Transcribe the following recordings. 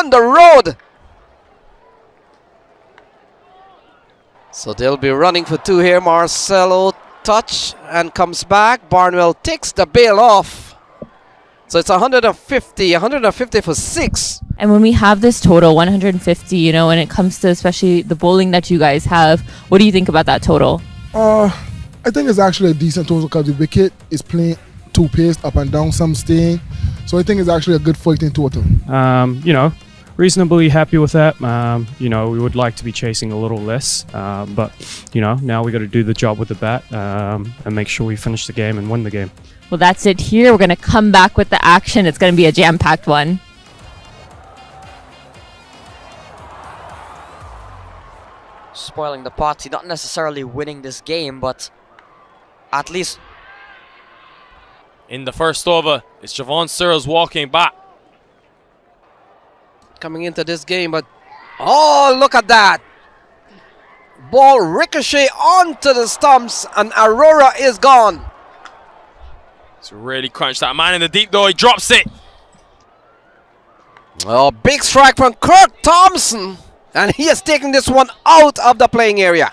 on the road. So they'll be running for two here. Marcelo touch and comes back. Barnwell takes the bail off. So it's 150 for 6. And when we have this total, 150, you know, when it comes to especially the bowling that you guys have, what do you think about that total? I think it's actually a decent total because the wicket is playing two-paced, up and down, some staying. So I think it's actually a good fighting total. You know, reasonably happy with that. You know, we would like to be chasing a little less, but you know, now we got to do the job with the bat and make sure we finish the game and win the game. Well, that's it here. We're going to come back with the action. It's going to be a jam-packed one. Spoiling the party, not necessarily winning this game, but at least in the first over, it's Javon Searles walking back. Coming into this game, but oh, look at that. Ball ricochet onto the stumps and Aurora is gone. It's really crunched that man in the deep though, he drops it. Oh, big strike from Kirk Thompson. And he is taking this one out of the playing area.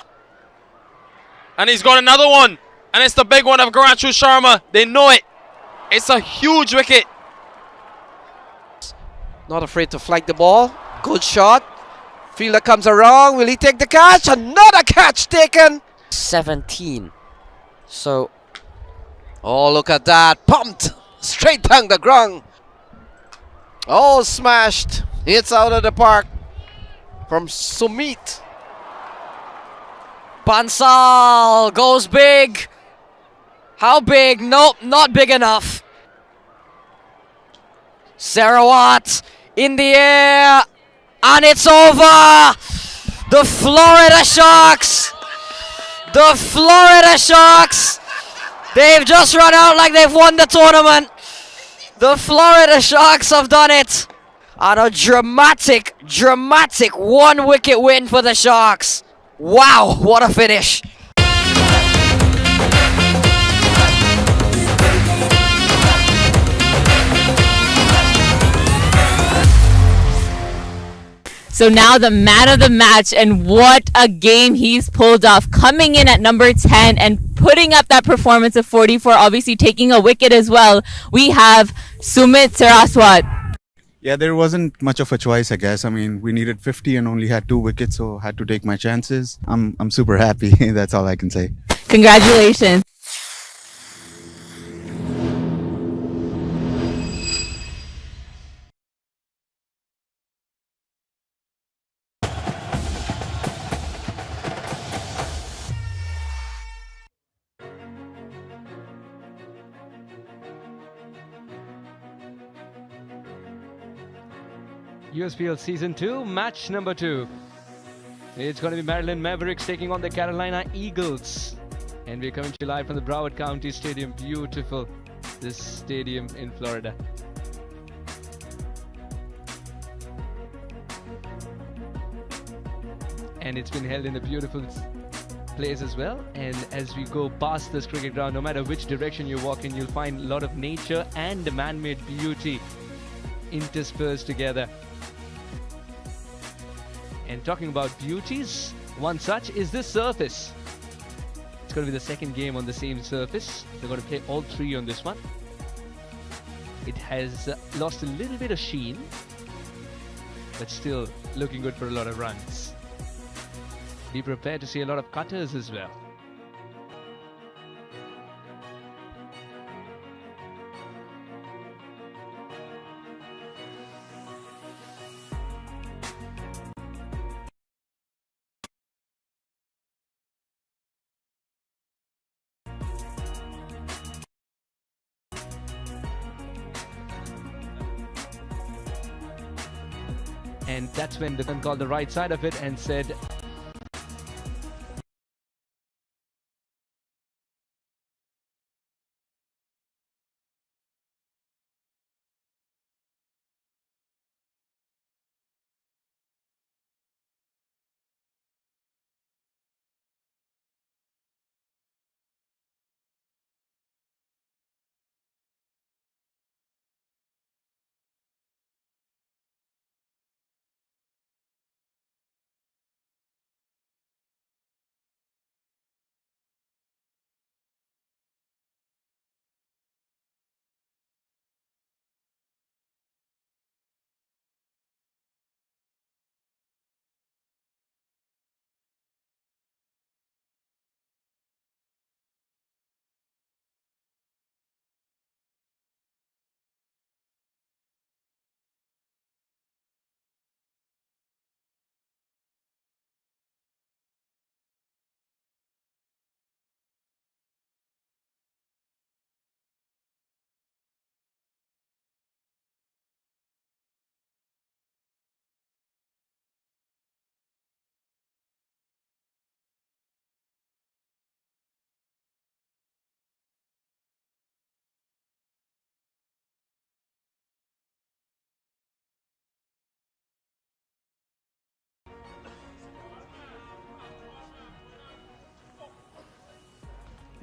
And he's got another one. And it's the big one of Garanchu Sharma. They know it. It's a huge wicket. Not afraid to flank the ball. Good shot. Fielder comes around. Will he take the catch? Another catch taken. 17. So, oh, look at that. Pumped. Straight down the ground. Oh, smashed. It's out of the park. From Sumit. Bansal goes big. How big? Nope, not big enough. Sarawat in the air. And it's over. The Florida Sharks. The Florida Sharks. They've just run out like they've won the tournament. The Florida Sharks have done it. And a dramatic one-wicket win for the Sharks. Wow, what a finish. So now the man of the match, and what a game he's pulled off, coming in at number 10 and putting up that performance of 44, obviously taking a wicket as well. We have Sumit Saraswat. Yeah, there wasn't much of a choice, I guess. I mean, we needed 50 and only had 2 wickets, so had to take my chances. I'm super happy. That's all I can say. Congratulations. USPL Season 2, match number 2. It's going to be Maryland Mavericks taking on the Carolina Eagles. And we're coming to you live from the Broward County Stadium. Beautiful, this stadium in Florida. And it's been held in a beautiful place as well. And as we go past this cricket ground, no matter which direction you walk in, you'll find a lot of nature and man-made beauty interspersed together. And talking about beauties, one such is this surface. It's going to be the second game on the same surface. They're going to play all 3 on this one. It has lost a little bit of sheen, but still looking good for a lot of runs. Be prepared to see a lot of cutters as well. And that's when the gun called the right side of it and said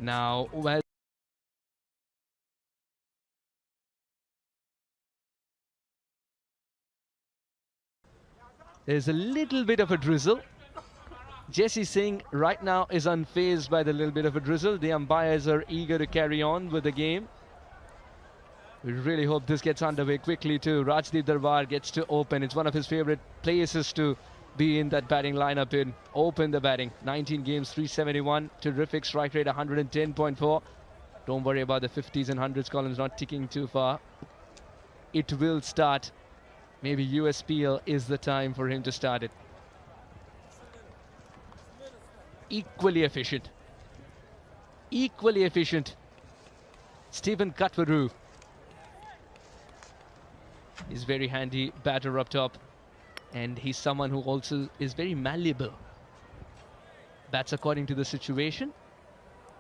Now, well, there's a little bit of a drizzle. Jesse Singh right now is unfazed by the little bit of a drizzle. The umpires are eager to carry on with the game. We really hope this gets underway quickly too. Rajdeep Darbar gets to open. It's one of his favorite places to be in that batting lineup in. Open the batting. 19 games, 371. Terrific strike rate, 110.4. Don't worry about the 50s and 100s columns not ticking too far. It will start. Maybe USPL is the time for him to start it. Equally efficient. Equally efficient. Stephen Katwaru is very handy batter up top, and he's someone who also is very malleable. Bats according to the situation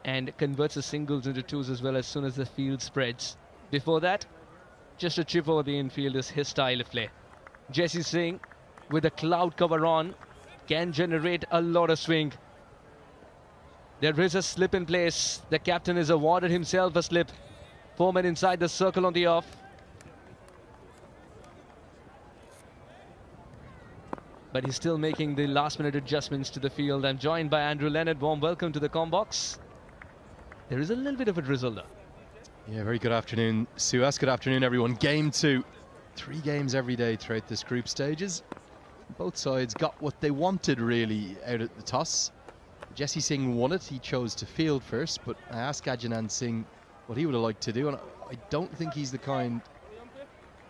and converts the singles into twos as well as soon as the field spreads. Before that, just a chip over the infield is his style of play. Jesse Singh with a cloud cover on can generate a lot of swing. There is a slip in place. The captain has awarded himself a slip. 4 men inside the circle on the off. But he's still making the last minute adjustments to the field. I'm joined by Andrew Leonard. Warm welcome to the Combox. There is a little bit of a drizzle though. Yeah, very good afternoon, Suas. Good afternoon, everyone. Game 2. 3 games every day throughout this group stages. Both sides got what they wanted really out at the toss. Jesse Singh won it. He chose to field first, but I asked Gajanand Singh what he would have liked to do, and I don't think he's the kind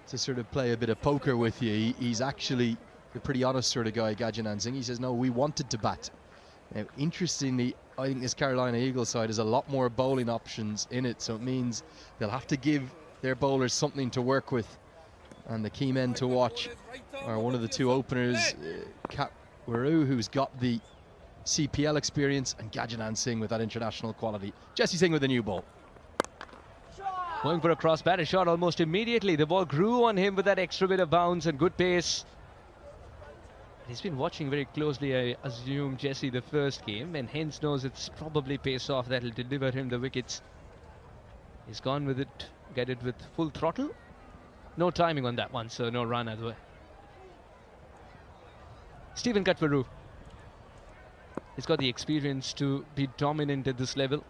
to sort of play a bit of poker with you. He's actually a pretty honest sort of guy, Gajanand Singh. He says, no, we wanted to bat. Now, interestingly, I think this Carolina Eagles side has a lot more bowling options in it, so it means they'll have to give their bowlers something to work with. And the key men to watch are one of the 2 openers, Katwaru, who's got the CPL experience, and Gajanand Singh with that international quality. Jesse Singh with a new ball. Going for a cross batter shot almost immediately. The ball grew on him with that extra bit of bounce and good pace. He's been watching very closely, I assume, Jesse, the first game, and hence knows it's probably pace off that'll deliver him the wickets. He's gone with it, get it with full throttle. No timing on that one, so no run as well. Stephen Katwaru. He's got the experience to be dominant at this level.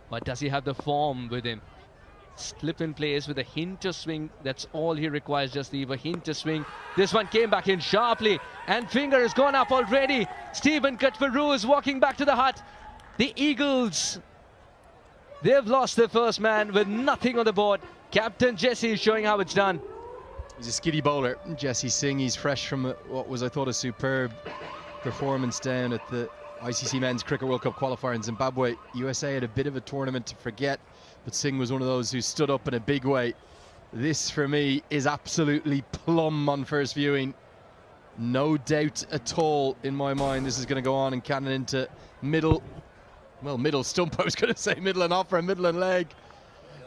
But does he have the form with him? Slip in place with a hint of swing. That's all he requires, just leave a hint of swing. This one came back in sharply, and finger has gone up already. Stephen Katwaru is walking back to the hut. The Eagles, they've lost their first man with nothing on the board. Captain Jesse is showing how it's done. He's a skiddy bowler, Jesse Singh. He's fresh from what was, I thought, a superb performance down at the ICC Men's Cricket World Cup qualifier in Zimbabwe. USA had a bit of a tournament to forget, but Singh was one of those who stood up in a big way. This, for me, is absolutely plumb on first viewing. No doubt at all in my mind this is going to go on and cannon into middle stump. I was going to say middle and off or middle and leg.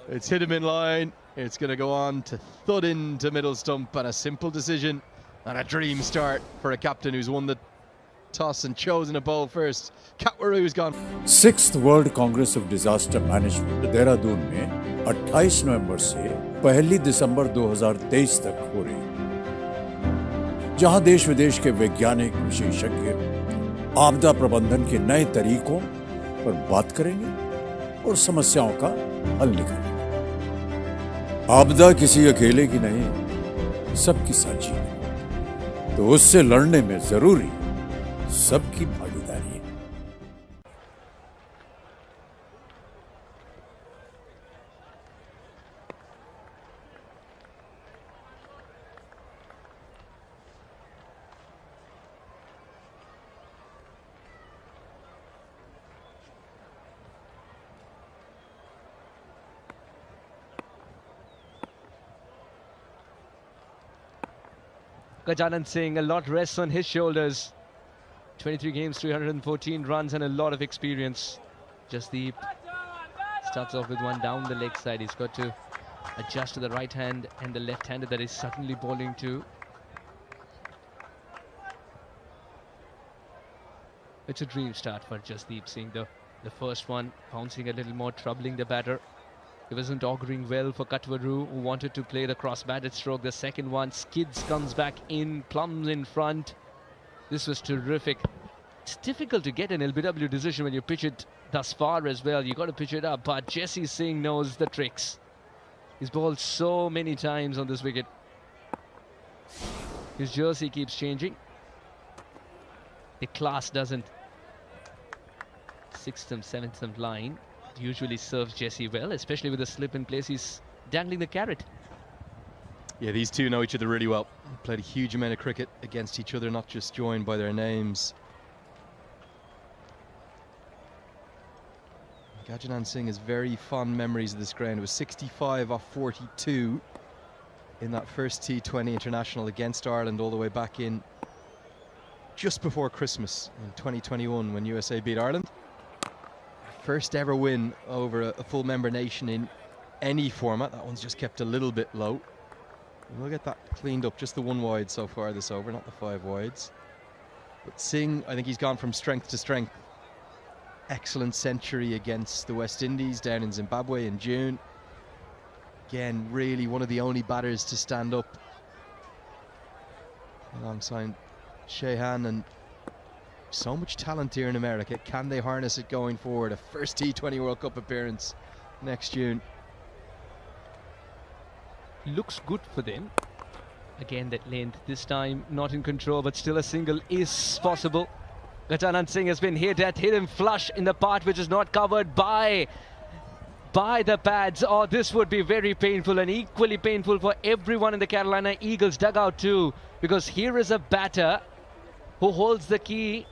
It's hit him in line. It's going to go on to thud into middle stump, and a simple decision and a dream start for a captain who's won the toss and chosen a bowl first. Katwaru's gone. 6th World Congress of Disaster Management Dehradun में 28 नवंबर से 1 दिसंबर 2023 तक हो रही है, जहां देश विदेश के वैज्ञानिक विशेषज्ञ आपदा प्रबंधन के नए तरीकों पर बात करेंगे और समस्याओं का हल निकालेंगे। आपदा किसी अकेले की नहीं, सबकी साझी है, तो उससे लड़ने में जरूरी सबकी भागीदारी है। Gajanand Singh, a lot rests on his shoulders. 23 games, 314 runs, and a lot of experience. Jasdeep starts off with one down the leg side. He's got to adjust to the right hand and the left-hander that is suddenly bowling to. It's a dream start for Jasdeep Singh though. The first one bouncing a little more, troubling the batter. It wasn't auguring well for Katwaru, who wanted to play the cross-batted stroke. The second one skids, comes back in, plums in front. This was terrific. It's difficult to get an LBW decision when you pitch it thus far as well. You got to pitch it up, but Jesse Singh knows the tricks. He's bowled so many times on this wicket. His jersey keeps changing. The class doesn't. 6th and 7th line usually serves Jesse well, especially with the slip in place. He's dangling the carrot. Yeah, these two know each other really well. Played a huge amount of cricket against each other, not just joined by their names. Gajanan Singh has very fond memories of this ground. It was 65 off 42 in that first T20 international against Ireland all the way back in just before Christmas in 2021 when USA beat Ireland. First ever win over a full member nation in any format. That one's just kept a little bit low. We'll get that cleaned up. Just the 1 wide so far this over, not the 5 wides. But Singh, I think he's gone from strength to strength. Excellent century against the West Indies down in Zimbabwe in June. Again, really one of the only batters to stand up alongside Shehan, and so much talent here in America. Can they harness it going forward? A first T20 World Cup appearance next June. Looks good for them. Again, that length this time not in control, but still a single is possible. Gajanan Singh has been hit him flush in the part which is not covered by the pads. Oh, this would be very painful, and equally painful for everyone in the Carolina Eagles dugout too, because here is a batter who holds the key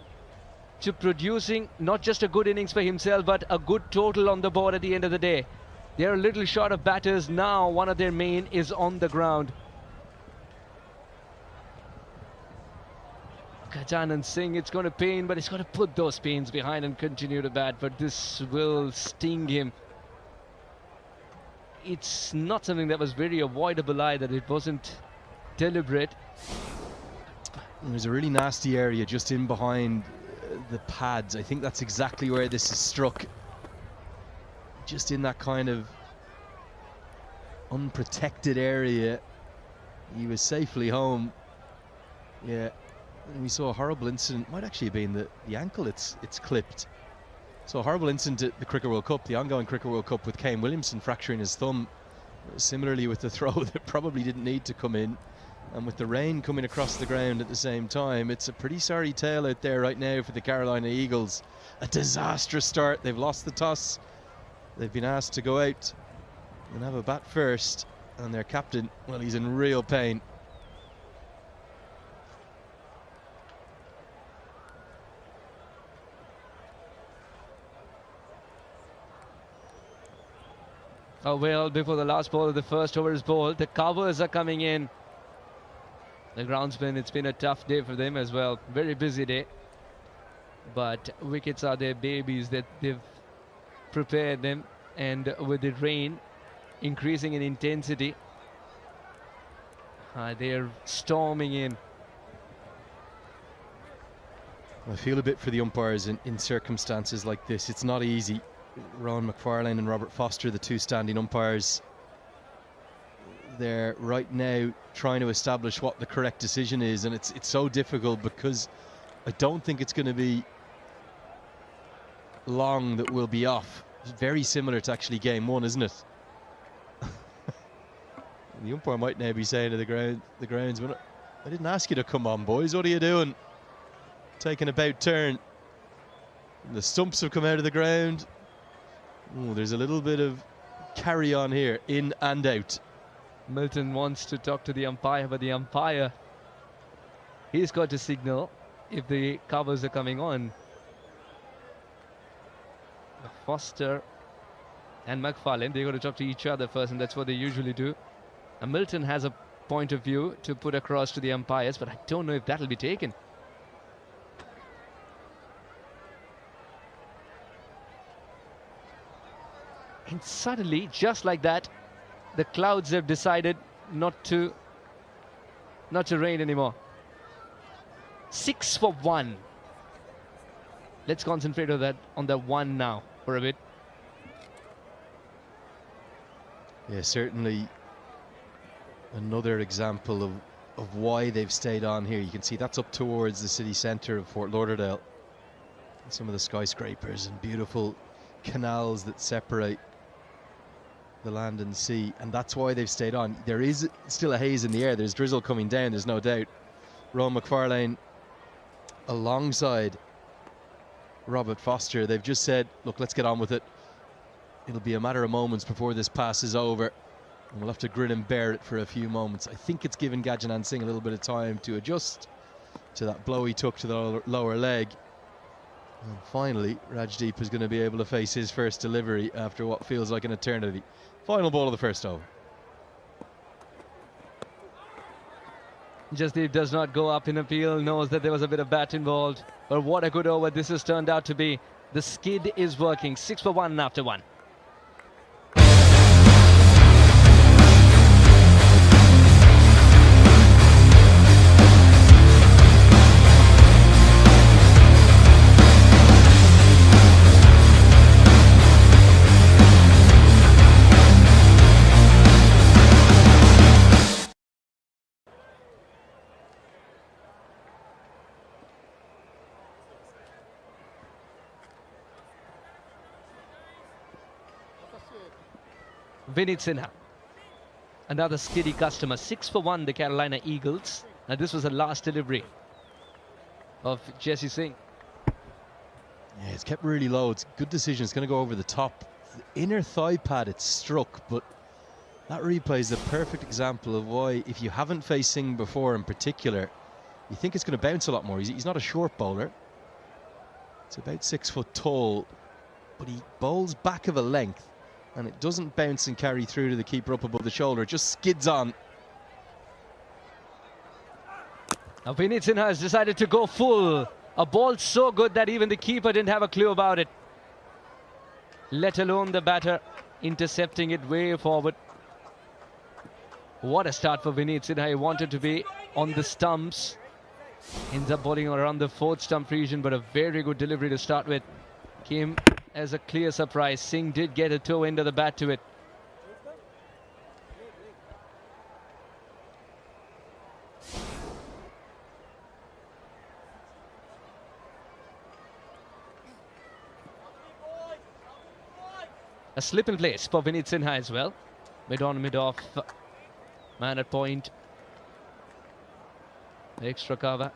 to producing not just a good innings for himself, but a good total on the board at the end of the day. They're a little short of batters now. One of their main is on the ground. Gajanan Singh, it's going to pain, but he's got to put those pains behind and continue to bat, but this will sting him. It's not something that was very avoidable either. It wasn't deliberate. There's a really nasty area just in behind the pads. I think that's exactly where this is struck. Just in that kind of unprotected area. He was safely home. Yeah. And we saw a horrible incident. Might actually have been the ankle it's clipped. So a horrible incident at the Cricket World Cup, the ongoing Cricket World Cup, with Kane Williamson fracturing his thumb. Similarly with the throw that probably didn't need to come in. And with the rain coming across the ground at the same time, it's a pretty sorry tale out there right now for the Carolina Eagles. A disastrous start. They've lost the toss. They've been asked to go out and have a bat first. And their captain, well, he's in real pain. Oh well, before the last ball of the first over is bowled, the Cowboys are coming in. The groundsmen, it's been a tough day for them as well. Very busy day. But wickets are their babies, that they've prepared them. And with the rain increasing in intensity, they're storming in. I feel a bit for the umpires in circumstances like this. It's not easy. Ron McFarlane and Robert Foster, the two standing umpires, they're right now trying to establish what the correct decision is, and it's so difficult because I don't think it's going to be long that we'll be off. It's very similar to actually game one, isn't it? The umpire might now be saying to the groundsman, I didn't ask you to come on, boys. What are you doing? Taking a bout turn. And the stumps have come out of the ground. Oh, there's a little bit of carry on here, in and out. Milton wants to talk to the umpire, but the umpire, he's got to signal if the covers are coming on. Foster and McFarlane, they're going to talk to each other first, and that's what they usually do. And Milton has a point of view to put across to the umpires, but I don't know if that'll be taken. And suddenly, just like that, the clouds have decided not to rain anymore. 6 for 1. Let's concentrate on that one now for a bit. Yeah, certainly another example of why they've stayed on here. You can see that's up towards the city centre of Fort Lauderdale. Some of the skyscrapers and beautiful canals that separate the land and sea, and that's why they've stayed on. There is still a haze in the air. There's drizzle coming down, there's no doubt. Ron McFarlane alongside Robert Foster, they've just said, look, let's get on with it. It'll be a matter of moments before this pass is over, and we'll have to grin and bear it for a few moments. I think it's given Gajanan Singh a little bit of time to adjust to that blow he took to the lower leg. And finally, Rajdeep is going to be able to face his first delivery after what feels like an eternity. Final ball of the first over. Jasdeep does not go up in appeal, knows that there was a bit of bat involved. But what a good over this has turned out to be. The skid is working. 6 for 1 after 1. Vineet Sinha, another skiddy customer. 6 for 1, the Carolina Eagles. And this was the last delivery of Jesse Singh. Yeah, it's kept really low. It's a good decision. It's going to go over the top. The inner thigh pad, it's struck, but that replay is the perfect example of why, if you haven't faced Singh before in particular, you think it's going to bounce a lot more. He's not a short bowler. It's about 6 foot tall, but he bowls back of a length, and it doesn't bounce and carry through to the keeper up above the shoulder. It just skids on. Now Vineet Sinha has decided to go full. A ball so good that even the keeper didn't have a clue about it, let alone the batter intercepting it way forward. What a start for Vineet Sinha. He wanted to be on the stumps. Ends up bowling around the 4th stump region, but a very good delivery to start with. Came as a clear surprise. Singh did get a toe end of the bat to it. A slip in place for Vineet Sinha as well. Mid on, mid off. Man at point. Extra cover.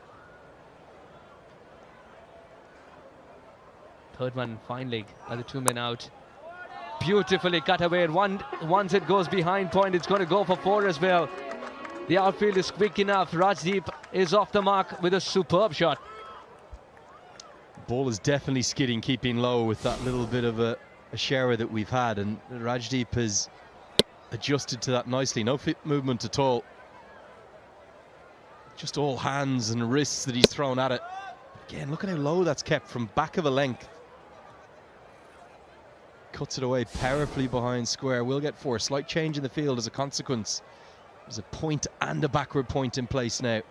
Third one, fine leg. Other 2 men out. Beautifully cut away. Once it goes behind point, it's going to go for 4 as well. The outfield is quick enough. Rajdeep is off the mark with a superb shot. Ball is definitely skidding, keeping low with that little bit of a shower that we've had, and Rajdeep has adjusted to that nicely. No fit movement at all. Just all hands and wrists that he's thrown at it. Again, look at how low that's kept from back of a length. Cuts it away powerfully behind square. We'll get 4. Slight change in the field as a consequence. There's a point and a backward point in place now.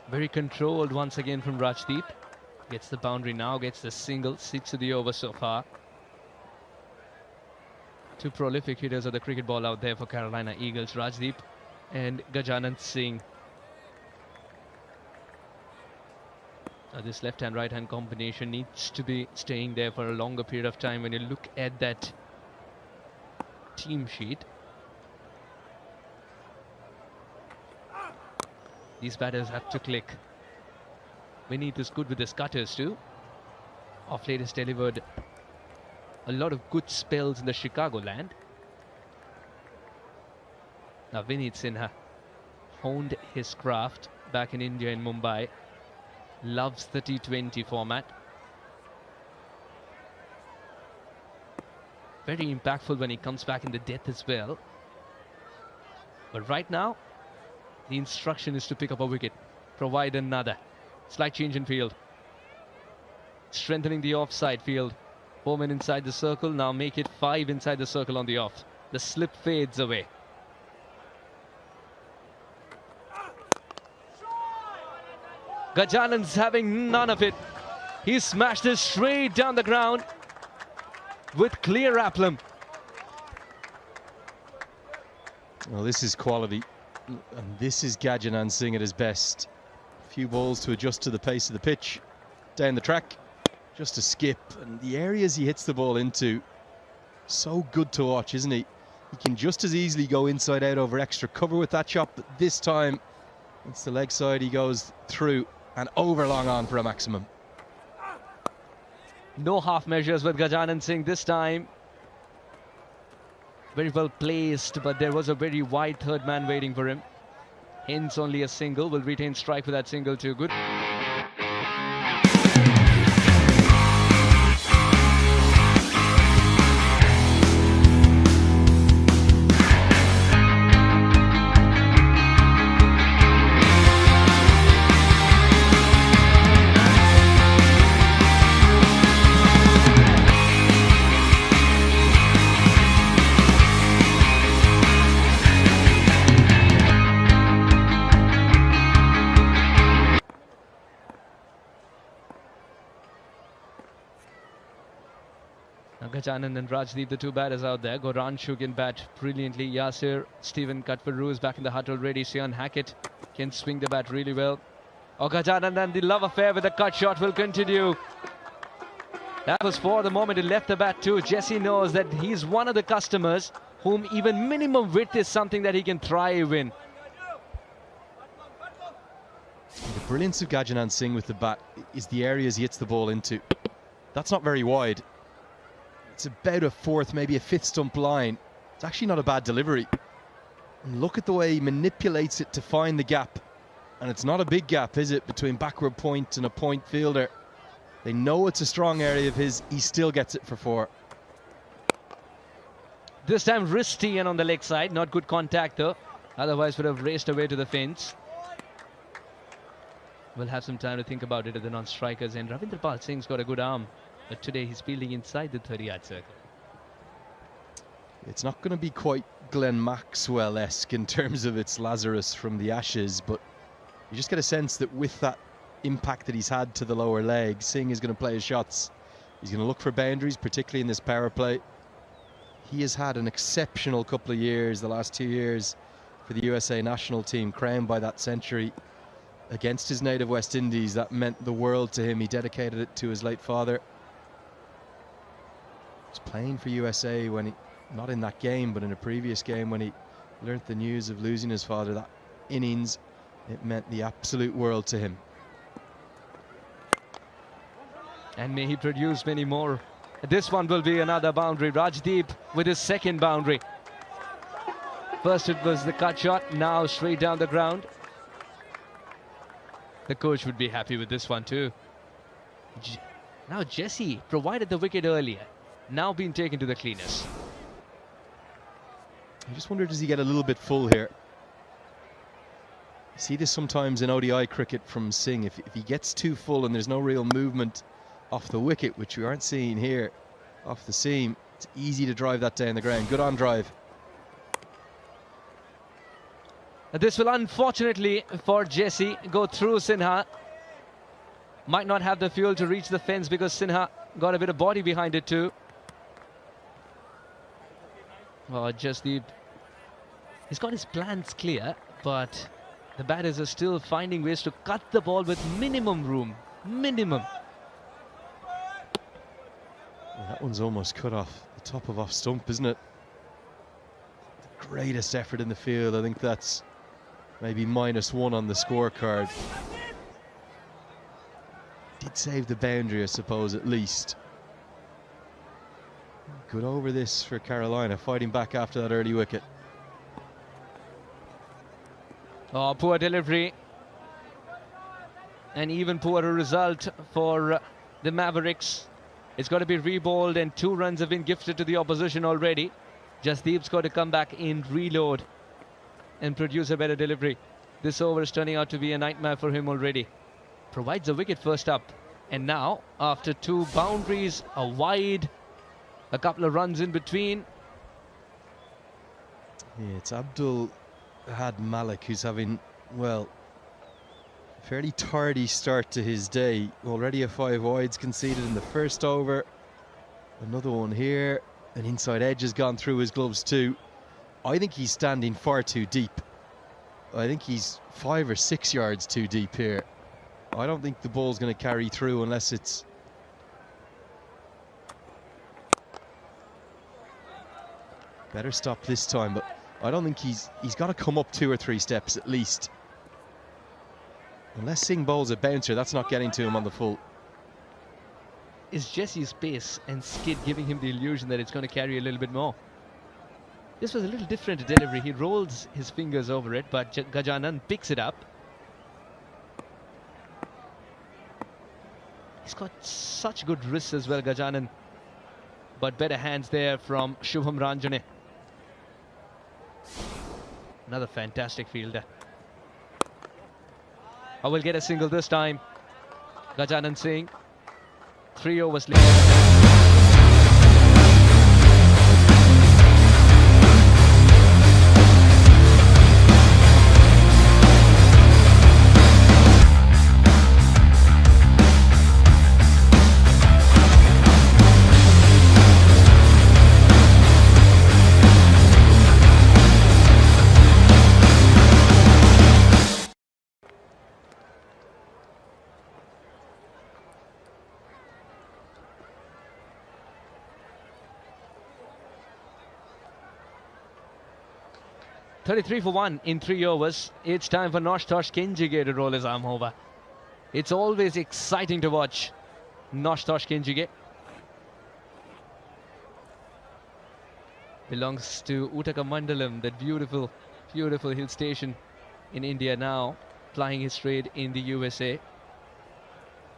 Very controlled once again from Rajdeep. Gets the boundary now, gets the single. 6 of the over so far. 2 prolific hitters of the cricket ball out there for Carolina Eagles, Rajdeep and Gajanan Singh. Now this left-hand, right-hand combination needs to be staying there for a longer period of time. When you look at that team sheet, these batters have to click. Vineet is good with his cutters too. Off late has delivered a lot of good spells in the Chicagoland. Now Vineet Sinha honed his craft back in India in Mumbai. Loves the T20 format. Very impactful when he comes back in the death as well. But right now, the instruction is to pick up a wicket, provide another. Slight change in field. Strengthening the offside field. 4 men inside the circle, now make it 5 inside the circle on the off. The slip fades away. Gajanan's having none of it. He smashed it straight down the ground with clear aplomb. Well, this is quality. And this is Gajanan Singh at his best. A few balls to adjust to the pace of the pitch. Down the track, just a skip. And the areas he hits the ball into, so good to watch, isn't he? He can just as easily go inside out over extra cover with that shot, but this time it's the leg side, he goes through and over long on for a maximum. No half measures with Gajanan Singh this time. Very well placed, but there was a very wide third man waiting for him. Hence only a single. Will retain strike with that single too. Good. Gajanan and Rajdeep, the two batters out there. Goranshu can bat brilliantly. Yasir, Stephen Katvaru is back in the hut already. Sian Hackett can swing the bat really well. Oh, Gajanan and the love affair with the cut shot will continue. That was for the moment he left the bat too. Jesse knows that he's one of the customers whom even minimum width is something that he can thrive in. The brilliance of Gajanan Singh with the bat is the areas he hits the ball into. That's not very wide. It's about a fourth, maybe a fifth stump line. It's actually not a bad delivery. And look at the way he manipulates it to find the gap. And it's not a big gap, is it, between backward point and a point fielder. They know it's a strong area of his. He still gets it for four. This time wristy and on the leg side. Not good contact though. Otherwise would have raced away to the fence. We'll have some time to think about it at the non-strikers end. Ravindrapal Singh's got a good arm. But today he's fielding inside the 30-yard circle. It's not going to be quite Glenn Maxwell-esque in terms of its Lazarus from the Ashes, but you just get a sense that with that impact that he's had to the lower leg, Singh is going to play his shots. He's going to look for boundaries, particularly in this power play. He has had an exceptional couple of years, the last 2 years, for the USA national team, crowned by that century against his native West Indies. That meant the world to him. He dedicated it to his late father. Playing for USA when he, not in that game, but in a previous game when he learnt the news of losing his father, that innings, it meant the absolute world to him. And may he produce many more. This one will be another boundary. Rajdeep with his second boundary. First it was the cut shot, now straight down the ground. The coach would be happy with this one too. Now Jesse provided the wicket earlier. Now being taken to the cleaners. I just wonder, does he get a little bit full here? You see this sometimes in ODI cricket from Singh. If he gets too full and there's no real movement off the wicket, which we aren't seeing here, off the seam, it's easy to drive that down the ground. Good on drive. This will unfortunately for Jesse go through Sinha. Might not have the fuel to reach the fence because Sinha got a bit of body behind it too. Oh, Jasdeep, he's got his plans clear, but the batters are still finding ways to cut the ball with minimum room. Minimum. Well, that one's almost cut off the top of off stump, isn't it? The greatest effort in the field. I think that's maybe -1 on the scorecard. Did save the boundary, I suppose, at least. Good over this for Carolina, fighting back after that early wicket. Oh, poor delivery. And even poorer result for the Mavericks. It's got to be reballed and 2 runs have been gifted to the opposition already. Jasdeep's got to come back in, reload and produce a better delivery. This over is turning out to be a nightmare for him already. Provides a wicket first up. And now, after 2 boundaries, a wide, a couple of runs in between. Yeah, it's Abdul Had Malik who's having, well, Fairly tardy start to his day. Already a 5 wides conceded in the first over. Another one here. An inside edge has gone through his gloves too. I think he's standing far too deep. I think he's 5 or 6 yards too deep here. I don't think the ball's going to carry through unless it's... Better stop this time, but I don't think he's got to come up 2 or 3 steps at least. Unless Singh bowls a bouncer, that's not getting to him on the full. Is Jesse's pace and skid giving him the illusion that it's going to carry a little bit more? This was a little different delivery. He rolls his fingers over it, but Gajanan picks it up. He's got such good wrists as well, Gajanan. But better hands there from Shubham Ranjane. Another fantastic fielder. I will get a single this time. Gajanan Singh. 3 overs left. .33 for 1 in 3 overs. It's time for Noshtosh Kenjige to roll his arm over. It's always exciting to watch Noshtosh Kenjige. Belongs to Utaka Mandalam, that beautiful, beautiful hill station in India now, plying his trade in the USA.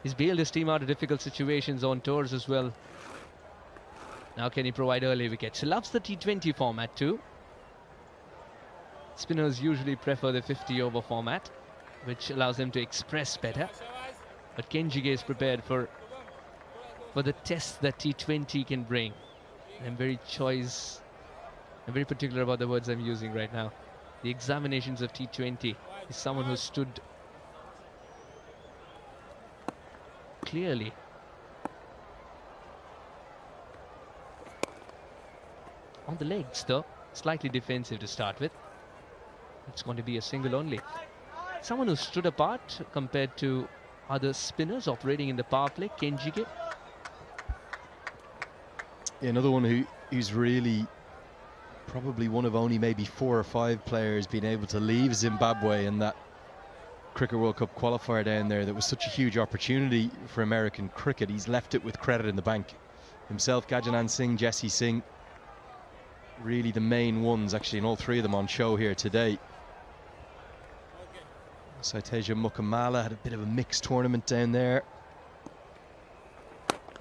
He's bailed his team out of difficult situations on tours as well. Now can he provide early wickets? He loves the T20 format too. Spinners usually prefer the 50-over format, which allows them to express better. But Kenjige is prepared for the tests that T20 can bring. I'm very particular about the words I'm using right now. The examinations of T20 is someone who stood clearly. On the legs though, slightly defensive to start with. It's going to be a single only. Someone who stood apart compared to other spinners operating in the power play, Kenjige. Yeah, another one who's really probably one of only maybe 4 or 5 players being able to leave Zimbabwe in that Cricket World Cup qualifier down there. That was such a huge opportunity for American cricket. He's left it with credit in the bank. Himself, Gajanan Singh, Jesse Singh, really the main ones actually, and all 3 of them on show here today. Saiteja Mukamala had a bit of a mixed tournament down there.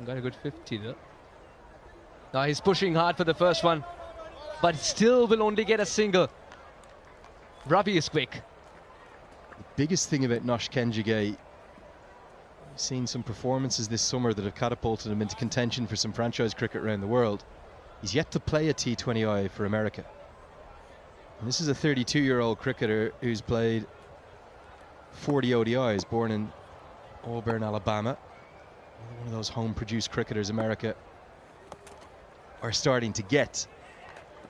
Got a good 50 though. Now he's pushing hard for the first one, but still will only get a single. Ravi is quick. The biggest thing about Nosh Kenjige, we've seen some performances this summer that have catapulted him into contention for some franchise cricket around the world. He's yet to play a T20I for America. And this is a 32-year-old cricketer who's played 40 ODIs, born in Auburn, Alabama. One of those home-produced cricketers America are starting to get.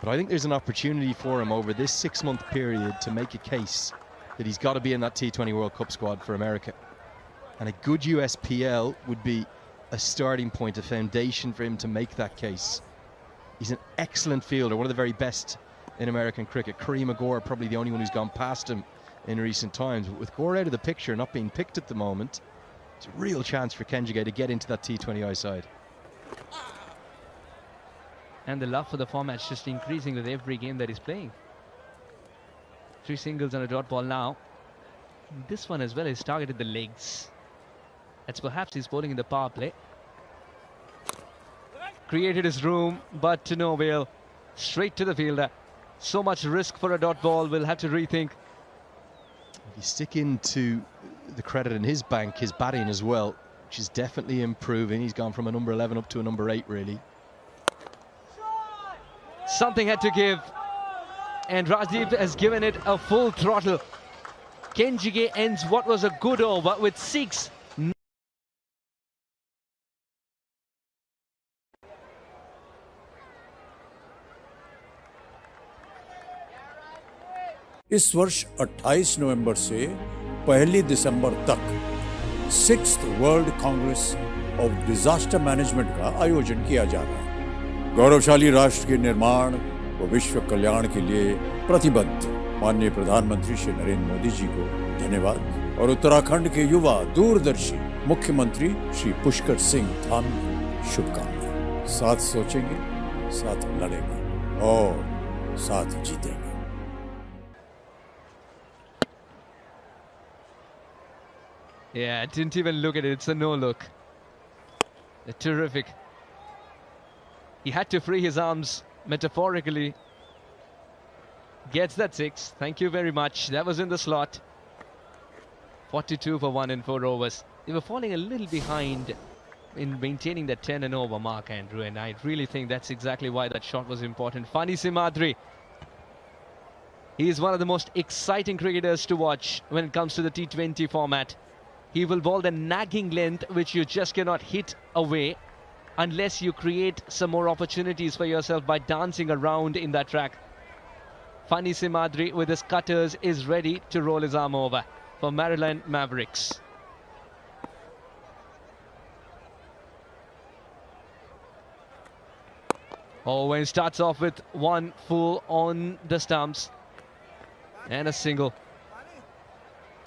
But I think there's an opportunity for him over this 6-month period to make a case that he's got to be in that T20 World Cup squad for America. And a good USPL would be a starting point, a foundation for him to make that case. He's an excellent fielder, one of the very best in American cricket. Kareem Agor, probably the only one who's gone past him in recent times. But with Gore out of the picture, not being picked at the moment, it's a real chance for Kenjige to get into that T20I side. And the love for the format's just increasing with every game that he's playing. 3 singles and a dot ball now. This one as well is targeted the legs. That's perhaps he's bowling in the power play. Created his room, but to no avail. Straight to the fielder. So much risk for a dot ball, we'll have to rethink. If you stick into the credit in his bank, his batting as well, which is definitely improving. He's gone from a number 11 up to a number 8, really. Something had to give, and Rajdeep has given it a full throttle. Kenjige ends what was a good over with 6. इस वर्ष 28 नवंबर से 1 दिसंबर तक 6th world Congress of disaster management का आयोजन किया जा रहा है। गौरवशाली राष्ट्र के निर्माण व विश्व कल्याण के लिए प्रतिबद्ध माननीय प्रधानमंत्री श्री नरेंद्र मोदी जी को धन्यवाद और उत्तराखंड के युवा दूरदर्शी मुख्यमंत्री श्री पुष्कर सिंह धामी को शुभकामनाएं। साथ सोचेंगे, साथ लड़ेंगे और साथ जीतेंगे। Yeah, didn't even look at it. It's a no look. Terrific. He had to free his arms metaphorically. Gets that 6. Thank you very much. That was in the slot. 42 for 1 in 4 overs. They were falling a little behind in maintaining that 10 and over mark, Andrew, and I really think that's exactly why that shot was important. Fani Simadri. He is one of the most exciting cricketers to watch when it comes to the T20 format. He will bowl the nagging length which you just cannot hit away unless you create some more opportunities for yourself by dancing around in that track. Fani Simadri with his cutters is ready to roll his arm over for Maryland Mavericks. Owen starts off with 1 full on the stumps and a single.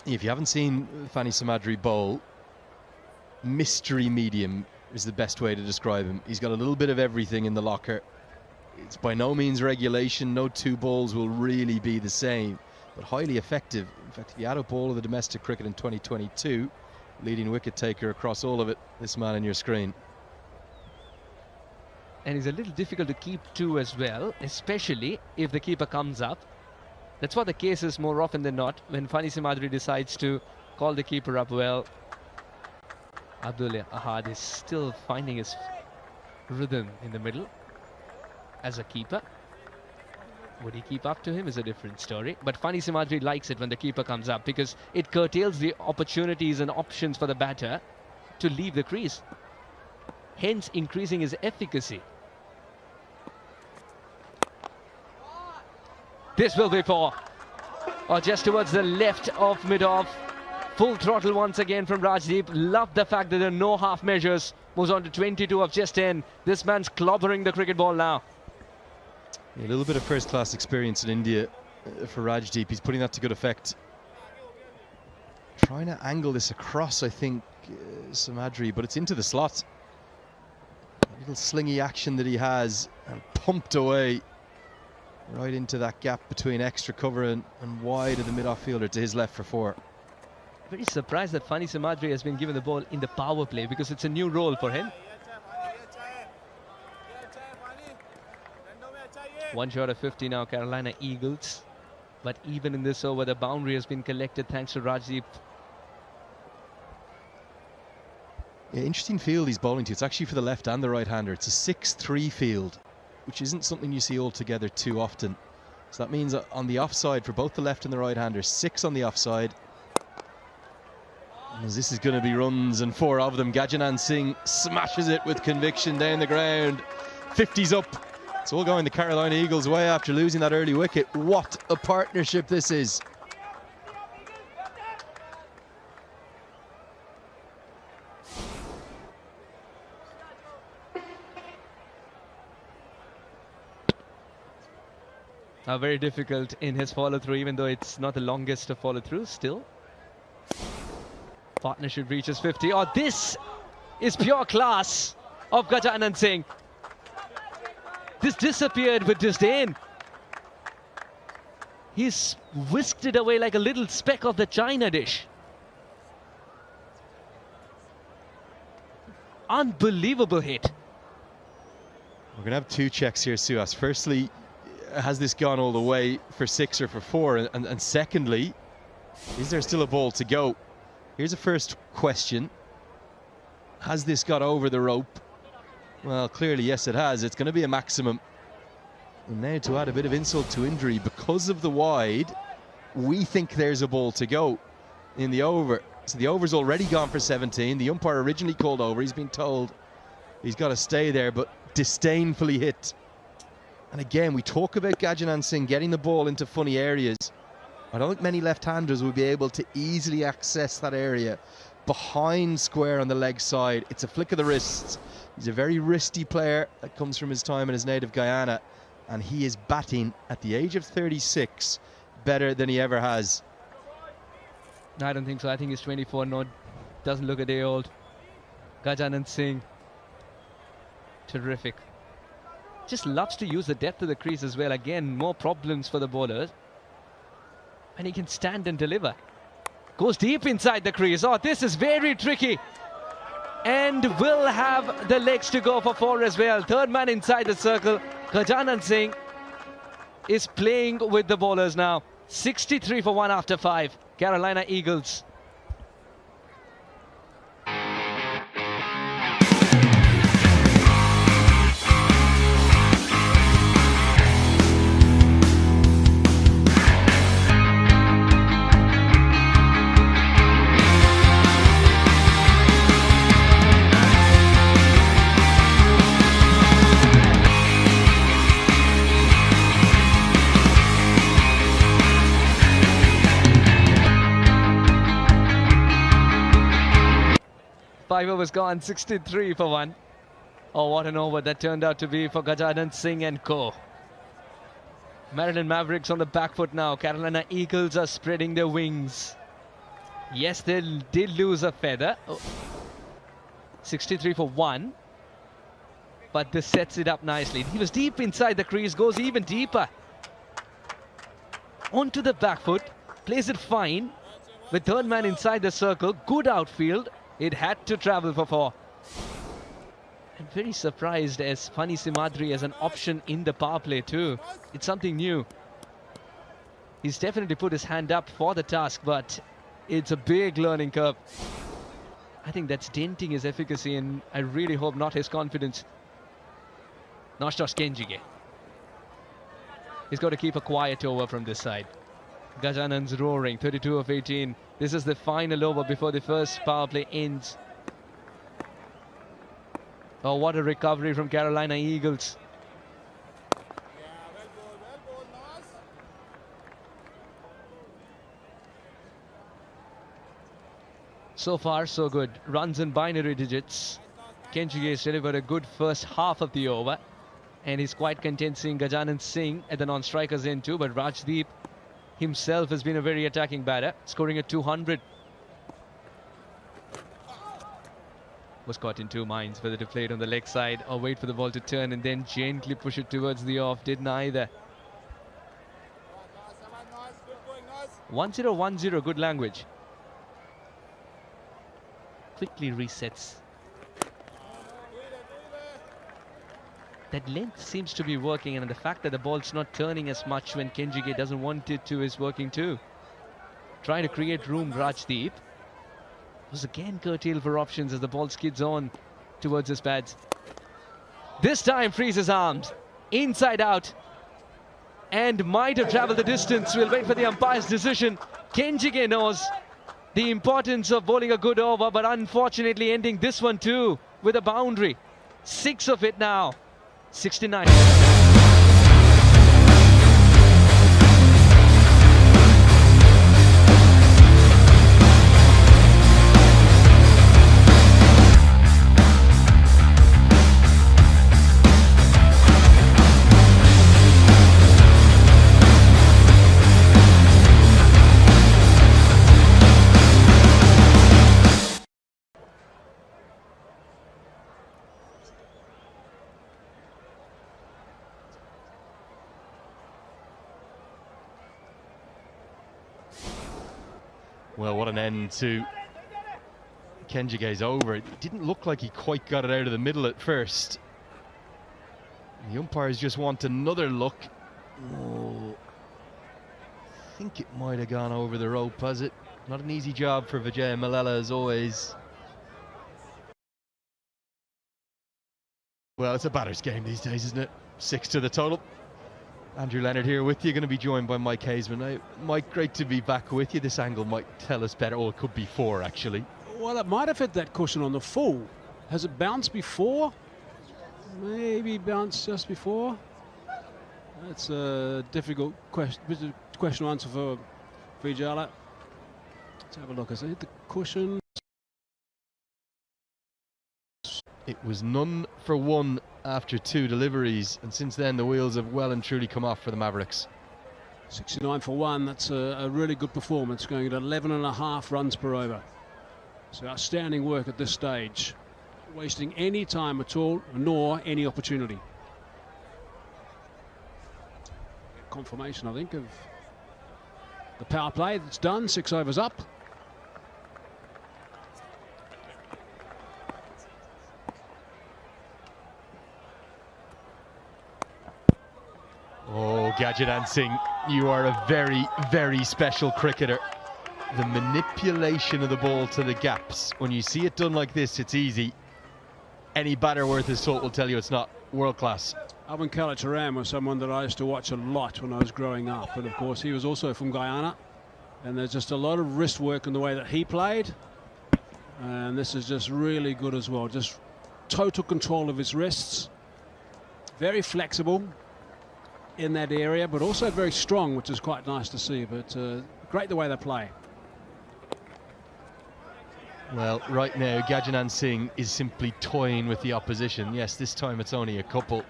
If you haven't seen Fani Simadri bowl, mystery medium is the best way to describe him. He's got a little bit of everything in the locker. It's by no means regulation. No 2 balls will really be the same, but highly effective. In fact, if you add up all of the domestic cricket in 2022, leading wicket taker across all of it, this man on your screen. And he's a little difficult to keep to as well, especially if the keeper comes up. That's what the case is more often than not when Fani Simadri decides to call the keeper up well. Abdul Ahad is still finding his rhythm in the middle as a keeper. Would he keep up to him is a different story. But Fani Simadri likes it when the keeper comes up because it curtails the opportunities and options for the batter to leave the crease, hence increasing his efficacy. This will be for, or just towards the left of mid-off. Full throttle once again from Rajdeep. Love the fact that there are no half measures. Moves on to 22 of just 10. This man's clobbering the cricket ball now. A little bit of first-class experience in India for Rajdeep. He's putting that to good effect. Trying to angle this across, I think, Simadri, but it's into the slot. A little slingy action that he has, and pumped away right into that gap between extra cover and wide of the mid-off fielder to his left for 4. Very surprised that Fani Simadri has been given the ball in the power play because it's a new role for him. 1 short of 50 now, Carolina Eagles. But even in this over, the boundary has been collected thanks to Rajdeep. Yeah, interesting field he's bowling to. It's actually for the left and the right-hander. It's a 6-3 field, which isn't something you see altogether too often. So that means on the offside for both the left and the right-hander, 6 on the offside. As this is going to be runs and 4 of them. Gajanan Singh smashes it with conviction down the ground. 50's up. It's all going the Carolina Eagles' way after losing that early wicket. What a partnership this is. Very difficult in his follow-through, even though it's not the longest of follow-through still. Partnership reaches 50. Oh, this is pure class of Gajanand Singh. This disappeared with disdain. He's whisked it away like a little speck of the china dish. Unbelievable hit. We're going to have 2 checks here, Suhas. Firstly, has this gone all the way for 6 or for 4? And secondly, is there still a ball to go? Here's a first question. Has this got over the rope? Well, clearly, yes, it has. It's going to be a maximum. And now to add a bit of insult to injury, because of the wide, we think there's a ball to go in the over. So the over's already gone for 17. The umpire originally called over. He's been told he's got to stay there, but disdainfully hit. And again, we talk about Gajanan Singh getting the ball into funny areas. I don't think many left-handers will be able to easily access that area behind square on the leg side. It's a flick of the wrists. He's a very wristy player that comes from his time in his native Guyana, and he is batting at the age of 36 better than he ever has. I don't think so. I think he's 24. No, doesn't look a day old. Gajanan Singh, terrific. Just loves to use the depth of the crease as well. Again, more problems for the bowlers. And he can stand and deliver. Goes deep inside the crease. Oh, this is very tricky. And will have the legs to go for 4 as well. Third man inside the circle. Gajanan Singh is playing with the bowlers now. 63 for 1 after 5. Carolina Eagles. Five overs gone, 63 for 1. Oh, what an over that turned out to be for Gajanan Singh and co. Maryland Mavericks on the back foot now. Carolina Eagles are spreading their wings. Yes, they did lose a feather. Oh. 63 for 1. But this sets it up nicely. He was deep inside the crease, goes even deeper. Onto the back foot, plays it fine. With third man inside the circle, good outfield. It had to travel for 4. I'm very surprised as Fani Simadri as an option in the power play too. It's something new. He's definitely put his hand up for the task, but it's a big learning curve. I think that's denting his efficacy, and I really hope not his confidence. Noshtos Kenjige. He's got to keep a quiet over from this side. Gajanan's roaring, 32 of 18. This is the final over before the first power play ends. Oh, what a recovery from Carolina Eagles. So far, so good. Runs in binary digits. Kenjige has delivered a good first half of the over. And he's quite content seeing Gajanan Singh at the non-strikers end too. But Rajdeep himself has been a very attacking batter, scoring at 200. Was caught in 2 minds whether to play it on the leg side or wait for the ball to turn and then gently push it towards the off. Did neither. 1-0-1-0, good language. Quickly resets. That length seems to be working, and the fact that the ball's not turning as much when Kenjige doesn't want it to is working too. Trying to create room, Rajdeep was again curtailed for options as the ball skids on towards his pads. This time frees his arms, inside out, and might have traveled the distance. We'll wait for the umpire's decision. Kenjige knows the importance of bowling a good over, but unfortunately ending this one too with a boundary. 6 of it now. 69. Well, what an end to Kenjige's over. It didn't look like he quite got it out of the middle at first. The umpires just want another look. Oh, I think it might have gone over the rope, has it? Not an easy job for Vijay Malala as always. Well, it's a batter's game these days, isn't it? 6 to the total. Andrew Leonard here with you, going to be joined by Mike Hazeman. Now, Mike, great to be back with you. This angle might tell us better. Oh, it could be 4 actually. Well, it might have hit that cushion on the full. Has it bounced before? Maybe bounced just before. That's a difficult question to answer for Vijala. Let's have a look. Has it hit the cushion? It was none for 1 after 2 deliveries, and since then the wheels have well and truly come off for the Mavericks. 69 for 1. That's a really good performance, going at 11.5 runs per over. So outstanding work at this stage. Not wasting any time at all, nor any opportunity. Confirmation, I think, of the power play that's done. 6 overs up. Oh, Gadget Singh, you are a very, very special cricketer. The manipulation of the ball to the gaps. When you see it done like this, it's easy. Any batter worth his salt will tell you it's not world class. Alvin Kalachharan was someone that I used to watch a lot when I was growing up. And of course, he was also from Guyana. And there's just a lot of wrist work in the way that he played. And this is just really good as well. Just total control of his wrists. Very flexible in that area, but also very strong, which is quite nice to see. But great the way they play. Well, right now, Gadget Singh is simply toying with the opposition. Yes, this time it's only a couple.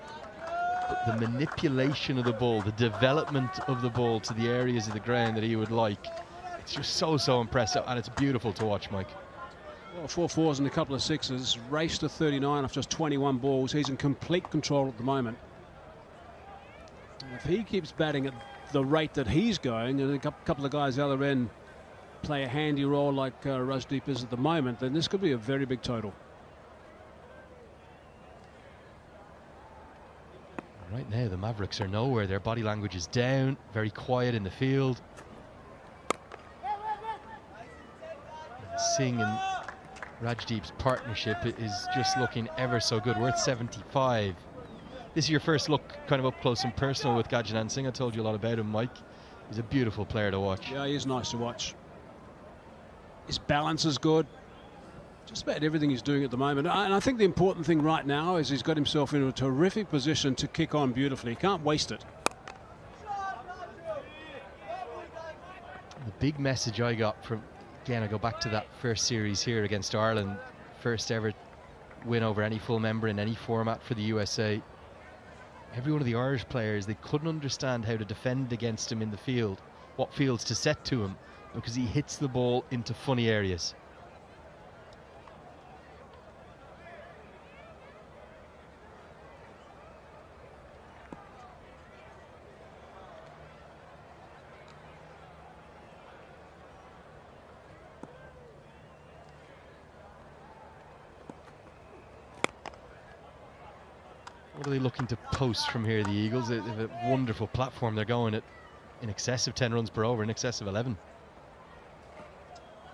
But the manipulation of the ball, the development of the ball to the areas of the ground that he would like, it's just so impressive, and it's beautiful to watch, Mike. Well, 4 4s and a couple of 6s. Raced to 39 off just 21 balls. He's in complete control at the moment. If he keeps batting at the rate that he's going, and a couple of guys the other end play a handy role like Rajdeep is at the moment, then this could be a very big total. Right now, the Mavericks are nowhere. Their body language is down, very quiet in the field. And Singh and Rajdeep's partnership is just looking ever so good. Worth 75. This is your first look kind of up close and personal with Gadget Singh. I told you a lot about him, Mike. He's a beautiful player to watch. Yeah, he is nice to watch. His balance is good. Just about everything he's doing at the moment. And I think the important thing right now is he's got himself in a terrific position to kick on beautifully. He can't waste it. The big message I got from, again, I go back to that first series here against Ireland. First ever win over any full member in any format for the USA. Every one of the Irish players, they couldn't understand how to defend against him in the field, what fields to set to him, because he hits the ball into funny areas. What are they looking to post from here, the Eagles? They have a wonderful platform. They're going at in excess of 10 runs per over, in excess of 11.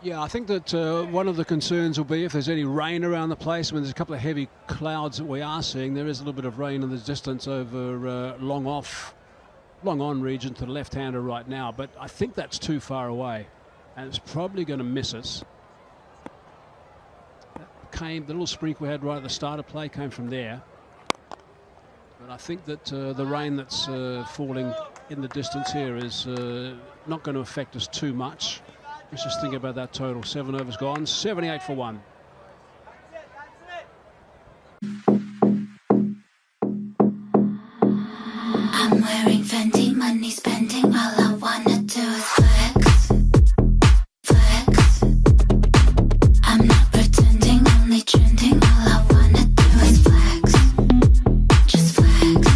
Yeah, I think that one of the concerns will be if there's any rain around the place. I mean, there's a couple of heavy clouds that we are seeing. There is a little bit of rain in the distance over long on region to the left-hander right now, but I think that's too far away, and it's probably going to miss us. The little sprinkle we had right at the start of play came from there. But I think that the rain that's falling in the distance here is not going to affect us too much. Let's just think about that total. 7 overs gone, 78 for 1. I'm wearing Fendi, money spending, all I wanna do is flex, flex. I'm not pretending, only trending, all I wanna do is flex, just flex.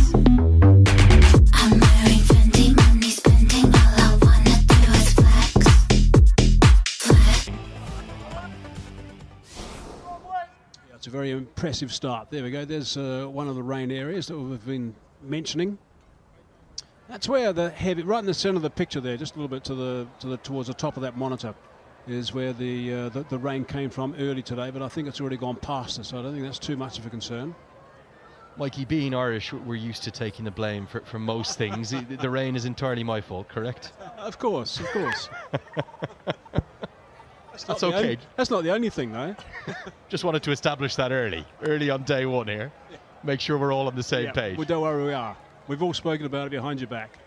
I'm wearing Fendi, money spending, all I wanna do is flex, flex. Yeah, it's a very impressive start. There we go. There's one of the rain areas that we've been mentioning. That's where the heavy, right in the center of the picture there, just a little bit towards the top of that monitor, is where the rain came from early today. But I think it's already gone past us, so I don't think that's too much of a concern. Mikey, being Irish, we're used to taking the blame for most things. The rain is entirely my fault, correct? Of course, of course. That's okay. That's not the only thing, though. Just wanted to establish that early on day one here. Make sure we're all on the same page. We don't worry, we are. We've all spoken about it behind your back.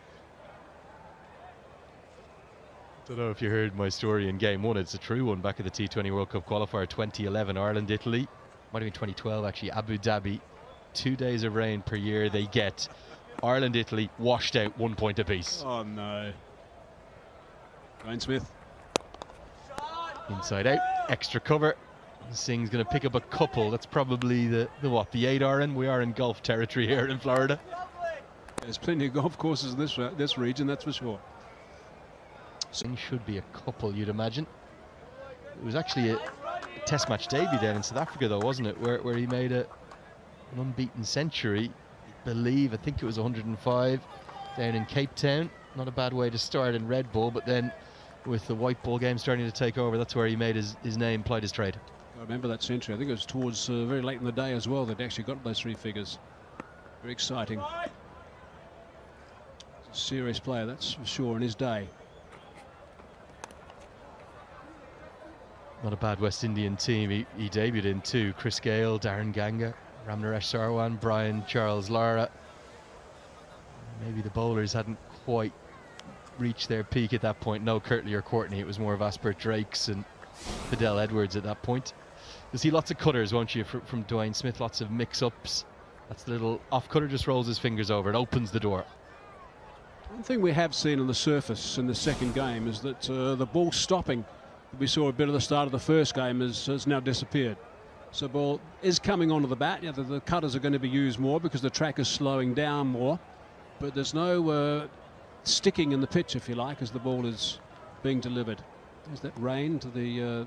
Don't know if you heard my story in game one. It's a true one. Back at the T20 World Cup qualifier 2011, Ireland, Italy. Might have been 2012 actually, Abu Dhabi. 2 days of rain per year they get. Ireland, Italy washed out 1 point apiece. Oh no. Ryan Smith. Inside out, extra cover. Singh's going to pick up a couple. That's probably the 8 iron. We are in golf territory here in Florida. There's plenty of golf courses in this region, that's for sure. Singh should be a couple, you'd imagine. It was actually a test match debut down in South Africa, though, wasn't it? Where he made an unbeaten century. I think it was 105 down in Cape Town. Not a bad way to start in red ball, but then with the white ball game starting to take over, that's where he made his name, plied his trade. I remember that century. I think it was towards very late in the day as well that they actually got those 3 figures. Very exciting. He's a serious player, that's for sure, in his day. Not a bad West Indian team he debuted in too. Chris Gale, Darren Ganga, Ramnaresh Sarwan, Brian Charles Lara. Maybe the bowlers hadn't quite reached their peak at that point. No Kirtley or Courtney. It was more of Asper Drakes and Fidel Edwards at that point. You'll see lots of cutters, won't you, from Dwayne Smith. Lots of mix-ups. That's the little off-cutter, just rolls his fingers over. It opens the door. One thing we have seen on the surface in the second game is that the ball stopping that we saw a bit at the start of the first game has now disappeared. So ball is coming onto the bat. Yeah, the cutters are going to be used more because the track is slowing down more. But there's no sticking in the pitch, if you like, as the ball is being delivered. There's that rain to the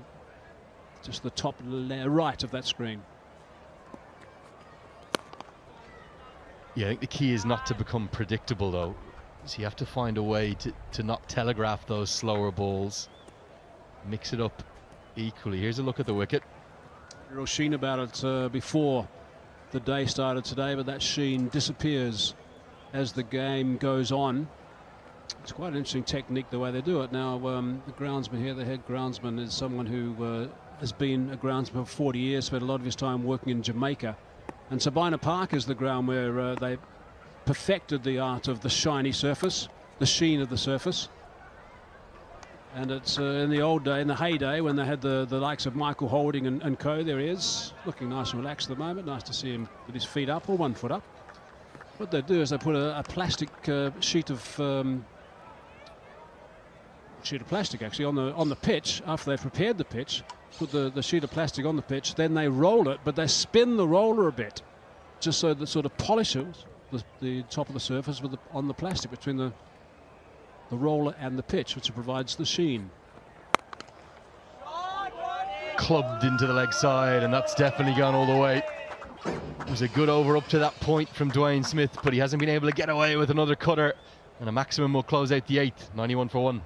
just the top right of that screen. Yeah, I think the key is not to become predictable, though. So you have to find a way to not telegraph those slower balls. Mix it up equally. Here's a look at the wicket. Real sheen about it before the day started today, but that sheen disappears as the game goes on. It's quite an interesting technique the way they do it. Now, the groundsman here, the head groundsman, is someone who has been a groundsman for 40 years, spent a lot of his time working in Jamaica. And Sabina Park is the ground where they perfected the art of the shiny surface, the sheen of the surface. And it's in the old day, in the heyday, when they had the likes of Michael Holding and co. There he is, looking nice and relaxed at the moment. Nice to see him with his feet up, or 1 foot up. What they do is they put a plastic sheet of plastic actually on the pitch after they've prepared the pitch. Put the sheet of plastic on the pitch, then they roll it, but they spin the roller a bit, just so that sort of polishes the top of the surface on the plastic between the roller and the pitch, which provides the sheen. Clubbed into the leg side, and that's definitely gone all the way. It was a good over up to that point from Dwayne Smith, but he hasn't been able to get away with another cutter, and a maximum will close out the 8th, 91 for 1.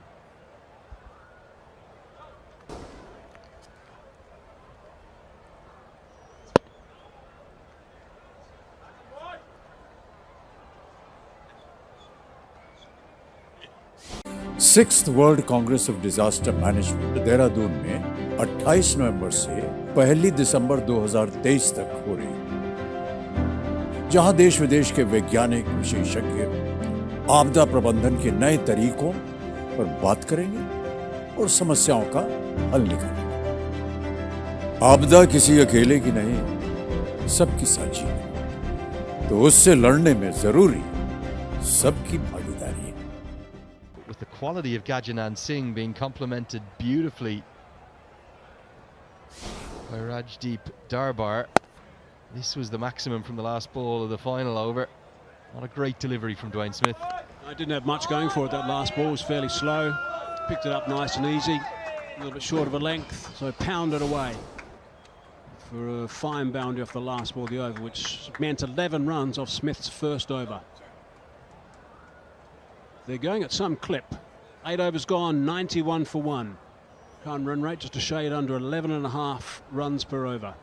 Sixth world Congress of disaster management Dehradun में 28 नवंबर से 1 दिसंबर 2023 तक हो रही, जहां देश विदेश के वैज्ञानिक विशेषज्ञ आपदा प्रबंधन के नए तरीकों पर बात करेंगे और समस्याओं का हल निकालेंगे। आपदा किसी अकेले की नहीं, सबकी साझी है, तो उससे लड़ने में जरूरी सबकी भागीदारी है। With the quality of Gajanan Singh being complemented beautifully by Rajdeep Darbar. This was the maximum from the last ball of the final over. Not a great delivery from Dwayne Smith. I didn't have much going for it. That last ball was fairly slow. Picked it up nice and easy. A little bit short of a length, so pounded away for a fine boundary off the last ball of the over, which meant 11 runs off Smith's first over. They're going at some clip. 8 overs gone, 91 for 1. Current run rate just a shade under 11.5 runs per over.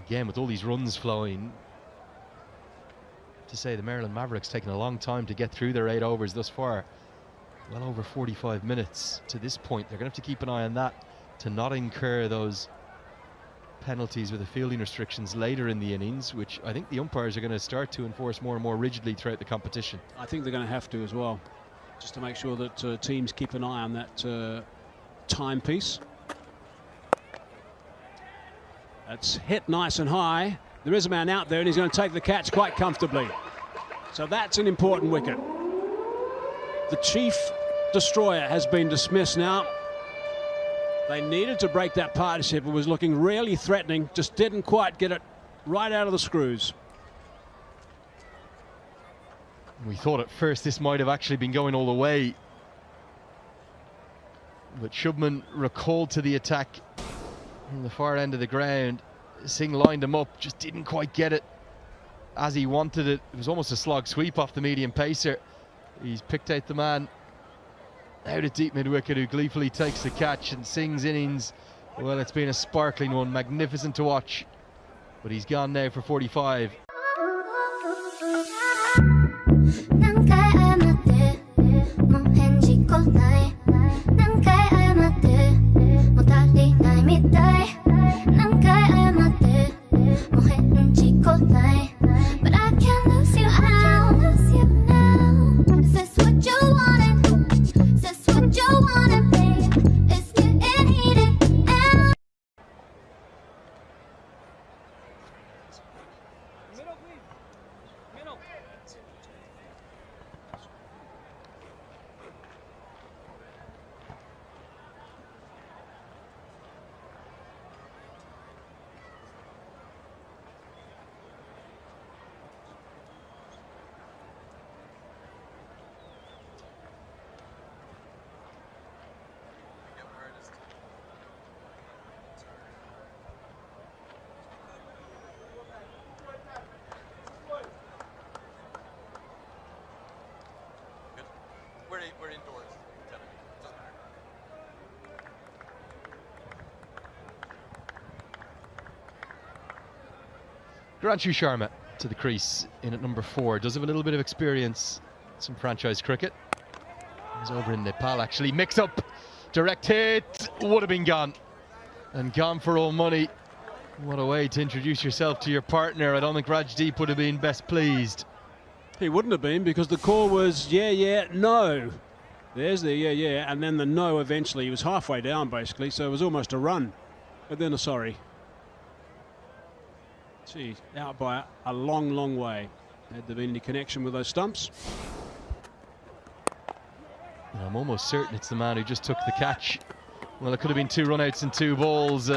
again, with all these runs flowing, to say the Maryland Mavericks taking a long time to get through their 8 overs thus far. Well over 45 minutes to this point. They're going to have to keep an eye on that to not incur those penalties with the fielding restrictions later in the innings, which I think the umpires are going to start to enforce more and more rigidly throughout the competition. I think they're going to have to as well, just to make sure that teams keep an eye on that timepiece. That's hit nice and high. There is a man out there and he's going to take the catch quite comfortably. So that's an important wicket. The chief destroyer has been dismissed now. They needed to break that partnership. It was looking really threatening, just didn't quite get it right out of the screws. We thought at first this might have actually been going all the way, but Shubman recalled to the attack in the far end of the ground. Singh lined him up, just didn't quite get it as he wanted it. It was almost a slog sweep off the medium pacer. He's picked out the man out at deep mid-wicket, who gleefully takes the catch, and Singh's innings, well, it's been a sparkling one, magnificent to watch, but he's gone now for 45. We're indoors. Granshu Sharma to the crease in at number 4. Does have a little bit of experience, some franchise cricket. He's over in Nepal actually. Mix up, direct hit, would have been gone. And gone for all money. What a way to introduce yourself to your partner. I don't think Rajdeep would have been best pleased. He wouldn't have been, because the call was yeah, no. There's the yeah, and then the no eventually. He was halfway down basically, so it was almost a run. But then a sorry. Gee, out by a long, long way. Had there been any connection with those stumps? I'm almost certain it's the man who just took the catch. Well, it could have been 2 run-outs and 2 balls.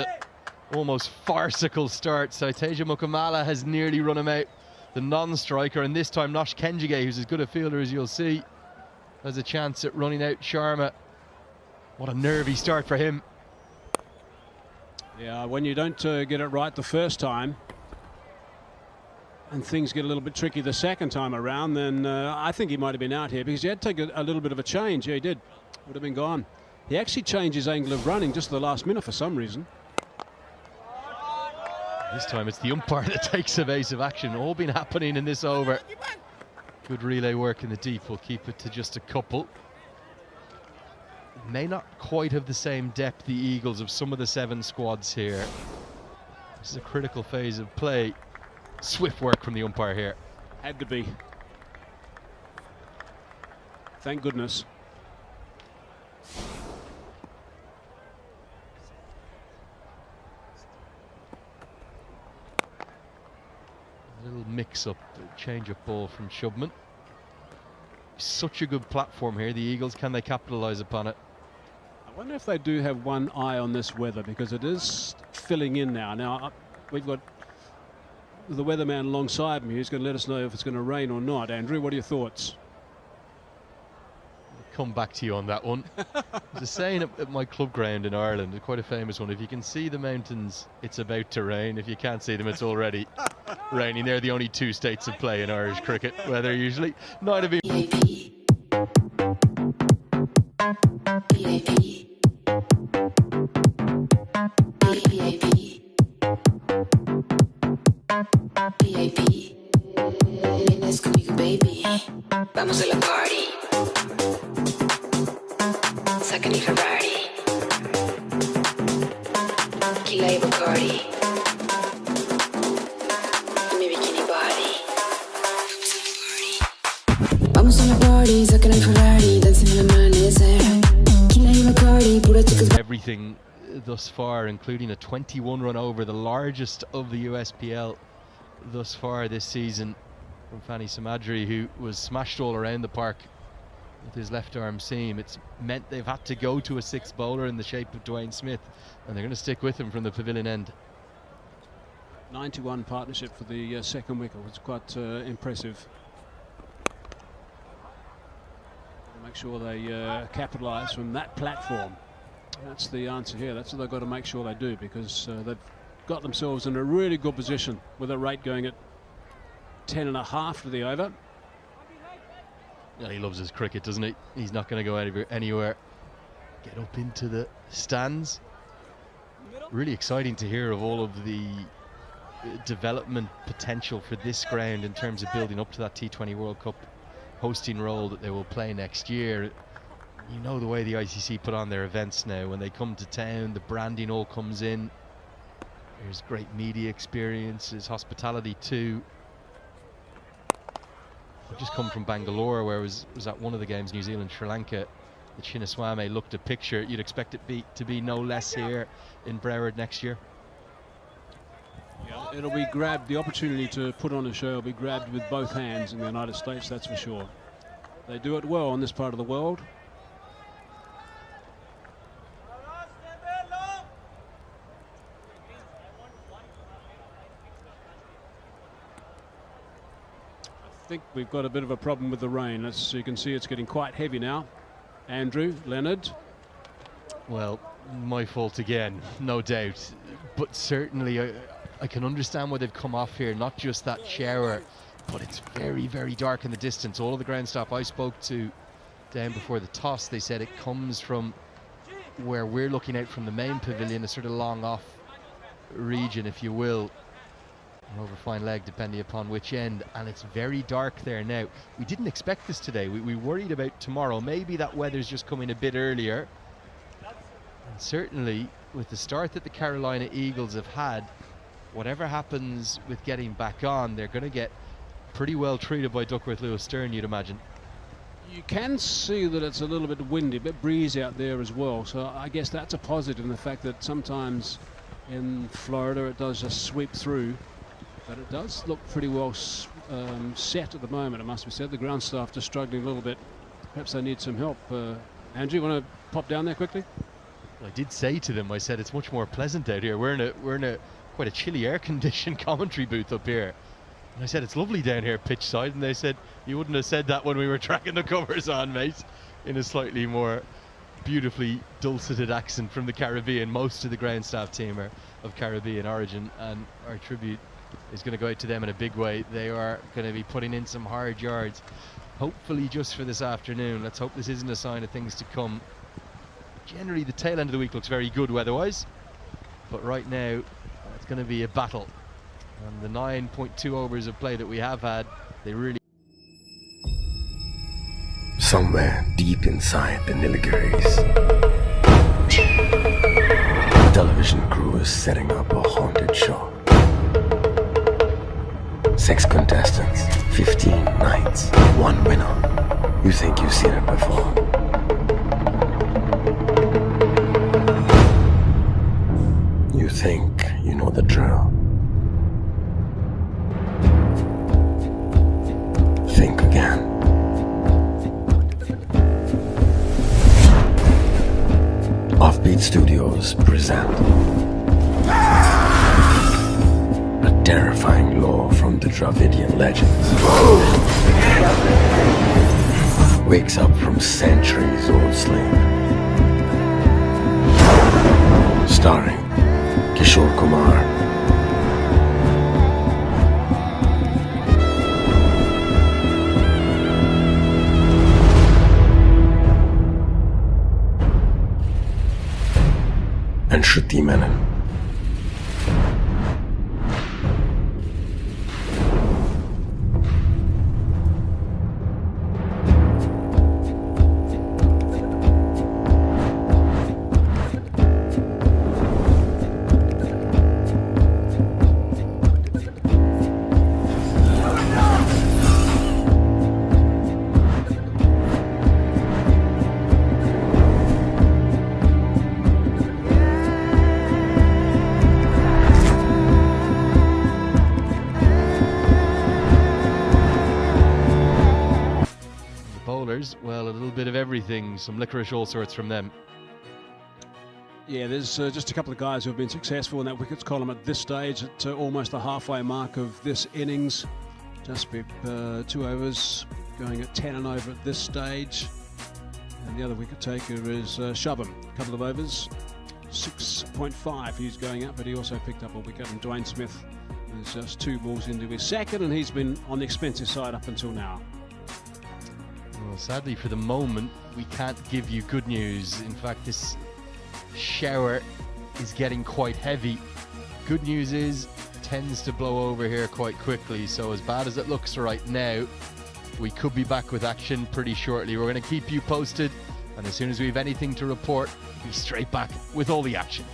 Almost farcical start. Saiteja Mukamala has nearly run him out, the non-striker, and this time Nosh Kenjige, who's as good a fielder as you'll see, has a chance at running out Sharma. What a nervy start for him. Yeah, when you don't get it right the first time, and things get a little bit tricky the second time around, then I think he might have been out here, because he had to take a little bit of a change. Yeah, he did. Would have been gone. He actually changed his angle of running just at the last minute for some reason. This time it's the umpire that takes evasive action. All been happening in this over. Good relay work in the deep. We'll keep it to just a couple. May not quite have the same depth, the Eagles, of some of the 7 squads here. This is a critical phase of play. Swift work from the umpire here. Had to be. Thank goodness. A little mix-up, change-up ball from Shubman. Such a good platform here, the Eagles. Can they capitalise upon it? I wonder if they do have one eye on this weather, because it is filling in now. Now, we've got the weatherman alongside me who's going to let us know if it's going to rain or not. Andrew, what are your thoughts? I'll come back to you on that one. There's a saying at my club ground in Ireland, quite a famous one: if you can see the mountains, it's about to rain. If you can't see them, it's already raining. They're the only 2 states of play in Irish cricket weather usually. Not a bit. Lamborghini, Ferrari. Kila Bacardi. Mi bikini body. Vamos a la party, sacan el Ferrari, dancing en la amanecer. Kila Bacardi, pura chicas. Everything thus far, including a 21-run over, the largest of the USPL thus far this season, from Fanny Samadri, who was smashed all around the park with his left arm seam. It's meant they've had to go to a sixth bowler in the shape of Dwayne Smith, and they're going to stick with him from the pavilion end. 91 partnership for the second wicket was quite impressive. Make sure they capitalise from that platform. That's the answer here. That's what they've got to make sure they do, because they've got themselves in a really good position with a rate going at 10.5 to the over. Yeah, he loves his cricket, doesn't he? He's not going to go anywhere. Get up into the stands. Really exciting to hear of all of the development potential for this ground in terms of building up to that T20 World Cup hosting role that they will play next year. You know the way the ICC put on their events now. When they come to town, the branding all comes in. There's great media experiences, hospitality too. I've just come from Bangalore, where I was at one of the games, New Zealand, Sri Lanka. The Chinnaswamy looked a picture. You'd expect it to be no less here in Broward next year. Yeah, it'll be grabbed, the opportunity to put on a show will be grabbed with both hands in the United States, that's for sure. They do it well in this part of the world. I think we've got a bit of a problem with the rain. So you can see it's getting quite heavy now. Andrew, Leonard. Well, my fault again, no doubt. But certainly I can understand why they've come off here. Not just that shower, but it's very, very dark in the distance. All of the ground staff I spoke to down before the toss, they said it comes from where we're looking out from the main pavilion, a sort of long off region, if you will. Over fine leg, depending upon which end, and it's very dark there now. We didn't expect this today. We worried about tomorrow. Maybe that weather's just coming a bit earlier. And certainly, with the start that the Carolina Eagles have had, whatever happens with getting back on, they're going to get pretty well treated by Duckworth Lewis Stern, you'd imagine. You can see that it's a little bit windy, a bit breezy out there as well. So I guess that's a positive in the fact that sometimes in Florida it does just sweep through. But it does look pretty well set at the moment, it must be said. The ground staff just struggling a little bit. Perhaps they need some help. Andrew, you want to pop down there quickly? I did say to them, I said it's much more pleasant out here. We're in a quite a chilly air-conditioned commentary booth up here. And I said it's lovely down here pitch side, and they said you wouldn't have said that when we were tracking the covers on, mate, in a slightly more beautifully dulceted accent from the Caribbean. Most of the ground staff team are of Caribbean origin, and our tribute is going to go out to them in a big way. They are going to be putting in some hard yards, hopefully just for this afternoon. Let's hope this isn't a sign of things to come. Generally the tail end of the week looks very good weather-wise, but right now it's going to be a battle. And the 9.2 overs of play that we have had, they really... Somewhere deep inside the Nilgiris, a television crew is setting up a haunted show. 6 contestants, 15 nights, 1 winner. You think you've seen it before. You think you know the drill. Think again. Offbeet Studios present a terrifying lore from the Dravidian legends. Wakes up from centuries old sleep. Starring Kishore Kumar, and Shruti Menon. everything, some licorice all sorts from them. Yeah, there's just a couple of guys who have been successful in that wickets column at this stage, at almost the halfway mark of this innings. Just 2 overs, going at 10 and over at this stage. And the other wicket taker is Shubham, a couple of overs, 6.5 he's going at, but he also picked up a wicket. And Dwayne Smith is just 2 balls into his second, and he's been on the expensive side up until now. Well, sadly for the moment, we can't give you good news. In fact, this shower is getting quite heavy. Good news is, it tends to blow over here quite quickly, so as bad as it looks right now, we could be back with action pretty shortly. We're going to keep you posted, and as soon as we have anything to report, we'll be straight back with all the action.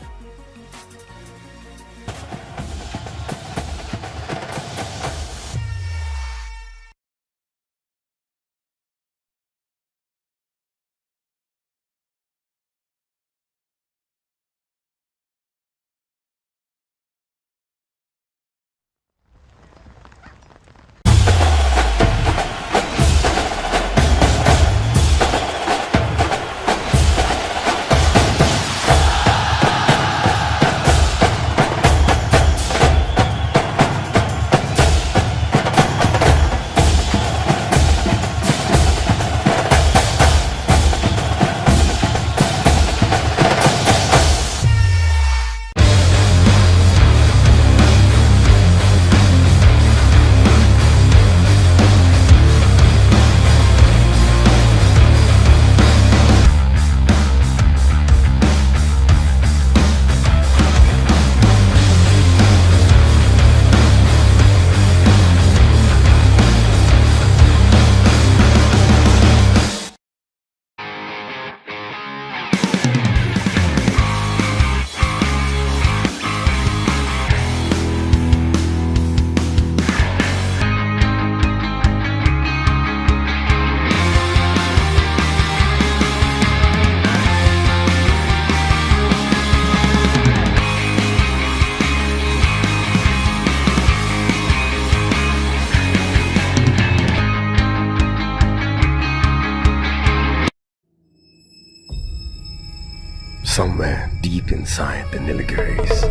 Somewhere deep inside the Nilgiris,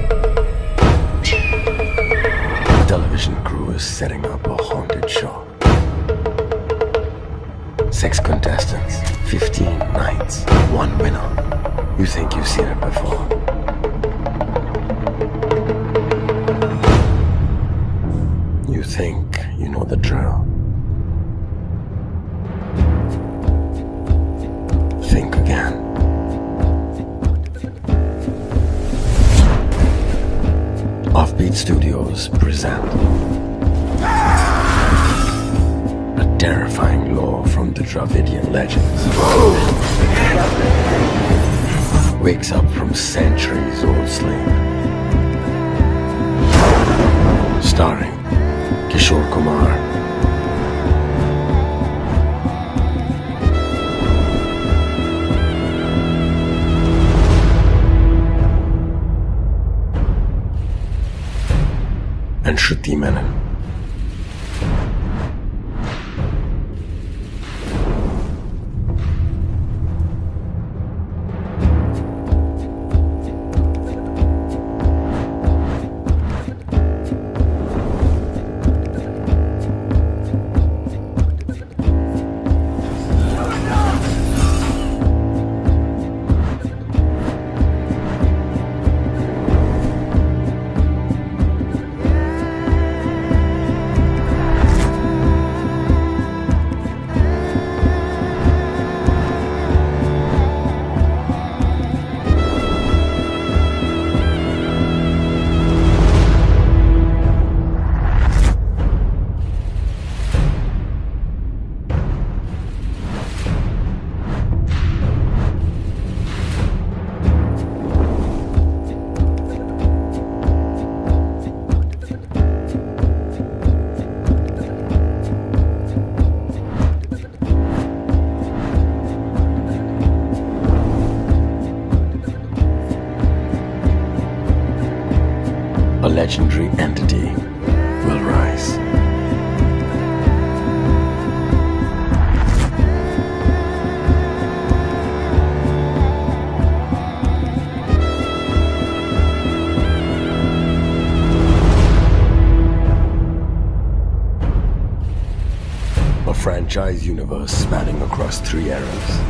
a television crew is setting up a haunted show. 6 contestants, 15 nights, 1 winner. You think you've seen it before. You think you know the drill. Think again. Offbeet Studios present a terrifying lore from the Dravidian legends. Wakes up from centuries old sleep. Starring Kishore Kumar, and Shruti Menon. A legendary entity will rise. franchise universe spanning across 3 eras.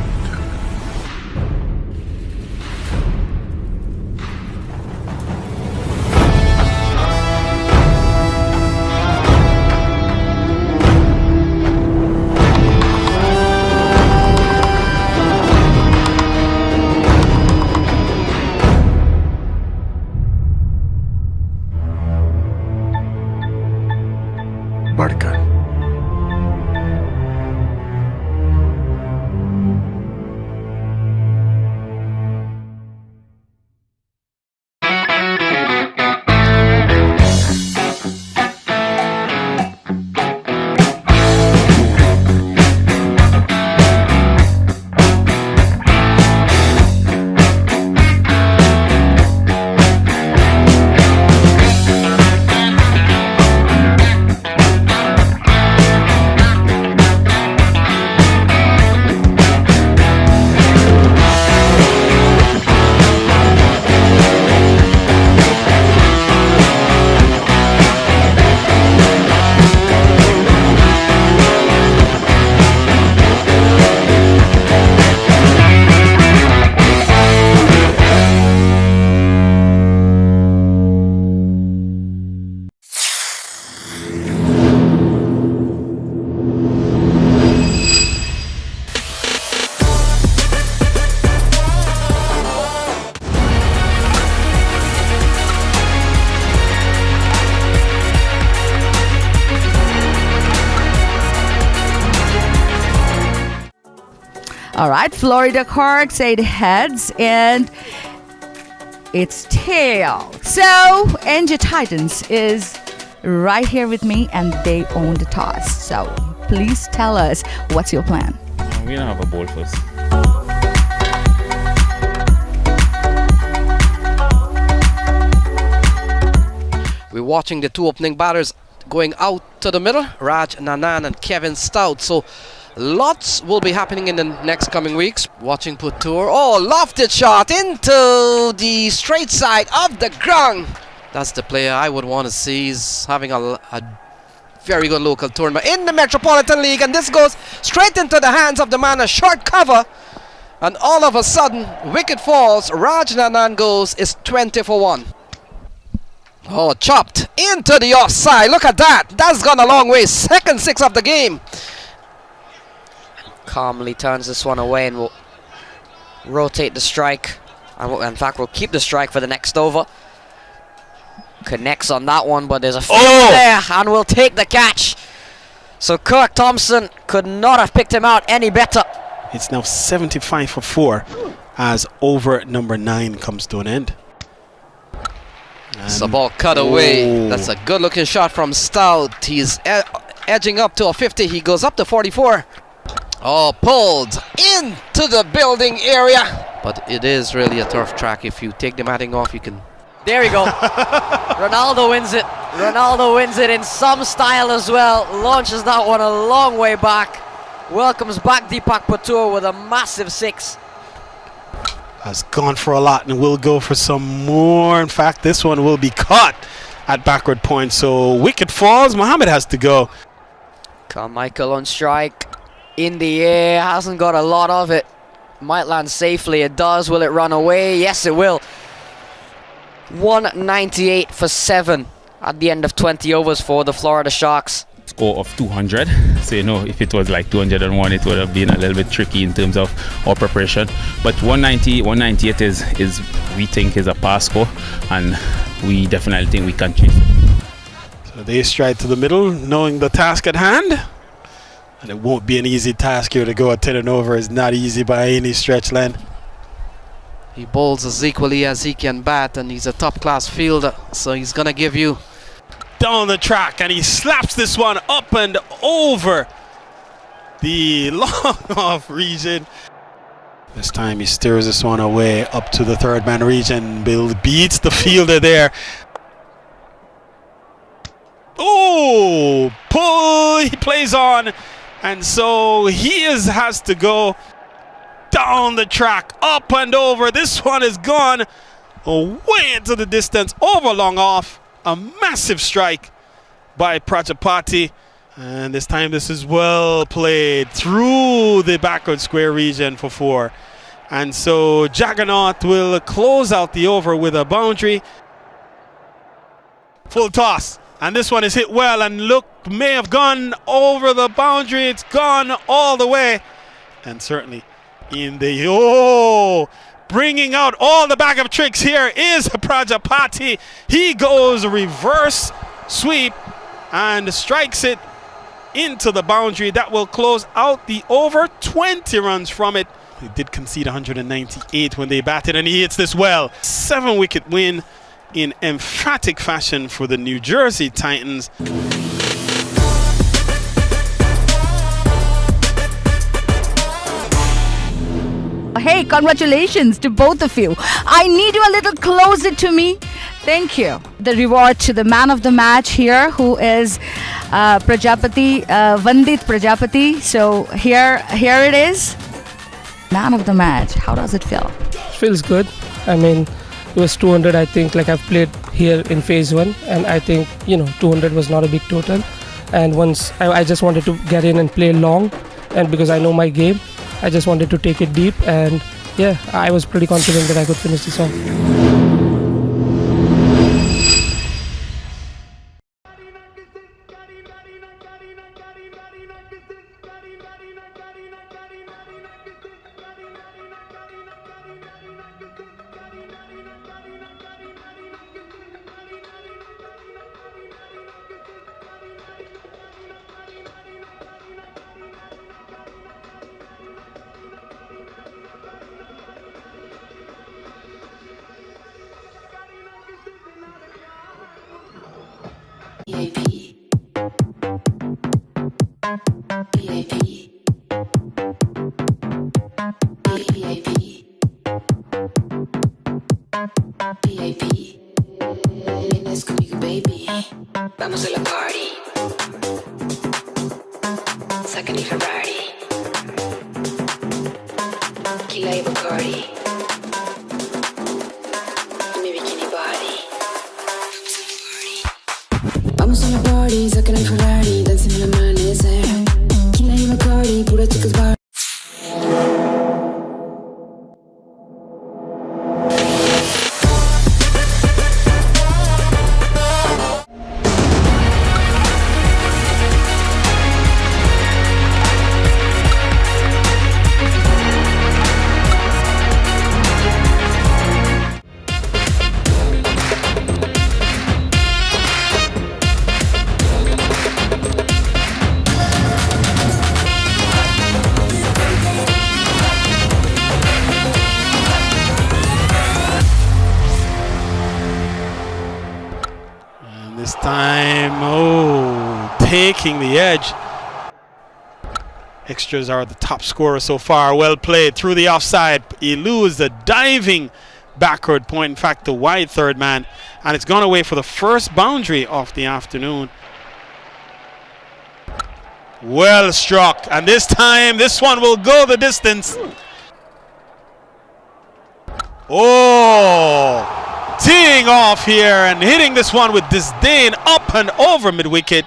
Barca. All right, Florida card said heads and it's tail. So, NJ Titans is right here with me and they own the toss. So, please tell us what's your plan. We're gonna have a ball first. We're watching the 2 opening batters going out to the middle, Raj Nanan and Kevin Stout. So lots will be happening in the next coming weeks. Watching Putur. Oh, lofted shot into the straight side of the ground. That's the player I would want to see. He's having a very good local tournament in the Metropolitan League, and this goes straight into the hands of the man, a short cover, and all of a sudden wicket falls. Raj Nanan goes, is 20 for 1. Oh, chopped into the offside. Look at that. That's gone a long way. Second 6 of the game. Calmly turns this one away and will rotate the strike. And in fact, we'll keep the strike for the next over. Connects on that one, but there's a field there, and will take the catch. So Kirk Thompson could not have picked him out any better. It's now 75 for 4 as over number 9 comes to an end. It's a ball cut away. That's a good looking shot from Stout. He's edging up to a 50. He goes up to 44. Oh, pulled into the building area. But it is really a turf track. If you take the matting off, you can. There we go. Ronaldo wins it. Ronaldo wins it in some style as well. Launches that one a long way back. Welcomes back Deepak Patur with a massive 6. Has gone for a lot and will go for some more. In fact, this one will be caught at backward point. So wicket falls. Mohammed has to go. Carmichael on strike. In the air. Hasn't got a lot of it. Might land safely. It does. Will it run away? Yes, it will. 198 for 7 at the end of 20 overs for the Florida Sharks. Score of 200. So, you know, if it was like 201, it would have been a little bit tricky in terms of our preparation. But 190, 198 is we think is a pass score, and we definitely think we can chase it. So they stride to the middle, knowing the task at hand. And it won't be an easy task here to go at 10 and over. It's not easy by any stretch, Len. He bowls as equally as he can bat, and he's a top-class fielder, so he's going to give you. Down the track, and he slaps this one up and over the long-off region. This time he steers this one away up to the third-man region. Bill beats the fielder there. Oh, pull, he plays on, and so he has to go down the track, up and over. This one is gone way into the distance, over long off. A massive strike by Prajapati, And this time this is well played through the backward square region for 4. And so Juggernaut will close out the over with a boundary. Full toss. And this one is hit well, and look, may have gone over the boundary. It's gone all the way. And certainly in the, bringing out all the backup tricks here is Prajapati. He goes reverse sweep and strikes it into the boundary. That will close out the over. 20 runs from it. They did concede 198 when they batted, and he hits this well. 7-wicket win in emphatic fashion for the New Jersey Titans. Hey, congratulations to both of you. I need you a little closer to me. Thank you. The reward to the man of the match here, who is Prajapati, Vandit Prajapati. So here it is. Man of the match. How does it feel? Feels good. I mean, it was 200. I think like I've played here in phase 1, and I think 200 was not a big total. And once I just wanted to get in and play long, and because I know my game, I just wanted to take it deep, and yeah, I was pretty confident that I could finish this off. Vamos a la party. Sacali Ferrari. Kila y Bacardi. Mi bikini body. Vamos a la party. Sacali Ferrari. Dancing en el amanecer. Kila y Bacardi. Pura chicas bar. This time, taking the edge. Extras are the top scorer so far. Well played through the offside. Eludes the diving backward point. In fact, the wide third man. And it's gone away for the first boundary of the afternoon. Well struck. And this time, this one will go the distance. Teeing off here and hitting this one with disdain up and over mid-wicket.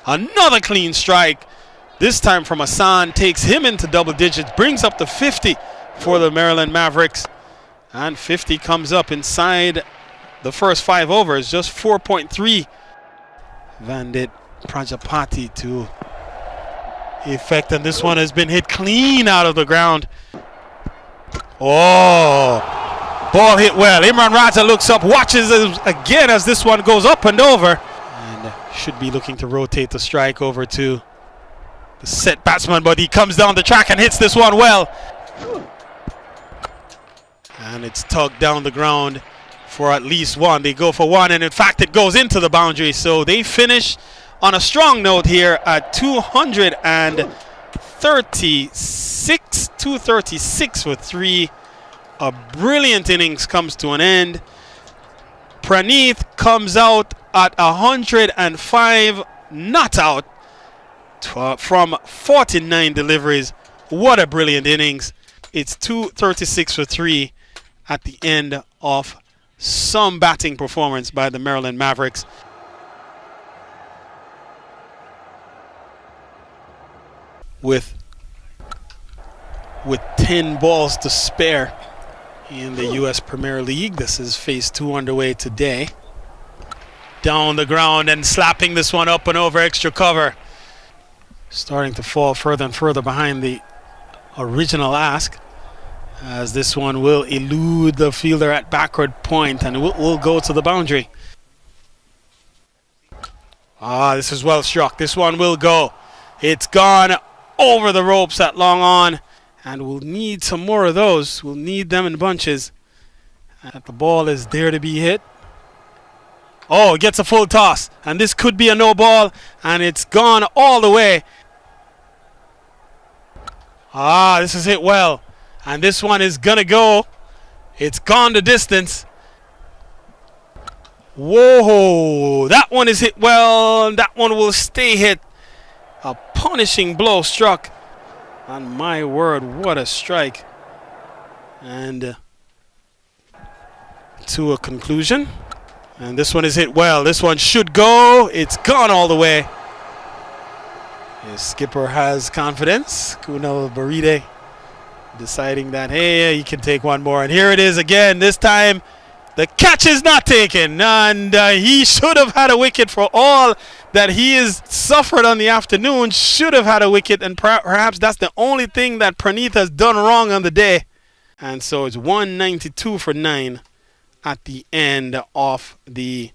Another clean strike. This time from Hassan, takes him into double digits, brings up the 50 for the Maryland Mavericks. And 50 comes up inside the first 5 overs, just 4.3. Vandit Prajapati to effect, and this one has been hit clean out of the ground. Ball hit well. Imran Raja looks up, watches again as this one goes up and over. And should be looking to rotate the strike over to the set batsman, but he comes down the track and hits this one well. And it's tugged down the ground for at least one. They go for one, and in fact it goes into the boundary. So they finish on a strong note here at 236 for 3. A brilliant innings comes to an end. Praneeth comes out at 105, not out from 49 deliveries. What a brilliant innings. It's 236 for 3 at the end of some batting performance by the Maryland Mavericks. with 10 balls to spare in the US Premier League. This is phase 2 underway today. Down the ground and slapping this one up and over extra cover. Starting to fall further and further behind the original ask, as this one will elude the fielder at backward point and will go to the boundary. This is well struck. This one will go. It's gone over the ropes at long on, and we'll need some more of those. We'll need them in bunches. And the ball is there to be hit. Oh, it gets a full toss, and this could be a no ball, and it's gone all the way. This is hit well, and this one is gonna go. It's gone the distance. Whoa, that one is hit well, and that one will stay hit. A punishing blow struck. And my word, what a strike. And to a conclusion. And this one is hit well. This one should go. It's gone all the way. His skipper has confidence. Kunal Baride deciding that, hey, he can take one more. And here it is again. This time, the catch is not taken. And he should have had a wicket for all that he has suffered on the afternoon. Should have had a wicket. And perhaps that's the only thing that Praneeth has done wrong on the day. And so it's 192 for 9 at the end of the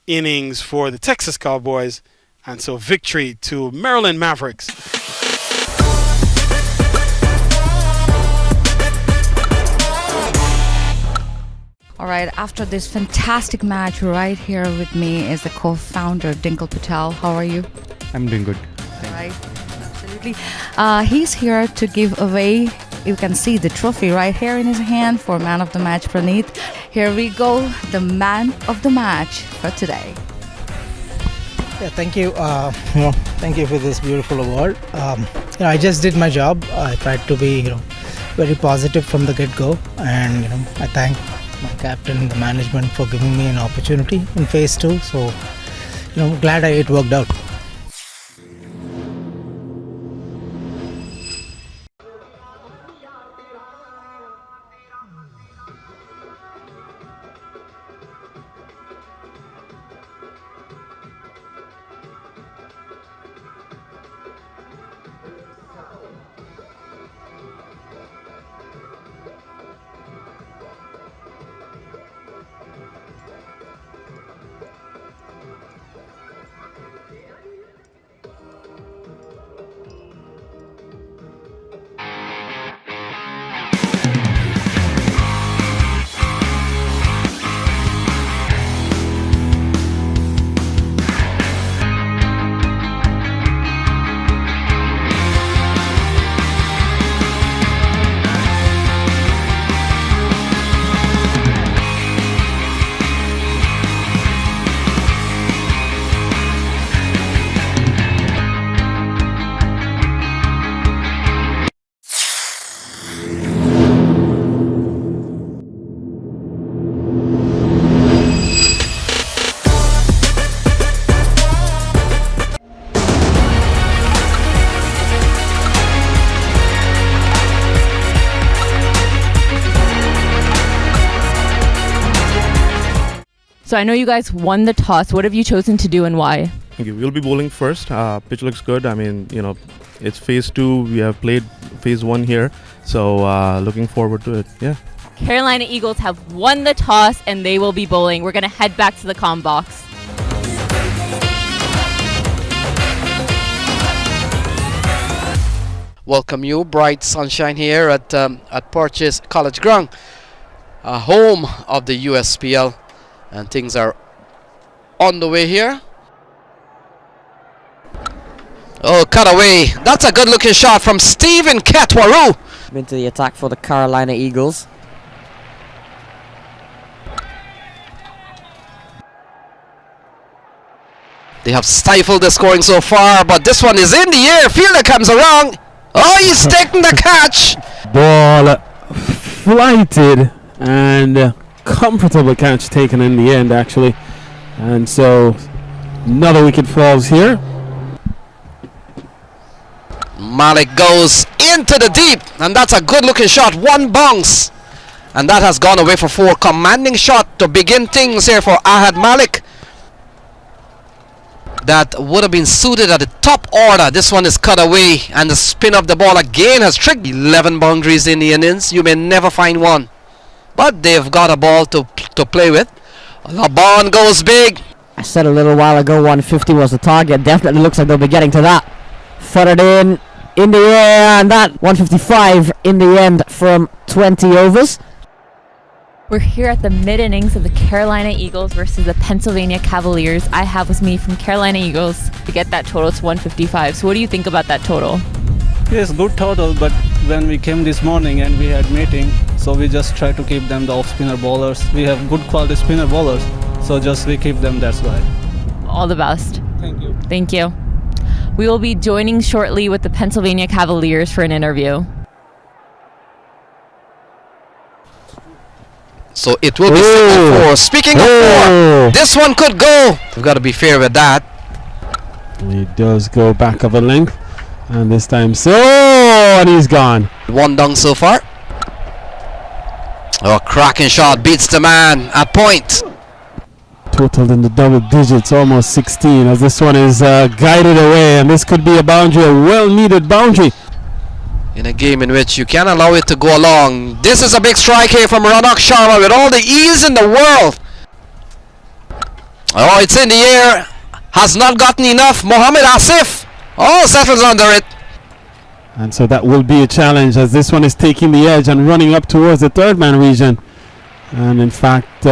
innings for the Texas Cowboys. And so victory to Maryland Mavericks. All right, after this fantastic match, right here with me is the co-founder, Dinkle Patel. How are you? I'm doing good. All right, absolutely. He's here to give away, you can see the trophy right here in his hand for Man of the Match, Praneeth. Here we go, the Man of the Match for today. Yeah, thank you. Thank you for this beautiful award. I just did my job. I tried to be, very positive from the get-go, and I thank my captain and the management for giving me an opportunity in phase 2. So, glad it worked out. So I know you guys won the toss. What have you chosen to do and why? Okay, we'll be bowling first. Pitch looks good. I mean, it's phase 2. We have played phase 1 here. So looking forward to it. Yeah. Carolina Eagles have won the toss and they will be bowling. We're going to head back to the comm box. Welcome you, bright sunshine here at Purchase College Ground, home of the USPL, and things are on the way here. Oh, cut away. That's a good looking shot from Stephen Ketwaru. Into the attack for the Carolina Eagles. They have stifled the scoring so far, but this one is in the air. Fielder comes around. Oh, he's taking the catch. Ball flighted and comfortable catch taken in the end, actually. And so another wicket falls here. Malik goes into the deep, and that's a good looking shot. One bounce, and that has gone away for 4. Commanding shot to begin things here for Ahad Malik. That would have been suited at the top order. This one is cut away, and the spin of the ball again has tricked 11 boundaries in the innings. You may never find one, but they've got a ball to play with. LeBron goes big. I said a little while ago 150 was the target. Definitely looks like they'll be getting to that. Footed in the air, and that 155 in the end from 20 overs. We're here at the mid-innings of the Carolina Eagles versus the Pennsylvania Cavaliers. I have with me from Carolina Eagles to get that total to 155. So what do you think about that total? Yes, good total, but when we came this morning and we had meeting, so we just try to keep them the off-spinner bowlers. We have good quality spinner bowlers, so just we keep them, that's why. All the best. Thank you. Thank you. We will be joining shortly with the Pennsylvania Cavaliers for an interview. So it will be 7-4. Speaking of 4, this one could go. We've got to be fair with that. He does go back of a length, and this time and he's gone. 1 down so far. Oh, cracking shot beats the man at point. Totaled in the double digits, almost 16, as this one is guided away, and this could be a boundary, a well-needed boundary. In a game in which you can't allow it to go along. This is a big strike here from Ronak Sharma with all the ease in the world. Oh, it's in the air. Has not gotten enough. Mohammed Asif. Oh, settles under it. And so that will be a challenge, as this one is taking the edge and running up towards the third man region. And in fact,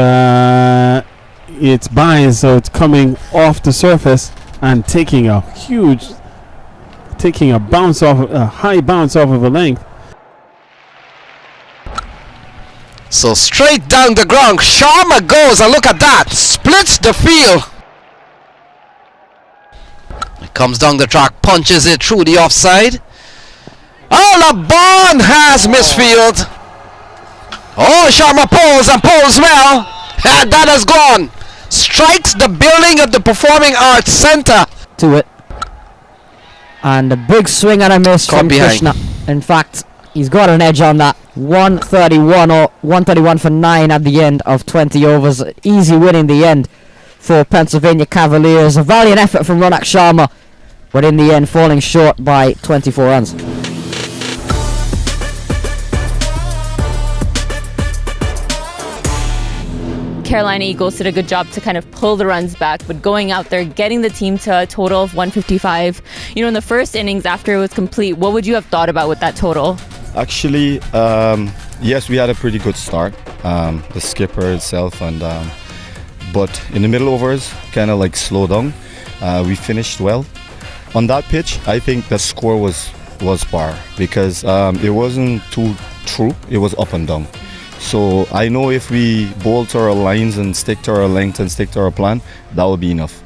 it's by, so it's coming off the surface and taking a bounce off, a high bounce off of a length. So straight down the ground, Sharma goes, and look at that, splits the field. It comes down the track, punches it through the offside. Oh, LeBron has misfield. Oh, Sharma pulls and pulls well, and that has gone. Strikes the building of the Performing Arts Center. To it. And a big swing and a miss from Krishna. In fact, he's got an edge on that. 131 for 9 at the end of 20 overs. Easy win in the end for Pennsylvania Cavaliers. A valiant effort from Ronak Sharma, but in the end falling short by 24 runs. Carolina Eagles did a good job to kind of pull the runs back, but going out there, getting the team to a total of 155. You know, in the first innings after it was complete, what would you have thought about with that total? Actually, yes, we had a pretty good start. The skipper itself, and but in the middle overs, kind of like slow down. We finished well. On that pitch, I think the score was par, because it wasn't too true. It was up and down. So I know if we bowl to our lines and stick to our length and stick to our plan, that will be enough.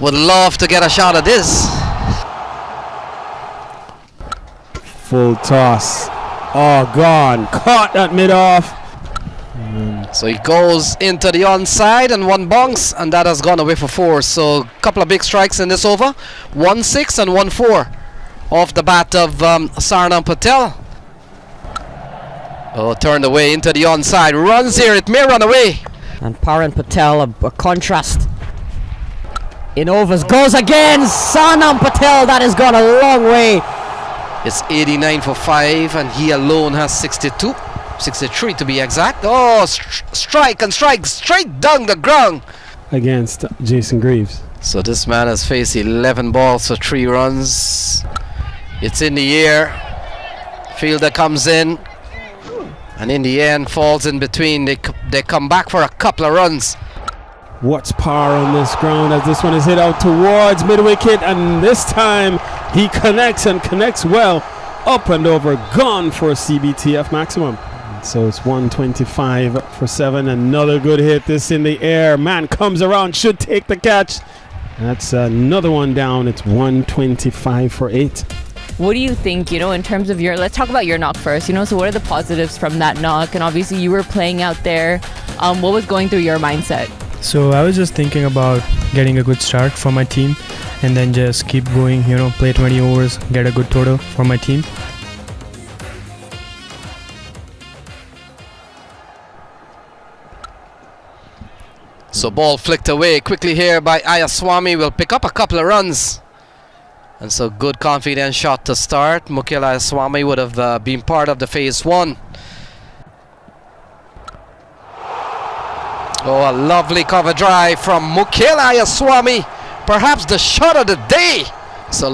would love to get a shot at this. Full toss. Oh, gone. Caught at mid-off. So he goes into the onside and one bounce, and that has gone away for 4. So a couple of big strikes in this over. 1-6 and 1-4 off the bat of Sarnam Patel. Oh, turned away into the onside. Runs here. It may run away. And Paran Patel, a contrast in overs. Goes again. Sarnam Patel, that has gone a long way. It's 89 for 5, and he alone has 62. 63 to be exact. Oh, strike and strike straight down the ground against Jason Greaves. So this man has faced 11 balls for 3 runs. It's in the air. Fielder comes in, and in the end falls in between. They come back for a couple of runs. What's power on this ground as this one is hit out towards mid-wicket, and this time he connects and connects well. Up and over, gone for a CBTF maximum. So it's 125 for 7. Another good hit. This in the air. Man comes around, should take the catch. That's another one down. It's 125 for 8. What do you think, in terms of let's talk about your knock first, so what are the positives from that knock? And obviously you were playing out there. What was going through your mindset? So I was just thinking about getting a good start for my team and then just keep going, play 20 overs, get a good total for my team. So ball flicked away quickly here by Ayaswamy. Will pick up a couple of runs. And so good confident shot to start. Mukil Ayaswamy would have been part of the phase 1. Oh, a lovely cover drive from Mukil Ayaswamy. Perhaps the shot of the day. So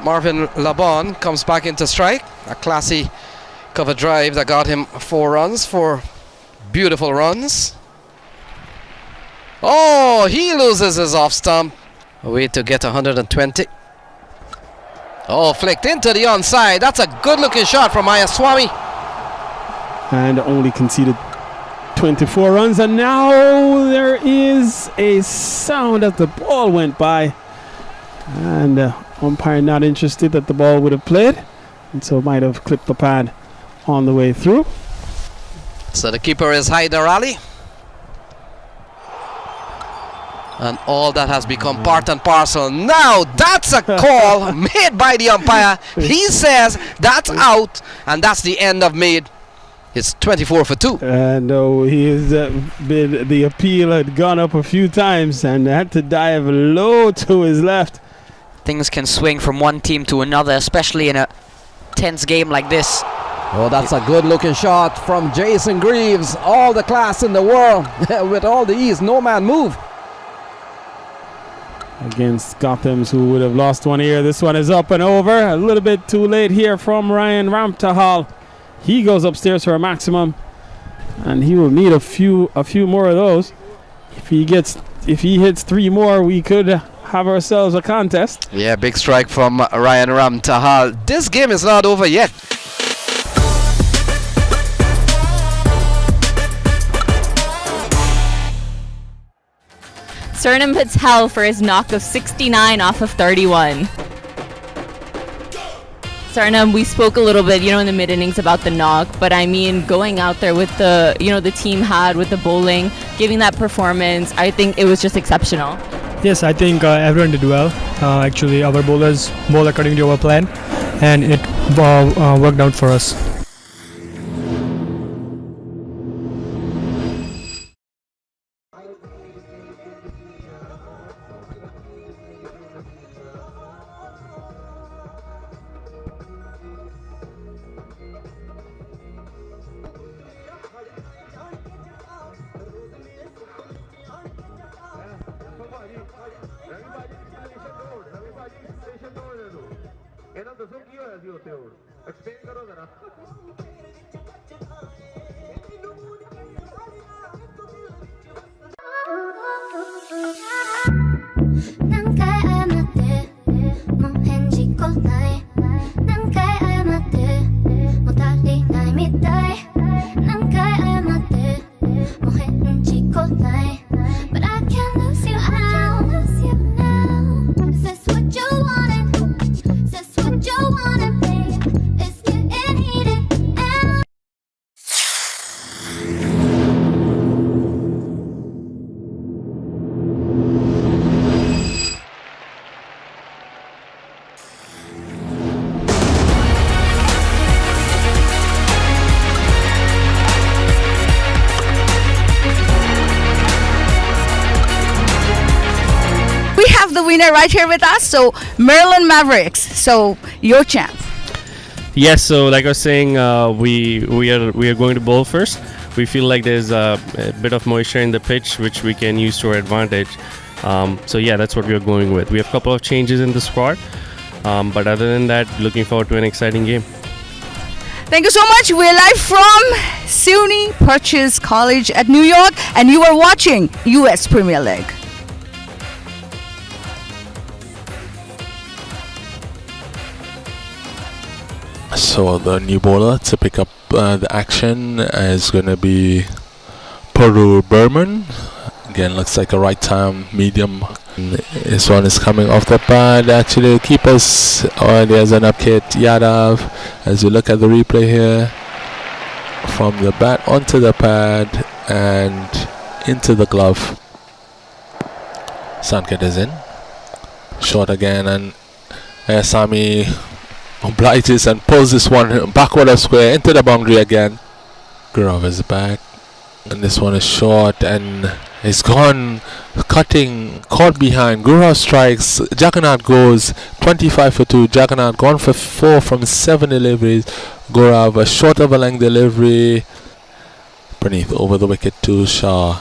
Marvin Laban comes back into strike. A classy cover drive that got him 4 runs, 4 beautiful runs. Oh, he loses his off stump. A way to get 120. Oh, flicked into the onside. That's a good looking shot from Ayaswamy. And only conceded 24 runs. And now there is a sound as the ball went by. And umpire not interested that the ball would have played. And so might have clipped the pad on the way through. So the keeper is Haider Ali. And all that has become part and parcel. Now that's a call made by the umpire. He says that's out, and that's the end of made. It's 24 for 2. No, he has been, the appeal had gone up a few times and had to dive low to his left. Things can swing from one team to another, especially in a tense game like this. Oh, that's a good looking shot from Jason Greaves. All the class in the world with all the ease. No man move. Against Gothams, who would have lost one here. This one is up and over. A little bit too late here from Ryan Ramtahal. He goes upstairs for a maximum, and he will need a few more of those. If he hits 3 more, we could have ourselves a contest. Yeah, big strike from Ryan Ramtahal. This game is not over yet. Sarnam Patel for his knock of 69 off of 31. Sarnam, we spoke a little bit, in the mid-innings about the knock, but I mean, going out there with the, the team had with the bowling, giving that performance, I think it was just exceptional. Yes, I think everyone did well. Actually, our bowlers bowled according to our plan, and it worked out for us. But I can't lose you out. winner right here with us. So Maryland Mavericks. So your chance. Yes, so like I was saying, we are going to bowl first. We feel like there's a bit of moisture in the pitch, which we can use to our advantage. So yeah, that's what we are going with. We have a couple of changes in the squad, but other than that, looking forward to an exciting game. Thank you so much. We're live from SUNY Purchase College at New York, and you are watching US Premier League. So the new bowler to pick up the action is going to be Peru Berman. Again, looks like a right time medium. This one is coming off the pad. Actually, keepers. Oh, there's an upkick. Yadav. As you look at the replay here, from the bat onto the pad and into the glove. Sanket is in. Short again, and Sami obliges and pulls this one backward of square into the boundary again. Gurov is back, and this one is short and it's gone, cutting, caught behind. Gurov strikes. Jagannath goes 25 for 2. Jagannath gone for 4 from 7 deliveries. Gurov a short of a length delivery. Praneeth over the wicket to Shah,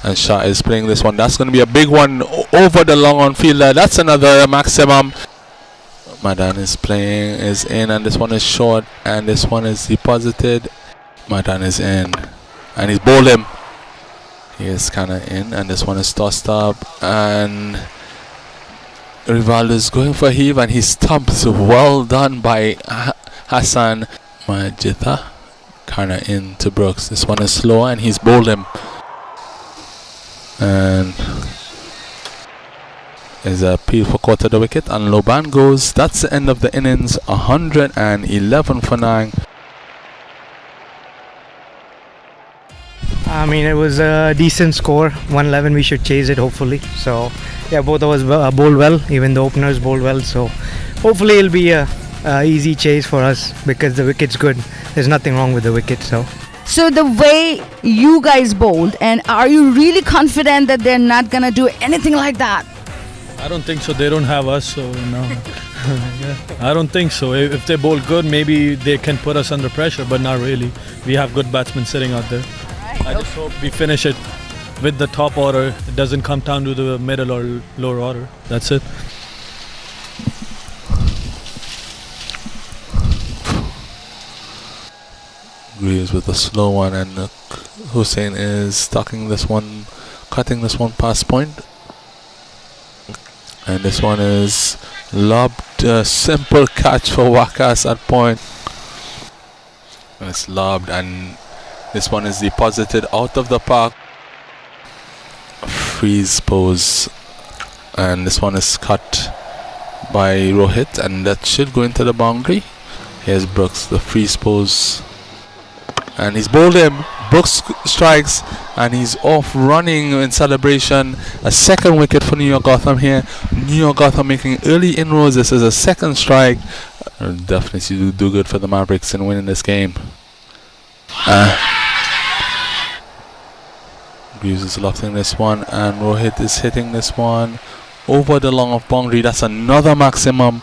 and Shah is playing this one. That's going to be a big one over the long on fielder. That's another maximum. Madan is playing, is in, and this one is short, and this one is deposited. Madan is in, and he's bowled him. He is kind of in, and this one is tossed up, and Rivaldo is going for heave, and he stumps. Well done by Hassan Majitha. Kind of in to Brooks. This one is slow, and he's bowled him. And is a peel for quarter the wicket, and Loban goes. That's the end of the innings. 111 for 9. I mean, it was a decent score. 111. We should chase it, hopefully. So yeah, both of us bowled well. Even the openers bowled well. So hopefully it'll be a easy chase for us because the wicket's good. There's nothing wrong with the wicket. So the way you guys bowled, and are you really confident that they're not gonna do anything like that? I don't think so. They don't have us, so no. Yeah. I don't think so. If they bowl good, maybe they can put us under pressure, but not really. We have good batsmen sitting out there. I just hope we finish it with the top order. It doesn't come down to the middle or lower order. That's it. Agrees with the slow one, and Hussein is stucking this one, cutting this one past point. And this one is lobbed. A simple catch for Wakas at point. And it's lobbed, and this one is deposited out of the park. Freeze pose, and this one is cut by Rohit, and that should go into the boundary. Here's Brooks, the freeze pose, and he's bowled him. Brooks strikes, and he's off running in celebration. A second wicket for New York Gotham here. New York Gotham making early inroads. This is a second strike. Definitely do good for the Mavericks in winning this game. Greaves is lofting this one, and Rohit is hitting this one over the long of boundary. That's another maximum.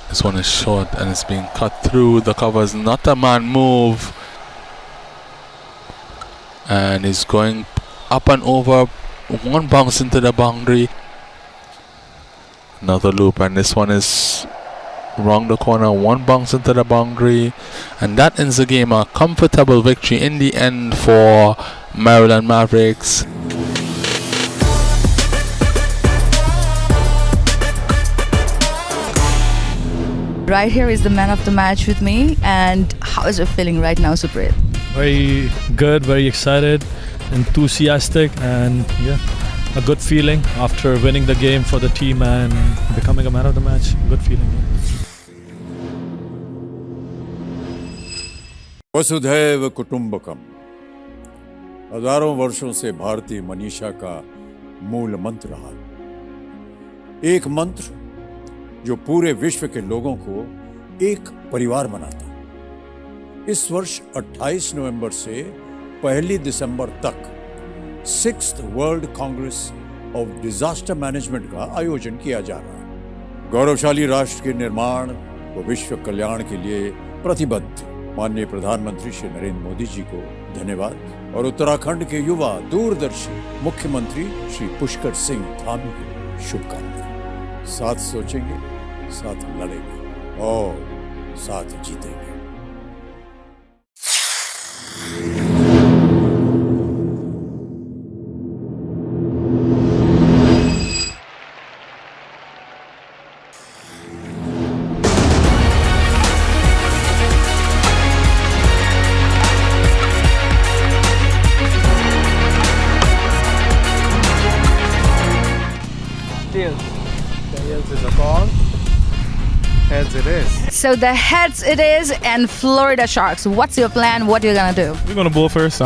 This one is short, and it's being cut through the covers. Not a man move. And he's going up and over. One bounce into the boundary. Another loop, and this one is wrong the corner. One bounce into the boundary, and that ends the game. A comfortable victory in the end for Maryland Mavericks. Right here is the man of the match with me, and how is it feeling right now, Suprit? Very good, very excited, enthusiastic, and yeah, a good feeling after winning the game for the team and becoming a man of the match. Good feeling. वसुधैव कुटुंबकम हजारों वर्षों से भारतीय मनीषा का मूल मंत्र रहा। एक मंत्र जो पूरे विश्व के लोगों को एक परिवार बनाता। इस वर्ष 28 नवंबर से 1 दिसंबर तक 6th world Congress of disaster management का आयोजन किया जा रहा है। गौरवशाली राष्ट्र के निर्माण व विश्व कल्याण के लिए प्रतिबद्ध माननीय प्रधानमंत्री श्री नरेंद्र मोदी जी को धन्यवाद और उत्तराखंड के युवा दूरदर्शी मुख्यमंत्री श्री पुष्कर सिंह धामी को शुभकामनाएं। साथ सोचेंगे, साथ लड़ेंगे और साथ जीतेंगे। Tails is a call. Heads it is. So the heads it is, and Florida Sharks. What's your plan? What are you gonna do? We're gonna bowl first.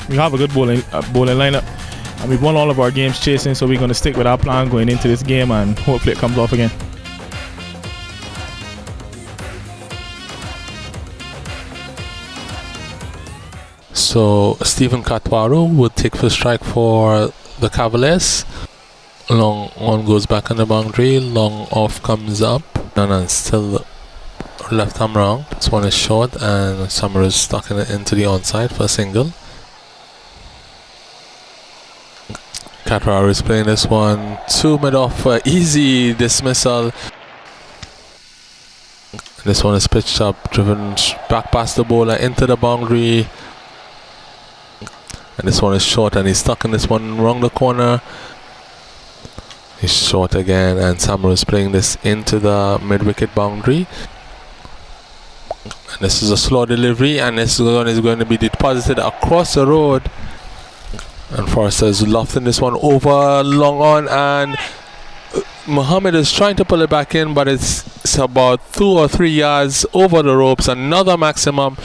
We have a good bowling lineup, and we've won all of our games chasing. So we're gonna stick with our plan going into this game, and hopefully it comes off again. So Stephen Katwaru would take first strike for the Cavaliers. Long on goes back on the boundary. Long off comes up. And still left arm wrong. This one is short, and Summer is stuck into the onside for a single. Katwaru is playing this one 2 mid off for easy dismissal. This one is pitched up, driven back past the bowler into the boundary. And this one is short, and he's stuck in this one wrong the corner. He's short again, and Samuel is playing this into the mid-wicket boundary. And this is a slow delivery, and this one is going to be deposited across the road. And Forrester is lofting this one over long on, and Mohammed is trying to pull it back in, but it's about 2 or 3 yards over the ropes. Another maximum,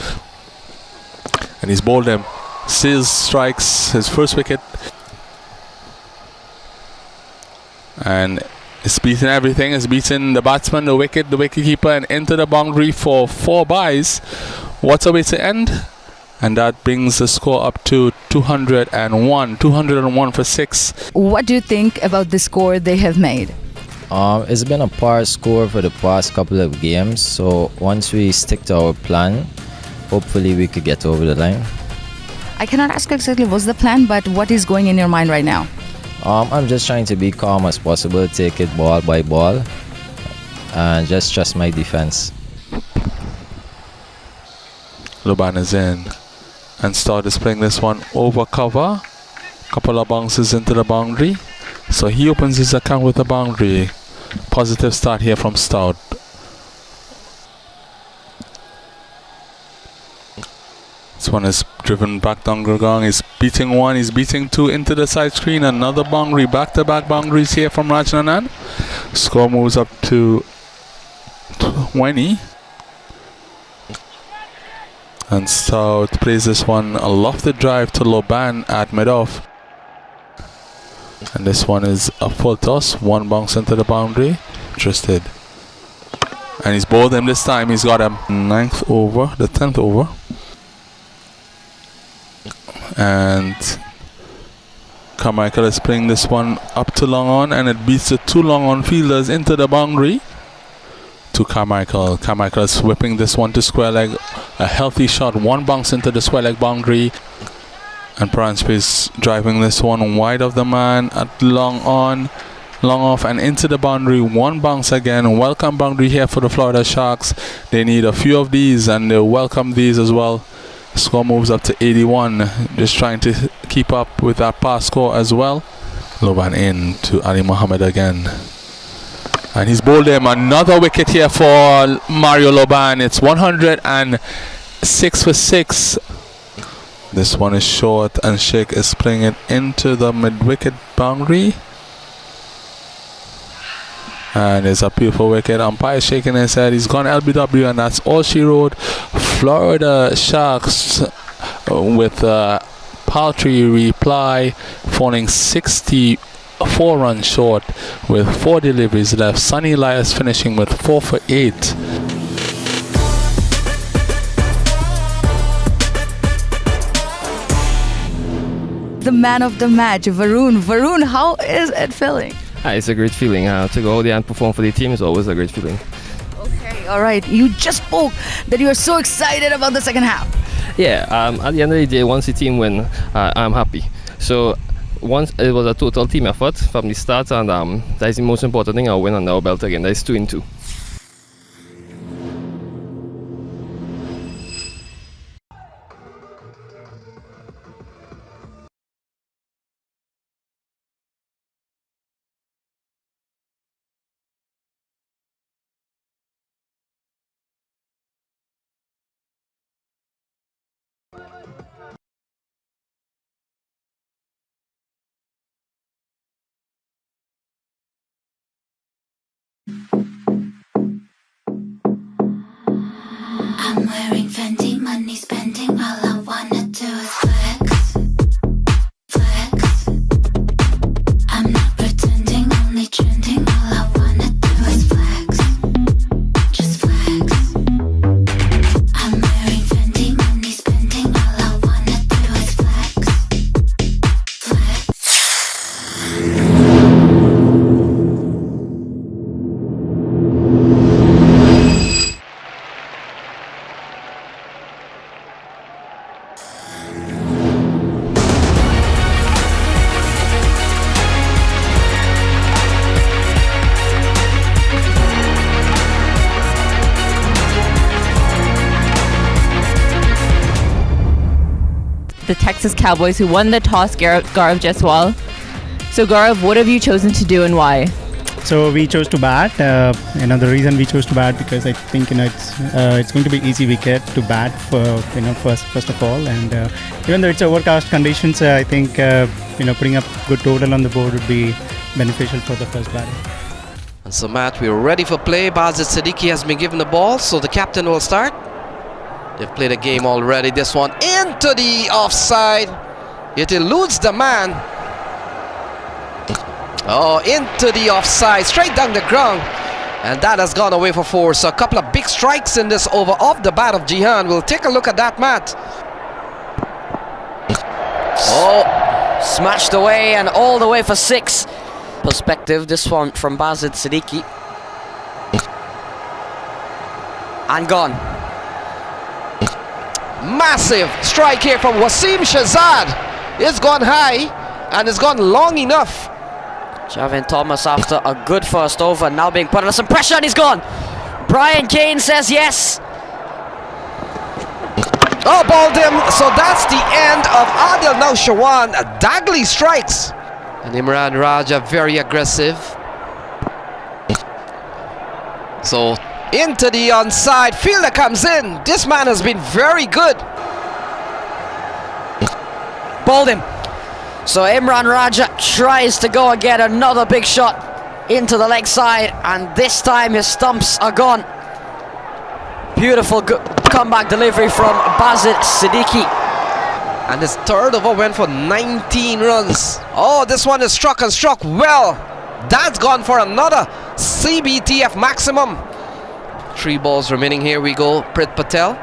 and he's bowled him. Seals strikes his first wicket. And it's beaten everything. It's beaten the batsman, the wicketkeeper, and into the boundary for 4 byes. What's a way to end? And that brings the score up to 201. 201 for 6. What do you think about the score they have made? It's been a par score for the past couple of games. So once we stick to our plan, hopefully we could get over the line. I cannot ask exactly what's the plan, but what is going in your mind right now? I'm just trying to be calm as possible, take it ball by ball, and just trust my defense. Loban is in, and Stout is playing this one over cover. Couple of bounces into the boundary, so he opens his account with the boundary. Positive start here from Stout. This one is driven back down Gurgang. He's beating 1, he's beating 2 into the side screen. Another boundary, back-to-back boundaries here from Rajnanan. Score moves up to 20. And Stout plays this one, a lofted drive to Loban at mid-off. And this one is a full toss, 1 bounce into the boundary. Interested. And he's bowled him this time, he's got him. 9th over, the 10th over. And Carmichael is playing this one up to long on, and it beats the 2 long on fielders into the boundary to Carmichael. Carmichael is whipping this one to square leg. A healthy shot, 1 bounce into the square leg boundary. And Pranspe is driving this one wide of the man at long on, long off, and into the boundary. 1 bounce again. Welcome boundary here for the Florida Sharks. They need a few of these, and they welcome these as well. Score moves up to 81. Just trying to keep up with that pass score as well. Loban in to Ali Mohammed again. And he's bowled him. Another wicket here for Mario Loban. It's 106 for 6. This one is short, and Sheikh is playing it into the mid-wicket boundary. And it's a beautiful wicket. Umpire shaking his head. He's gone LBW, and that's all she wrote. Florida Sharks with a paltry reply, falling 64 runs short with 4 deliveries left. Sunny Elias finishing with 4 for 8. the man of the match, Varun. Varun, how is it feeling? It's a great feeling. To go there and perform for the team is always a great feeling. Okay, all right. You just spoke that you are so excited about the second half. Yeah, at the end of the day, once the team win, I'm happy. So once it was a total team effort from the start, and that's the most important thing. I'll win under our belt again. That's 2-2. I'm wearing Fendi, money spending, all I wanna do is flex, flex. I'm not pretending, only trending, all I wanna do is flex, just flex. I'm wearing Fendi, money spending, all I wanna do is flex, flex. The Texas Cowboys, who won the toss, Gaurav Jaiswal. So Gaurav, what have you chosen to do and why? So we chose to bat. The reason we chose to bat because I think it's going to be easy wicket to bat for first of all, and even though it's overcast conditions, I think putting up good total on the board would be beneficial for the first batter. And so Matt, we're ready for play. Basit Siddiqui has been given the ball, so the captain will start. They've played a game already. This one into the offside. It eludes the man. Oh, into the offside, straight down the ground. And that has gone away for 4. So a couple of big strikes in this over off the bat of Jihan. We'll take a look at that, Matt. Oh, smashed away and all the way for 6. Perspective, this one from Basit Siddiqui. And gone. Massive strike here from Wasim Shahzad. It's gone high and it's gone long enough. Javin Thomas, after a good first over, now being put under some pressure, and he's gone. Brian Kane says yes. Oh, balled him. So that's the end of Adil Naushwan. Dagley strikes. And Imran Raja very aggressive. So into the onside. Fielder comes in. This man has been very good. Balled him. So Imran Raja tries to go and get another big shot into the leg side, and this time his stumps are gone. Beautiful comeback delivery from Basit Siddiqui. And his third over went for 19 runs. Oh, this one is struck and struck well. That's gone for another CBTF maximum. 3 balls remaining. Here we go. Prit Patel.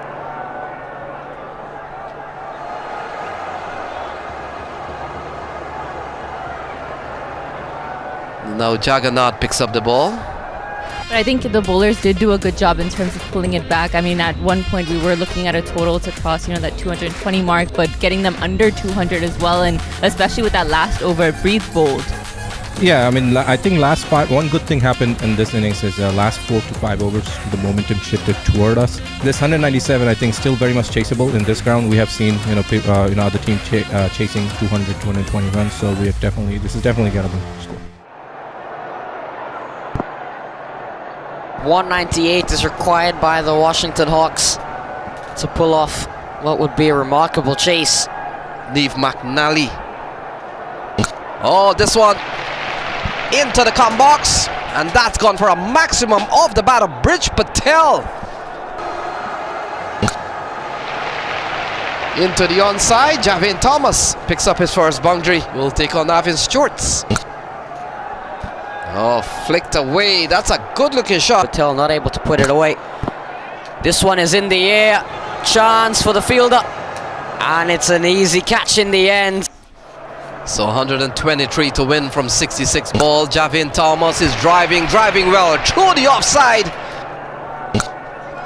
Now Jagannath picks up the ball. But I think the bowlers did do a good job in terms of pulling it back. I mean, at one point we were looking at a total to cross, that 220 mark, but getting them under 200 as well, and especially with that last over, breathe bold. Yeah, I mean, I think one good thing happened in this innings is last 4 to 5 overs, the momentum shifted toward us. This 197, I think, still very much chaseable in this ground. We have seen, other team chasing 200, 220 runs, so this is definitely gettable. 198 is required by the Washington Hawks to pull off what would be a remarkable chase. Neve McNally. Oh, this one into the come box, and that's gone for a maximum of the bat of Bridge Patel. Into the onside, Javin Thomas picks up his first boundary. Will take on Navin Stewart's. Oh, flicked away. That's a good looking shot. Patel not able to put it away. This one is in the air. Chance for the fielder. And it's an easy catch in the end. So 123 to win from 66 ball. Javin Thomas is driving well through the offside.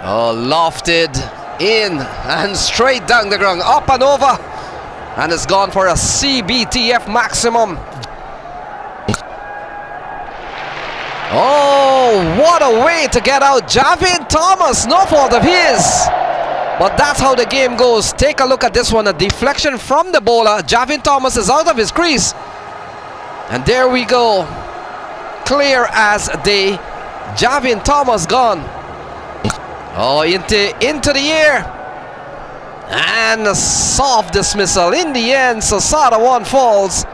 Oh, lofted in and straight down the ground, up and over, and it's gone for a CBTF maximum. Oh, what a way to get out. Javin Thomas, no fault of his. But that's how the game goes. Take a look at this one. A deflection from the bowler. Javin Thomas is out of his crease. And there we go. Clear as day. Javin Thomas gone. Oh, into the air. And a soft dismissal. In the end, Sasada 1 falls.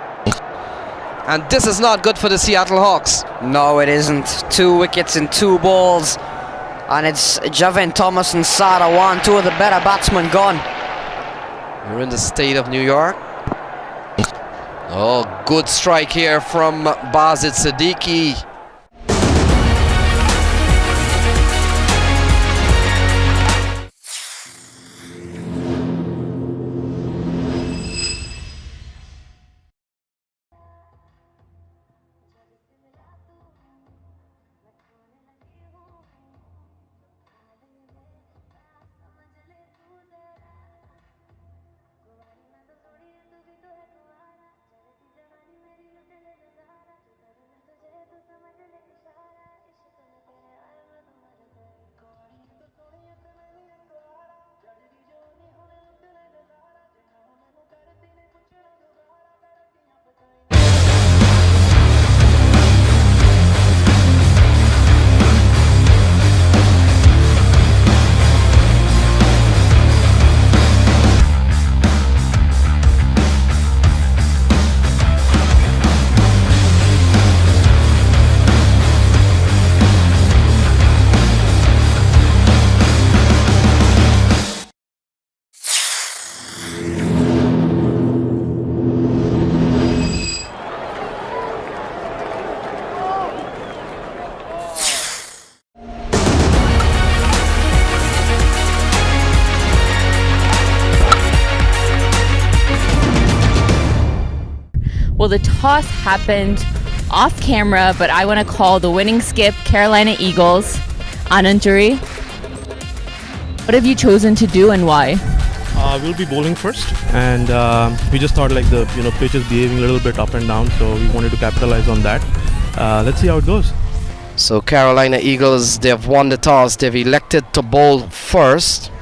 And this is not good for the Seattle Hawks. No, it isn't. 2 wickets in 2 balls. And it's Javin Thomas and Sada 1, 2 of the better batsmen gone. We're in the state of New York. Oh, good strike here from Bazid Siddiqui. Well, the toss happened off camera, but I want to call the winning skip Carolina Eagles. Ananturi, what have you chosen to do and why? We'll be bowling first, and we just thought like the pitch is behaving a little bit up and down, so we wanted to capitalize on that. Let's see how it goes. So Carolina Eagles, they've won the toss. They've elected to bowl first.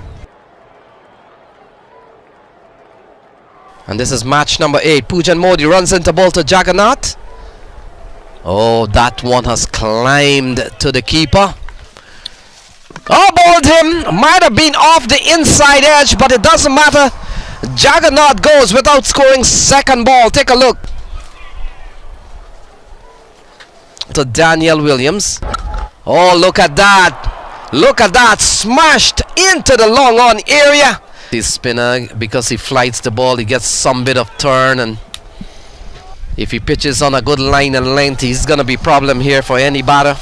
And this is match number 8. Pujan Modi runs into ball to Jagannath. Oh, that one has climbed to the keeper. Oh, bowled him. Might have been off the inside edge, but it doesn't matter. Jagannath goes without scoring second ball. Take a look. To Daniel Williams. Oh, look at that. Look at that. Smashed into the long on area. His spinner, because he flights the ball, he gets some bit of turn, and if he pitches on a good line and length, he's gonna be problem here for any batter.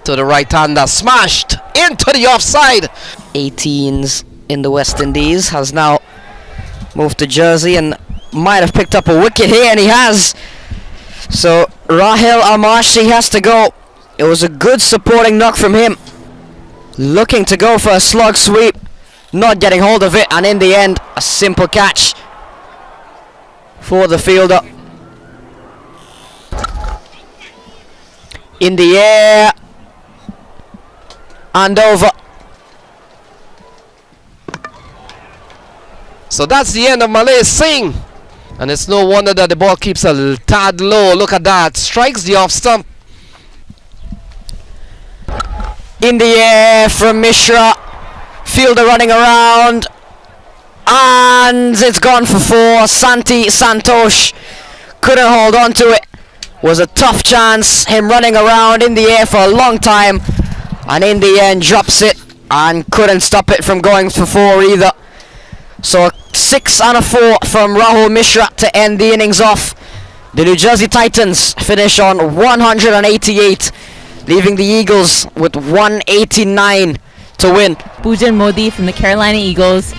To the right hander, smashed into the offside. 18s in the West Indies, has now moved to Jersey and might have picked up a wicket here, and he has. So Rahil Amashi has to go. It was a good supporting knock from him. Looking to go for a slug sweep, not getting hold of it, and in the end, a simple catch for the fielder. In the air, and over. So that's the end of Malay Singh. And it's no wonder that the ball keeps a tad low. Look at that, strikes the off stump. In the air from Mishra, fielder running around, and it's gone for 4. Santi Santosh couldn't hold on to it. Was a tough chance, him running around in the air for a long time, and in the end drops it and couldn't stop it from going for 4 either. So a 6 and a 4 from Rahul Mishra to end the innings off. The New Jersey Titans finish on 188. Leaving the Eagles with 189 to win. Pujan Modi from the Carolina Eagles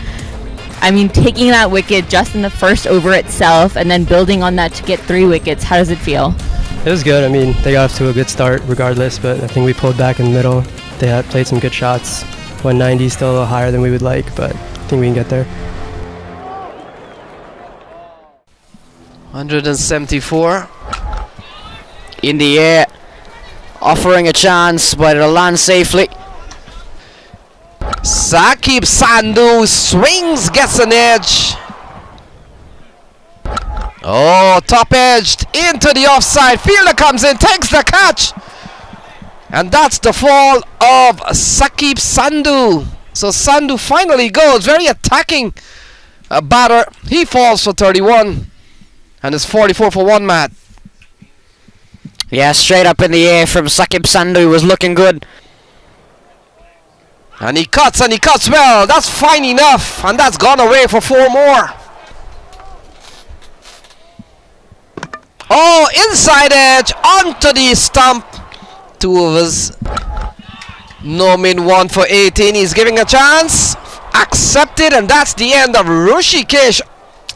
I mean, taking that wicket just in the first over itself and then building on that to get 3 wickets, how does it feel? It was good. I mean, they got off to a good start regardless, but I think we pulled back in the middle. They had played some good shots. 190 is still a little higher than we would like, but I think we can get there. 174. In the air, offering a chance, but it'll land safely. Saqib Sandhu swings, gets an edge. Oh, top edged into the offside. Fielder comes in, takes the catch. And that's the fall of Saqib Sandhu. So Sandhu finally goes. Very attacking batter. He falls for 31. And it's 44 for 1, Matt. Yeah, straight up in the air from Saqib Sandhu. Was looking good. And he cuts well. That's fine enough. And that's gone away for 4 more. Oh, inside edge onto the stump. 2 overs. No min 1 for 18. He's giving a chance. Accepted, and that's the end of Rushikesh.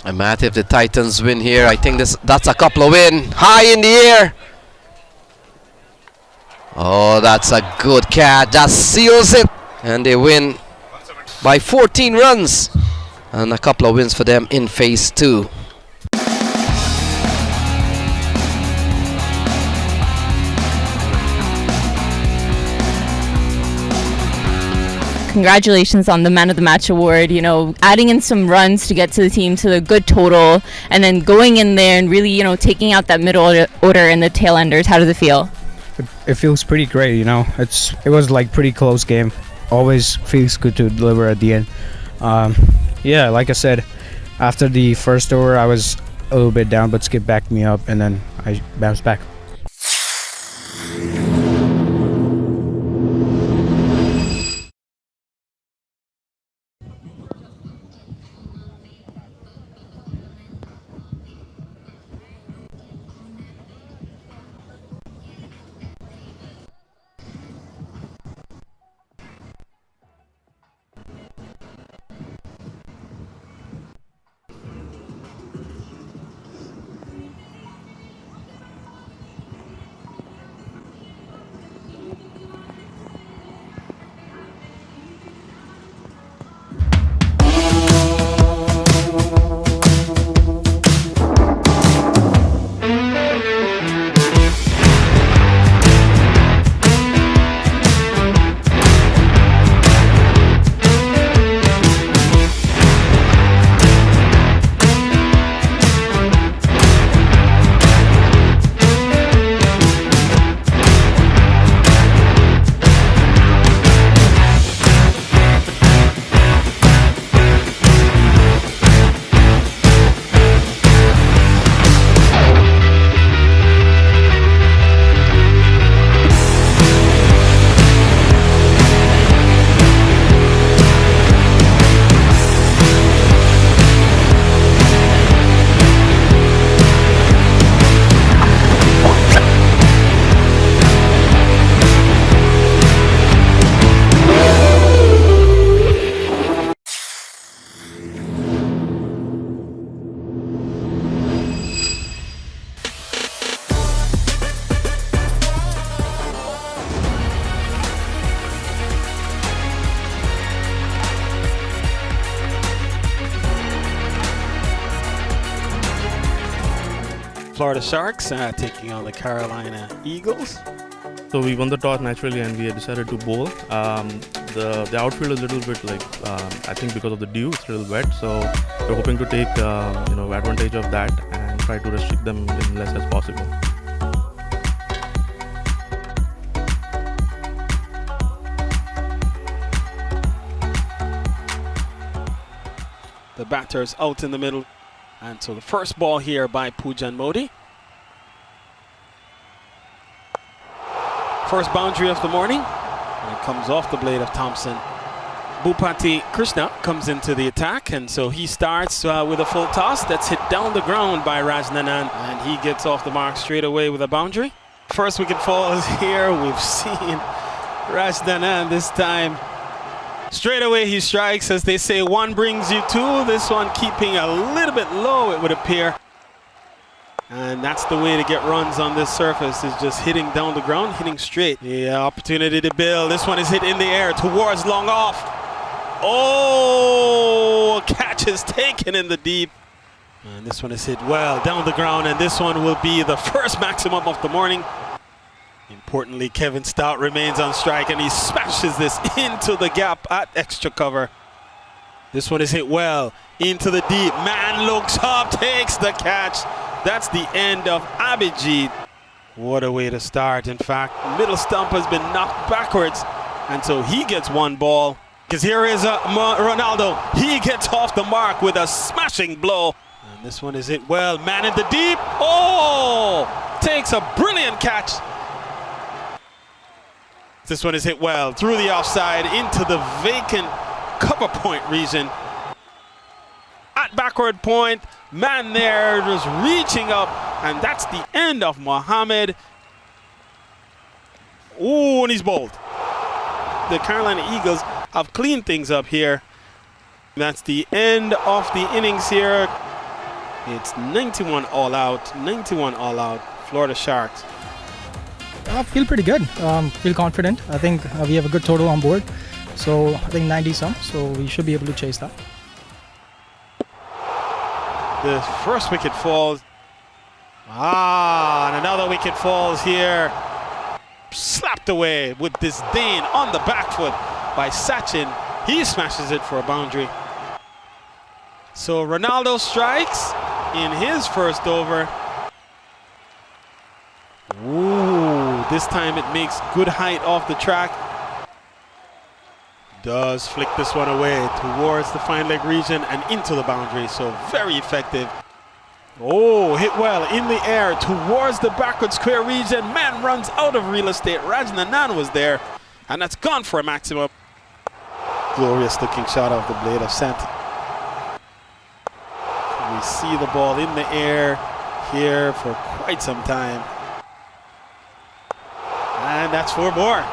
And Matt, if the Titans win here, I think that's a couple of win. High in the air. Oh, that's a good catch. That seals it. And they win by 14 runs. And a couple of wins for them in phase 2. Congratulations on the Man of the Match award. You know, adding in some runs to get to the team to a good total, and then going in there and really, you know, taking out that middle order and the tail enders. How does it feel? It feels pretty great, you know. It was like pretty close game. Always feels good to deliver at the end. Yeah, like I said, after the first over I was a little bit down, but Skip backed me up and then I bounced back. Florida Sharks taking on the Carolina Eagles. So we won the toss naturally, and we had decided to bowl. The outfield is a little bit like I think because of the dew, it's a little wet. So we're hoping to take advantage of that and try to restrict them in less as possible. The batters out in the middle. And so the first ball here by Pujan Modi. First boundary of the morning. And it comes off the blade of Thompson. Bhupati Krishna comes into the attack. And so he starts with a full toss. That's hit down the ground by Rajnanan. And he gets off the mark straight away with a boundary. First wicket falls here. We've seen Rajnanan this time Straight away he strikes. As they say, one brings you two. This one keeping a little bit low, it would appear. And that's the way to get runs on this surface, is just hitting down the ground, hitting straight. The opportunity to build. This one is hit in the air towards long off. Oh, catch is taken in the deep. And this one is hit well down the ground, and this one will be the first maximum of the morning. Importantly, Kevin Stout remains on strike, and he smashes this into the gap at extra cover. This one is hit well into the deep. Man looks up, takes the catch. That's the end of Abhijit. What a way to start. In fact, middle stump has been knocked backwards, and so he gets one ball. Because here is Ronaldo. He gets off the mark with a smashing blow. And this one is hit well. Man in the deep. Oh! Takes a brilliant catch. This one is hit well through the offside into the vacant cover point region. At backward point, man there just reaching up, and that's the end of Mohammed. Ooh, and he's bowled. The Carolina Eagles have cleaned things up here. That's the end of the innings here. It's 91 all out, 91 all out, Florida Sharks. I feel pretty good, feel confident. I think we have a good total on board. So I think 90 some, so we should be able to chase that. The first wicket falls. And another wicket falls here. Slapped away with disdain on the back foot by Sachin. He smashes it for a boundary. So Ronaldo strikes in his first over. Ooh, this time it makes good height off the track. Does flick this one away towards the fine leg region and into the boundary, so very effective. Oh, hit well in the air towards the backward square region. Man runs out of real estate. Rajnanan was there, and that's gone for a maximum. Glorious looking shot of the blade of Santa. We see the ball in the air here for quite some time. And that's 4 more.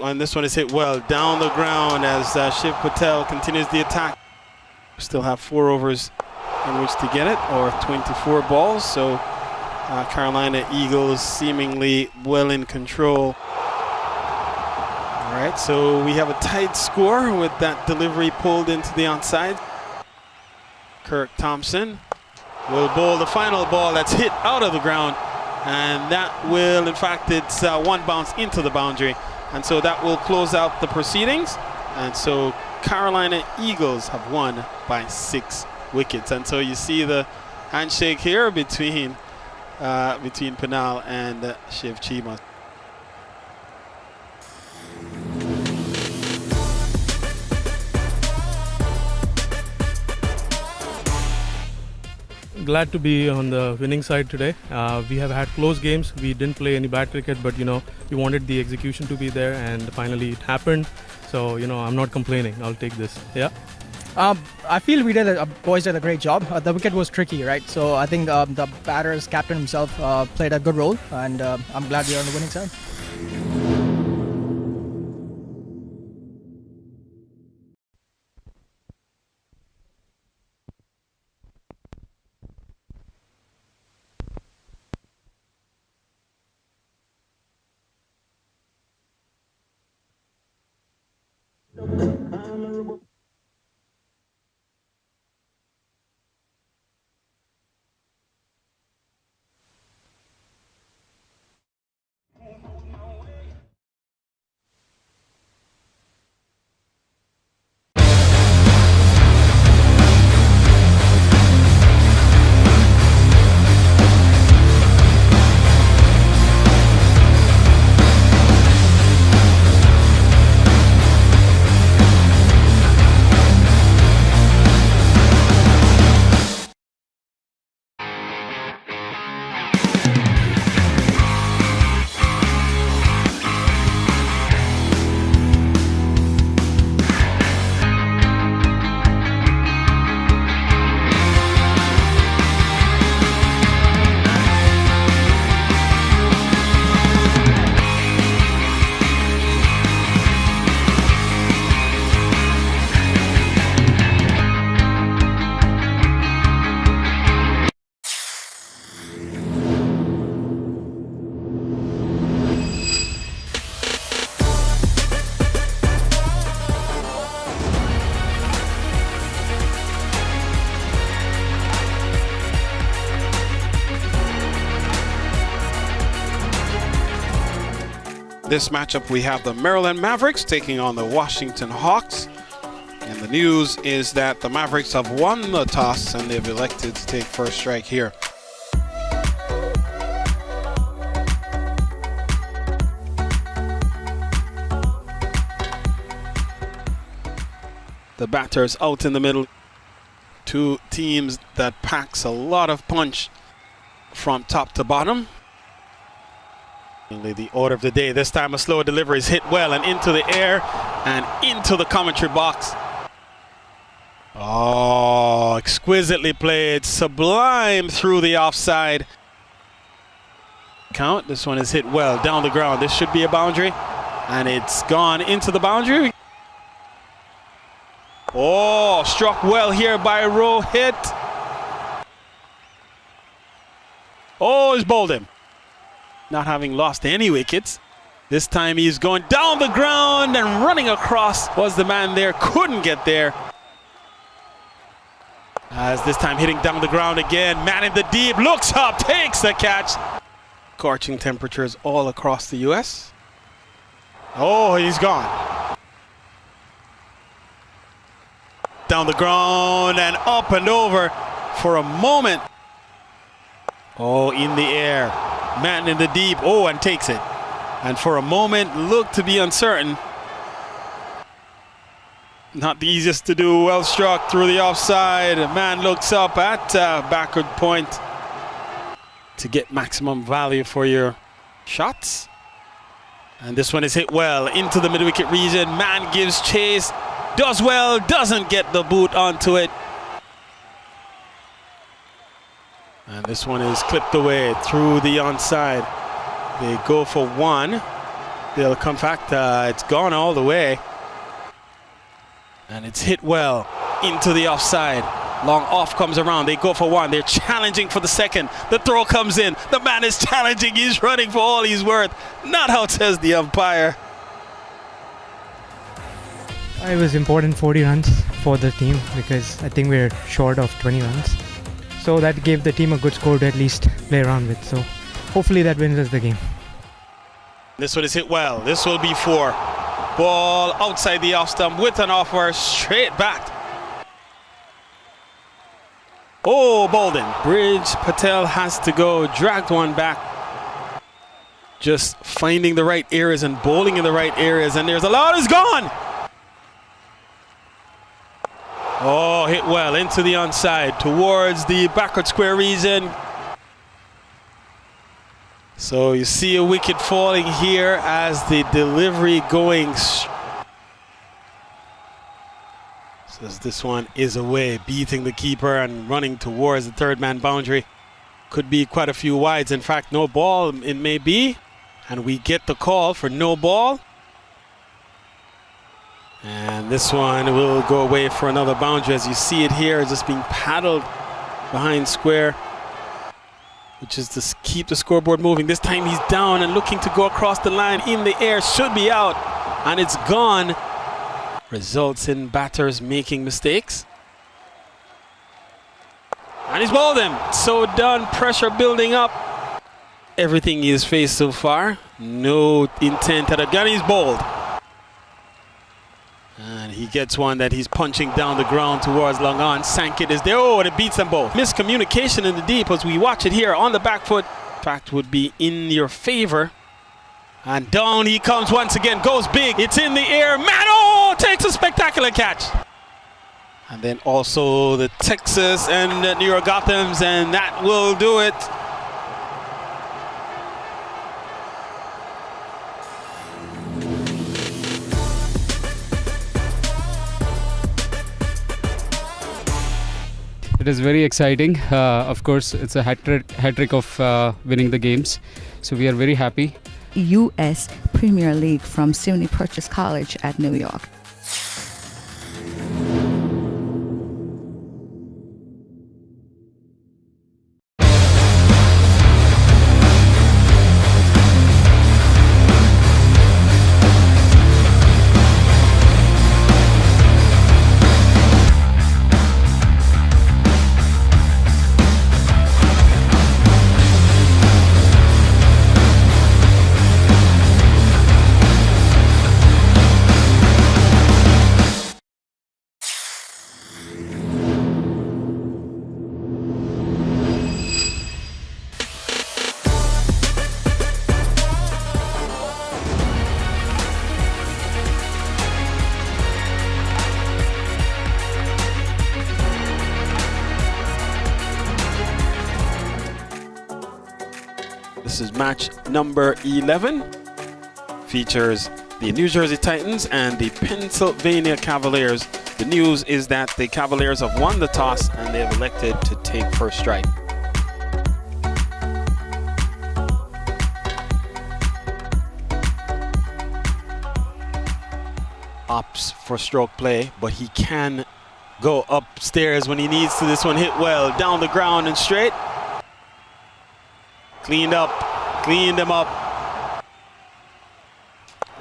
And this one is hit well down the ground as Shiv Patel continues the attack. Still have 4 overs in which to get it, or 24 balls. So Carolina Eagles seemingly well in control. All right, so we have a tight score with that delivery pulled into the onside. Kirk Thompson will bowl the final ball that's hit out of the ground, and that will, in fact, it's one bounce into the boundary. And so that will close out the proceedings. And so Carolina Eagles have won by 6 wickets. And so you see the handshake here between Penal and Shiv Chima. Glad to be on the winning side today. We have had close games. We didn't play any bad cricket, but we wanted the execution to be there, and finally it happened. So I'm not complaining. I'll take this. Yeah. I feel we boys did a great job. The wicket was tricky, right? So I think the batter's captain himself played a good role, and I'm glad we're on the winning side. This matchup, we have the Maryland Mavericks taking on the Washington Hawks. And the news is that the Mavericks have won the toss and they've elected to take first strike here. The batters out in the middle. Two teams that packs a lot of punch from top to bottom. The order of the day. This time a slow delivery is hit well and into the air and into the commentary box. Oh, exquisitely played. Sublime through the offside. Count. This one is hit well down the ground. This should be a boundary. And it's gone into the boundary. Oh, struck well here by Rohit. Oh, he's bowled him. Not having lost any wickets. This time he's going down the ground and running across. Was the man there, couldn't get there. As this time hitting down the ground again. Man in the deep, looks up, takes the catch. Scorching temperatures all across the US. Oh, he's gone. Down the ground and up and over for a moment. Oh, in the air. Man in the deep. Oh, and takes it. And for a moment, looked to be uncertain. Not the easiest to do. Well struck through the offside. Man looks up at backward point to get maximum value for your shots. And this one is hit well into the mid-wicket region. Man gives chase. Does well. Doesn't get the boot onto it. And this one is clipped away through the onside. They go for one. They'll come back. It's gone all the way. And it's hit well into the offside. Long off comes around. They go for one. They're challenging for the second. The throw comes in. The man is challenging. He's running for all he's worth. Not out, says the umpire. It was important 40 runs for the team because I think we're short of 20 runs. So that gave the team a good score to at least play around with. So hopefully that wins us the game. This one is hit well. This will be four. Ball outside the off stump with an offer straight back. Oh, Bolden. Bridge Patel has to go. Dragged one back. Just finding the right areas and bowling in the right areas. And there's a lot. It's gone. Oh, hit well into the onside towards the backward square region. So you see a wicket falling here as the delivery going. So this one is away, beating the keeper and running towards the third man boundary. Could be quite a few wides. In fact, no ball it may be. And we get the call for no ball. And this one will go away for another boundary. As you see it here, just being paddled behind square, which is to keep the scoreboard moving. This time he's down and looking to go across the line in the air. Should be out. And it's gone. Results in batters making mistakes. And he's bowled him. So done. Pressure building up. Everything he's faced so far. No intent at a gun. He's bowled. And he gets one that he's punching down the ground towards long on. Sankit is there. Oh, and it beats them both. Miscommunication in the deep as we watch it here on the back foot. Fact would be in your favor. And down he comes once again. Goes big. It's in the air. Man, oh, takes a spectacular catch. And then also the Texas and the New York Gothams, and that will do it. It is very exciting. Of course, it's a hat trick of winning the games. So we are very happy. US Premier League from SUNY Purchase College at New York. This is match number 11. Features the New Jersey Titans and the Pennsylvania Cavaliers. The news is that the Cavaliers have won the toss and they have elected to take first strike. Opts for stroke play, but he can go upstairs when he needs to. This one hit well, down the ground and straight. Cleaned him up.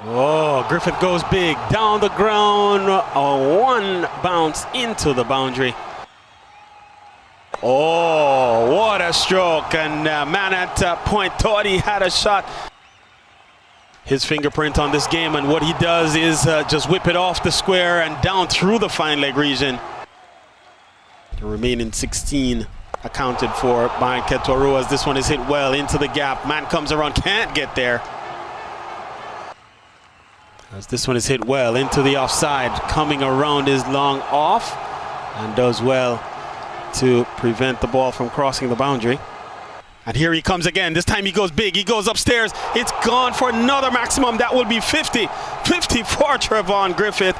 Oh, Griffith goes big, down the ground, one bounce into the boundary. Oh, what a stroke, and man at point thought he had a shot. His fingerprint on this game, and what he does is just whip it off the square and down through the fine leg region. The remaining 16 accounted for by Ketoru as this one is hit well into the gap. Man comes around, can't get there. As this one is hit well into the offside, coming around is long off and does well to prevent the ball from crossing the boundary. And here he comes again. This time he goes big. He goes upstairs. It's gone for another maximum. That will be 50. 50 for Trevon Griffith.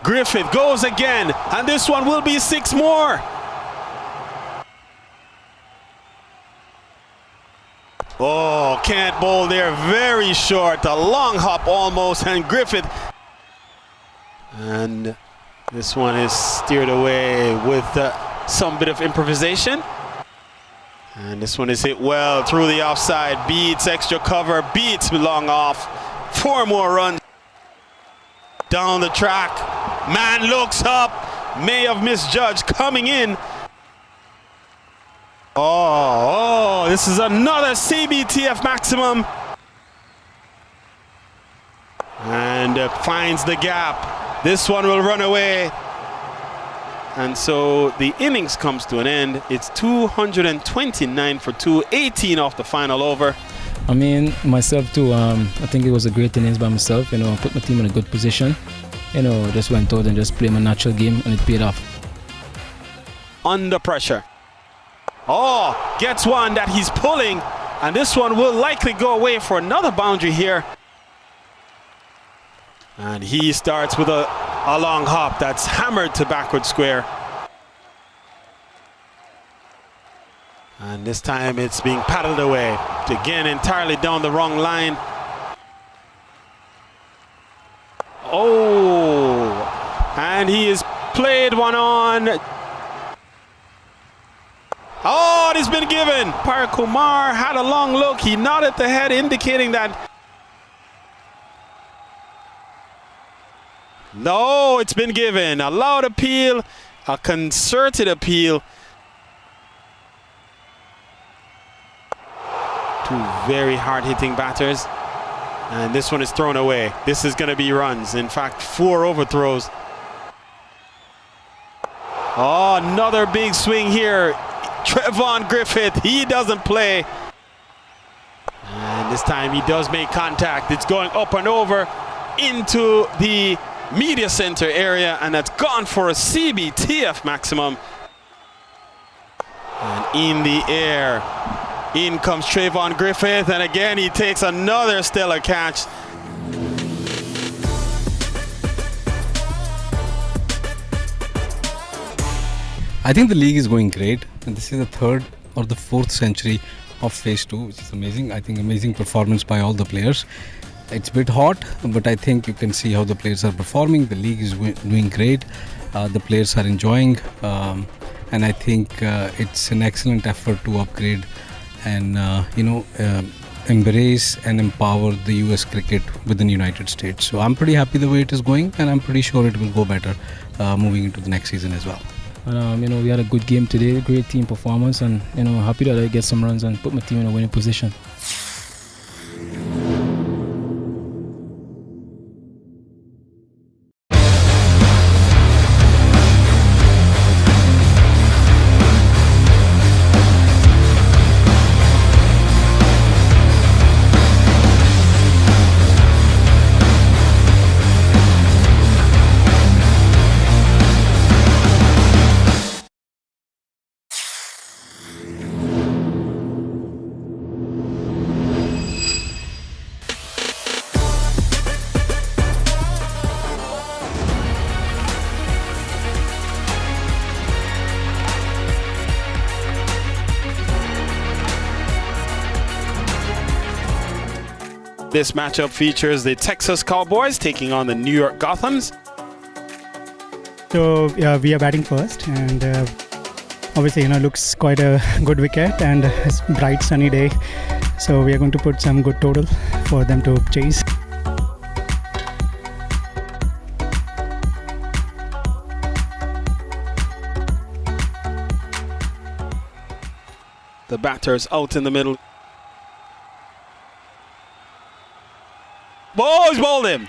Griffith goes again. And this one will be 6 more. Oh, can't bowl there. Very short. A long hop almost. And Griffith. And this one is steered away with some bit of improvisation. And this one is hit well through the offside. Beats extra cover, beats long off. 4 more runs. Down the track. Man looks up. May have misjudged coming in. Oh, this is another CBTF maximum. And finds the gap. This one will run away. And so the innings comes to an end. It's 229 for 2, 18 off the final over. I mean, myself too, I think it was a great innings by myself. You know, I put my team in a good position. You know, just went out and just played my natural game and it paid off. Under pressure. Oh, gets one that he's pulling. And this one will likely go away for another boundary here. And he starts with a long hop that's hammered to backward square. And this time it's being paddled away. Again, entirely down the wrong line. Oh, and he has played one on. Oh, it has been given. Parakumar had a long look. He nodded the head, indicating that. No, it's been given. A loud appeal, a concerted appeal. 2 very hard-hitting batters. And this one is thrown away. This is going to be runs. In fact, 4 overthrows. Oh, another big swing here. Trevon Griffith, he doesn't play. And this time he does make contact. It's going up and over into the media center area, and that's gone for a CBTF maximum. And in the air, in comes Trevon Griffith, and again he takes another stellar catch. I think the league is going great, and this is the 3rd or the 4th century of phase 2, which is amazing. I think amazing performance by all the players. It's a bit hot, but I think you can see how the players are performing. The league is doing great. The players are enjoying, and I think it's an excellent effort to upgrade and embrace and empower the US cricket within the United States. So I'm pretty happy the way it is going, and I'm pretty sure it will go better moving into the next season as well. And we had a good game today, great team performance, and happy that I get some runs and put my team in a winning position. This matchup features the Texas Cowboys taking on the New York Gothams. So we are batting first, and obviously, looks quite a good wicket and it's bright sunny day. So we are going to put some good total for them to chase. The batter's out in the middle. Oh, he's bowled him.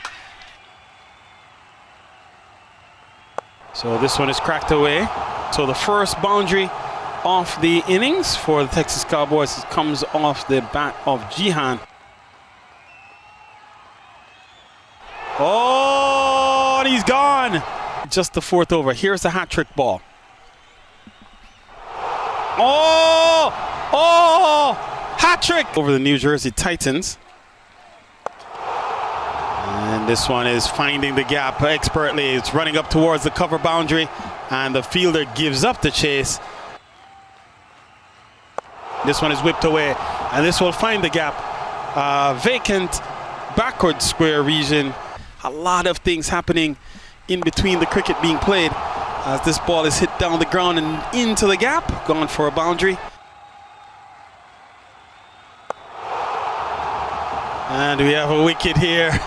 So this one is cracked away. So the first boundary off the innings for the Texas Cowboys comes off the bat of Jihan. Oh, and he's gone. Just the fourth over. Here's the hat-trick ball. Oh, hat-trick over the New Jersey Titans. And this one is finding the gap expertly. It's running up towards the cover boundary, and the fielder gives up the chase. This one is whipped away, and this will find the gap. Vacant backward square region. A lot of things happening in between the cricket being played as this ball is hit down the ground and into the gap, gone for a boundary. And we have a wicket here.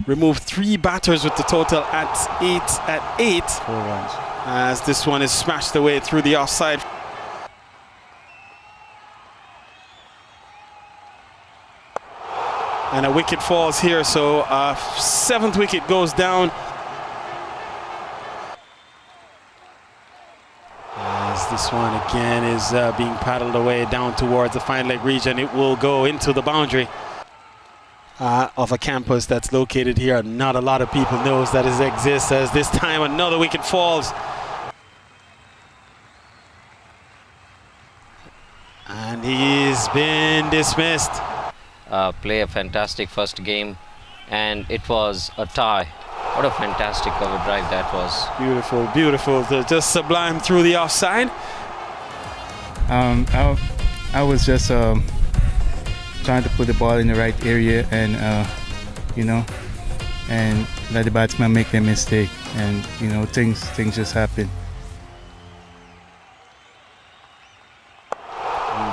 Remove 3 batters with the total at 8. 4 runs. As this one is smashed away through the offside. And a wicket falls here, so 7th wicket goes down. As this one again is being paddled away down towards the fine leg region, it will go into the boundary of a campus that's located here. Not a lot of people knows that it exists, as this time another wicket falls. And he's been dismissed. Play a fantastic first game, and it was a tie. What a fantastic cover drive that was. Beautiful, beautiful. Just sublime through the offside. I was just trying to put the ball in the right area, and and let the batsman make a mistake, and things just happen.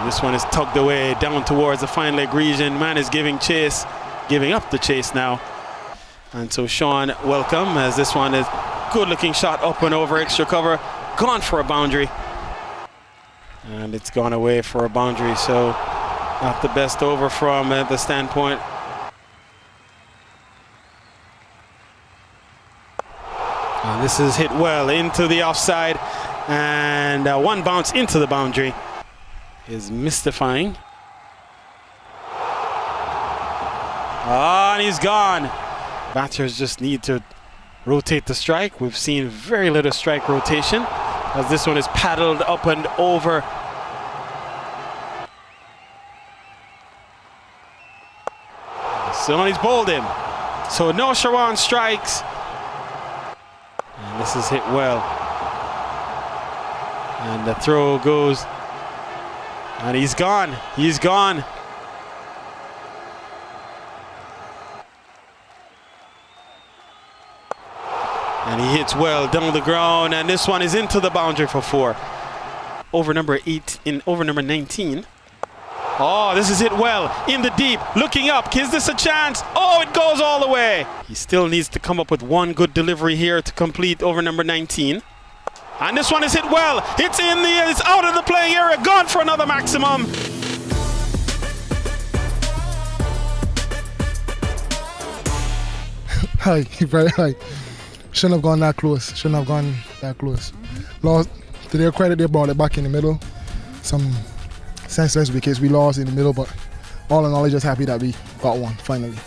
This one is tugged away down towards the fine leg region. Man is giving up the chase now. And so Sean, welcome, as this one is good looking shot up and over extra cover, gone for a boundary. And it's gone away for a boundary, so not the best over from the standpoint. And this is hit well into the offside, and one bounce into the boundary is mystifying. And he's gone. Batters just need to rotate the strike. We've seen very little strike rotation, as this one is paddled up and over. So he's bowled him. So no Shawan strikes. And this is hit well. And the throw goes. And he's gone. He's gone. And he hits well down the ground, and this one is into the boundary for 4. Over number 8 in over number 19. Oh, this is hit well in the deep, looking up. Is this a chance? Oh, it goes all the way. He still needs to come up with one good delivery here to complete over number 19. And this one is hit well. It's in the air. It's out of the playing area. Gone for another maximum. Hi, very high. Shouldn't have gone that close. Shouldn't have gone that close. Lost. To their credit, they brought it back in the middle. Some senseless wickets we lost in the middle, but all in all, I'm just happy that we got one finally.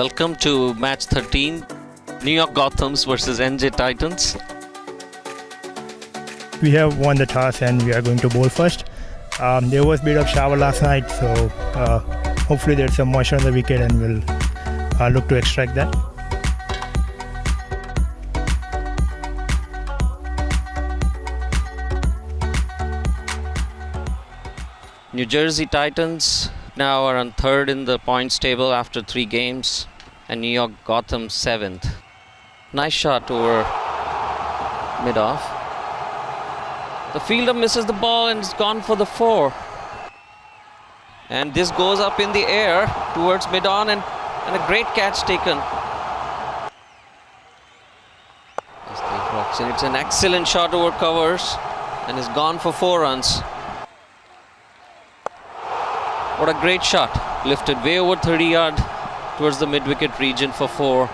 Welcome to match 13, New York Gothams versus NJ Titans. We have won the toss and we are going to bowl first. There was a bit of shower last night, so hopefully there's some moisture on the wicket and we'll look to extract that. New Jersey Titans now are on third in the points table after 3 games, and New York Gotham 7th. Nice shot over mid-off. The fielder misses the ball and it's gone for the 4. And this goes up in the air towards mid-on and a great catch taken. It's an excellent shot over covers and is gone for 4 runs. What a great shot. Lifted way over 30 yards towards the mid-wicket region for 4.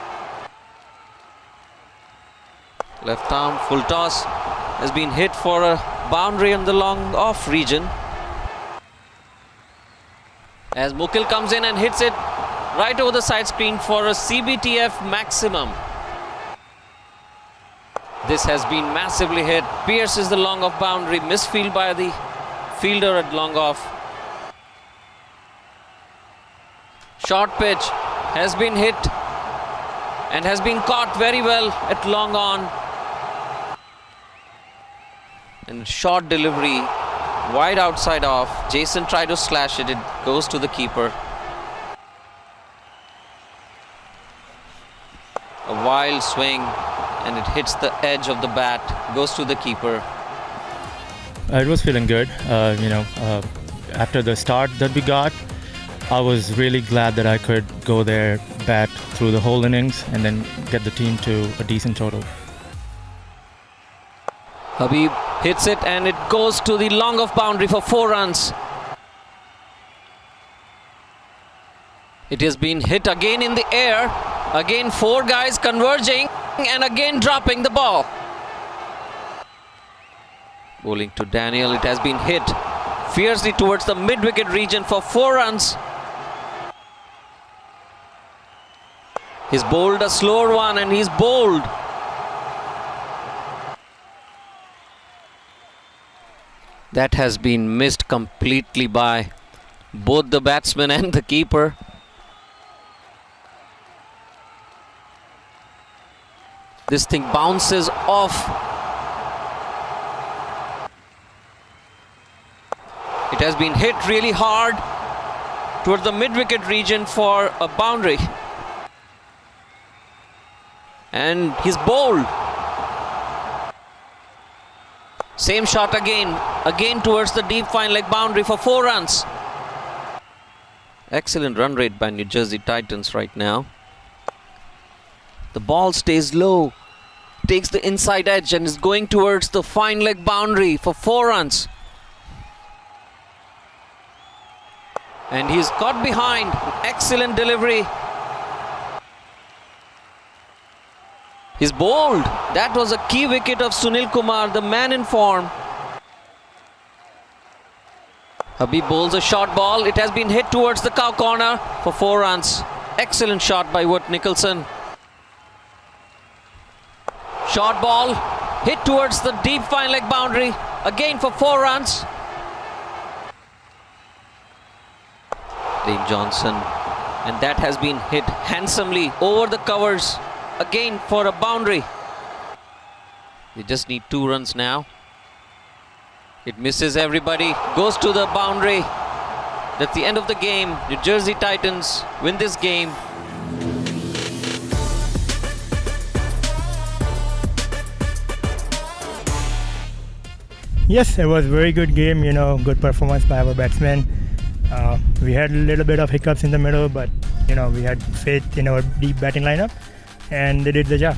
Left arm, full toss, has been hit for a boundary in the long off region. As Mukil comes in and hits it right over the side screen for a CBTF maximum. This has been massively hit. Pierces the long off boundary, misfield by the fielder at long off. Short pitch has been hit and has been caught very well at long on. And short delivery, wide outside off. Jason tried to slash it, it goes to the keeper. A wild swing and it hits the edge of the bat, goes to the keeper. It was feeling good. After the start that we got, I was really glad that I could go there, bat through the whole innings, and then get the team to a decent total. Habib hits it and it goes to the long off boundary for 4 runs. It has been hit again in the air. Again 4 guys converging and again dropping the ball. Bowling to Daniel, it has been hit fiercely towards the mid-wicket region for 4 runs. He's bowled a slower one and he's bowled. That has been missed completely by both the batsman and the keeper. This thing bounces off. It has been hit really hard towards the mid-wicket region for a boundary. And he's bowled. Same shot again towards the deep fine leg boundary for 4 runs. Excellent run rate by New Jersey Titans right now. The ball stays low, takes the inside edge and is going towards the fine leg boundary for 4 runs. And he's caught behind. Excellent delivery. He's bowled. That was a key wicket of Sunil Kumar, the man in form. Habib bowls a short ball. It has been hit towards the cow corner for 4 runs. Excellent shot by Wood Nicholson. Short ball hit towards the deep fine leg boundary. Again for 4 runs. Dave Johnson. And that has been hit handsomely over the covers. Again for a boundary. They just need 2 runs now. It misses everybody, goes to the boundary. That's the end of the game. New Jersey Titans win this game. Yes, it was a very good game, good performance by our batsmen. We had a little bit of hiccups in the middle, but we had faith in our deep batting lineup and they did the job.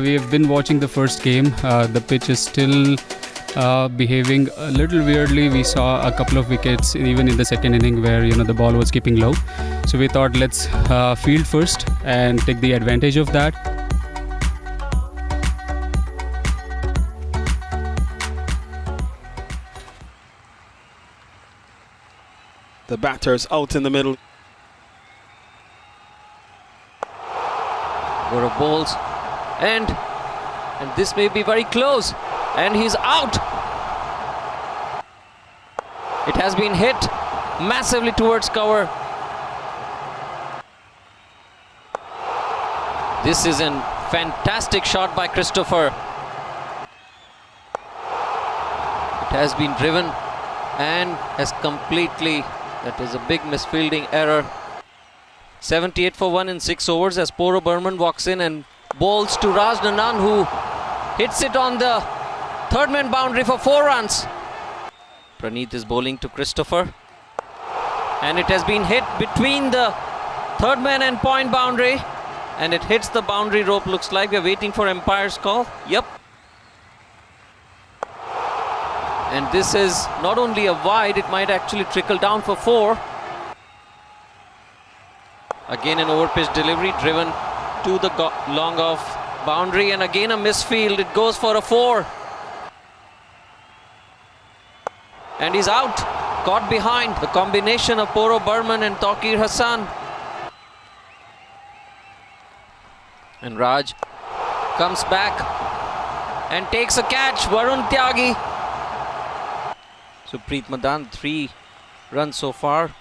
we have been watching the first game. The pitch is still behaving a little weirdly. We saw a couple of wickets even in the second inning where the ball was keeping low. So we thought let's field first and take the advantage of that. The batter's out in the middle. Over of balls, and this may be very close, and he's out. It has been hit massively towards cover. This is a fantastic shot by Christopher. It has been driven and has completely, that is a big misfielding error. 78 for 1 in 6 overs as Poro Burman walks in and bowls to Raj Nanan, who hits it on the third man boundary for 4 runs. Praneeth is bowling to Christopher, and it has been hit between the third man and point boundary, and it hits the boundary rope. Looks like we're waiting for umpire's call. Yep. And this is not only a wide, it might actually trickle down for 4. Again an overpitch delivery driven to the long off boundary, and again a misfield. It goes for a 4. And he's out. Caught behind. The combination of Poro Burman and Taqir Hassan. And Raj comes back and takes a catch. Varun Tyagi. Supreet Madan, 3 runs so far.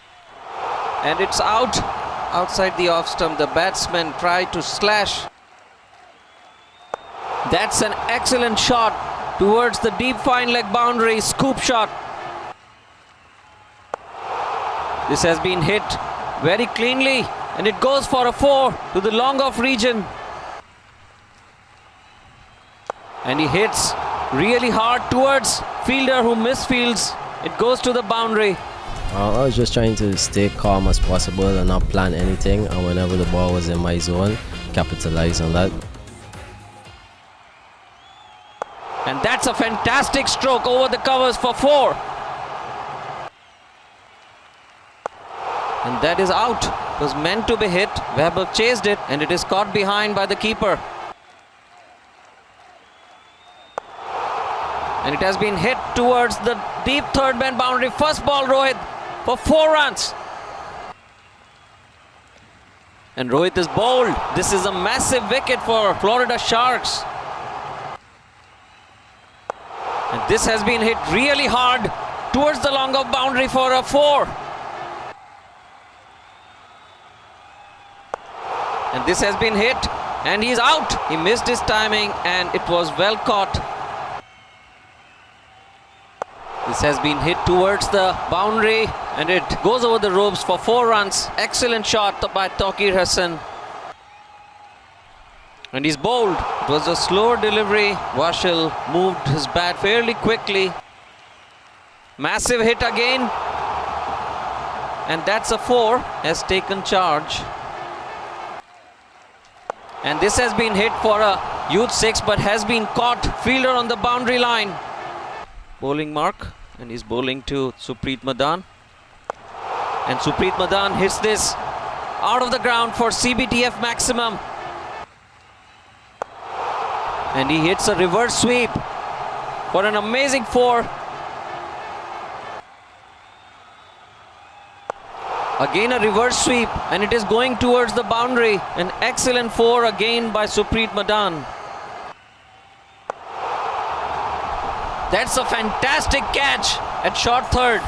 And it's out. Outside the off stump, the batsman tried to slash. That's an excellent shot towards the deep fine leg boundary, scoop shot. This has been hit very cleanly, and it goes for a 4 to the long off region. And he hits really hard towards fielder who misfields. It goes to the boundary. I was just trying to stay calm as possible and not plan anything, and whenever the ball was in my zone, capitalize on that. And that's a fantastic stroke over the covers for 4. And that is out. It was meant to be hit. Weber chased it, and it is caught behind by the keeper. And it has been hit towards the deep third man boundary. First ball, Rohit, for 4 runs. And Rohit is bowled. This is a massive wicket for Florida Sharks. And this has been hit really hard towards the long off boundary for a 4. And this has been hit, and he's out. He missed his timing, and it was well caught. This has been hit towards the boundary, and it goes over the ropes for 4 runs. Excellent shot by Taqir Hassan. And he's bowled. It was a slower delivery. Vashil moved his bat fairly quickly. Massive hit again. And that's a 4, has taken charge. And this has been hit for a youth 6, but has been caught. Fielder on the boundary line. Bowling mark, and he's bowling to Supreet Madan. And Supreet Madan hits this out of the ground for CBTF maximum. And he hits a reverse sweep for an amazing 4. Again a reverse sweep, and it is going towards the boundary. An excellent 4 again by Supreet Madan. That's a fantastic catch at short third.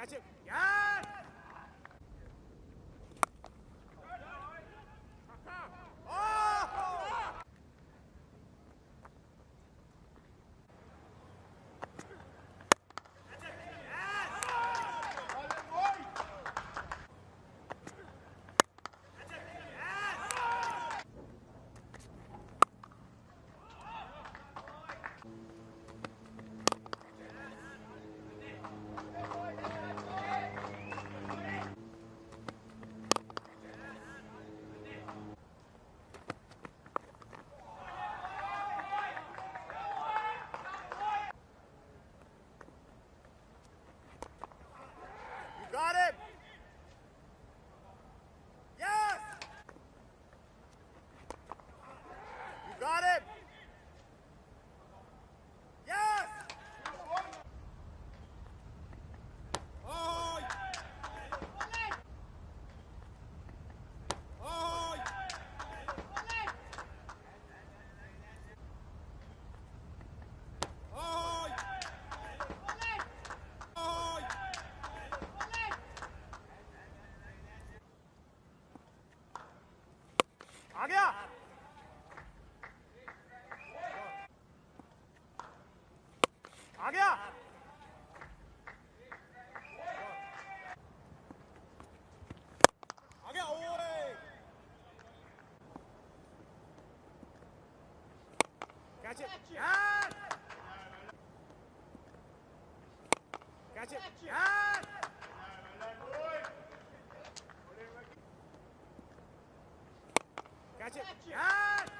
Catch it. Yes! Got it! Yes! You got it! Yes! Oh! Oh! Oh! Oh! आ गया आ गया आ गया ओए catch it yes catch it yes catch it yes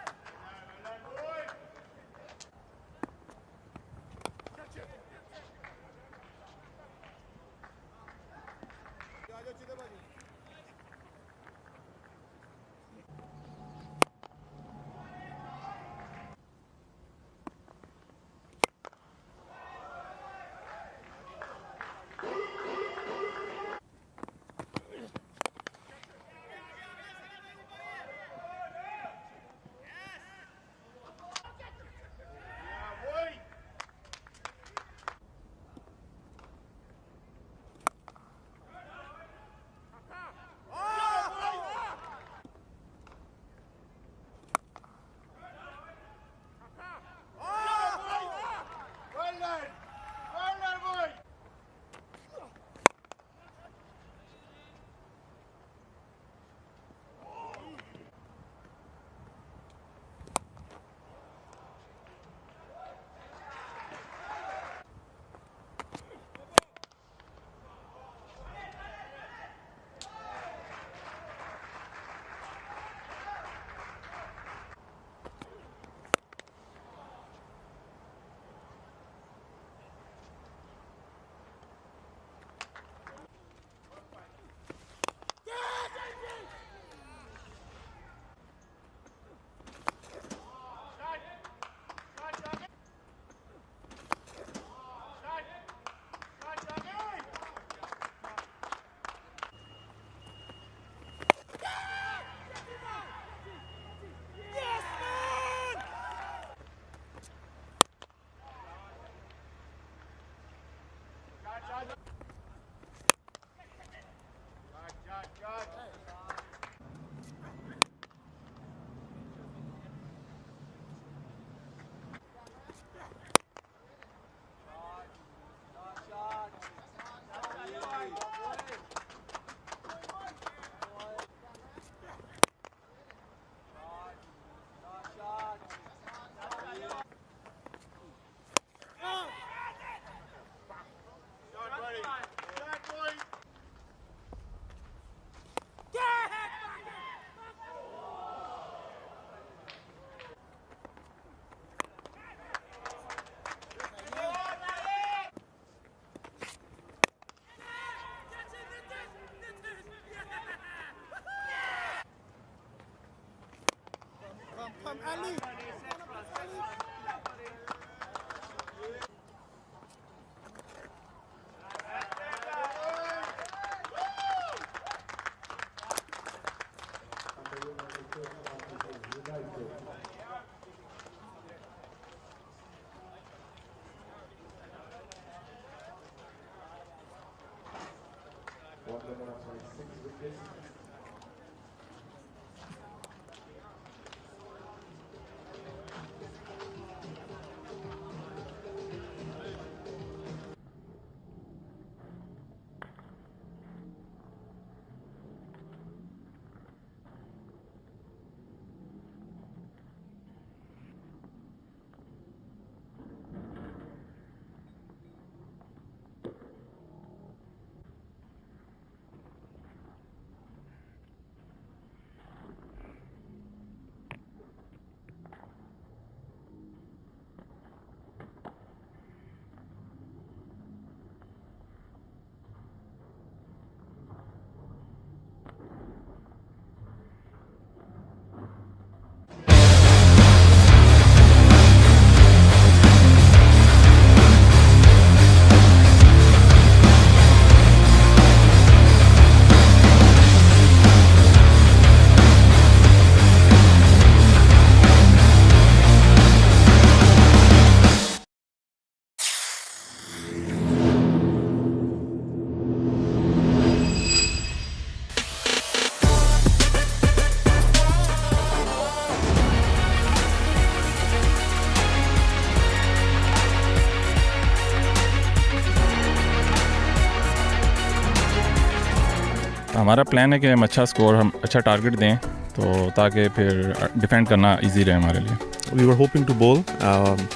हमारा plan है कि हम अच्छा score हम अच्छा टारगेट दें तो ताकि फिर डिफेंड करना इजी रहे हमारे लिए. We were hoping to bowl,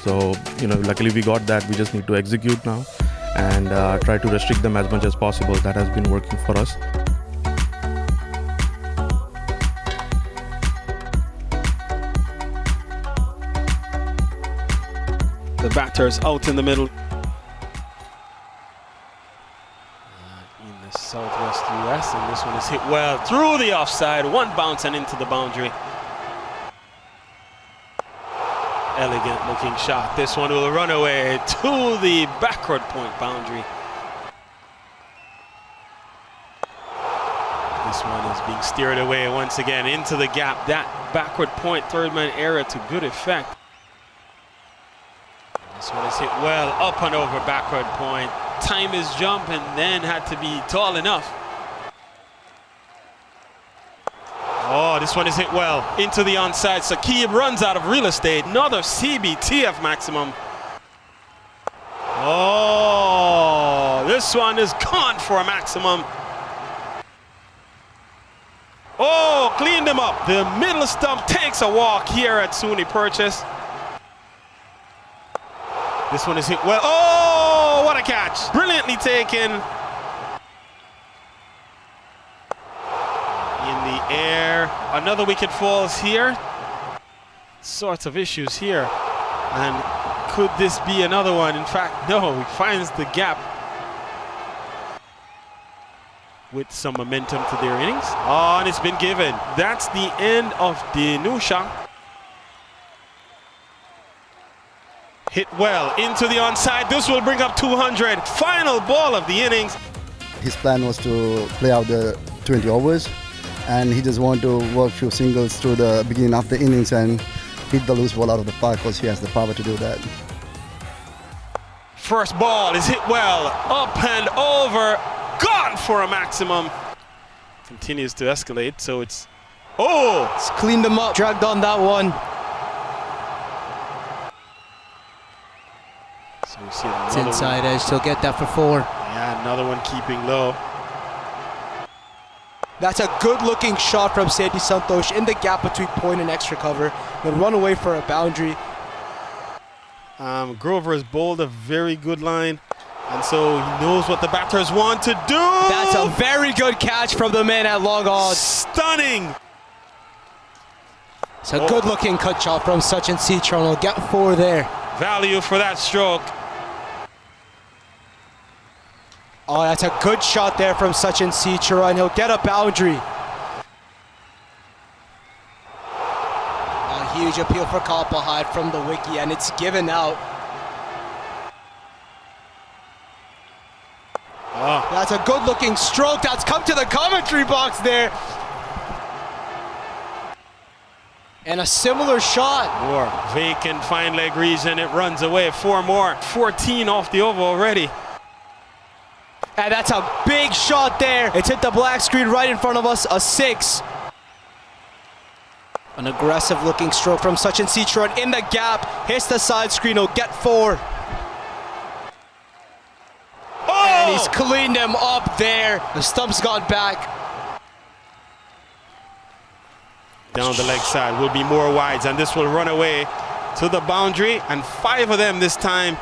so luckily we got that. We just need to execute now and try to restrict them as much as possible. That has been working for us. The batters out in the middle. In the southwest US, and this one is hit well through the offside. One bounce and into the boundary. Elegant looking shot. This one will run away to the backward point boundary. This one is being steered away once again into the gap. That backward point, third man error to good effect. This one is hit well up and over backward point. Time his jump and then had to be tall enough. Oh, this one is hit well into the onside. Saqib runs out of real estate. Another CBTF maximum. Oh, this one is gone for a maximum. Oh, cleaned him up. The middle stump takes a walk here at SUNY Purchase. This one is hit well. Oh, what a catch. Brilliantly taken. In the air. Another wicket falls here. Sorts of issues here. And could this be another one? In fact, no. He finds the gap with some momentum to their innings. Oh, and it's been given. That's the end of Dinusha. Hit well into the onside. This will bring up 200. Final ball of the innings. His plan was to play out the 20 overs, and he just wanted to work few singles through the beginning of the innings and hit the loose ball out of the park because he has the power to do that. First ball is hit well, up and over, gone for a maximum. Continues to escalate, so it's, oh! It's cleaned them up, dragged on that one. So we see It's inside edge, he'll get that for 4. Yeah, another one keeping low. That's a good-looking shot from Sandy Santosh in the gap between point and extra cover. Then run away for a boundary. Grover has bowled a very good line, and so he knows what the batters want to do. That's a very good catch from the man at long odds. Stunning. It's a good-looking cut shot from Sachin Citron. He'll get 4 there. Value for that stroke. Oh, that's a good shot there from Sachin Citron, and he'll get a boundary. A huge appeal for Copperhead from the wiki, and it's given out. Oh. That's a good-looking stroke. That's come to the commentary box there. And a similar shot. More vacant fine leg region. It runs away. 4 more. 14 off the over already. And that's a big shot there. It's hit the black screen right in front of us, a 6. An aggressive looking stroke from Sachin Cicharan in the gap. Hits the side screen, he'll get 4. Oh! And he's cleaned him up there. The stump's gone back. Down the leg side will be more wides, and this will run away to the boundary, and 5 of them this time.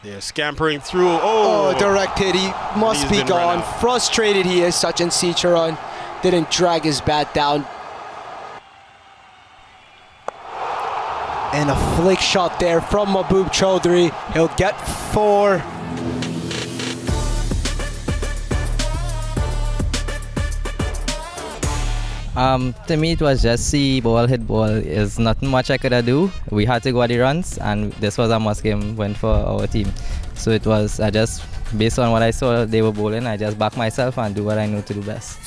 They're scampering through. Oh, direct hit. He must be gone. Frustrated he is, Sachin Cicharan. Didn't drag his bat down. And a flick shot there from Mahbub Chaudhary. He'll get 4. To me, it was just see ball, hit ball. Is nothing much I could have do. We had to go at the runs, and this was a must game win for our team. So it was, I just, based on what I saw they were bowling, I just backed myself and do what I knew to do best.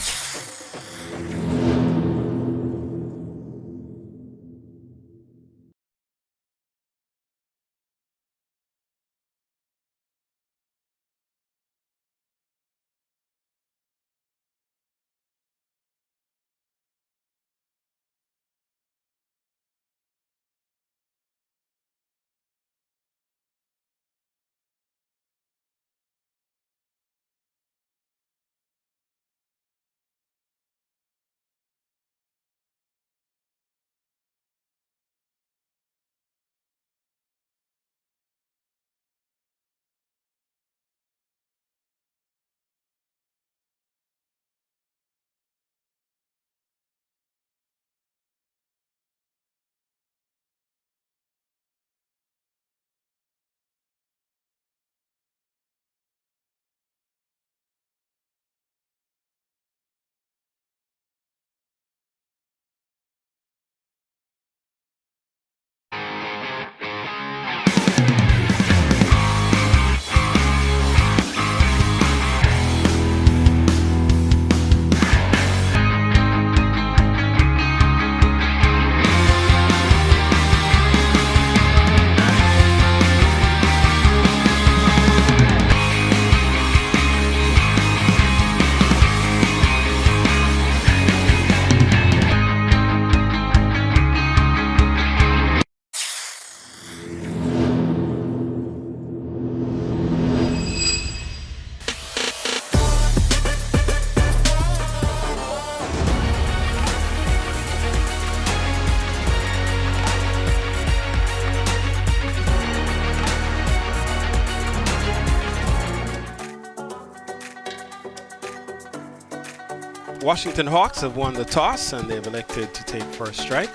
Washington Hawks have won the toss, and they've elected to take first strike.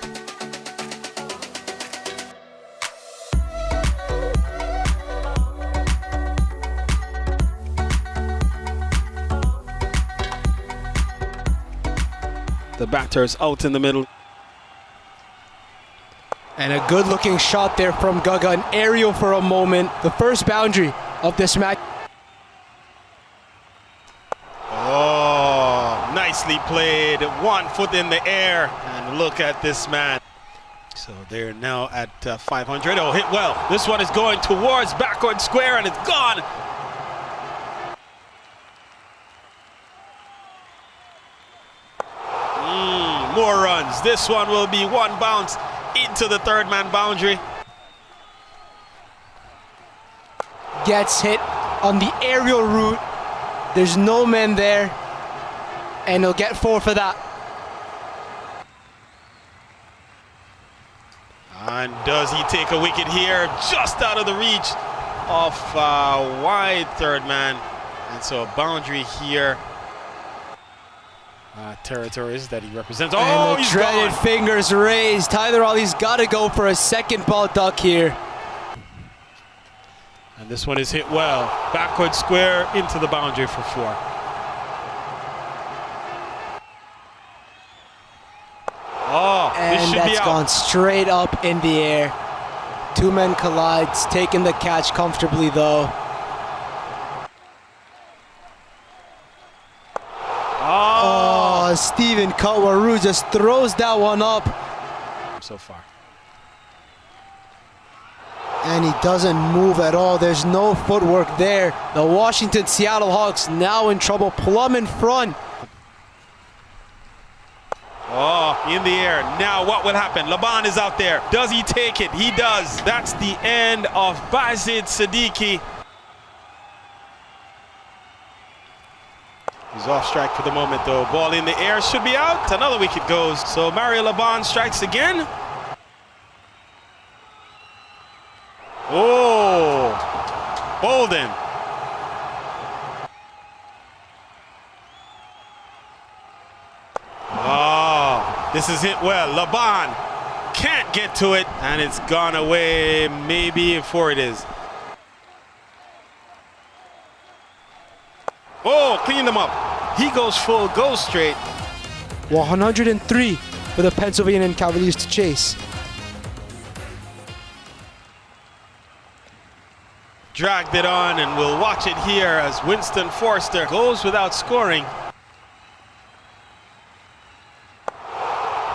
The batter's out in the middle. And a good looking shot there from Gaga, an aerial for a moment. The first boundary of this match. Oh, nicely played. 1 foot in the air. And look at this man. So they're now at 500. Oh, hit well. This one is going towards backward square, and it's gone. More runs. This one will be 1 bounce into the third man boundary. Gets hit on the aerial route. There's no men there, and he'll get 4 for that. And does he take a wicket here? Just out of the reach of wide third man. And so a boundary here. Territories that he represents. Oh, and the he's dreaded gone. fingers raised. Tyler Ollie's got to go for a second ball duck here. And this one is hit well. Backward square into the boundary for 4. Oh, and this should be that's out. gone straight up in the air. 2 men collide, taking the catch comfortably though. Oh, Stephen Kawaru just throws that one up. So far. And he doesn't move at all. There's no footwork there. The Washington Seattle Hawks now in trouble. Plum in front. Oh, in the air. Now what will happen? Laban is out there. Does he take it? He does. That's the end of Bazid Siddiqui. He's off strike for the moment though. Ball in the air, should be out. Another wicket goes. So Mario Laban strikes again. Oh, Bolden. Oh, this is hit well. Laban can't get to it, and it's gone away maybe before it is. Oh, cleaned him up. He goes full, goes straight. 103 for the Pennsylvania Cavaliers to chase. Dragged it on, and we'll watch it here as Winston Forster goes without scoring.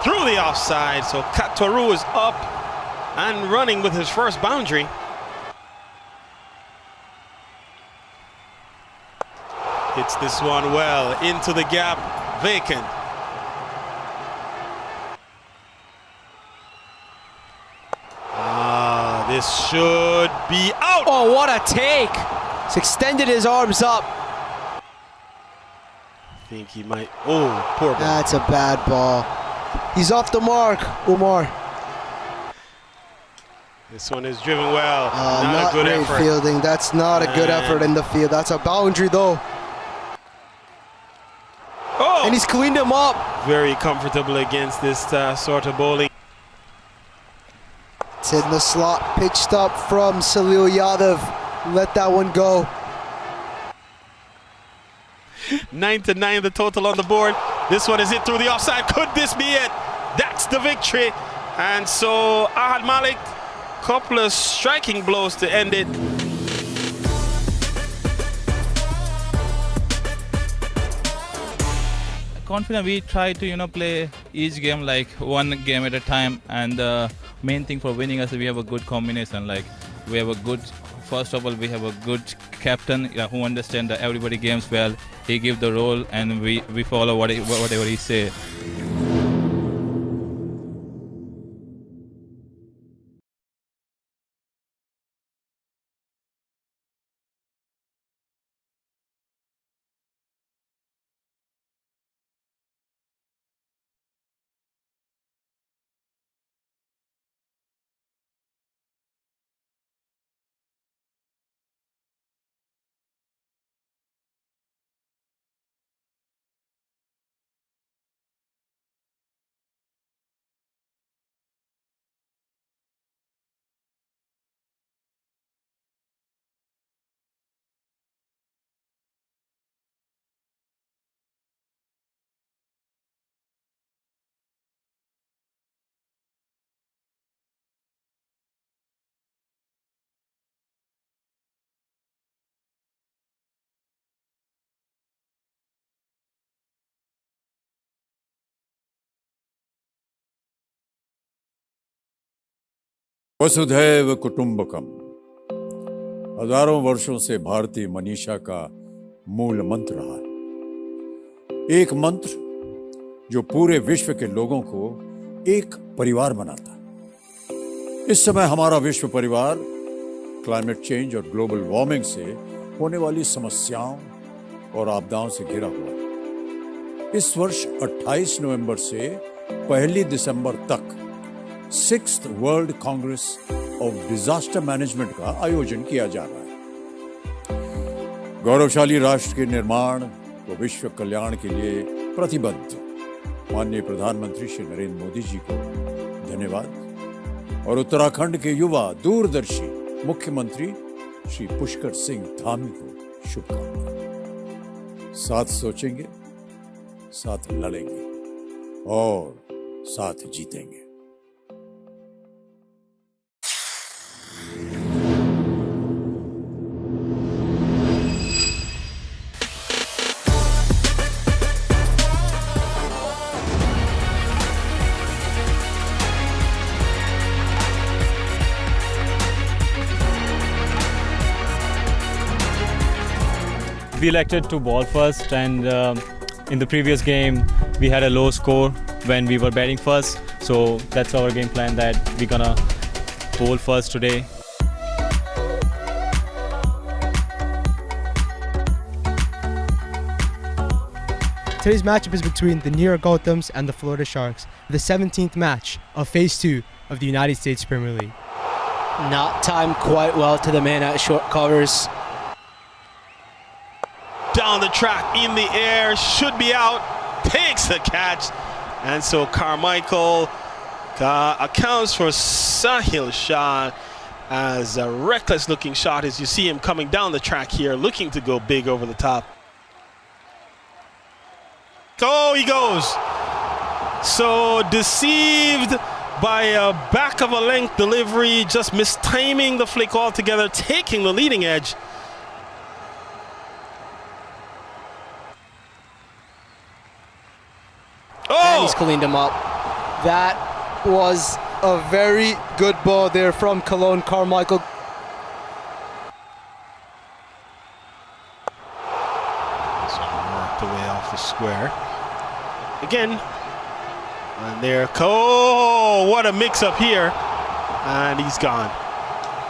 Through the offside, so Katoru is up and running with his first boundary. Hits this one well into the gap, vacant. This should be out. Oh, what a take. He's extended his arms up. I think he might. Oh, poor ball. That's a bad ball. He's off the mark, Umar. This one is driven well. Not a good great effort. fielding. That's not a good effort in the field. That's a boundary, though. Oh! And he's cleaned him up. Very comfortable against this sort of bowling. It's in the slot, pitched up from Salil Yadav. Let that one go. 9-9 the total on the board. This one is hit through the offside. Could this be it? That's the victory. And so Ahad Malik, couple of striking blows to end it. Confident, we try to play each game like one game at a time, and the main thing for winning is we have a good combination. Like we have a good, first of all we have a good captain who understands that everybody games well. He gives the role and we follow whatever he say. वसुधैव कुटुंबकम हजारों वर्षों से भारतीय मनीषा का मूल मंत्र रहा है। एक मंत्र जो पूरे विश्व के लोगों को एक परिवार बनाता है। इस समय हमारा विश्व परिवार क्लाइमेट चेंज और ग्लोबल वार्मिंग से होने वाली समस्याओं और आपदाओं से घिरा हुआ है। इस वर्ष 28 नवंबर से 1 दिसंबर तक 6th world Congress of disaster management का आयोजन किया जा रहा है। गौरवशाली राष्ट्र के निर्माण व विश्व कल्याण के लिए प्रतिबद्ध माननीय प्रधानमंत्री श्री नरेंद्र मोदी जी को धन्यवाद और उत्तराखंड के युवा दूरदर्शी मुख्यमंत्री श्री पुष्कर सिंह धामी को शुभकामनाएं। साथ सोचेंगे, साथ लड़ेंगे और साथ जीतेंगे। we elected to ball first, and in the previous game we had a low score when we were batting first, so that's our game plan, that we're gonna bowl first today. Today's matchup is between the New York Gothams and the Florida Sharks, the 17th match of Phase 2 of the United States Premier League. Not timed quite well to the man at short covers. Down the track, in the air, should be out, takes the catch. And so Carmichael accounts for Sahil Shah as a reckless looking shot as you see him coming down the track here, looking to go big over the top. Oh, he goes. So deceived by a back of a length delivery, just mistiming the flick altogether, taking the leading edge. Oh! And he's cleaned him up. That was a very good ball there from Cologne Carmichael. So worked away off the square. Again, and there, oh, what a mix-up here, and he's gone.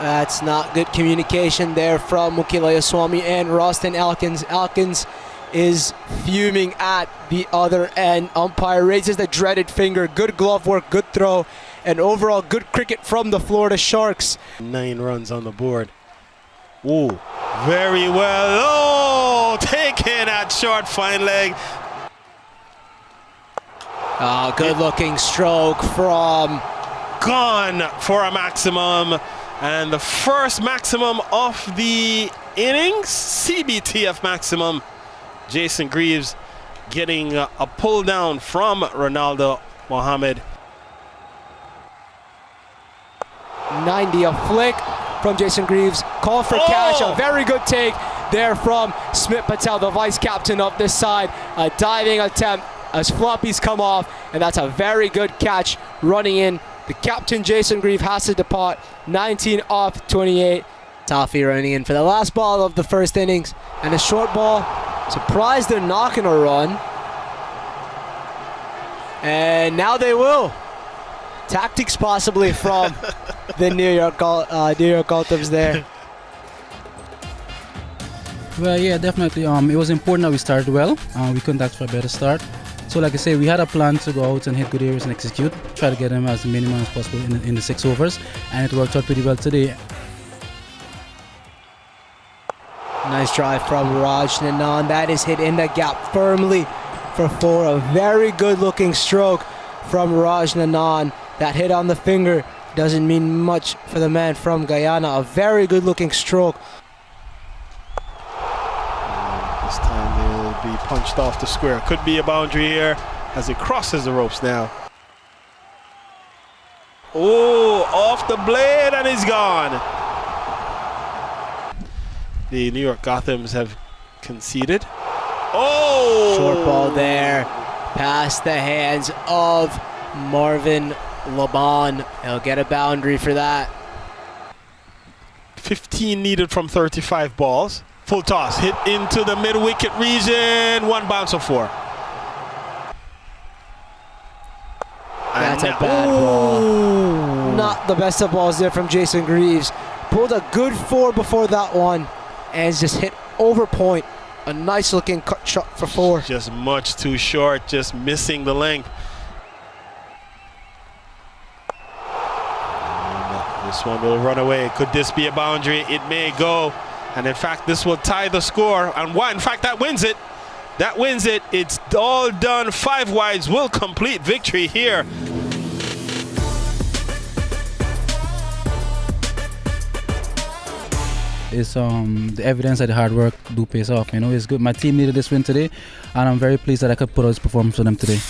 That's not good communication there from Mukilayaswamy and Rostin Elkins. Elkins is fuming at the other end. Umpire raises the dreaded finger. Good glove work, good throw, and overall good cricket from the Florida Sharks. 9 runs on the board. Ooh, very well. Oh, taken at short, fine leg. Oh, good looking stroke from... Gone for a maximum. And the first maximum of the innings, CBTF maximum. Jason Greaves getting a pull down from Ronaldo Mohammed. 90, a flick from Jason Greaves. Call for catch, a very good take there from Smith Patel, the vice captain of this side. A diving attempt as floppies come off, and that's a very good catch running in. The captain, Jason Greaves, has to depart. 19 off 28. Toffee running in for the last ball of the first innings, and a short ball. Surprised they're not going to run. And now they will. Tactics possibly from the New York Gothams there. Well, yeah, definitely. It was important that we started well. We couldn't ask for a better start. So like I say, we had a plan to go out and hit good areas and execute, try to get them as minimum as possible in the 6 overs, and it worked out pretty well today. Nice drive from Raj Nanan. That is hit in the gap firmly for 4. A very good looking stroke from Raj Nanan. That hit on the finger doesn't mean much for the man from Guyana. A very good looking stroke. This time they'll be punched off the square. Could be a boundary here as it crosses the ropes now. Oh, off the blade and he's gone. The New York Gothams have conceded. Oh! Short ball there. Past the hands of Marvin Laban. He'll get a boundary for that. 15 needed from 35 balls. Full toss, hit into the mid-wicket region. 1 bounce of 4. That's a bad ball. Not the best of balls there from Jason Greaves. Pulled a good 4 before that one, and it's just hit over point. A nice looking cut shot for 4. Just much too short, just missing the length. And this one will run away. Could this be a boundary? It may go. And in fact, this will tie the score. And in fact, that wins it. That wins it. It's all done. 5 wides will complete victory here. It's the evidence that the hard work do pays off. You know, it's good. My team needed this win today, and I'm very pleased that I could put out this performance for them today.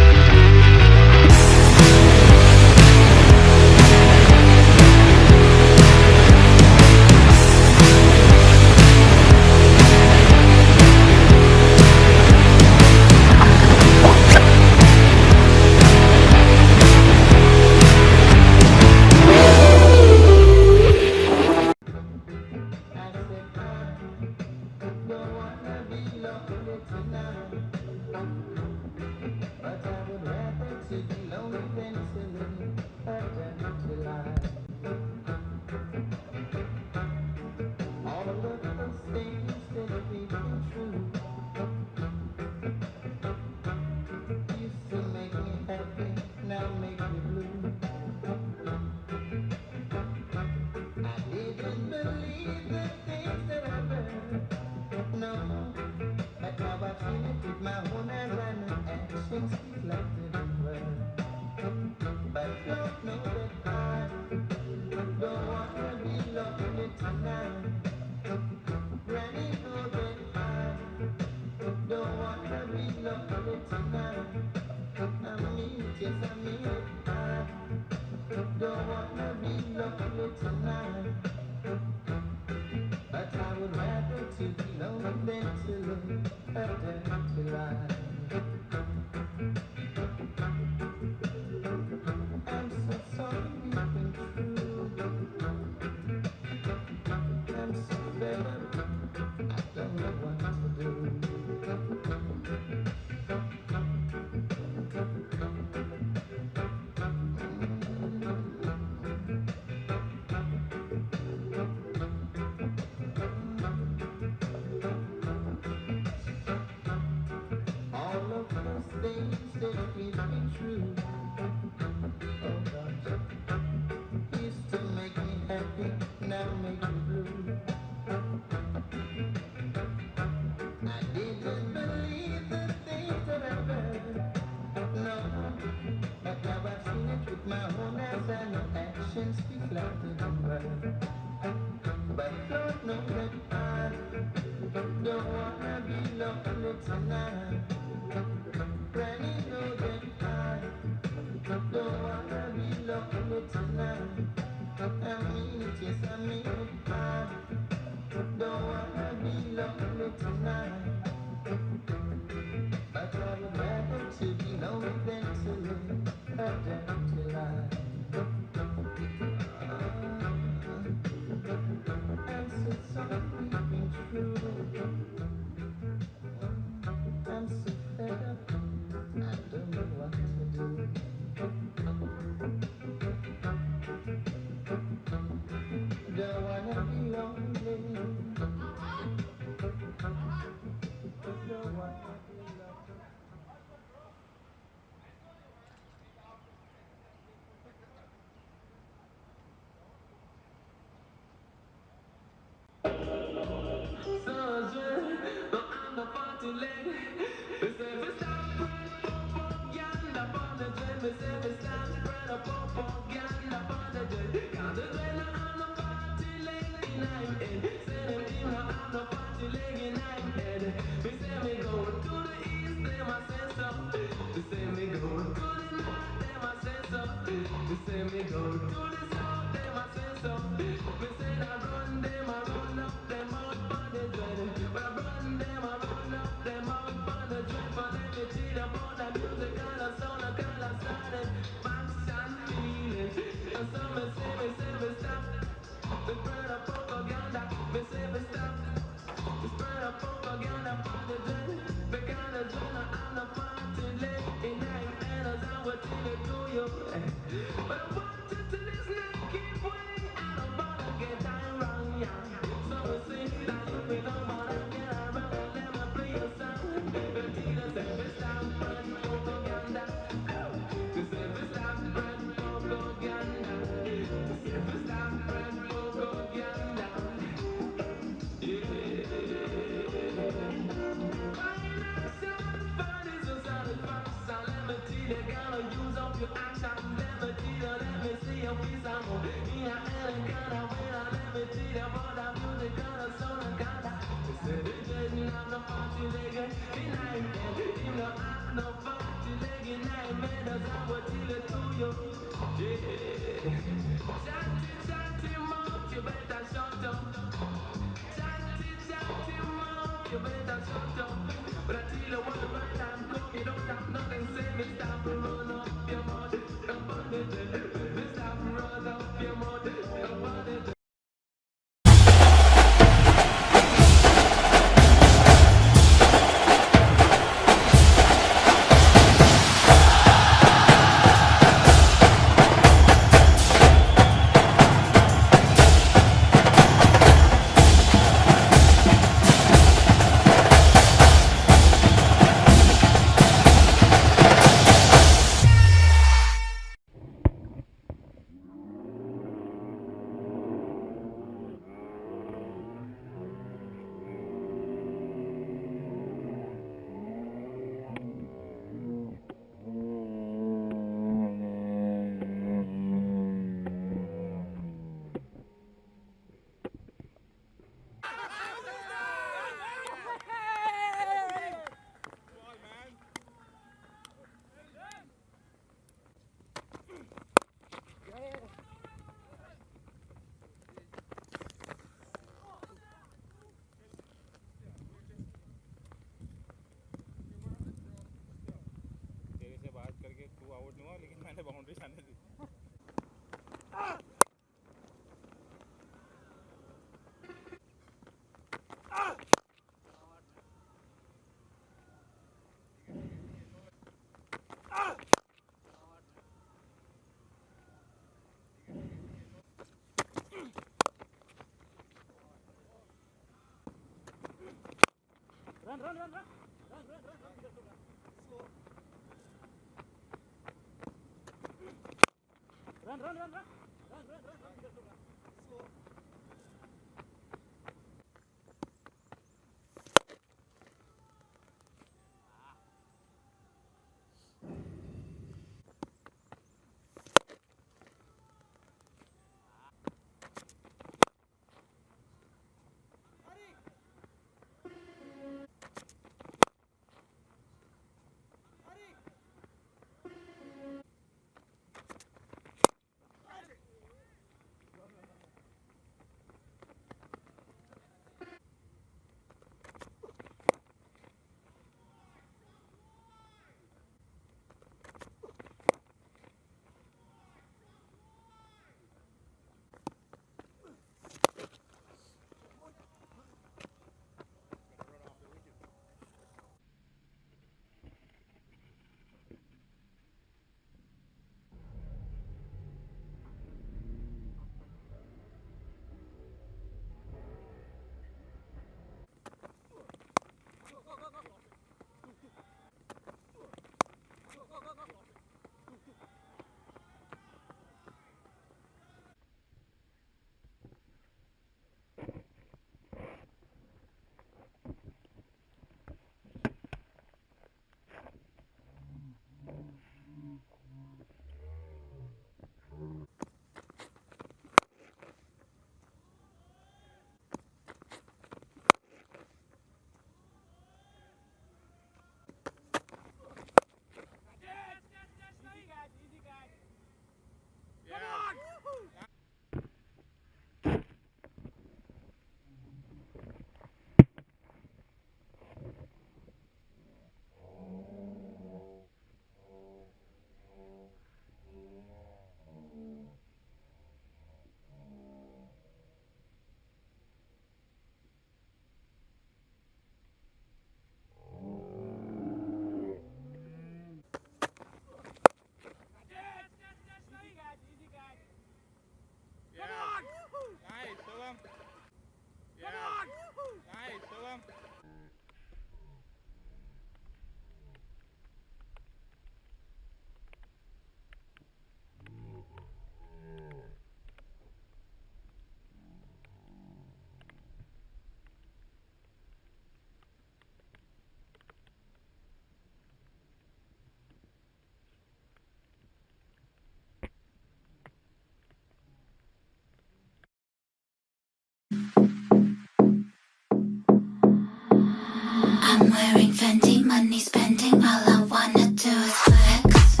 I'm wearing Fendi, money spending, all I wanna do is flex,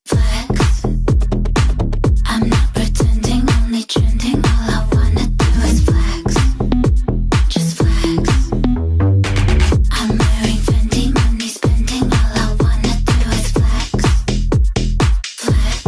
flex. I'm not pretending, only trending, all I wanna do is flex, just flex. I'm wearing Fendi, money spending, all I wanna do is flex, flex.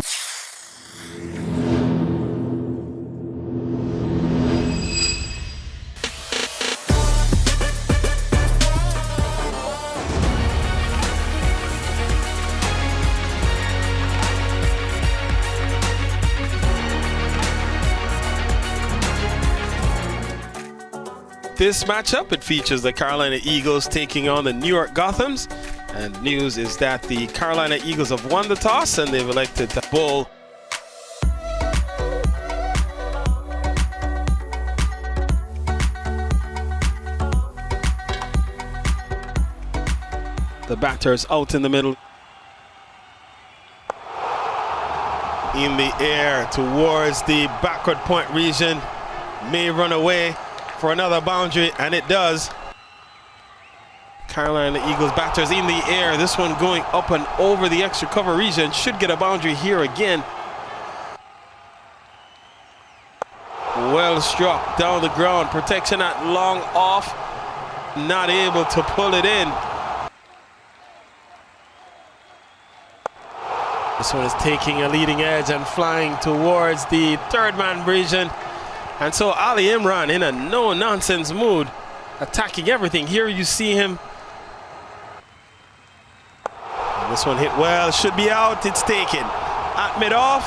This matchup, it features the Carolina Eagles taking on the New York Gothams. And news is that the Carolina Eagles have won the toss and they've elected to bowl. The batters out in the middle. In the air towards the backward point region. May run away for another boundary, and it does. Carolina Eagles batters in the air. This one going up and over the extra cover region. Should get a boundary here again. Well struck down the ground. Protection at long off. Not able to pull it in. This one is taking a leading edge and flying towards the third man region. And so Ali Imran in a no-nonsense mood, attacking everything. Here you see him. And this one hit well, should be out, it's taken. At mid-off.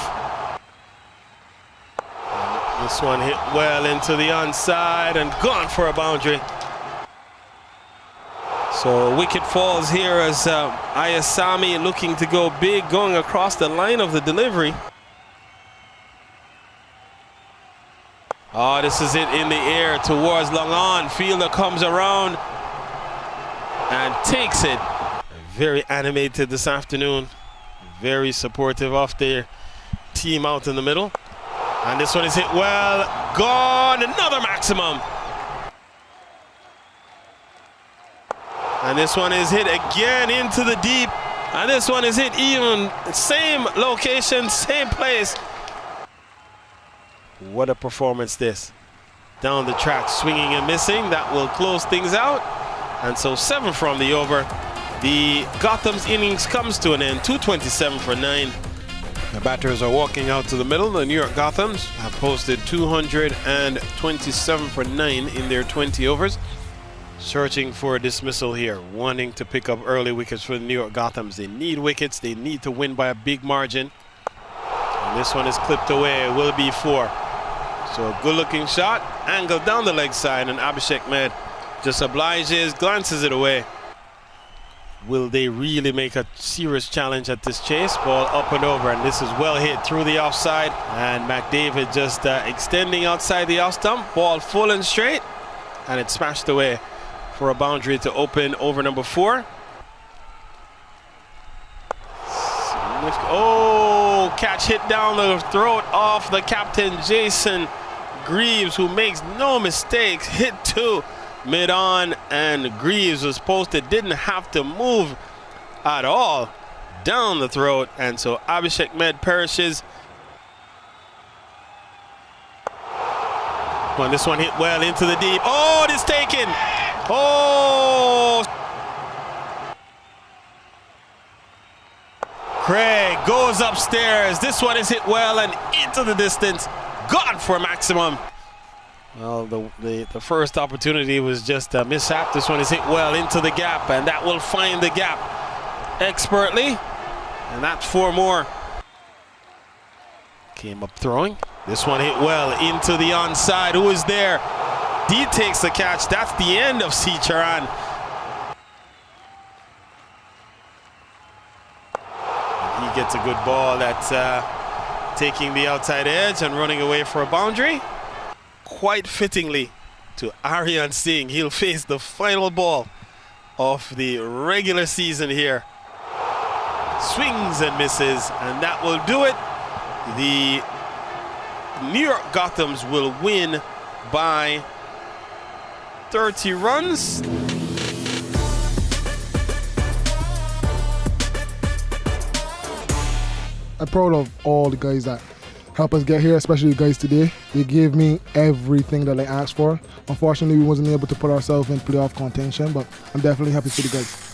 This one hit well into the onside and gone for a boundary. So wicket falls here as Ayasami looking to go big, going across the line of the delivery. Oh, this is it in the air towards long on. Fielder comes around and takes it. Very animated this afternoon. Very supportive of their team out in the middle. And this one is hit well. Gone. Another maximum. And this one is hit again into the deep. And this one is hit even same location, same place. What a performance this. Down the track, swinging and missing. That will close things out. And so 7 from the over. The Gotham's innings comes to an end. 227 for 9. The batters are walking out to the middle. The New York Gothams have posted 227 for 9 in their 20 overs. Searching for a dismissal here. Wanting to pick up early wickets for the New York Gothams. They need wickets. They need to win by a big margin. And this one is clipped away. It will be 4. So a good looking shot, angled down the leg side, and Abhishek Med just obliges, glances it away. Will they really make a serious challenge at this chase? Ball up and over, and this is well hit through the offside. And McDavid just extending outside the off stump, ball full and straight, and it's smashed away for a boundary to open over number 4. Oh, catch hit down the throat of the captain, Jason Greaves, who makes no mistakes. Hit 2 mid-on, and Greaves was posted, didn't have to move at all down the throat, and so Abhishek Med perishes. Well, this one hit well into the deep. Oh, it is taken. Oh! Craig goes upstairs. This one is hit well and into the distance. Gone for maximum. Well, the first opportunity was just a mishap. This one is hit well into the gap, and that will find the gap expertly. And that's 4 more. Came up throwing. This one hit well into the onside. Who is there? D takes the catch. That's the end of C. Charan. He gets a good ball that's taking the outside edge and running away for a boundary. Quite fittingly to Aryan Singh. He'll face the final ball of the regular season here. Swings and misses, and that will do it. The New York Gothams will win by 30 runs. I'm proud of all the guys that helped us get here, especially the guys today. They gave me everything that I asked for. Unfortunately, we wasn't able to put ourselves in playoff contention, but I'm definitely happy for the guys.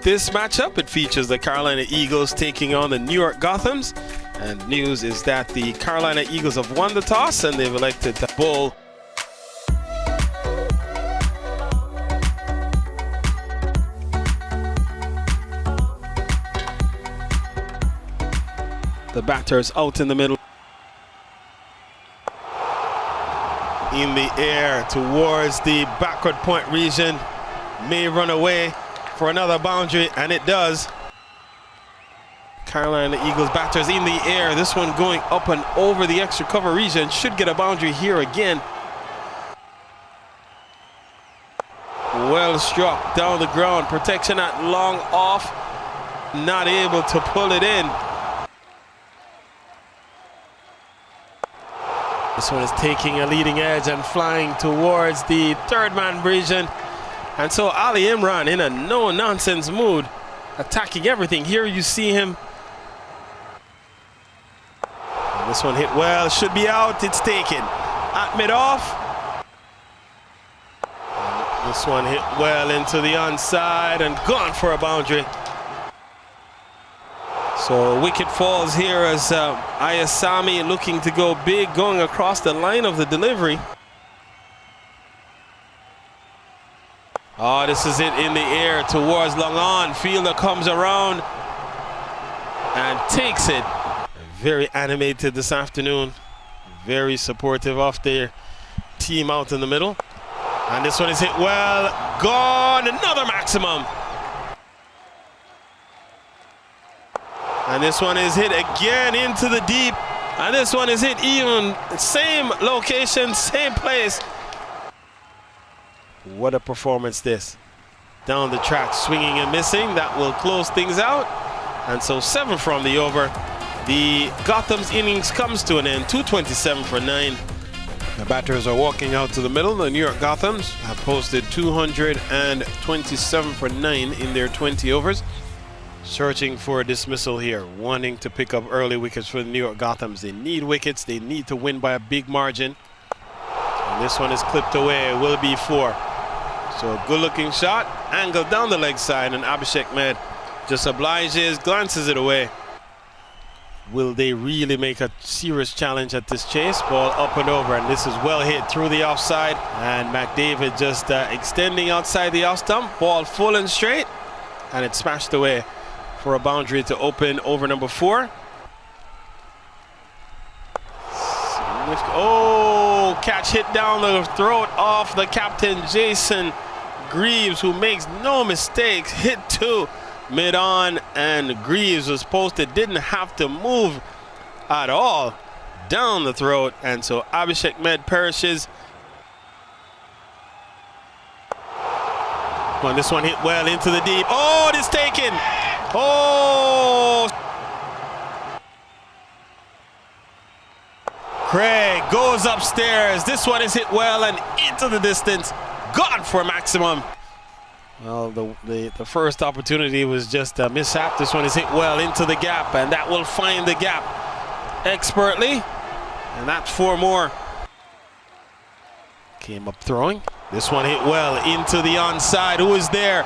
this matchup. It features the Carolina Eagles taking on the New York Gothams. And news is that the Carolina Eagles have won the toss and they've elected to bowl. The batters out in the middle. In the air towards the backward point region. May run away for another boundary, and it does. Carolina Eagles batters in the air. This one going up and over the extra cover region. Should get a boundary here again. Well struck down the ground. Protection at long off. Not able to pull it in. This one is taking a leading edge and flying towards the third man region. And so Ali Imran in a no-nonsense mood, attacking everything. Here you see him. And this one hit well, should be out, it's taken. At mid-off. This one hit well into the onside and gone for a boundary. So wicket falls here as Ayasami looking to go big, going across the line of the delivery. Oh, this is it in the air towards long on. Fielder comes around and takes it. Very animated this afternoon. Very supportive of their team out in the middle. And this one is hit well. Gone. Another maximum. And this one is hit again into the deep. And this one is hit even same location, same place. What a performance this. Down the track, swinging and missing. That will close things out. And so 7 from the over. The Gotham's innings comes to an end. 227 for 9. The batters are walking out to the middle. The New York Gothams have posted 227 for 9 in their 20 overs. Searching for a dismissal here. Wanting to pick up early wickets for the New York Gothams. They need wickets. They need to win by a big margin. And this one is clipped away. It will be 4. So a good looking shot, angled down the leg side, and Abhishek Med just obliges, glances it away. Will they really make a serious challenge at this chase? Ball up and over, and this is well hit through the offside. And McDavid just extending outside the off stump. Ball full and straight, and it's smashed away for a boundary to open over number 4. Oh, catch hit down the throat of the captain, Jason Greaves, who makes no mistakes. Hit 2 mid-on, and Greaves was posted, didn't have to move at all down the throat, and so Abhishek Med perishes. Well, this one hit well into the deep. Oh, it is taken. Oh! Craig goes upstairs. This one is hit well and into the distance. Gone for maximum. Well, the first opportunity was just a mishap. This one is hit well into the gap, and that will find the gap expertly. And that's 4 more. Came up throwing. This one hit well into the onside. Who is there?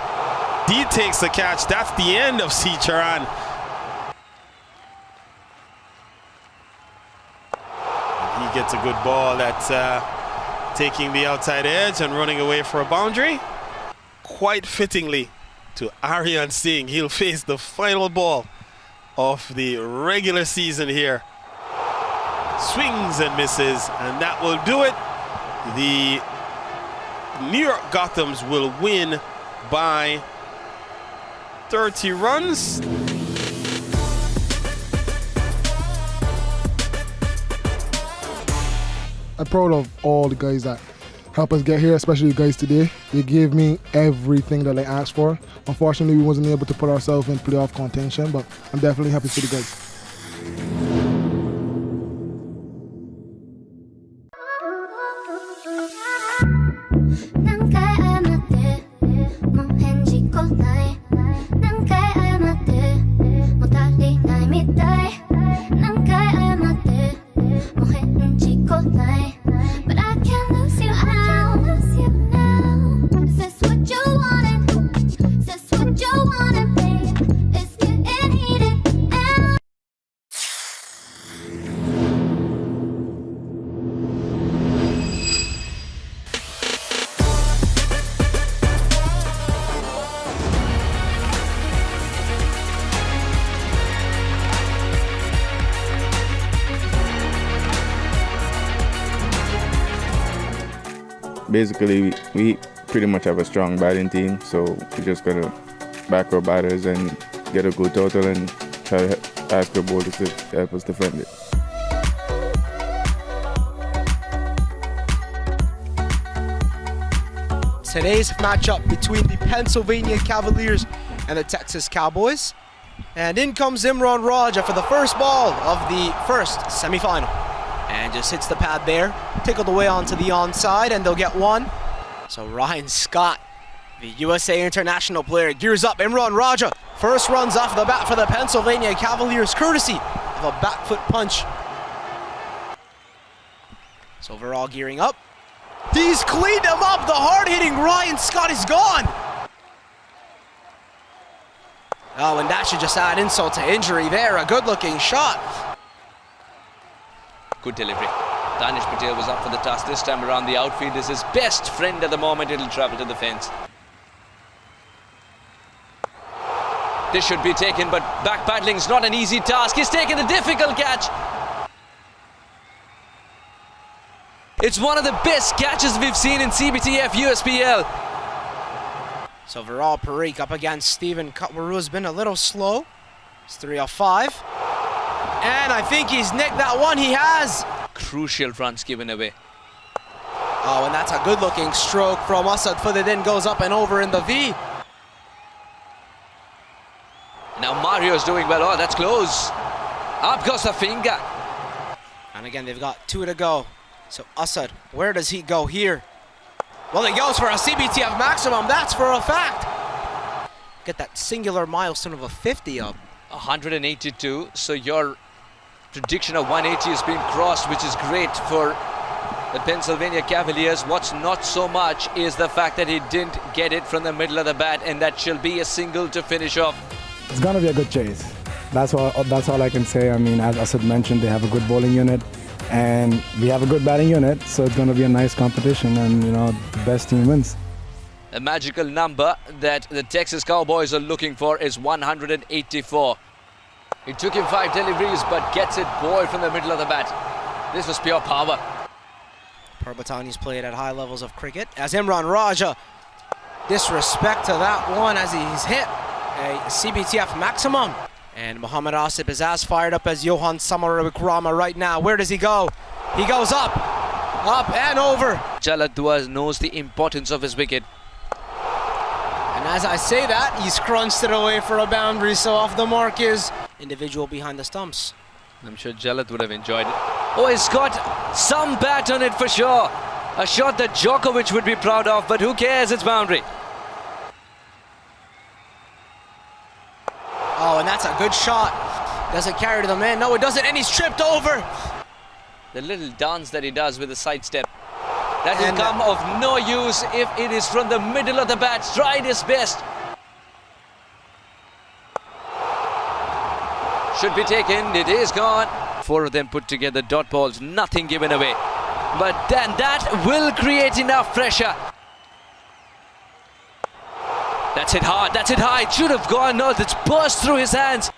D takes the catch. That's the end of C. Charan. He gets a good ball that's taking the outside edge and running away for a boundary. Quite fittingly to Aryan Singh, he'll face the final ball of the regular season here. Swings and misses, and that will do it. The New York Gothams will win by 30 runs. I'm proud of all the guys that helped us get here, especially the guys today. They gave me everything that I asked for. Unfortunately, we wasn't able to put ourselves in playoff contention, but I'm definitely happy for the guys. But I can't lose you now. Is this what you wanted? Is this what you wanted? basically we pretty much have a strong batting team, so we just gotta back our batters and get a good total and try to ask our bowlers to help us defend it. Today's matchup between the Pennsylvania Cavaliers and the Texas Cowboys. And in comes Imran Raja for the first ball of the first semifinal. And just hits the pad there, tickled away onto the onside, and they'll get one. So Ryan Scott, the USA international player, gears up. Imran Raja first runs off the bat for the Pennsylvania Cavaliers, courtesy of a back foot punch. So overall gearing up. He's cleaned him up. The hard-hitting Ryan Scott is gone. Oh, and that should just add insult to injury there. A good-looking shot. Good delivery. Danish Patel was up for the task this time around. The outfield is his best friend at the moment. It'll travel to the fence. This should be taken, but back battling's not an easy task. He's taken the difficult catch. It's one of the best catches we've seen in CBTF USPL. So overall, Parikh up against Stephen Kutwaru has been a little slow. It's 3 off 5. And I think he's nicked that one. He has. Crucial runs given away. Oh, and that's a good-looking stroke from Asad. Fudadin goes up and over in the V. Now Mario's doing well. Oh, that's close. Up goes the finger. And again, they've got 2 to go. So Asad, where does he go here? Well, he goes for a CBTF maximum, that's for a fact. Get that singular milestone of a 50 up. 182, so your prediction of 180 has been crossed, which is great for the Pennsylvania Cavaliers. What's not so much is the fact that he didn't get it from the middle of the bat, and that shall be a single to finish off. It's gonna be a good chase. That's all I can say. I mean, as Asad mentioned, they have a good bowling unit. And we have a good batting unit, so it's going to be a nice competition, and the best team wins. The magical number that the Texas Cowboys are looking for is 184. It took him 5 deliveries, but gets it boiled from the middle of the bat. This was pure power. Parbatani's played at high levels of cricket. As Imran Raja, disrespect to that one as he's hit a CBTF maximum. And Muhammad Asif is as fired up as Johan Samaravikrama right now. Where does he go? He goes up and over. Jalad knows the importance of his wicket. And as I say that, he's crunched it away for a boundary, so off the mark is individual behind the stumps. I'm sure Jalad would have enjoyed it. Oh, he's got some bat on it for sure. A shot that Djokovic would be proud of, but who cares, it's boundary. Oh, and that's a good shot. Does it carry to the man? No, it doesn't, and he's tripped over. The little dance that he does with the sidestep. That will come of no use if it is from the middle of the bat. Tried his best. Should be taken, it is gone. 4 of them put together, dot balls, nothing given away. But then that will create enough pressure. That's it hard, that's it high. It should have gone, no, it's burst through his hands.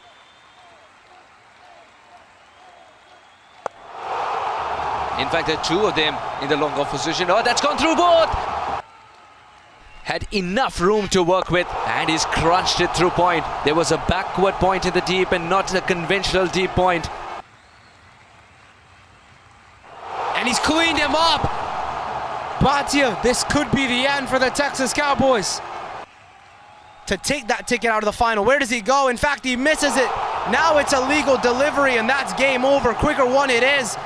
In fact, there are 2 of them in the long off position. Oh, that's gone through both. Had enough room to work with, and he's crunched it through point. There was a backward point in the deep and not a conventional deep point. And he's cleaned him up. Bhatia, this could be the end for the Texas Cowboys. To take that ticket out of the final. Where does he go? In fact, he misses it. Now it's a legal delivery, and that's game over. Quicker one it is.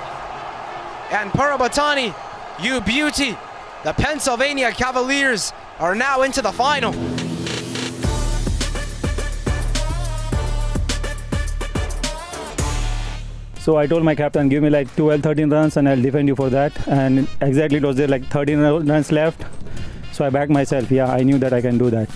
And Parabatani, you beauty. The Pennsylvania Cavaliers are now into the final. So I told my captain, give me like 12, 13 runs and I'll defend you for that. And exactly it was there like 13 runs left. So I backed myself. Yeah, I knew that I can do that.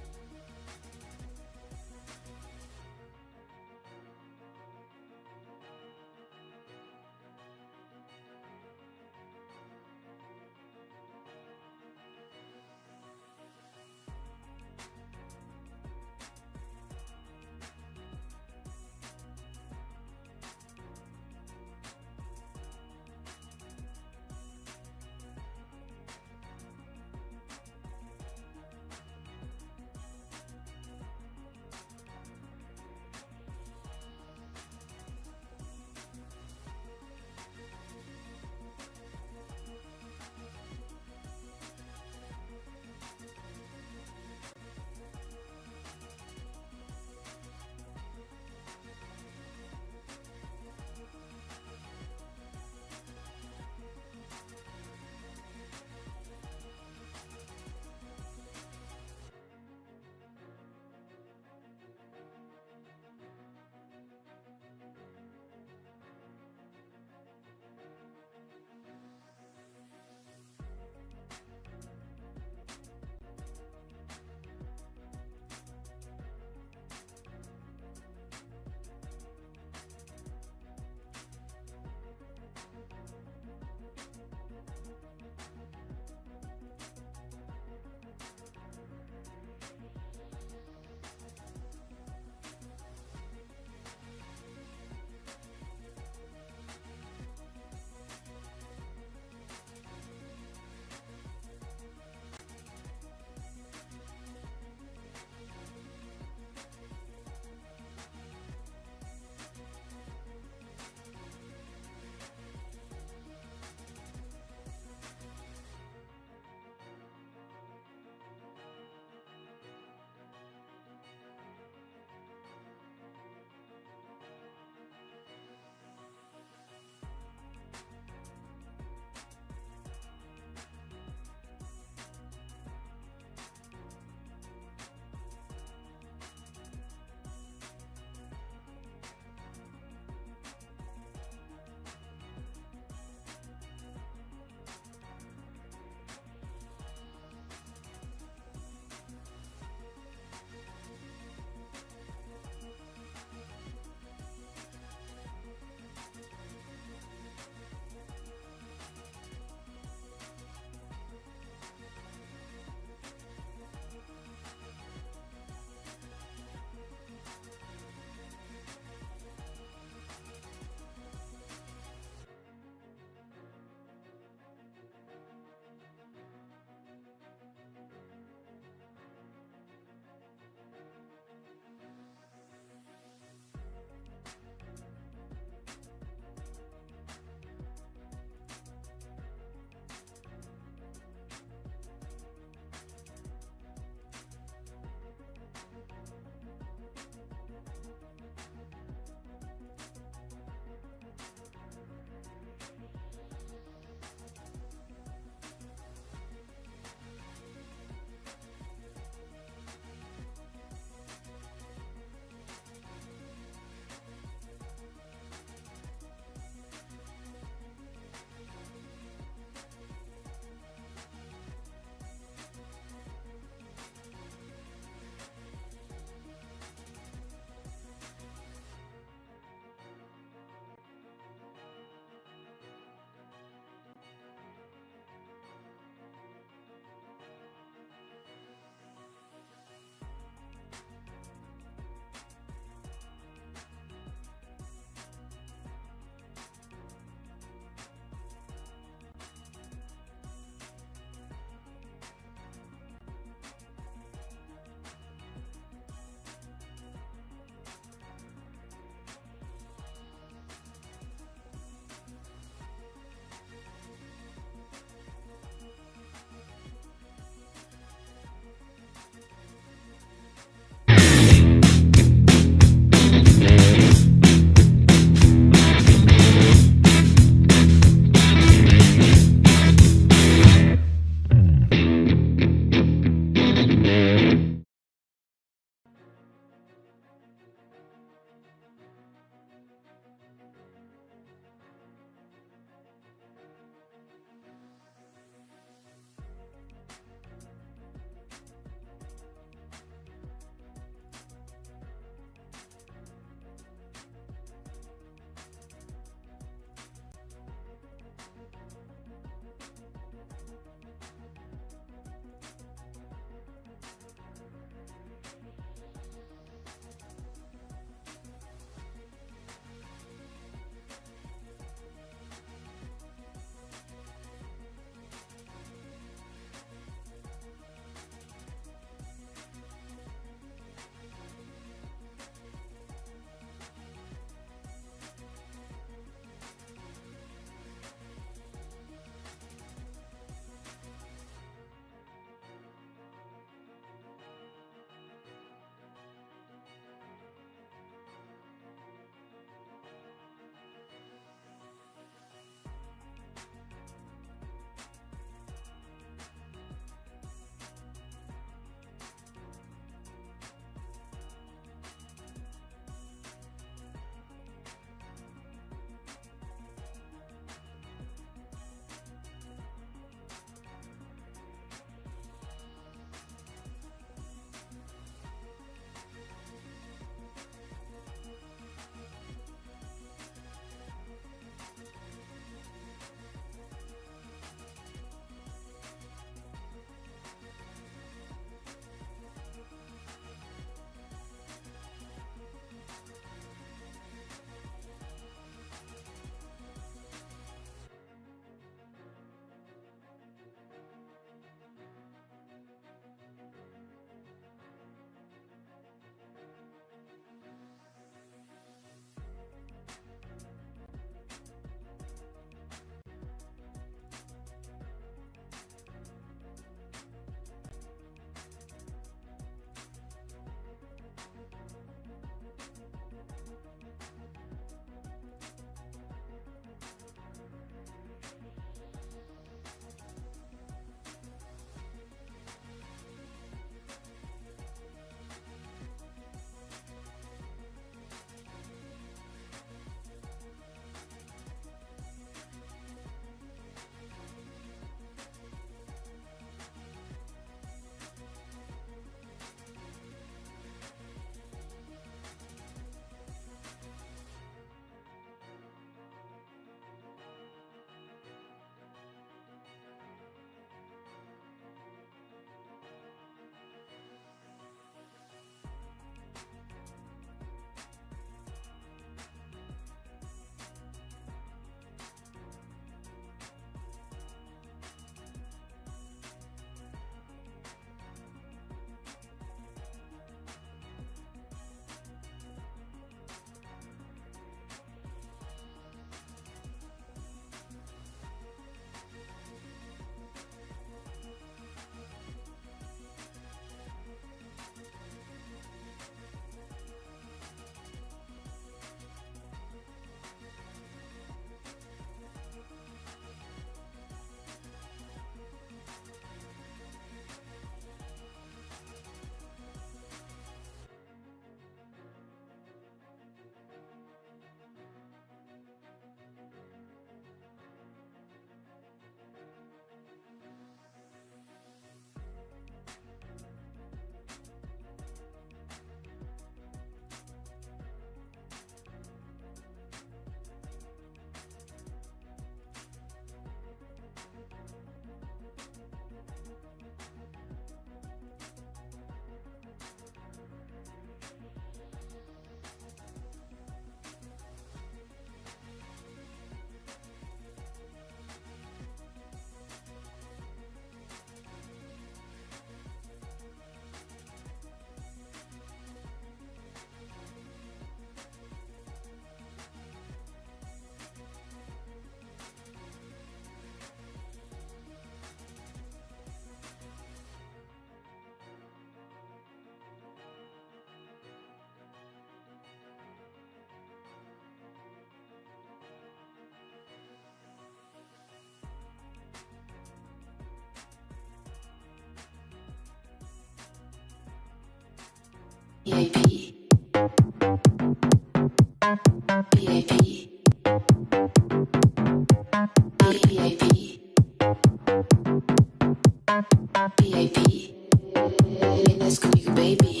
Vienes conmigo, baby.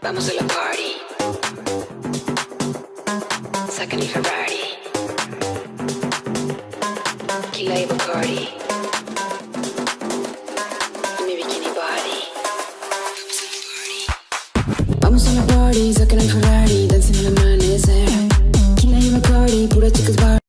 Vamos a la party. Saca mi Ferrari. Tequila y Bacardi. Y mi bikini body. Vamos a la party. Saca mi Ferrari. Dancing al amanecer. Tequila y Bacardi. Pura chicas bar.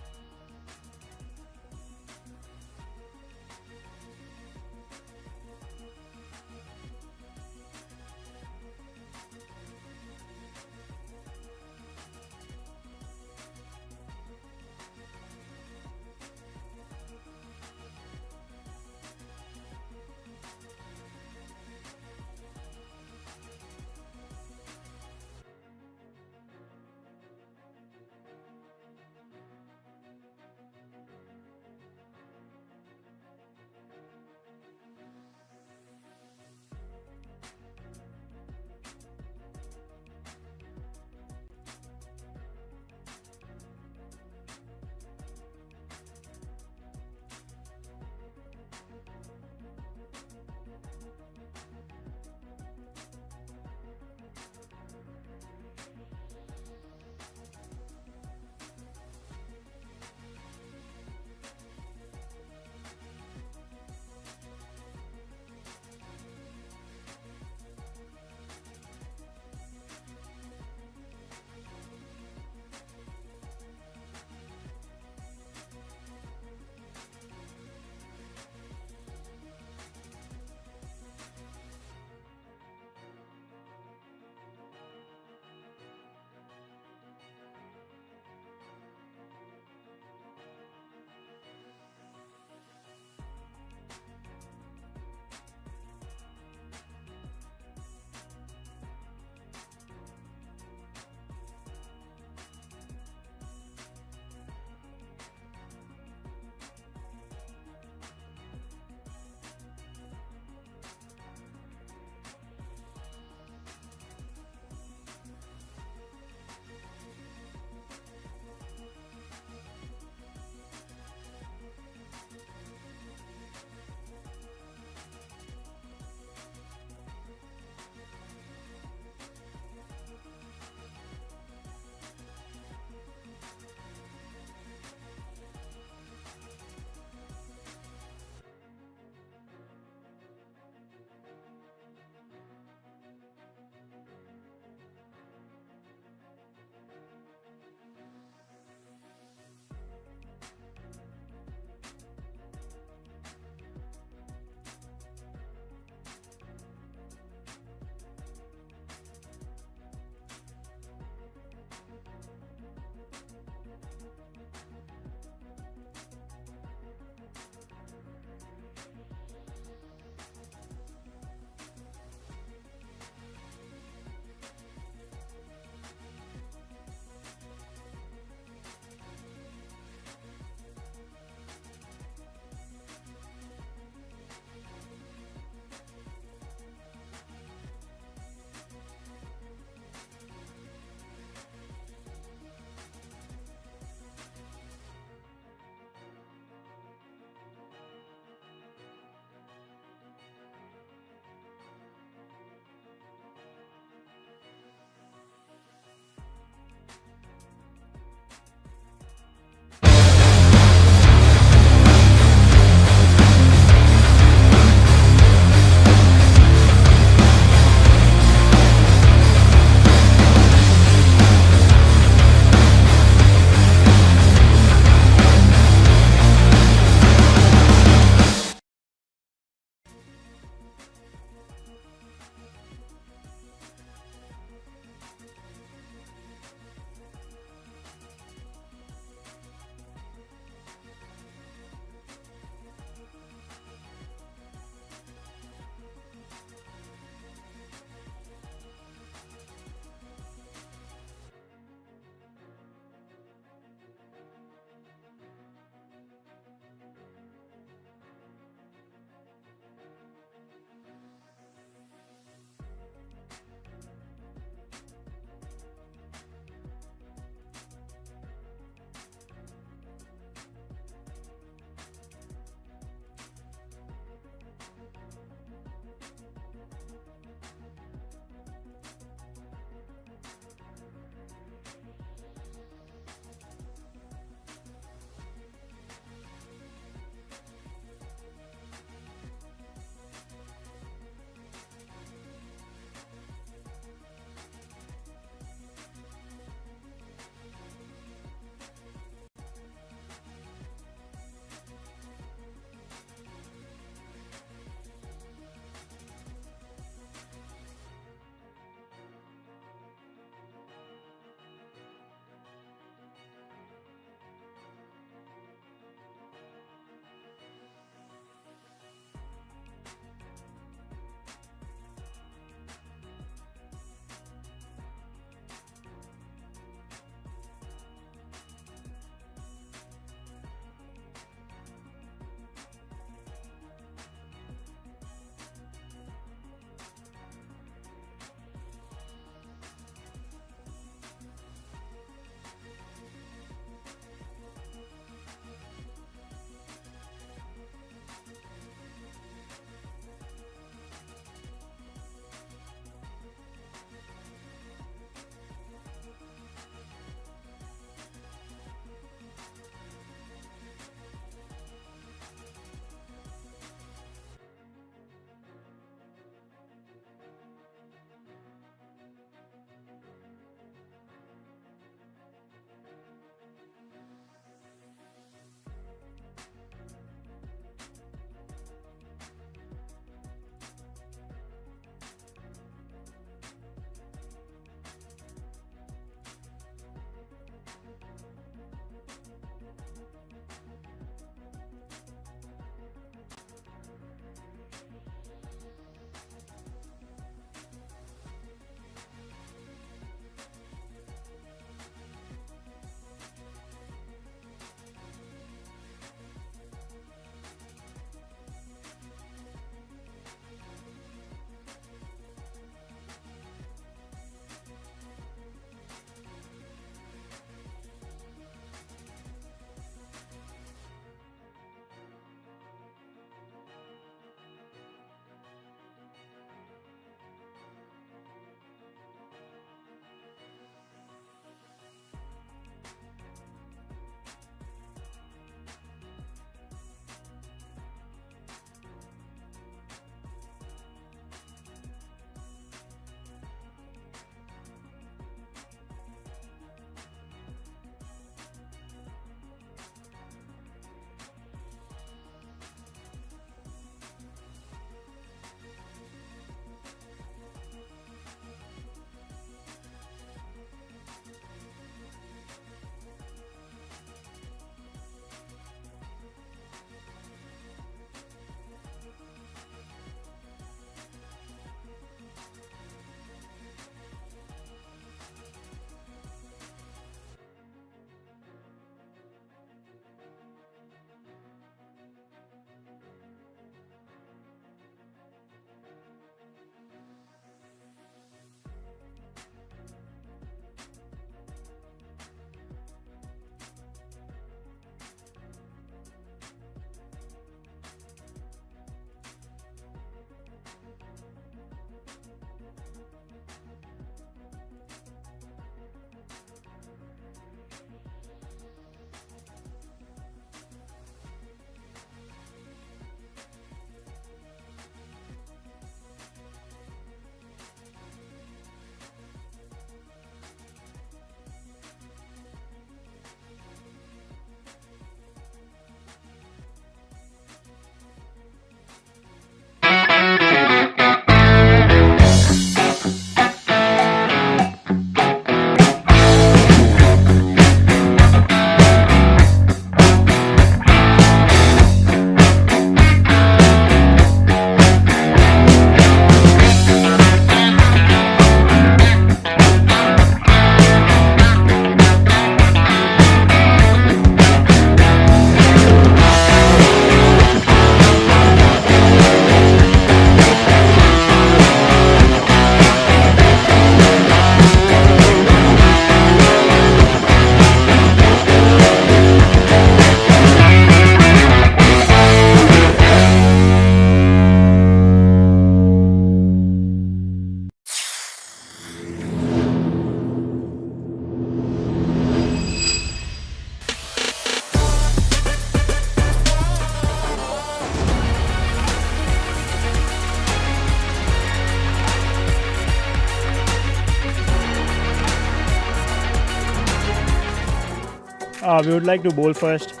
We would like to bowl first.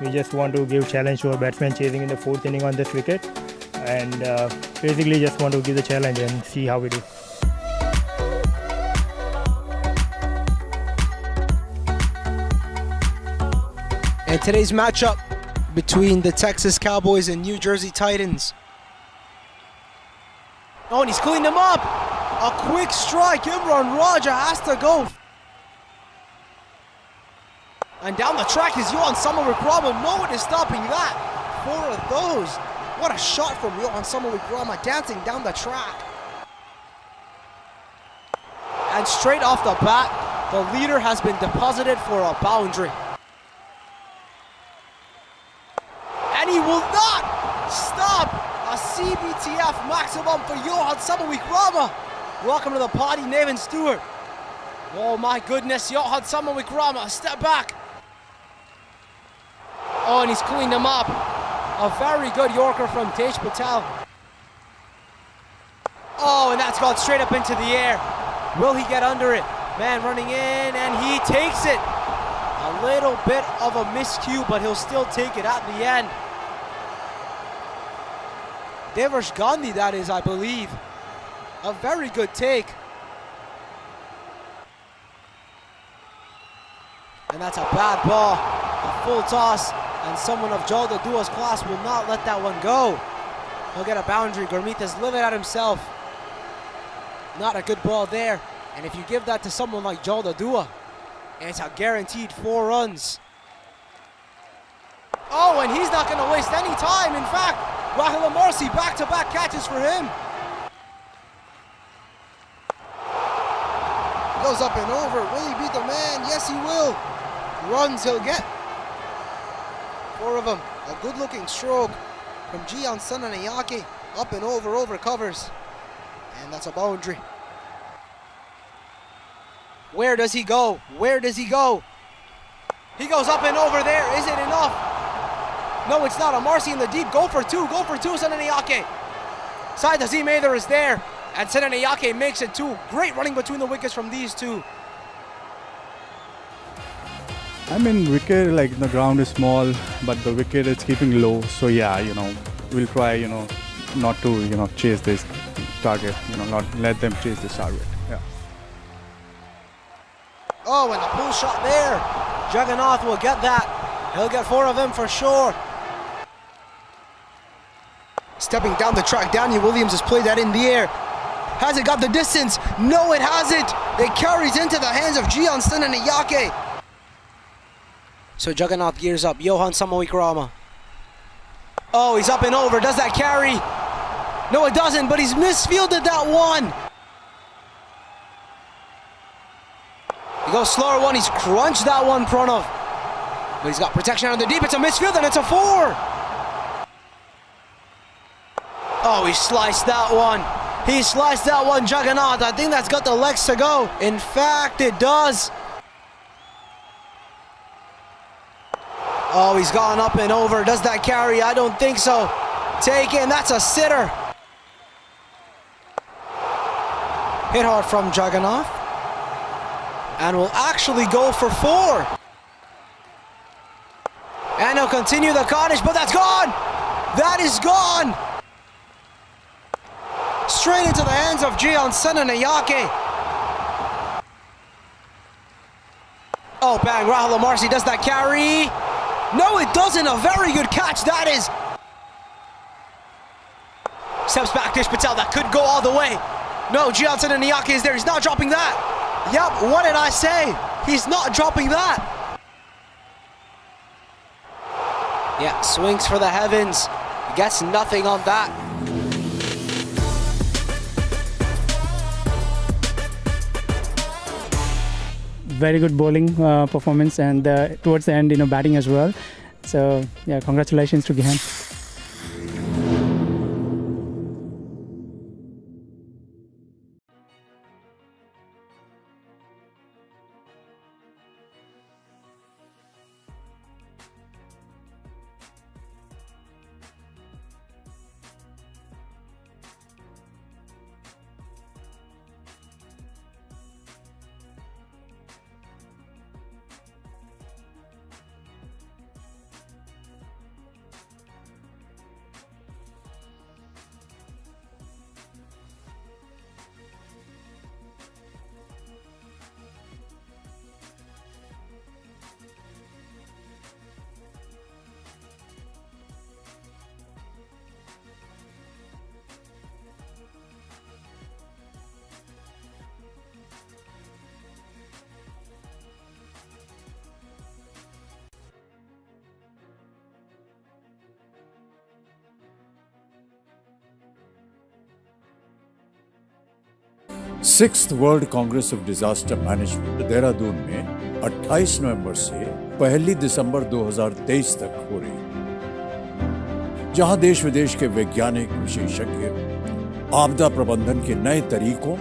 We just want to give challenge to our batsman chasing in the 4th inning on this wicket, and basically just want to give the challenge and see how we do. And today's matchup between the Texas Cowboys and New Jersey Titans. Oh, and he's cleaned him up. A quick strike. Imran Raja has to go. And down the track is Johan Samawikrama. No one is stopping that. 4 of those. What a shot from Johan Samawikrama dancing down the track. And straight off the bat, the leader has been deposited for a boundary. And he will not stop. A CBTF maximum for Johan Samawikrama. Welcome to the party, Nathan Stewart. Oh my goodness, Johan Samawikrama, a step back. Oh, and he's cleaned him up. A very good Yorker from Tej Patel. Oh, and that's gone straight up into the air. Will he get under it? Man running in, and he takes it. A little bit of a miscue, but he'll still take it at the end. Devarsh Gandhi, that is, I believe. A very good take. And that's a bad ball. A full toss. And someone of Jalda Dua's class will not let that one go. He'll get a boundary. Gurmeet is livid at himself. Not a good ball there. And if you give that to someone like Jalda Dua, it's a guaranteed 4 runs. Oh, and he's not going to waste any time. In fact, Rahul Amarsi, back-to-back catches for him. Goes up and over. Will he beat the man? Yes, he will. Runs he'll get. 4 of them. A good-looking stroke from Gian Sananayake. Up and over covers. And that's a boundary. Where does he go? Where does he go? He goes up and over there. Is it enough? No, it's not. Amarsi in the deep. Go for 2. Go for 2, Sananayake. Syed Azim Aidar is there. And Sananayake makes it 2. Great running between the wickets from these two. I mean, wicket, like the ground is small, but the wicket is keeping low. So yeah, we'll try, not to, chase this target, not let them chase this target. Yeah. Oh, and a pull shot there. Jagannath will get that. He'll get 4 of them for sure. Stepping down the track, Daniel Williams has played that in the air. Has it got the distance? No, it hasn't. It carries into the hands of Gian Sananayake. So Jagannath gears up. Johan Samawikrama. Oh, he's up and over. Does that carry? No, it doesn't, but he's misfielded that one. He goes slower one. He's crunched that one, Pranav. But he's got protection on the deep. It's a misfield, and it's a 4. Oh, he sliced that one. He sliced that one, Jagannath. I think that's got the legs to go. In fact, it does. Oh, he's gone up and over. Does that carry? I don't think so. Taken. That's a sitter. Hit hard from Jagannath. And will actually go for 4. And he'll continue the cottage, but that's gone. That is gone. Straight into the hands of Gian Sananayake. Oh, bang. Rahul Amarsi. Does that carry? No, it doesn't. A very good catch, that is. Steps back, Tej Patel. That could go all the way. No, Gian Sananayake is there. He's not dropping that. Yep, what did I say? He's not dropping that. Yeah, swings for the heavens. Gets nothing on that. Very good bowling performance, and towards the end, batting as well. So yeah, congratulations to Gihan. 6th world Congress of disaster management Dehradun में 28 नवंबर से 1 दिसंबर 2023 तक हो रही है, जहां देश विदेश के वैज्ञानिक विशेषज्ञ आपदा प्रबंधन के नए तरीकों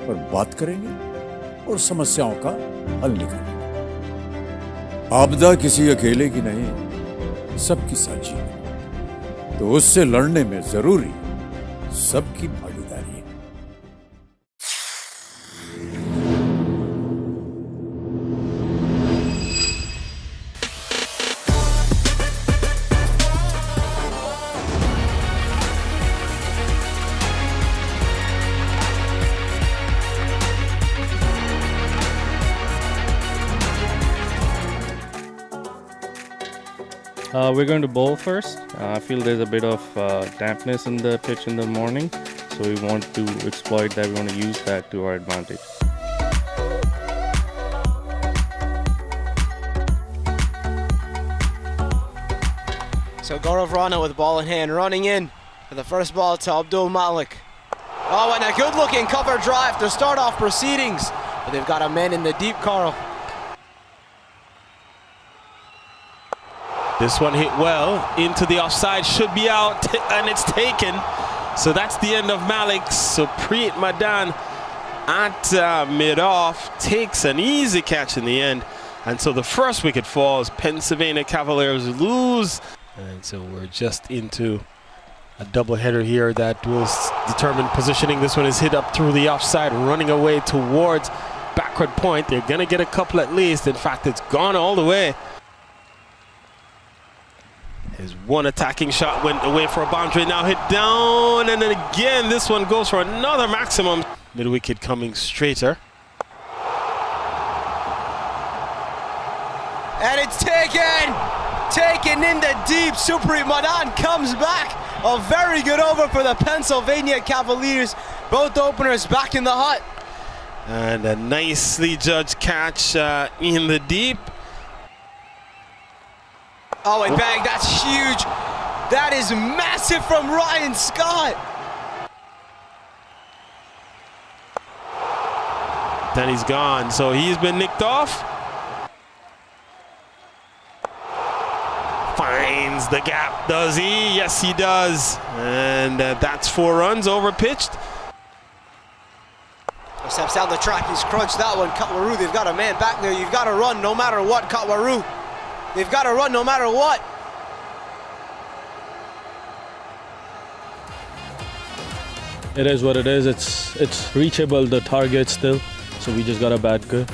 पर बात करेंगे और समस्याओं का हल निकालेंगे। आपदा किसी अकेले की नहीं, सबकी साझी है, तो उससे लड़ने में जरूरी सबकी भागीदारी है। We're going to bowl first. I feel there's a bit of dampness in the pitch in the morning, so we want to exploit that. We want to use that to our advantage. So Gaurav Rana with the ball in hand, running in for the first ball to Abdul Malik. Oh, and a good-looking cover drive to start off proceedings. But they've got a man in the deep, Carl. This one hit well into the offside, should be out, and it's taken. So that's the end of Malik. So Preet Madan at mid-off takes an easy catch in the end. And so the first wicket falls. Pennsylvania Cavaliers lose. And so we're just into a doubleheader here that will determine positioning. This one is hit up through the offside, running away towards backward point. They're going to get a couple at least. In fact, it's gone all the way. His one attacking shot went away for a boundary, now hit down, and then again this one goes for another maximum. Mid-wicket coming straighter. And it's taken in the deep. Supreet Madan comes back. A very good over for the Pennsylvania Cavaliers. Both openers back in the hut. And a nicely judged catch in the deep. Oh, and bang, that's huge. That is massive from Ryan Scott. Then he's gone, so he's been nicked off. Finds the gap, does he? Yes, he does. And that's 4 runs over pitched. Steps down the track, he's crunched that one. Katwaru, they've got a man back there. You've got to run no matter what, Katwaru. They've got to run no matter what. It is what it is. It's reachable, the target still. So we just got a bad good.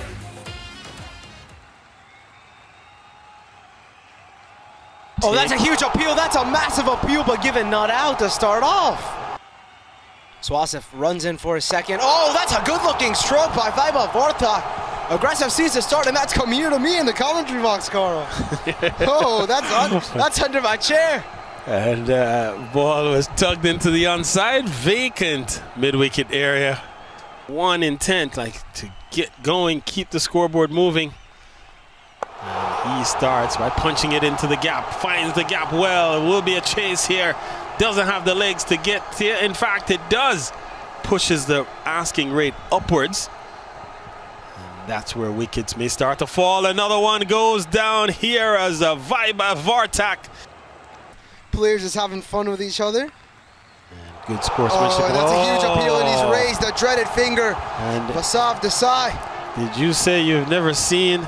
Oh, that's a huge appeal. That's a massive appeal, but given not out to start off. So Asif runs in for a second. Oh, that's a good-looking stroke by Vaiba Vortak. Aggressive sees to start, and that's come here to me in the commentary box, Carl. Oh, that's under my chair. And ball was tugged into the onside, vacant mid-wicket area. One intent, like to get going, keep the scoreboard moving. And he starts by punching it into the gap, finds the gap well. It will be a chase here. Doesn't have the legs to get here. In fact, it does. Pushes the asking rate upwards. That's where wickets may start to fall. Another one goes down here as a Vaiba Vortak. Players just having fun with each other. Good sportsmanship. Oh, that's a huge appeal, and he's raised the dreaded finger. And Vasav Desai. Did you say you've never seen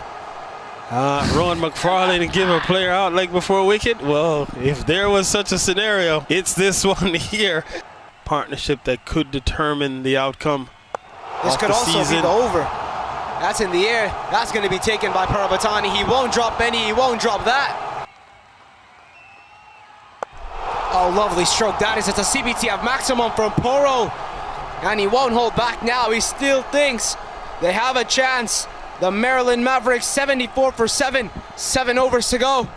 Rowan McFarlane give a player out like before wicket? Well, if there was such a scenario, it's this one here. Partnership that could determine the outcome. This could also season. be the over. That's in the air. That's going to be taken by Parabatani. He won't drop any. He won't drop that. Oh, lovely stroke. That is, it's a CBT of maximum from Poro. And he won't hold back now. He still thinks they have a chance. The Maryland Mavericks 74 for 7. 7 overs to go.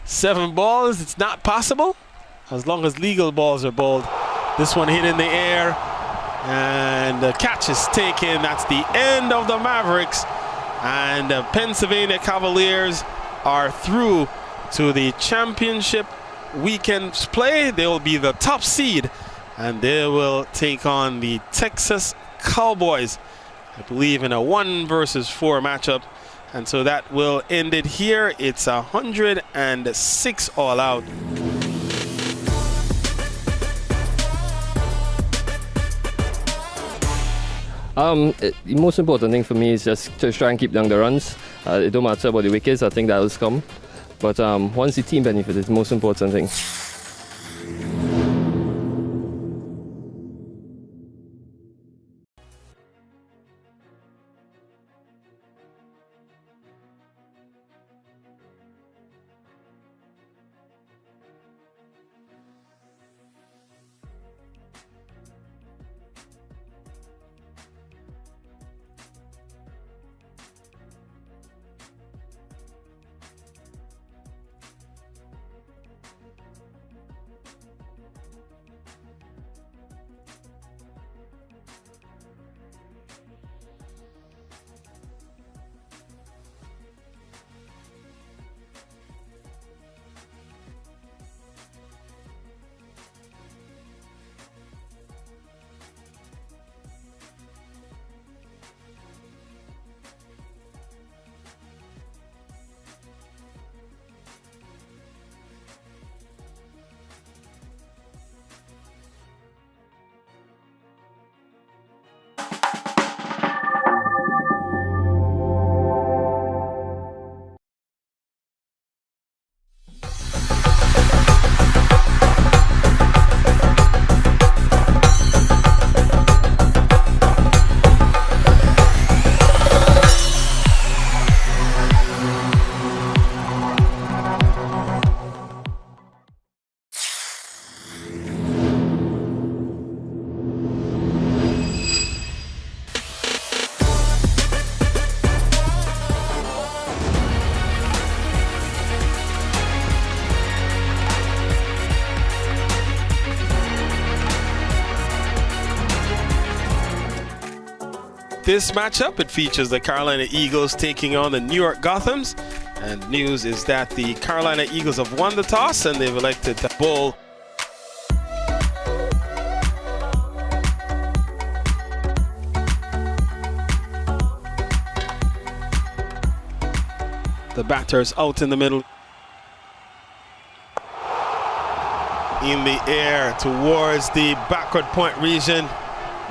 7 balls, it's not possible. As long as legal balls are bowled. This one hit in the air. And the catch is taken. That's the end of the Mavericks. And the Pennsylvania Cavaliers are through to the championship weekend's play. They will be the top seed. And they will take on the Texas Cowboys, I believe in a 1 versus 4 matchup. And so that will end it here. It's 106 all out. The most important thing for me is just to try and keep down the runs. It don't matter about the wickets, I think that will come. But once the team benefits, it's the most important thing. This matchup, it features the Carolina Eagles taking on the New York Gothams. And news is that the Carolina Eagles have won the toss and they've elected to bowl. The batters out in the middle. In the air towards the backward point region.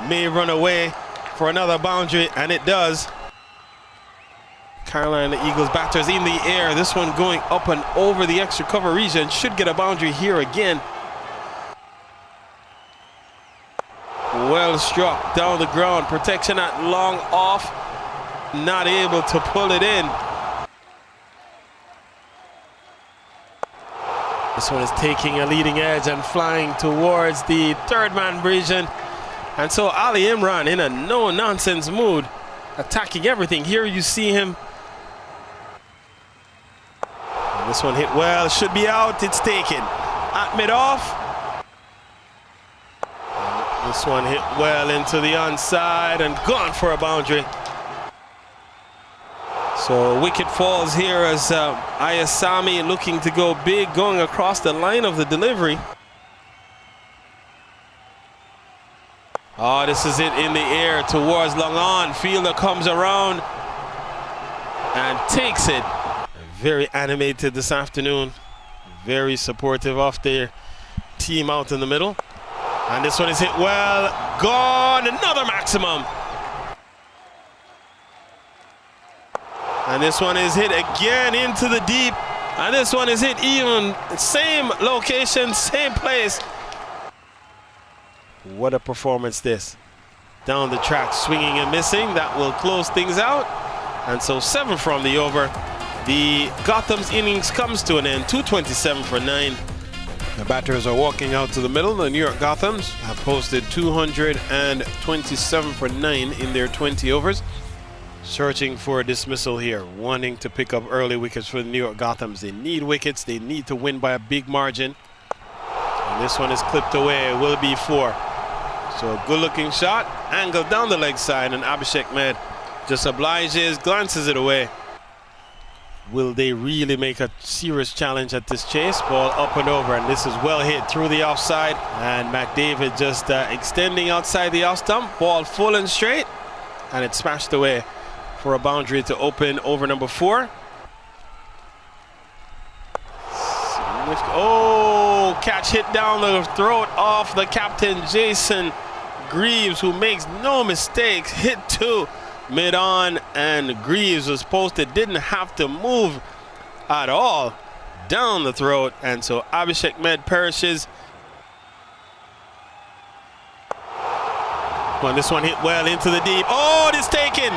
May run away for another boundary, and it does. Carolina Eagles batters in the air. This one going up and over the extra cover region. Should get a boundary here again. Well struck down the ground. Protection at long off. Not able to pull it in. This one is taking a leading edge and flying towards the third man region. And so Ali Imran in a no-nonsense mood, attacking everything. Here you see him. And this one hit well, should be out, it's taken. At mid-off. This one hit well into the onside and gone for a boundary. So wicket falls here as Ayasami looking to go big, going across the line of the delivery. Oh, this is it in the air towards long on. Fielder comes around and takes it. Very animated this afternoon. Very supportive of their team out in the middle. And this one is hit well. Gone. Another maximum. And this one is hit again into the deep. And this one is hit even same location, same place. What a performance this. Down the track, swinging and missing. That will close things out. And so 7 from the over. The Gotham's innings comes to an end. 227 for 9. The batters are walking out to the middle. The New York Gothams have posted 227 for 9 in their 20 overs. Searching for a dismissal here. Wanting to pick up early wickets for the New York Gothams. They need wickets. They need to win by a big margin. And this one is clipped away. It will be 4. So a good looking shot, angled down the leg side, and Abhishek Med just obliges, glances it away. Will they really make a serious challenge at this chase? Ball up and over, and this is well hit through the offside. And McDavid just extending outside the off stump. Ball full and straight, and it's smashed away for a boundary to open over number 4. Oh, catch hit down the throat of the captain, Jason Greaves, who makes no mistakes. Hit 2 mid-on, and Greaves was posted, didn't have to move at all down the throat, and so Abhishek Med perishes. Well, this one hit well into the deep. Oh, it is taken.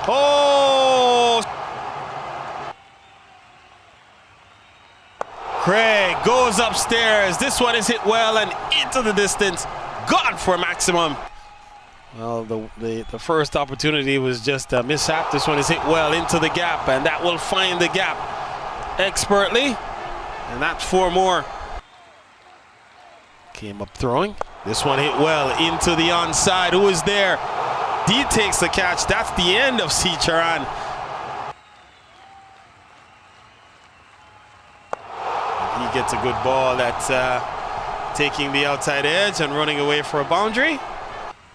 Oh, Craig goes upstairs. This one is hit well and into the distance. Gone for maximum. Well, the first opportunity was just a mishap. This one is hit well into the gap, and that will find the gap expertly. And that's 4 more. Came up throwing. This one hit well into the onside. Who is there? D takes the catch. That's the end of C. Charan. And he gets a good ball that's taking the outside edge and running away for a boundary.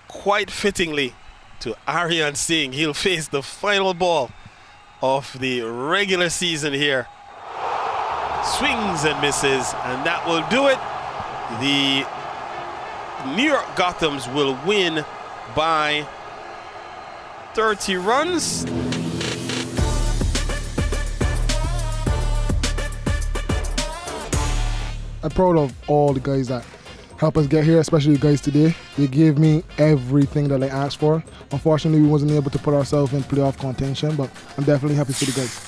Quite fittingly to Aryan Singh. He'll face the final ball of the regular season here. Swings and misses, and that will do it. The New York Gothams will win by 30 runs. I'm proud of all the guys that help us get here, especially you guys today. They gave me everything that I asked for. Unfortunately, we wasn't able to put ourselves in playoff contention, but I'm definitely happy for the guys.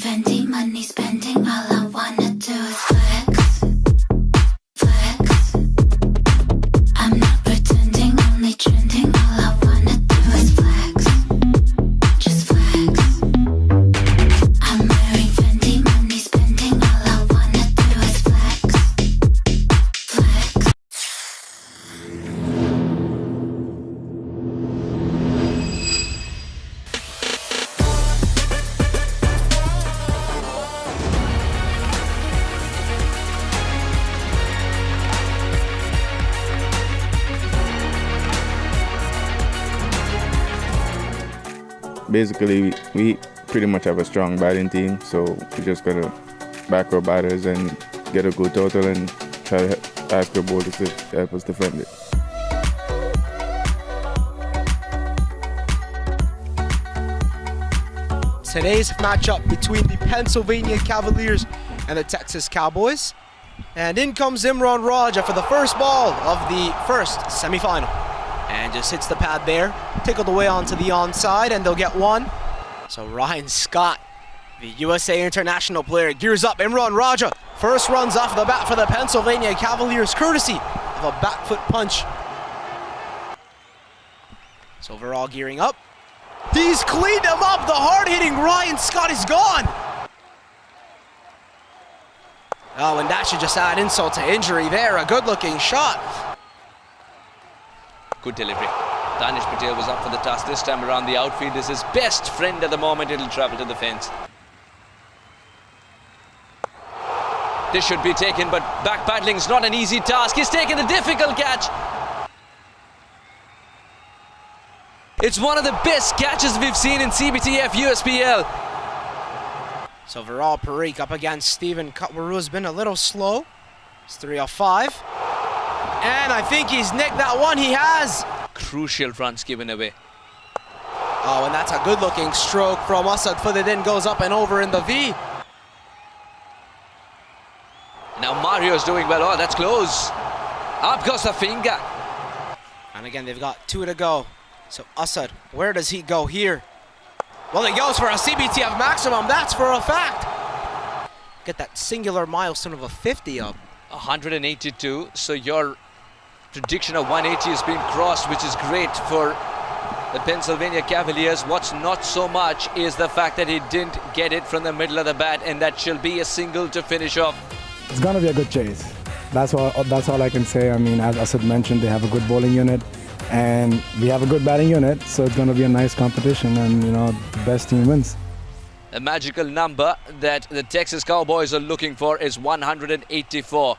Fendi money spending, all I wanna do is flex, flex. I'm not pretending, only trending, all I wanna do is flex, just flex. I'm wearing Fendi money spending, all I wanna do is flex, flex. Basically, we pretty much have a strong batting team, so we just gotta back our batters and get a good total and try to ask our bowlers to help us defend it. Today's matchup between the Pennsylvania Cavaliers and the Texas Cowboys. And in comes Imran Raja for the first ball of the first semifinal. And just hits the pad there, tickled away onto the onside, and they'll get one. So Ryan Scott, the USA international player, gears up. Imran Raja first runs off the bat for the Pennsylvania Cavaliers, courtesy of a back foot punch. So overall gearing up. He's cleaned him up. The hard-hitting Ryan Scott is gone. Oh, and that should just add insult to injury there. A good-looking shot. Good delivery. Danish Patel was up for the task this time around. The outfield is his best friend at the moment. It'll travel to the fence. This should be taken, but back battling's not an easy task. He's taken a difficult catch. It's one of the best catches we've seen in CBTF USPL. So Viral Parikh up against Stephen Cutwaru has been a little slow. It's 3 off 5. And I think he's nicked that one. He has. Crucial runs given away. Oh, and that's a good-looking stroke from Asad. Fudadin goes up and over in the V. Now Mario's doing well. Oh, that's close. Up goes the finger. And again, they've got 2 to go. So Asad, where does he go here? Well, he goes for a CBTF maximum. That's for a fact. Get that singular milestone of a 50 up. 182. So your prediction of 180 has been crossed, which is great for the Pennsylvania Cavaliers. What's not so much is the fact that he didn't get it from the middle of the bat, and that shall be a single to finish off. It's going to be a good chase. That's all I can say. I mean, as Asad mentioned, they have a good bowling unit, and we have a good batting unit, so it's going to be a nice competition, and you know, the best team wins. A magical number that the Texas Cowboys are looking for is 184.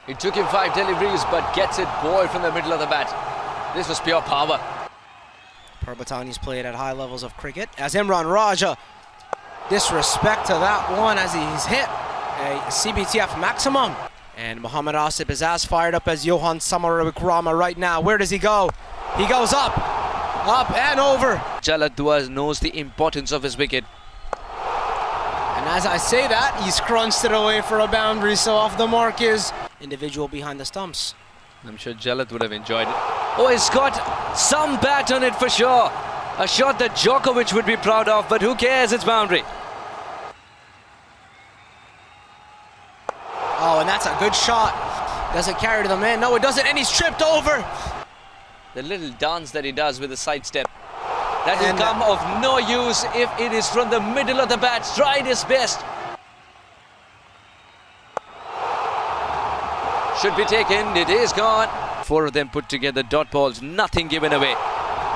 It took him 5 deliveries, but gets it boy from the middle of the bat. This was pure power. Parbatani's played at high levels of cricket. As Imran Raja, disrespect to that one as he's hit a CBTF maximum. And Muhammad Asif is as fired up as Johan Samaravikrama right now. Where does he go? He goes up and over. Jalad Dua knows the importance of his wicket. And as I say that, he's crunched it away for a boundary, so off the mark is individual behind the stumps. I'm sure Jalad would have enjoyed it. Oh, he's got some bat on it for sure. A shot that Djokovic would be proud of, but who cares, it's boundary. Oh, and that's a good shot. Does it carry to the man? No, it doesn't, and he's tripped over. The little dance that he does with the sidestep. That will come of no use if it is from the middle of the bat. Tried his best. Should be taken. It is gone. 4 of them put together, dot balls, nothing given away.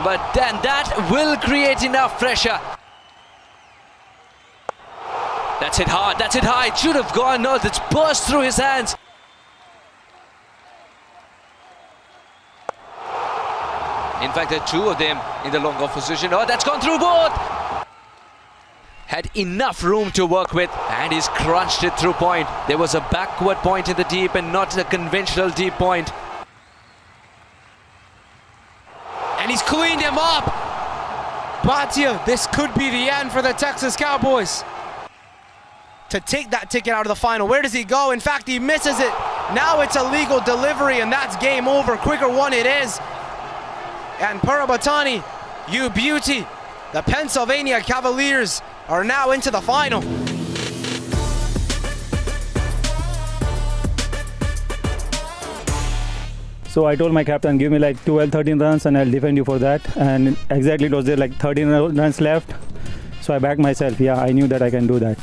But then that will create enough pressure. That's it hard. That's it high. It should have gone. No, it's burst through his hands. In fact, there are 2 of them in the long off position. Oh, that's gone through both. Had enough room to work with, and he's crunched it through point. There was a backward point in the deep and not a conventional deep point. And he's cleaned him up. Bhatia, this could be the end for the Texas Cowboys. To take that ticket out of the final. Where does he go? In fact, he misses it. Now it's a legal delivery, and that's game over. Quicker one it is. And Parabatani, you beauty. The Pennsylvania Cavaliers are now into the final. So I told my captain, give me like 12, 13 runs and I'll defend you for that. And exactly it was there like 13 runs left. So I backed myself. Yeah, I knew that I can do that.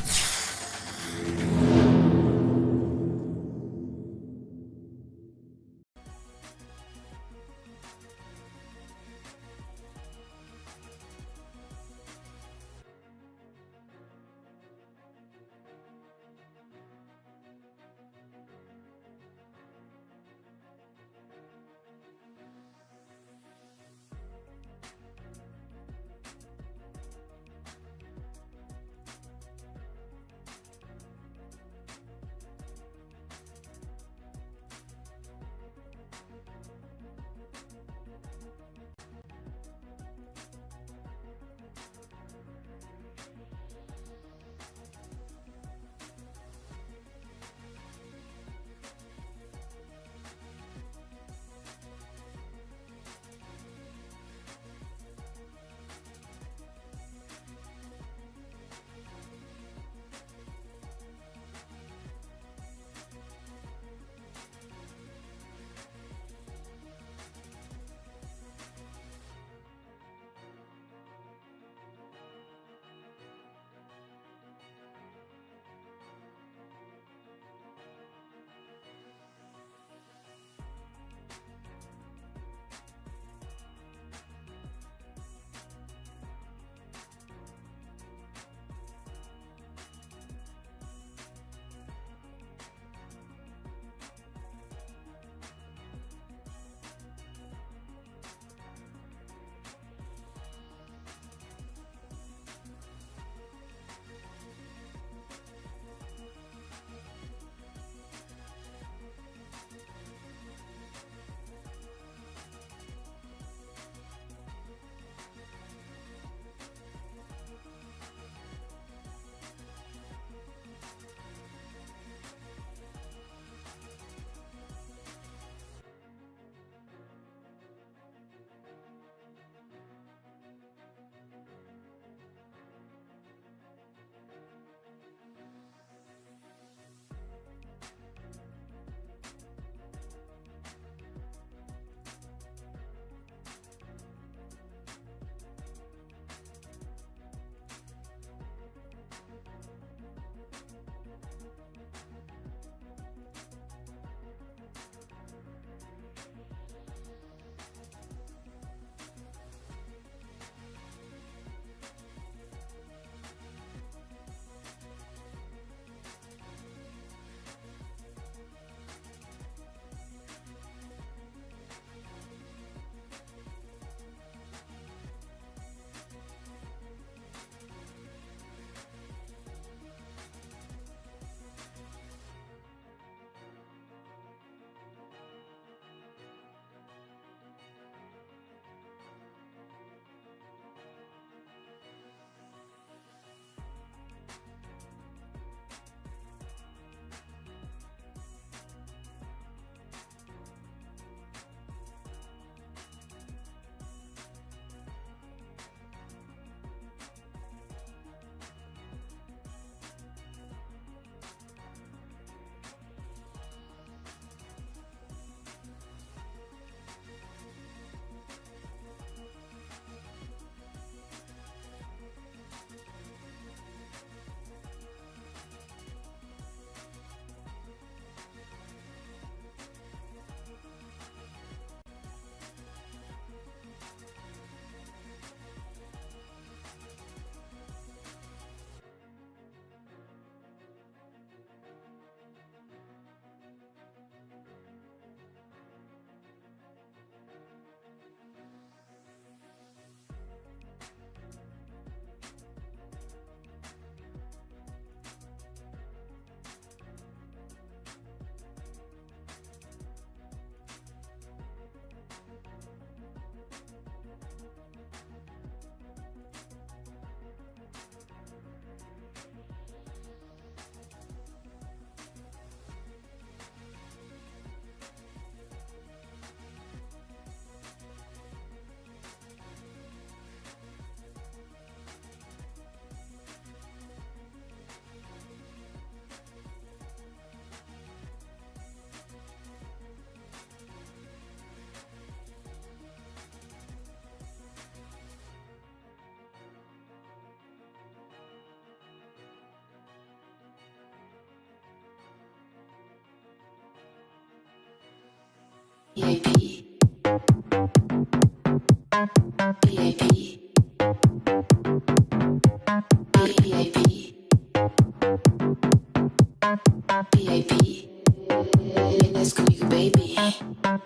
Vienes conmigo, baby.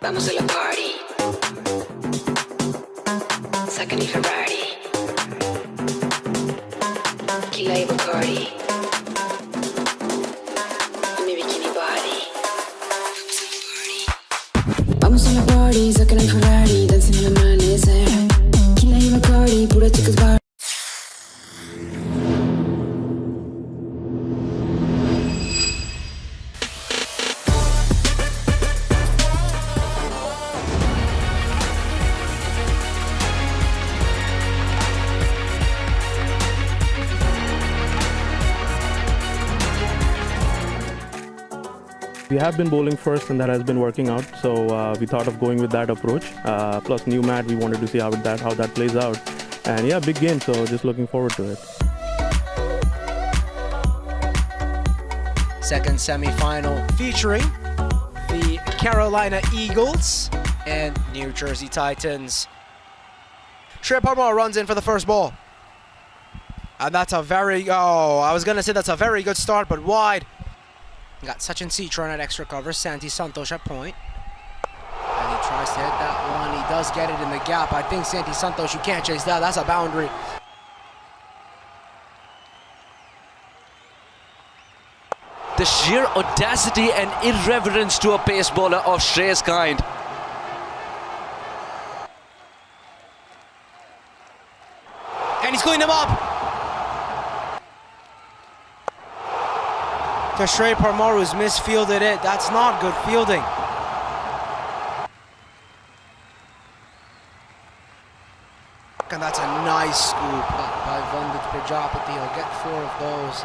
Vamos a la party. Saca mi Ferrari. Tequila y Bacardi. Mi bikini body. Vamos a la party. Saca mi Ferrari. Dancing en el amanecer. Tequila y Bacardi. Pura chicas bar. We have been bowling first and that has been working out, so we thought of going with that approach. Plus new mat, we wanted to see how that plays out. And yeah, big game, so just looking forward to it. Second semi-final featuring the Carolina Eagles and New Jersey Titans. Trey Parmar runs in for the first ball. And that's a very, I was going to say that's a very good start, but wide. Got Sachin Citron at extra cover, Santi Santos at point. And he tries to hit that one. He does get it in the gap. I think Santi Santos, you can't chase that. That's a boundary. The sheer audacity and irreverence to a pace bowler of Shrey's kind. And he's cleaned him up. To Shrey Parmar, who's misfielded it. That's not good fielding. And that's a nice scoop by Vandit Prajapati. He'll get 4 of those.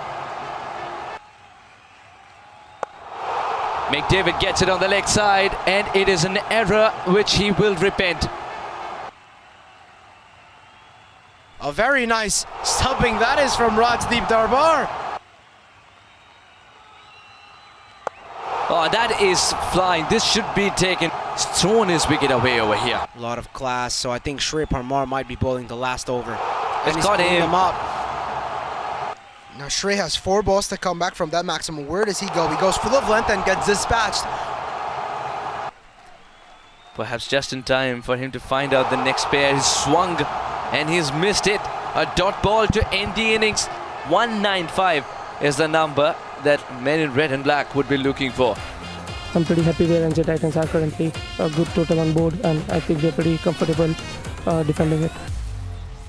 McDavid gets it on the leg side, and it is an error which he will repent. A very nice stumping. That is from Rajdeep Darbar. Oh, that is flying. This should be taken. He's thrown his wicket away over here. A lot of class, so I think Shrey Parmar might be bowling the last over. It's got him up. Now Shrey has 4 balls to come back from that maximum. Where does he go? He goes full of length and gets dispatched. Perhaps just in time for him to find out the next pair. He's swung and he's missed it. A dot ball to end the innings. 195 is the number that men in red and black would be looking for. I'm pretty happy where NJ Titans are currently. A good total on board, and I think they're pretty comfortable defending it.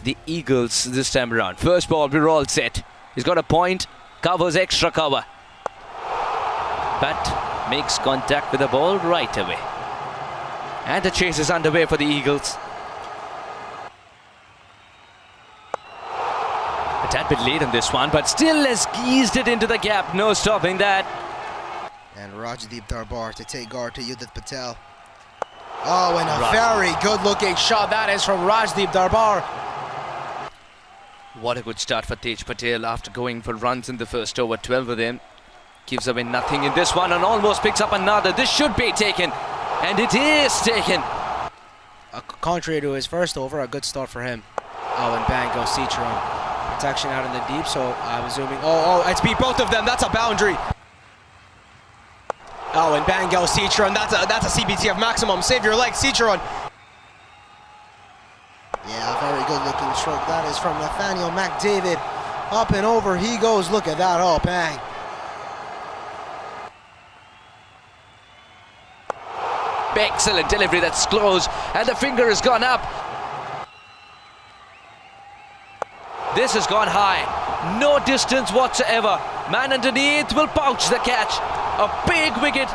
The Eagles this time around. First ball, we're all set. He's got a point, covers extra cover. But makes contact with the ball right away. And the chase is underway for the Eagles. A tad bit late on this one, but still has eased it into the gap. No stopping that. And Rajdeep Darbar to take guard to Udit Patel. Oh, and a very good-looking shot. That is from Rajdeep Darbar. What a good start for Tej Patel after going for runs in the first over. 12 of them. Gives away nothing in this one and almost picks up another. This should be taken. And it is taken. Contrary to his first over, a good start for him. Oh, and bang goes Citron. Protection out in the deep, so I'm assuming. Oh, it's beat both of them. That's a boundary. Oh, and bang goes Citron. That's a CBT of maximum. Save your leg, Citron. Yeah, very good looking stroke. That is from Nathaniel McDavid. Up and over he goes. Look at that. Oh, bang. Excellent delivery. That's close. And the finger has gone up. This has gone high. No distance whatsoever. Man underneath will pouch the catch. A big wicket.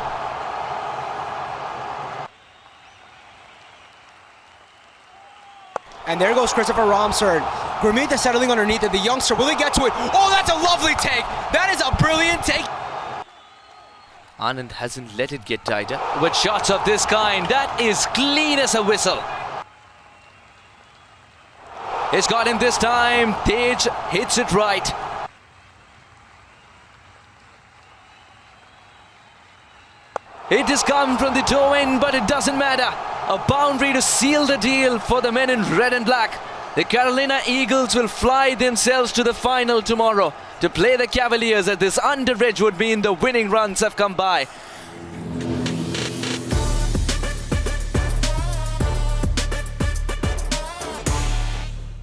And there goes Christopher Romsard. Gurmeet is settling underneath it. The youngster, will he get to it? Oh, that's a lovely take. That is a brilliant take. Anand hasn't let it get tighter. With shots of this kind, that is clean as a whistle. It's got him this time. Tej hits it right. It has come from the toe in, but it doesn't matter. A boundary to seal the deal for the men in red and black. The Carolina Eagles will fly themselves to the final tomorrow to play the Cavaliers, as this under edge would mean the winning runs have come by.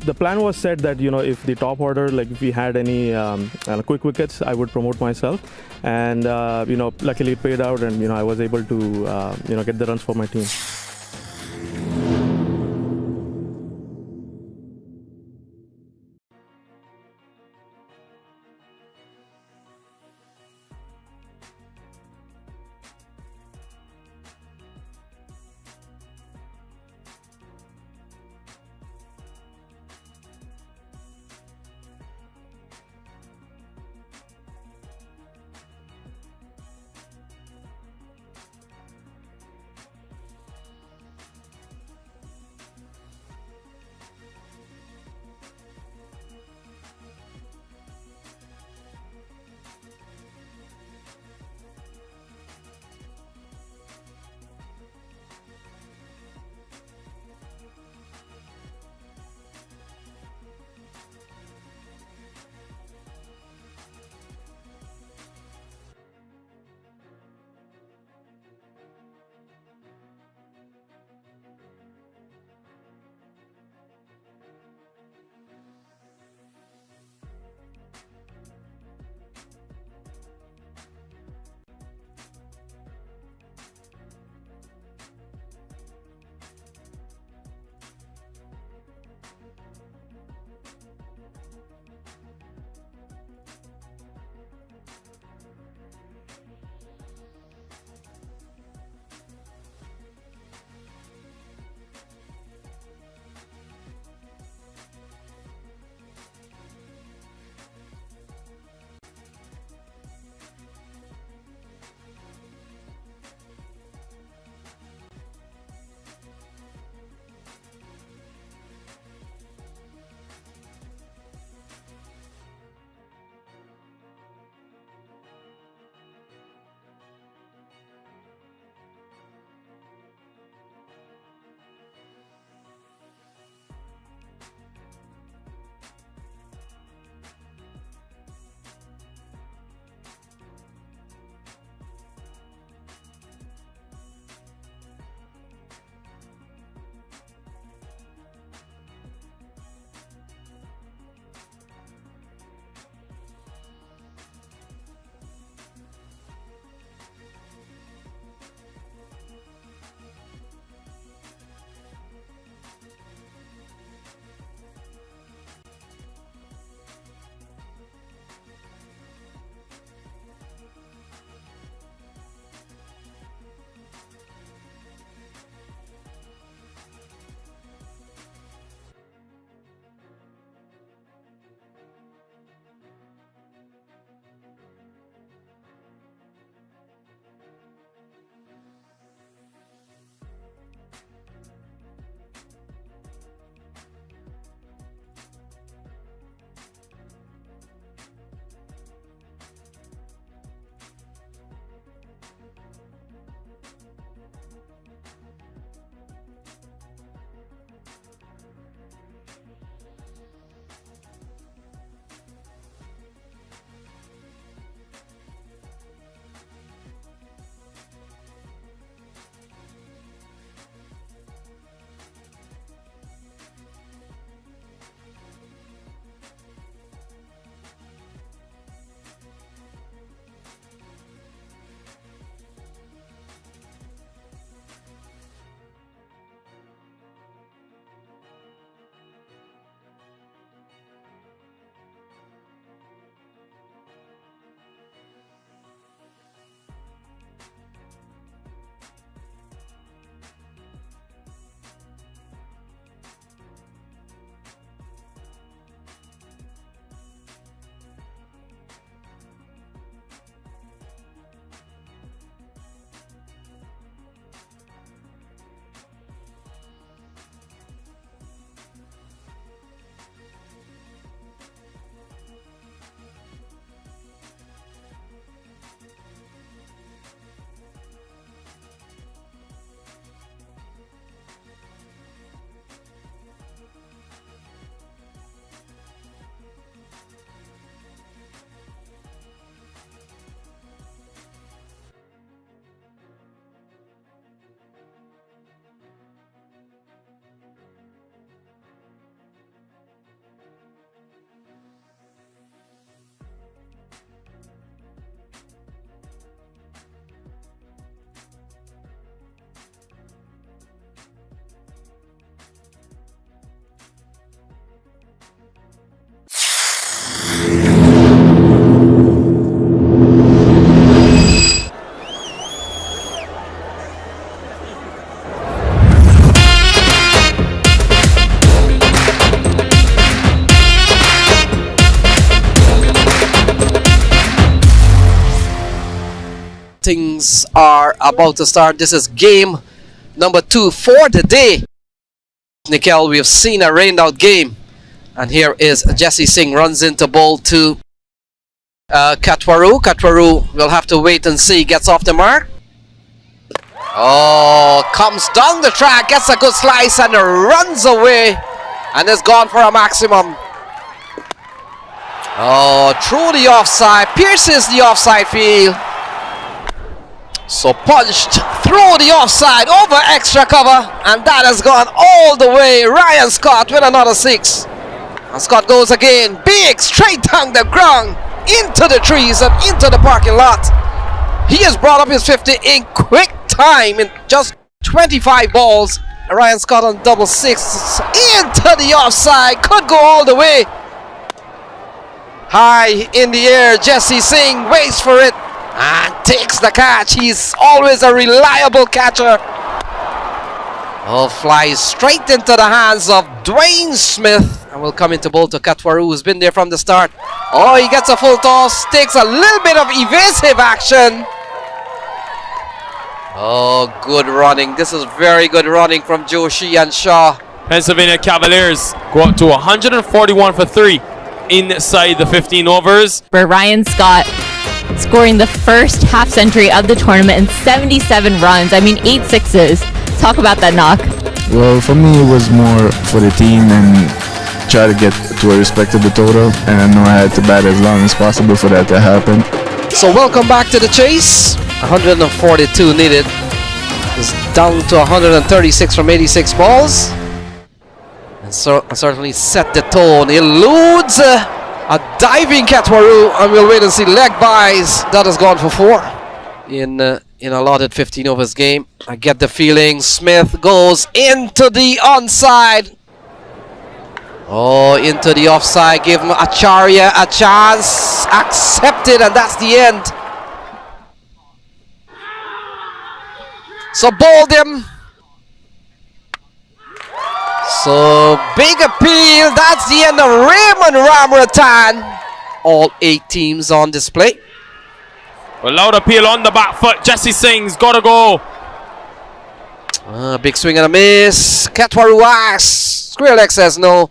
The plan was set that, you know, if the top order, like if we had any quick wickets, I would promote myself. And, you know, luckily it paid out, and, you know, I was able to, you know, get the runs for my team. things are about to start. This is game number 2 for the day. Nikhil, we've seen a rained out game. And here is Jesse Singh runs into ball to Katwaru. Katwaru will have to wait and see. Gets off the mark. Oh, comes down the track, gets a good slice and runs away. And is gone for a maximum. Oh, through the offside, pierces the offside field. So punched through the offside, over extra cover, and that has gone all the way. Ryan Scott with another 6. And Scott goes again, big, straight down the ground, into the trees and into the parking lot. He has brought up his 50 in quick time, in just 25 balls. Ryan Scott on double 6, into the offside, could go all the way. High in the air, Jesse Singh waits for it and takes the catch. He's always a reliable catcher. Oh, flies straight into the hands of Dwayne Smith and will come into ball to Katwaru, who's been there from the start. Oh, he gets a full toss, takes a little bit of evasive action. Oh, good running. This is very good running from Joshi and Shaw. Pennsylvania Cavaliers go up to 141 for 3 inside the 15 overs. For Ryan Scott scoring the first half century of the tournament in 77 runs. I mean, 8 sixes. Talk about that knock. Well, for me, it was more for the team and try to get to a respectable total. And I know I had to bat as long as possible for that to happen. So welcome back to the chase. 142 needed. It's down to 136 from 86 balls. And so certainly set the tone. Eludes a diving Katwaru, and we'll wait and see. Leg buys. That has gone for 4 in allotted 15 overs game. I get the feeling Smith goes into the onside. Oh, into the offside. Give Acharya a chance. Accepted, and that's the end. So bowled him. So big appeal. That's the end of Raymond Ramratan. All 8 teams on display. Well, loud appeal on the back foot. Jesse Singh's got to go. Big swing and a miss. Katwaru asks. Skrillex says no.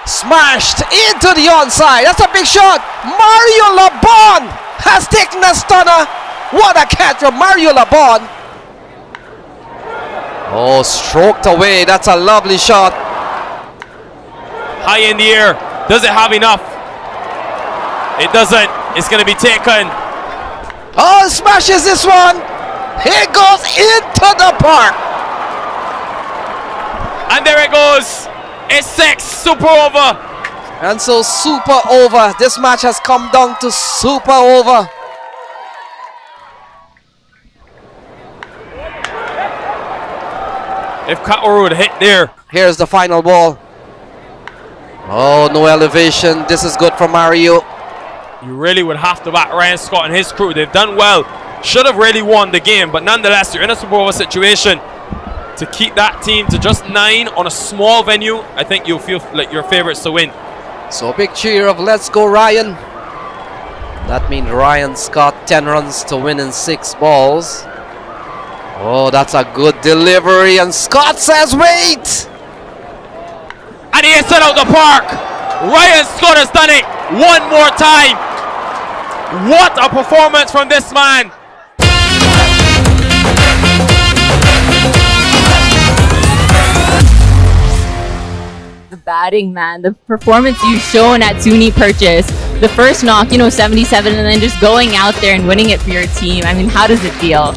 Smashed into the onside. That's a big shot. Mario Labon has taken a stunner. What a catch from Mario Labon. Oh, stroked away. That's a lovely shot. High in the air. Does it have enough? It doesn't. It's going to be taken. Oh, smashes this one. It goes into the park. And there it goes. It's 6. Super over. And so super over. This match has come down to super over. If Katwaru would hit there. Here's the final ball. Oh, no elevation. This is good for Mario. You really would have to back Ryan Scott and his crew. They've done well. Should have really won the game, but nonetheless, you're in a super over situation. To keep that team to just 9 on a small venue, I think you'll feel like your favorites to win. So a big cheer of let's go Ryan. That means Ryan Scott 10 runs to win in 6 balls. Oh, that's a good delivery, and Scott says wait. And he hits it out the park. Ryan Scott has done it one more time. What a performance from this man. The batting, man, the performance you've shown at SUNY Purchase, the first knock, 77, and then just going out there and winning it for your team. I mean, how does it feel?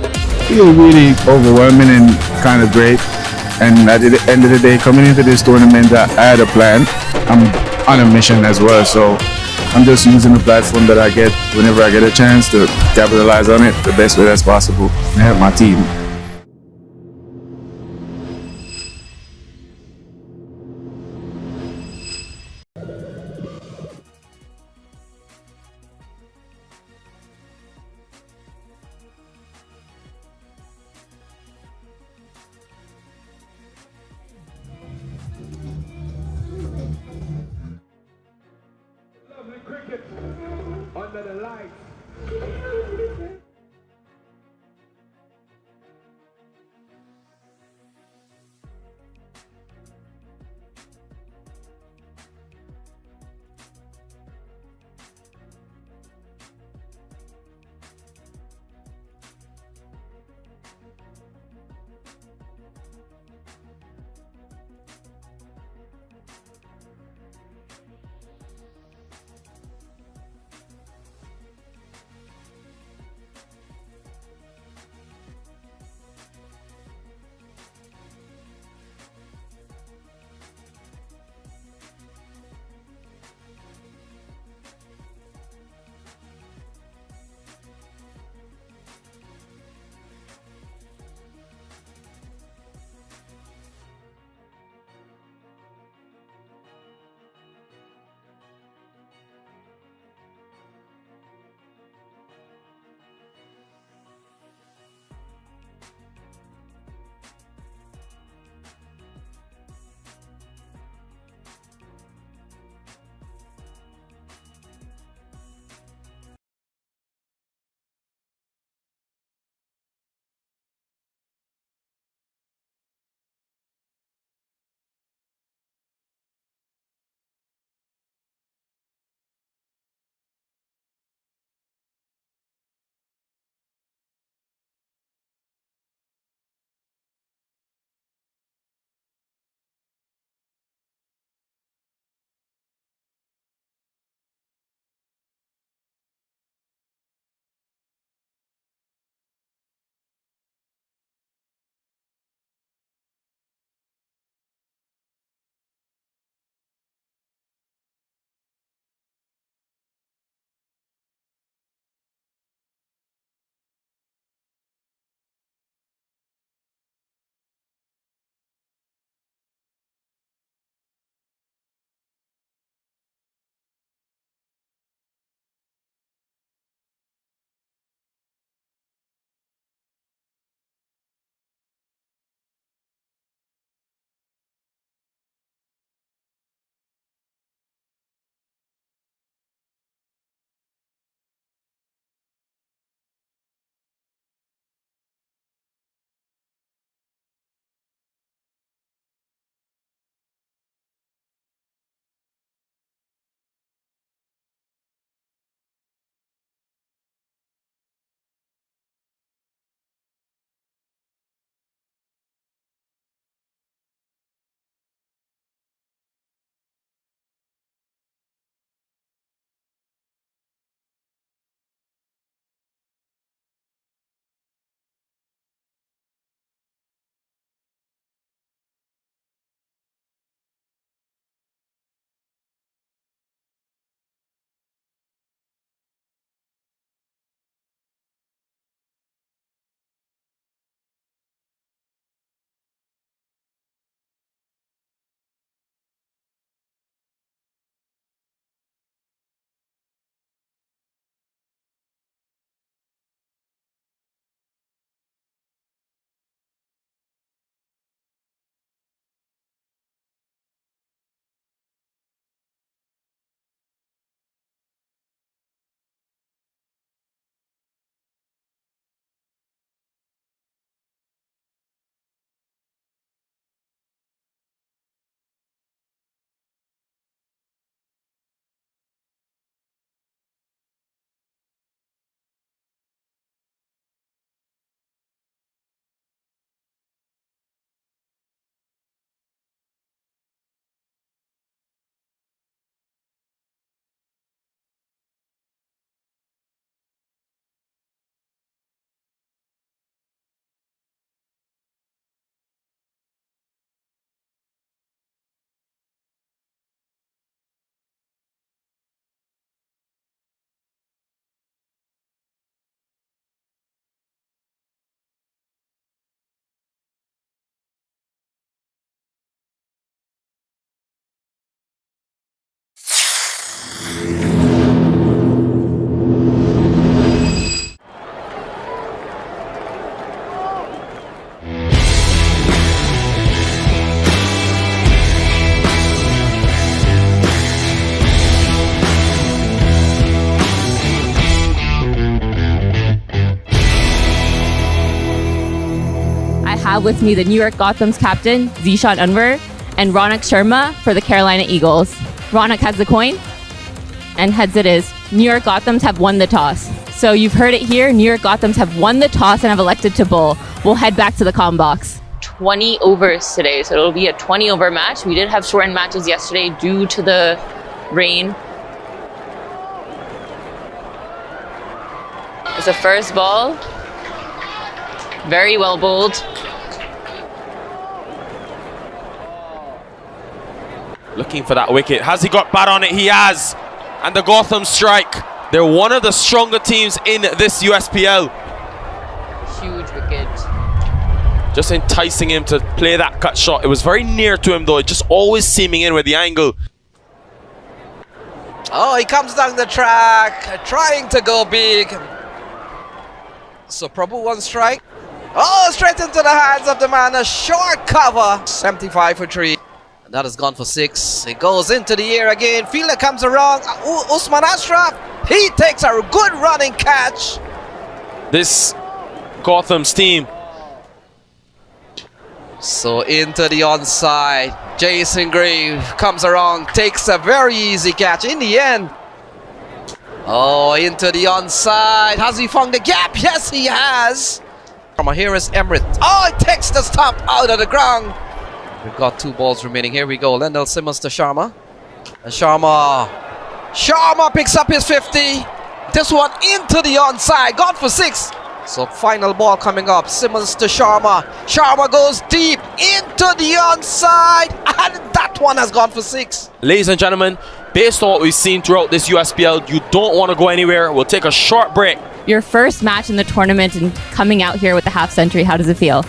Feel really overwhelming and kind of great. And at the end of the day, coming into this tournament, I had a plan. I'm on a mission as well, so I'm just using the platform that I get whenever I get a chance to capitalize on it the best way that's possible and help my team. Under the lights. with me the New York Gotham's captain, Zishan Anwar, and Ronak Sharma for the Carolina Eagles. Ronak has the coin, and heads it is. New York Gothams have won the toss. So you've heard it here, New York Gothams have won the toss and have elected to bowl. We'll head back to the comm box. 20 overs today, so it'll be a 20 over match. We did have shortened matches yesterday due to the rain. It's the first ball. Very well bowled. Looking for that wicket. Has he got bat on it? He has. And the Gotham strike. They're one of the stronger teams in this USPL. Huge wicket. Just enticing him to play that cut shot. It was very near to him though, just always seaming in with the angle. Oh, he comes down the track, trying to go big. So Prabhu one strike. Oh, straight into the hands of the man, a short cover. 75 for 3. And that has gone for 6. It goes into the air again. Fielder comes around. Usman Ashraf, he takes a good running catch. This Gotham's team. So into the onside. Jason Grave comes around, takes a very easy catch in the end. Oh, into the onside. Has he found the gap? Yes, he has. From here is Emirates. Oh, it takes the stump out of the ground. We've got 2 balls remaining. Here we go. Lendl Simmons to Sharma. And Sharma picks up his 50. This one into the onside. Gone for 6. So final ball coming up. Simmons to Sharma. Sharma goes deep into the onside. And that one has gone for 6. Ladies and gentlemen, based on what we've seen throughout this USPL, you don't want to go anywhere. We'll take a short break. Your first match in the tournament and coming out here with the half century, how does it feel?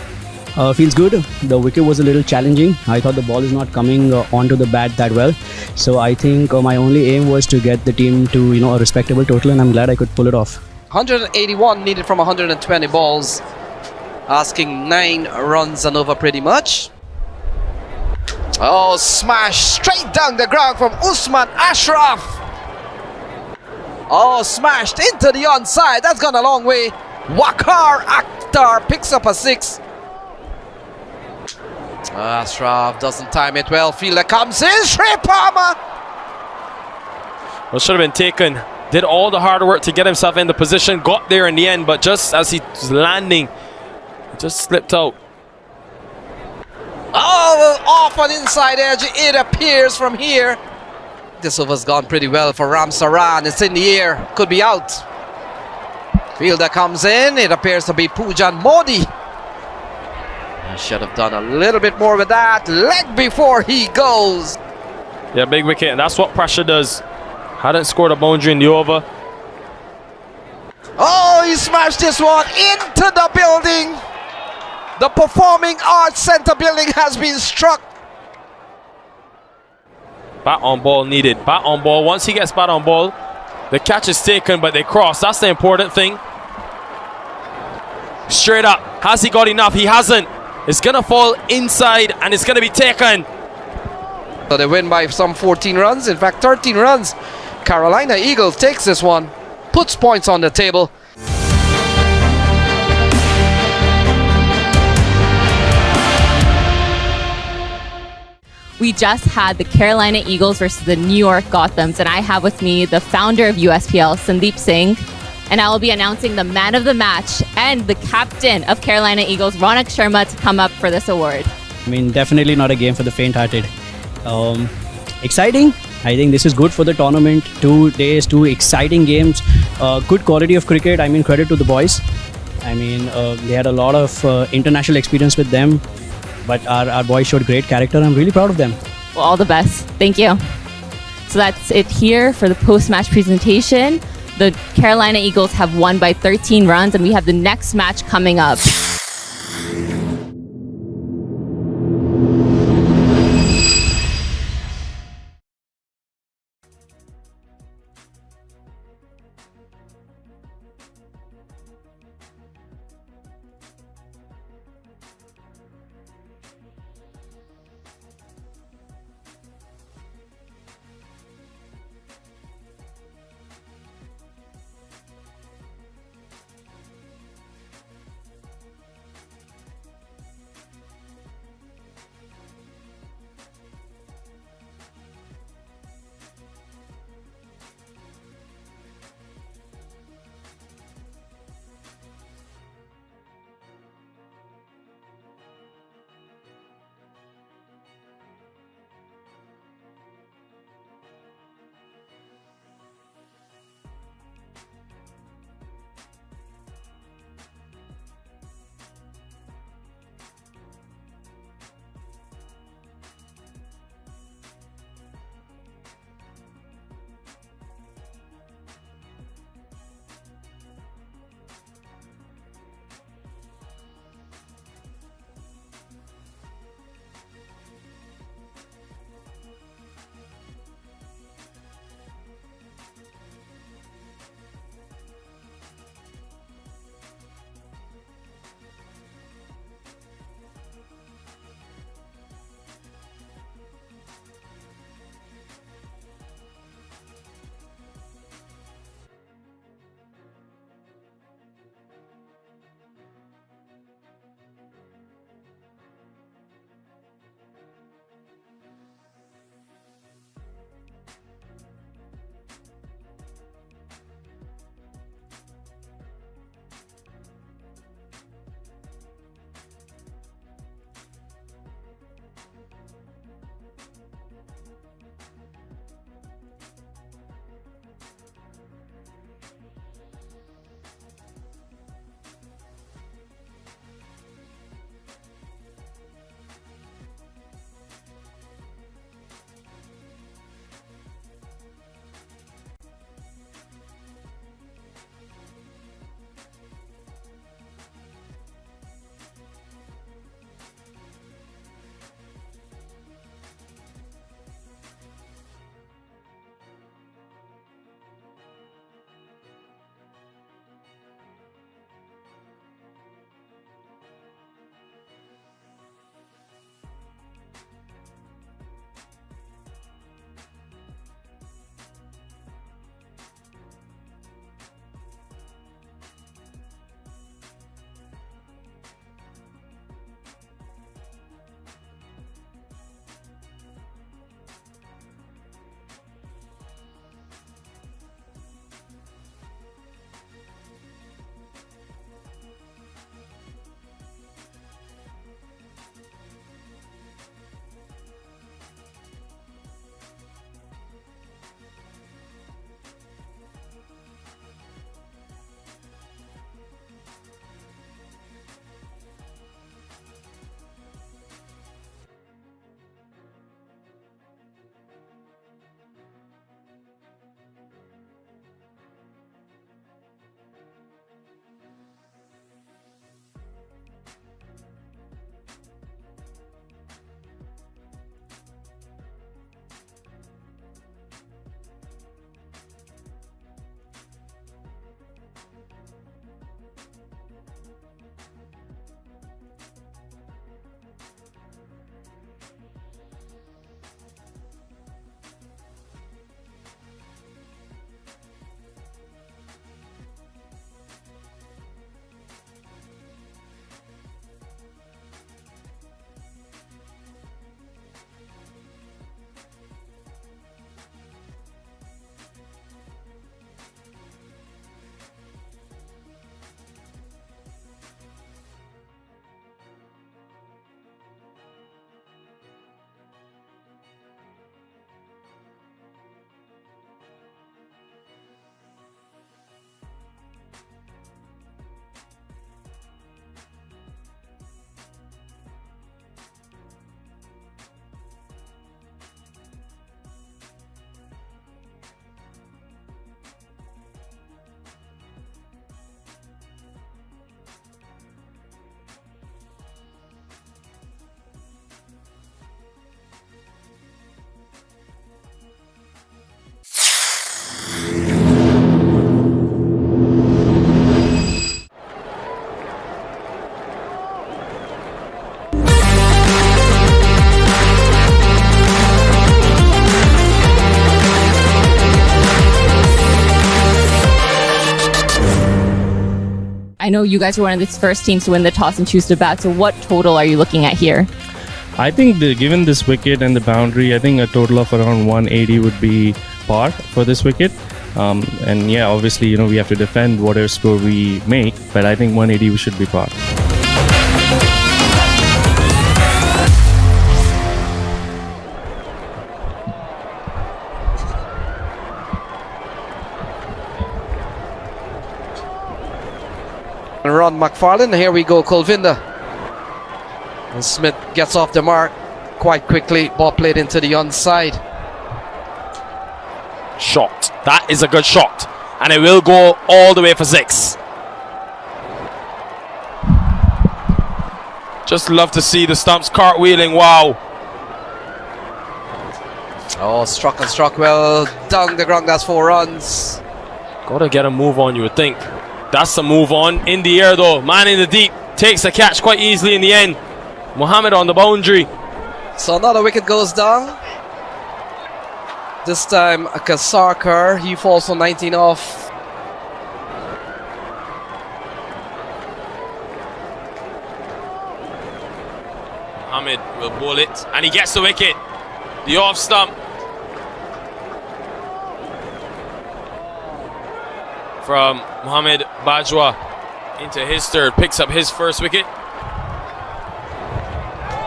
Feels good. The wicket was a little challenging. I thought the ball is not coming onto the bat that well. So I think my only aim was to get the team to a respectable total, and I'm glad I could pull it off. 181 needed from 120 balls. Asking 9 runs and over pretty much. Oh, smash straight down the ground from Usman Ashraf. Oh, smashed into the onside. That's gone a long way. Waqar Akhtar picks up a 6. Ashraf doesn't time it well. Fielder comes in. Shrey Palmer. Well, should have been taken. Did all the hard work to get himself in the position. Got there in the end, but just as he was landing, it just slipped out. Oh, off on inside edge. It appears from here. This over's gone pretty well for Ram Saran. It's in the air. Could be out. Fielder comes in. It appears to be Pujan Modi. I should have done a little bit more with that. Leg before he goes. Yeah, big wicket, and that's what pressure does. Hadn't scored a boundary in the over. Oh, he smashed this one into the building. The Performing Arts Center building has been struck. Bat on ball needed. Bat on ball. Once he gets bat on ball, the catch is taken, but they cross. That's the important thing. Straight up. Has he got enough? He hasn't. It's going to fall inside, and it's going to be taken. So they win by some 14 runs. In fact, 13 runs. Carolina Eagles takes this one. Puts points on the table. We just had the Carolina Eagles versus the New York Gothams, and I have with me the founder of USPL, Sandeep Singh, and I will be announcing the man of the match and the captain of Carolina Eagles, Ronak Sharma, to come up for this award. I mean, definitely not a game for the faint-hearted. Exciting. I think this is good for the tournament. 2 days, 2 exciting games. Good quality of cricket. I mean, credit to the boys. I mean, they had a lot of international experience with them. But our boys showed great character. I'm really proud of them. Well, all the best. Thank you. So that's it here for the post-match presentation. The Carolina Eagles have won by 13 runs, and we have the next match coming up. know you guys were one of the first teams to win the toss and choose to bat. So what total are you looking at here? I think given this wicket and the boundary, I think a total of around 180 would be par for this wicket. And yeah, obviously, we have to defend whatever score we make, but I think 180 should be par. Ron McFarlane, here we go, Kulvinder. And Smith gets off the mark quite quickly. Ball played into the onside. Shot. That is a good shot. And it will go all the way for 6. Just love to see the stumps cartwheeling. Wow. Oh, struck well down the ground. That's 4 runs. Gotta get a move on, you would think. That's a move on. In the air though. Man in the deep. Takes the catch quite easily in the end. Mohammed on the boundary. So another wicket goes down. This time Kasarkar. He falls for 19 off. Mohammed will bowl it. And he gets the wicket. The off stump. From Mohammed Bajwa into his third, picks up his first wicket.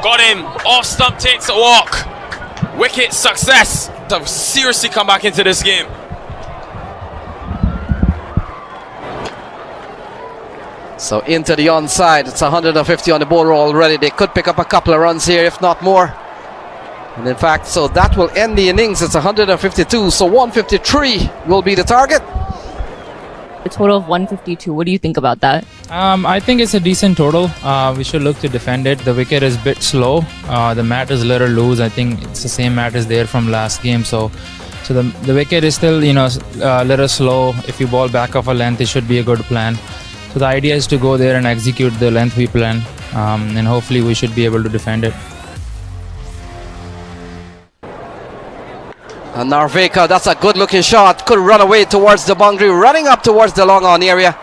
Got him, off stump, takes a walk. Wicket success. To seriously come back into this game. So into the onside. It's 150 on the board already. They could pick up a couple of runs here, if not more. And in fact, so that will end the innings. It's 152, so 153 will be the target. A total of 152. What do you think about that? I think it's a decent total. We should look to defend it. The wicket is a bit slow. The mat is a little loose. I think it's the same mat as there from last game. So the wicket is still, a little slow. If you ball back off a length, it should be a good plan. So the idea is to go there and execute the length we plan, and hopefully we should be able to defend it. And Narveka, that's a good looking shot. Could run away towards the boundary, running up towards the long on area.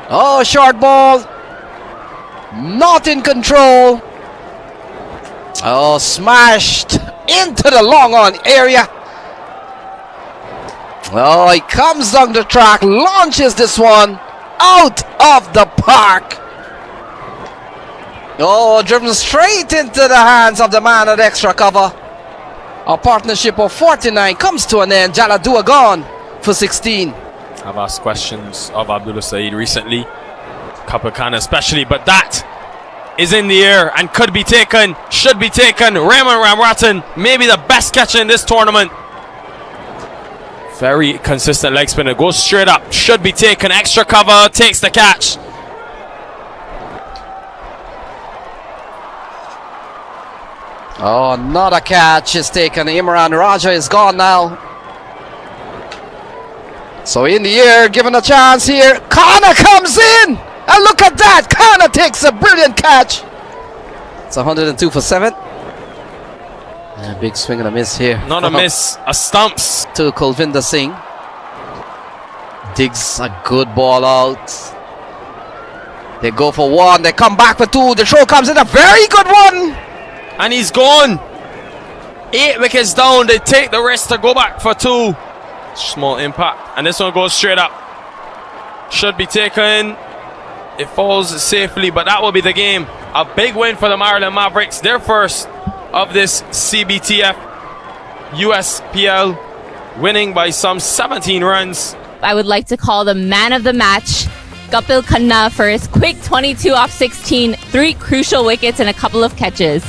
Oh, short ball. Not in control. Oh, smashed into the long on area. Oh, he comes down the track, launches this one out of the park. Oh, driven straight into the hands of the man at extra cover. Our partnership of 49 comes to an end. Jaladua gone for 16. I've asked questions of Abdullah Saeed recently, Kapakana especially, but that is in the air and could be taken, should be taken. Raymond Ramratan, maybe the best catcher in this tournament. Very consistent leg spinner, goes straight up, should be taken. Extra cover, takes the catch. Oh, not a catch is taken. Imran Raja is gone now. So in the air, given a chance here. Kana comes in! And look at that! Kana takes a brilliant catch. It's 102 for 7. A big swing and a miss here. Not a miss, a stumps. To Kulvinder Singh. Digs a good ball out. They go for 1, they come back for 2. The throw comes in, a very good one. And he's gone. 8 wickets down. They take the risk to go back for 2. Small impact. And this one goes straight up. Should be taken. It falls safely, but that will be the game. A big win for the Maryland Mavericks. Their first of this CBTF USPL, winning by some 17 runs. I would like to call the man of the match, Kapil Khanna, for his quick 22 off 16, 3 crucial wickets and a couple of catches.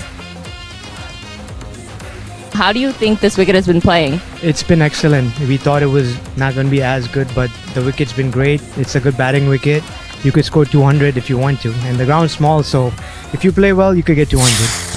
How do you think this wicket has been playing? It's been excellent. We thought it was not going to be as good, but the wicket's been great. It's a good batting wicket. You could score 200 if you want to. And the ground's small, so if you play well, you could get 200.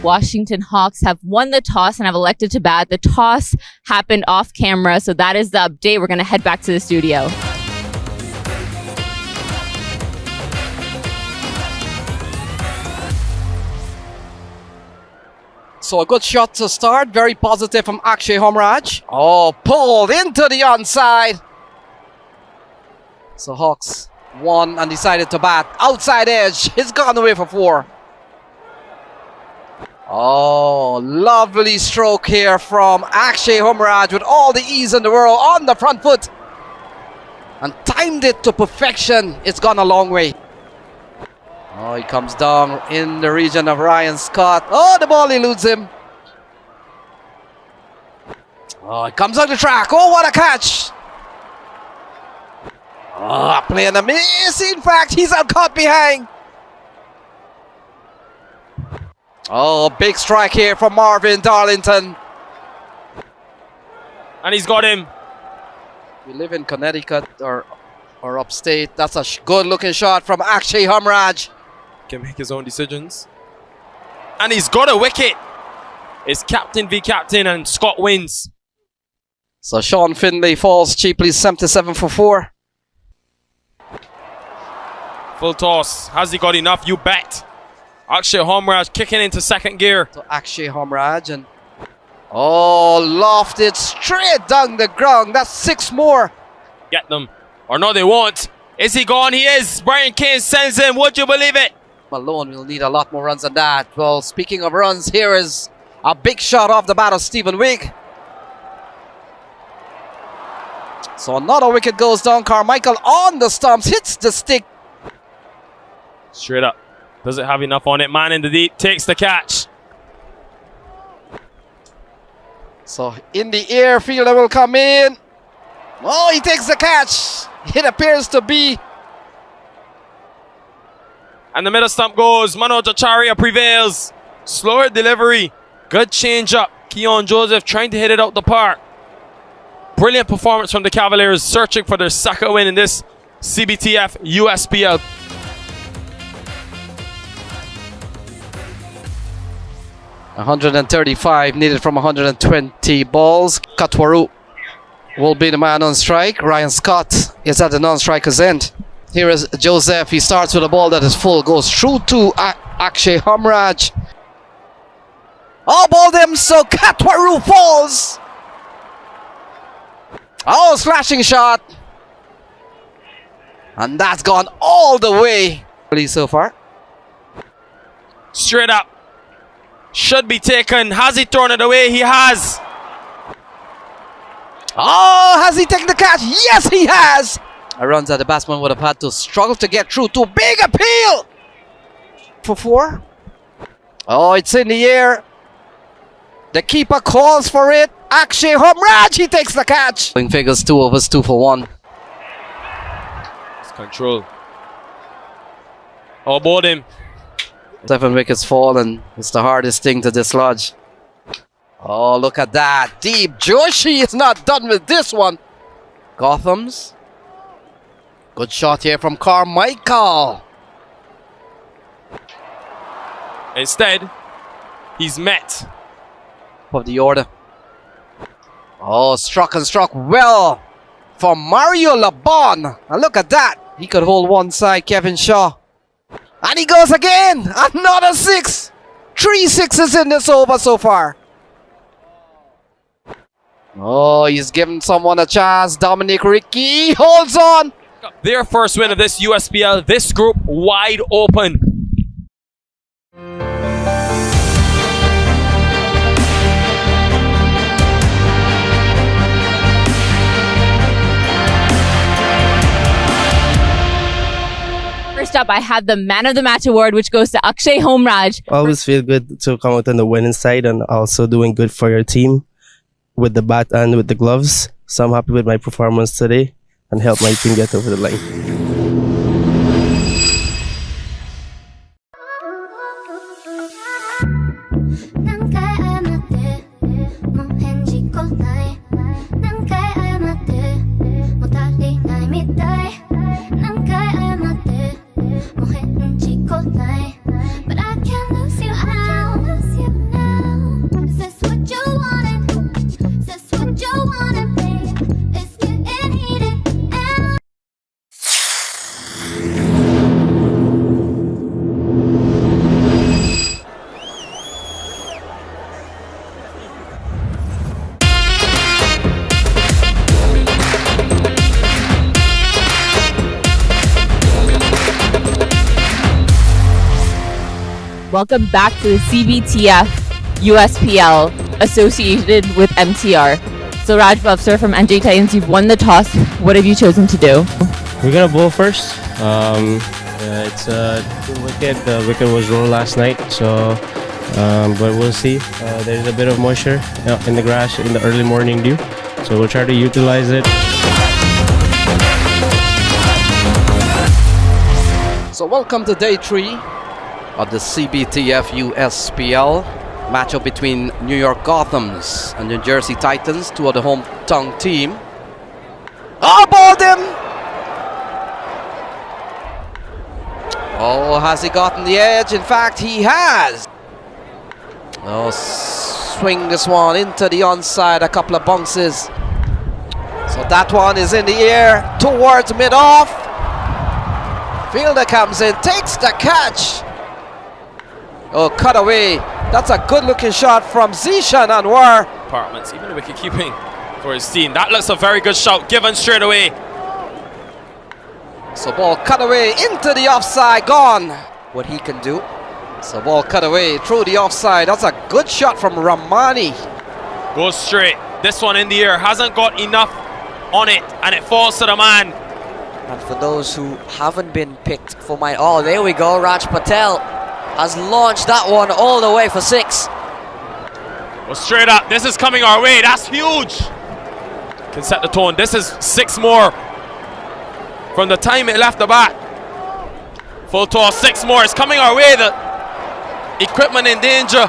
Washington Hawks have won the toss and have elected to bat. The toss happened off camera, so that is the update. We're going to head back to the studio. So a good shot to start. Very positive from Akshay Homraj. Oh, pulled into the onside. So Hawks won and decided to bat. Outside edge. It's gone away for 4. Oh, lovely stroke here from Akshay Homraj with all the ease in the world on the front foot. And timed it to perfection. It's gone a long way. Oh, he comes down in the region of Ryan Scott. Oh, the ball eludes him. Oh, it comes on the track. Oh, what a catch. Oh, playing a miss. In fact, he's out caught behind. Oh, big strike here from Marvin Darlington. And he's got him. We live in Connecticut or upstate. That's a good looking shot from Akshay Homraj. Can make his own decisions. And he's got a wicket. It's captain v captain and Scott wins. So Sean Finlay falls cheaply, 77 for 4. Full toss. Has he got enough? You bet. Akshay Homraj kicking into second gear. So Akshay Homraj and oh, lofted straight down the ground. That's 6 more. Get them. Or no, they won't. Is he gone? He is. Brian Kane sends him. Would you believe it? Malone will need a lot more runs than that. Well, speaking of runs, here is a big shot off the bat of Stephen Wigg. So another wicket goes down. Carmichael on the stumps, hits the stick. Straight up. Doesn't have enough on it. Man in the deep takes the catch. So in the air, fielder will come in. Oh, he takes the catch. It appears to be. And the middle stump goes. Manoj Acharya prevails. Slower delivery. Good change up. Keon Joseph trying to hit it out the park. Brilliant performance from the Cavaliers, searching for their second win in this CBTF USPL. .135 needed from 120 balls. Katwaru will be the man on strike. Ryan Scott is at the non-striker's end. Here is Joseph. He starts with a ball that is full, goes through to Akshay Homraj. Oh, ball them, so Katwaru falls. Oh, slashing shot. And that's gone all the way. So far. Straight up. Should be taken. Has he thrown it away? He has. Oh, has he taken the catch? Yes, he has. A run that the batsman would have had to struggle to get through to. Big appeal for 4. Oh, it's in the air. The keeper calls for it. Akshay Homraj, he takes the catch. Figures 2 overs, 2 for 1. It's control. Oh, board him. 7 wickets fall, and it's the hardest thing to dislodge. Oh, look at that. Deep. Joshi is not done with this one. Gothams. Good shot here from Carmichael. Instead, he's met. Of the order. Oh, struck and struck well for Mario Labon. And look at that. He could hold one side, Kevin Shaw. And he goes again. Another 6. 3 sixes in this over so far. Oh, he's giving someone a chance. Dominic Ricky holds on. Their first win of this USPL. This group wide open. First up, I have the Man of the Match award, which goes to Akshay Homraj. Always feel good to come out on the winning side and also doing good for your team with the bat and with the gloves. So I'm happy with my performance today and help my team get over the line. But I can't lose you out. Welcome back to the CBTF USPL associated with MTR. So Raj Bhavsar from NJ Titans, you've won the toss. What have you chosen to do? We're gonna bowl first. It's a wicket. The wicket was rolled last night, so but we'll see. There's a bit of moisture in the grass in the early morning dew, so we'll try to utilize it. So welcome to day 3 of the CBTF USPL matchup between New York Gothams and New Jersey Titans, two of the hometown team. Oh, balled him! Oh, has he gotten the edge? In fact, he has. Oh, swing this one into the onside, a couple of bounces. So that one is in the air towards mid-off. Fielder comes in, takes the catch. Oh, cut away. That's a good-looking shot from Zishan Anwar. Apartments, even the wicket keeping for his team. That looks a very good shot, given straight away. So ball cut away into the offside, gone. What he can do. So ball cut away through the offside. That's a good shot from Ramani. Goes straight. This one in the air, hasn't got enough on it, and it falls to the man. And for those who haven't been picked for my... Oh, there we go. Raj Patel has launched that one all the way for 6. Well, straight up. This is coming our way. That's huge. Can set the tone. This is 6 more from the time it left the bat. Full toss, 6 more. It's coming our way. The equipment in danger.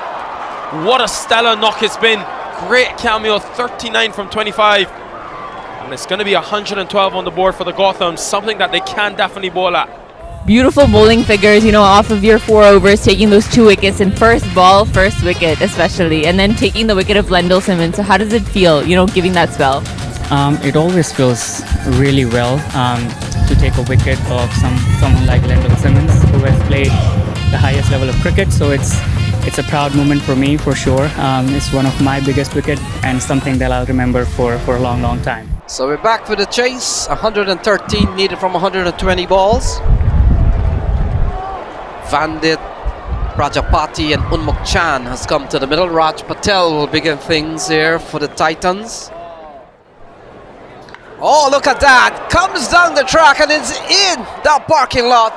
What a stellar knock it's been. Great cameo. 39 from 25. And it's going to be 112 on the board for the Gothams. Something that they can definitely bowl at. Beautiful bowling figures, you know, off of your 4 overs, taking those 2 wickets in first ball, first wicket especially, and then taking the wicket of Lendl Simmons. So how does it feel, you know, giving that spell? It always feels really well to take a wicket of someone like Lendl Simmons, who has played the highest level of cricket. So it's a proud moment for me, for sure. It's one of my biggest wickets and something that I'll remember for a long, long time. So we're back for the chase. 113 needed from 120 balls. Vandit, Prajapati and Unmuk Chan has come to the middle. Raj Patel will begin things here for the Titans. Oh, look at that. Comes down the track and it's in that parking lot.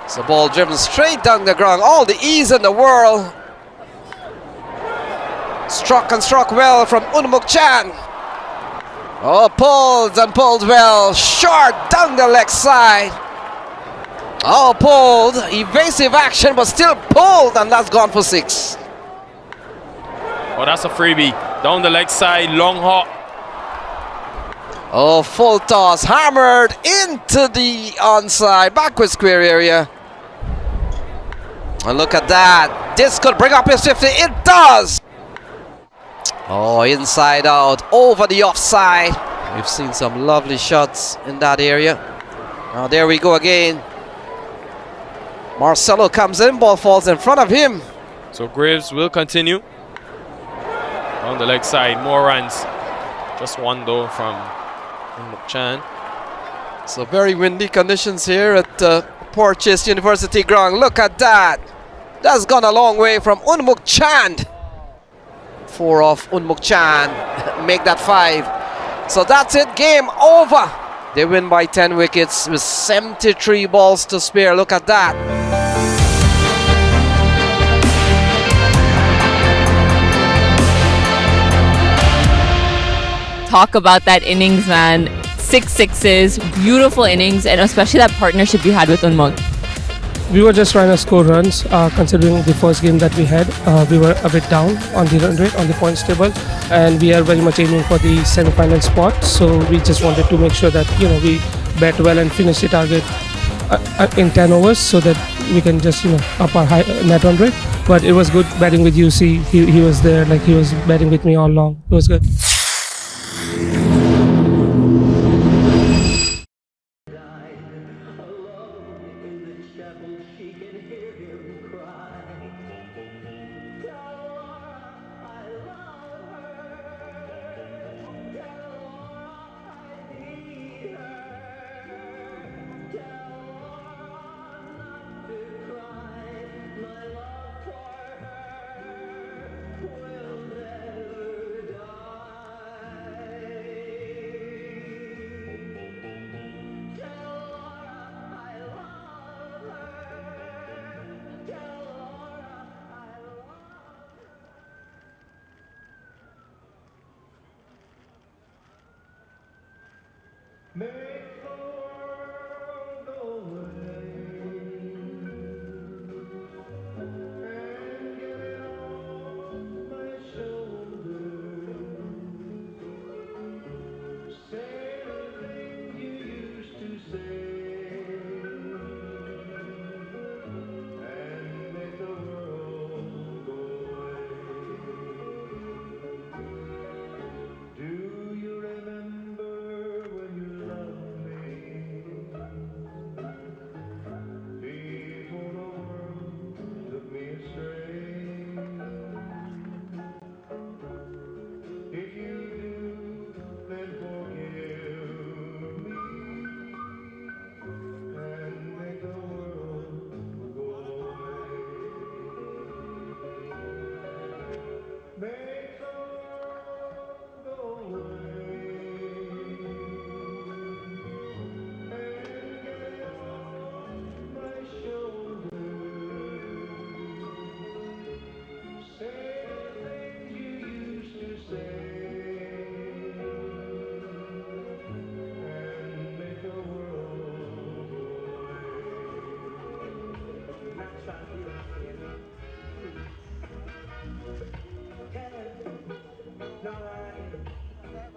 So ball driven straight down the ground. All the ease in the world. Struck and struck well from Unmuk Chan. Oh, pulled and pulled well. Short down the leg side. Oh, pulled. Evasive action, but still pulled, and that's gone for 6. Oh, that's a freebie. Down the leg side, long hop. Oh, full toss. Hammered into the onside, backward square area. And look at that. This could bring up his 50. It does. Oh, inside out, over the offside. We've seen some lovely shots in that area. Now there we go again. Marcelo comes in, ball falls in front of him. So Graves will continue. On the leg side, more runs. Just one though from Unmuk Chan. So very windy conditions here at Port University ground. Look at that. That's gone a long way from Unmuk Chan. 4 off Unmuk Chan. Make that 5. So that's it. Game over. They win by 10 wickets with 73 balls to spare. Look at that. Talk about that innings, man. 6 sixes, beautiful innings, and especially that partnership you had with Unmuk. We were just trying to score runs, considering the first game that we had. We were a bit down on the run rate, on the points table, and we are very much aiming for the semi-final spot. So we just wanted to make sure that, you know, we bat well and finish the target in 10 overs, so that we can just, you know, up our high net run rate. But it was good batting with UC. He was there, like he was batting with me all along. It was good.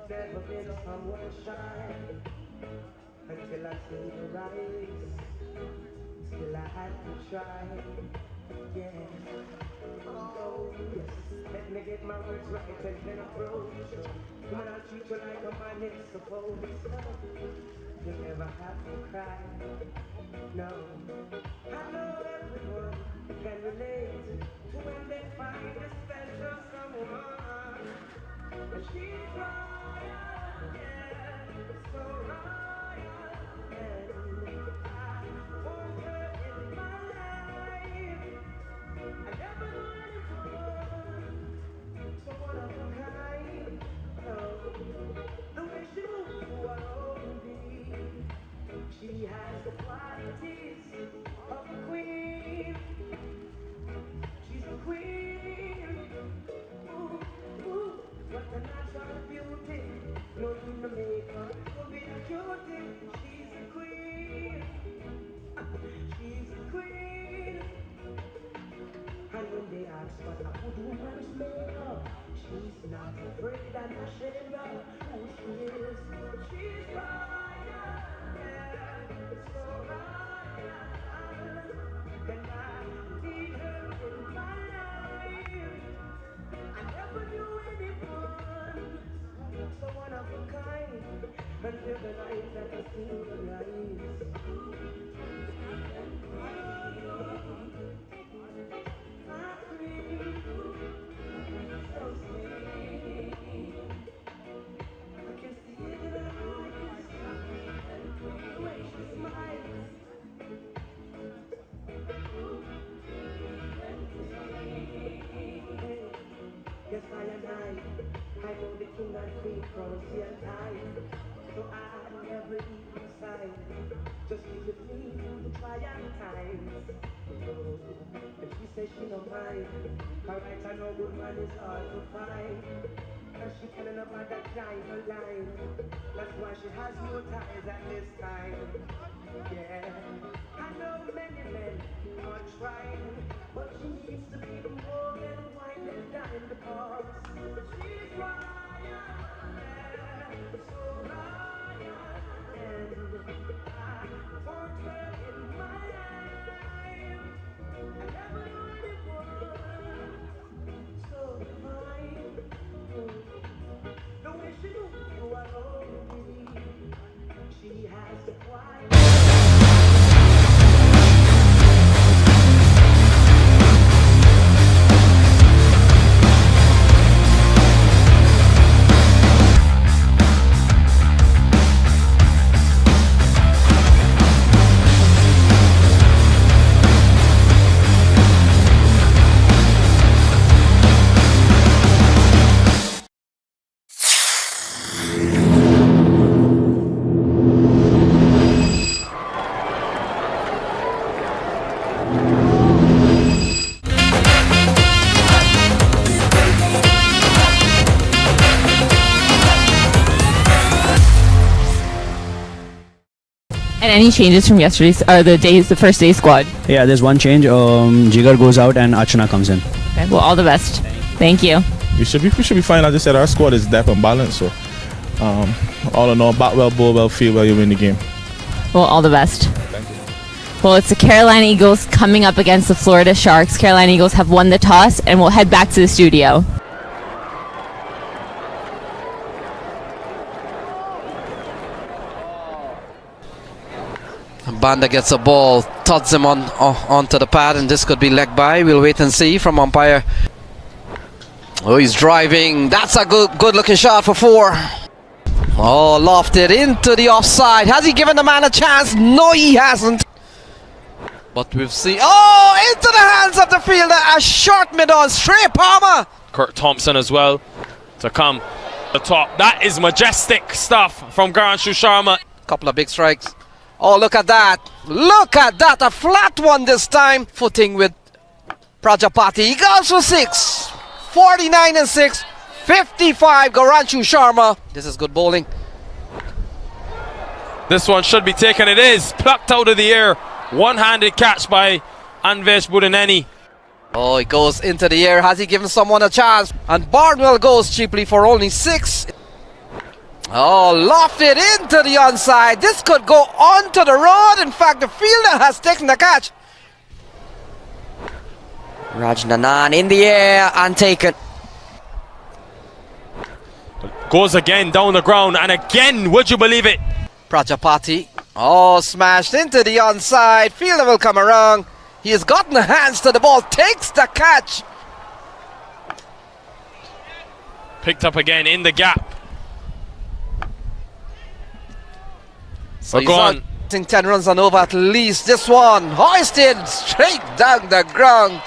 Never been somewhere shy until I see you rise. Still I had to try. Yeah. Oh yes. Let me get my words right and then approach. When I treat you like a man is supposed to. You never have to cry. No. I know everyone can relate to when they find a special someone. And she's royal, yeah, so royal, and I want her in my life. I never knew anyone so one of a kind. No, the way she moves around me, she has the qualities of a queen. She's the queen. Ooh, ooh. What a natural beauty, no need to make her to be a cutie. She's a queen, she's a queen. And when they ask what a good woman's made of, she's not afraid and ashamed of who she is. She's royal, yeah, so royal. And I need her in my life. I never knew anyone so one of a kind until the night that I see your eyes. My queen, so sweet. I can see it in her eyes, the way she smiles. Yes, I know the king and queen from time, so I never even sign. Just be with me through the trying times. And she says she don't mind. Alright, I know good man is hard to find. And she telling about that kind of line. That's why she has no ties at this time. Yeah, I know many men are trying, but she needs to be the more than wine and dine because she's royal, yeah, so royal, and I want her in my life. I never knew anyone so divine. The way she moves you around me, she has the quiet. any changes from yesterday's or the first day squad? Yeah, there's one change. Jigar goes out and Archana comes in. Okay, well, all the best. Thank you. We should be fine. As I said, our squad is depth and balanced. So, all in all, bat well, bowl well, field well, you win the game. Well, all the best. Well, it's the Carolina Eagles coming up against the Florida Sharks. Carolina Eagles have won the toss, and we'll head back to the studio. Banda gets a ball, thuds him onto the pad, and this could be leg by. We'll wait and see from umpire. Oh, he's driving. That's a good looking shot for 4. Oh, lofted into the offside. Has he given the man a chance? No, he hasn't. But we've seen, oh, into the hands of the fielder. A short mid-on, straight Palmer. Kurt Thompson as well to come the top. That is majestic stuff from Garanshu Sharma. Couple of big strikes. Oh, look at that. Look at that. A flat one this time. Footing with Prajapati. He goes for 6. 49 and 6. 55. Garanshu Sharma. This is good bowling. This one should be taken. It is. Plucked out of the air. One-handed catch by Anvesh Budaneni. Oh, it goes into the air. Has he given someone a chance? And Barnwell goes cheaply for only 6. Oh, lofted into the onside. This could go onto the road. In fact, the fielder has taken the catch. Rajnanan in the air and taken. Goes again down the ground, and again, would you believe it? Prajapati. Oh, smashed into the onside. Fielder will come around. He has gotten the hands to the ball. Takes the catch. Picked up again in the gap. So he's on 10 runs and over at least. This one hoisted straight down the ground.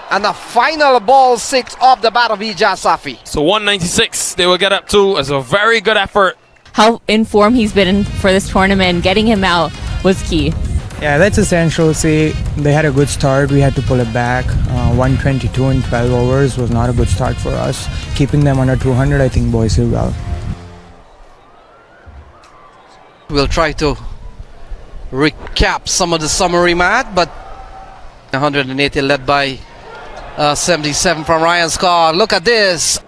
And the final ball 6 off the bat of Ijaz Safi. So 196 they will get up to as a very good effort. How in form he's been for this tournament, getting him out was key. Yeah, that's essential. See, they had a good start. We had to pull it back. 122 in 12 overs was not a good start for us. Keeping them under 200, I think boys did well. We'll try to recap some of the summary, Matt, but 180 led by 77 from Ryan Scott. Look at this.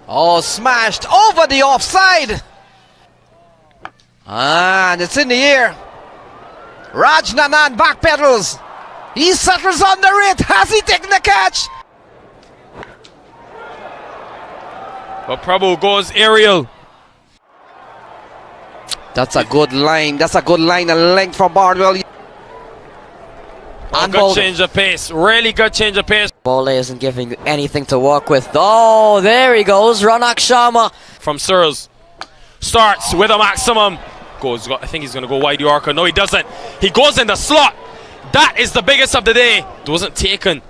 Oh, smashed over the offside. And it's in the air. Rajnanan backpedals. He settles under it. Has he taken the catch? But Prabhu goes aerial. That's a good line. That's a good line and length from Barnwell. A good change of pace. Really good change of pace. Bowler isn't giving you anything to work with. Oh, there he goes. Ronak Sharma. From Searles. Starts with a maximum. Goes. I think he's going to go wide Yorker. No, he doesn't. He goes in the slot. That is the biggest of the day. It wasn't taken.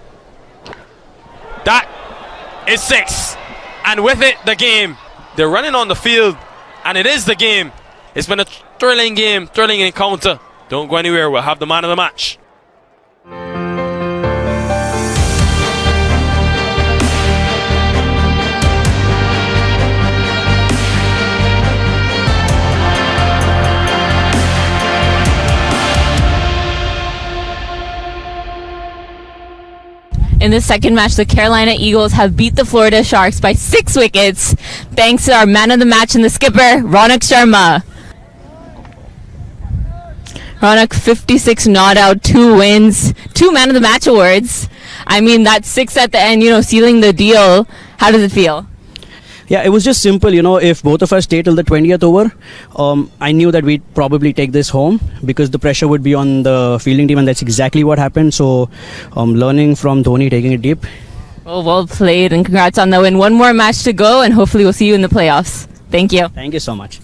That is 6. And with it, the game. They're running on the field. And it is the game. It's been a thrilling game, thrilling encounter. Don't go anywhere. We'll have the man of the match. In the second match, the Carolina Eagles have beat the Florida Sharks by 6 wickets, thanks to our man of the match and the skipper, Ronak Sharma. Ronak, 56 not out, 2 wins, 2 man of the match awards. I mean, that 6 at the end, sealing the deal. How does it feel? Yeah, it was just simple, if both of us stay till the 20th over, I knew that we'd probably take this home because the pressure would be on the fielding team, and that's exactly what happened. So, learning from Dhoni, taking it deep. Well played, and congrats on the win. One more match to go, and hopefully we'll see you in the playoffs. Thank you. Thank you so much.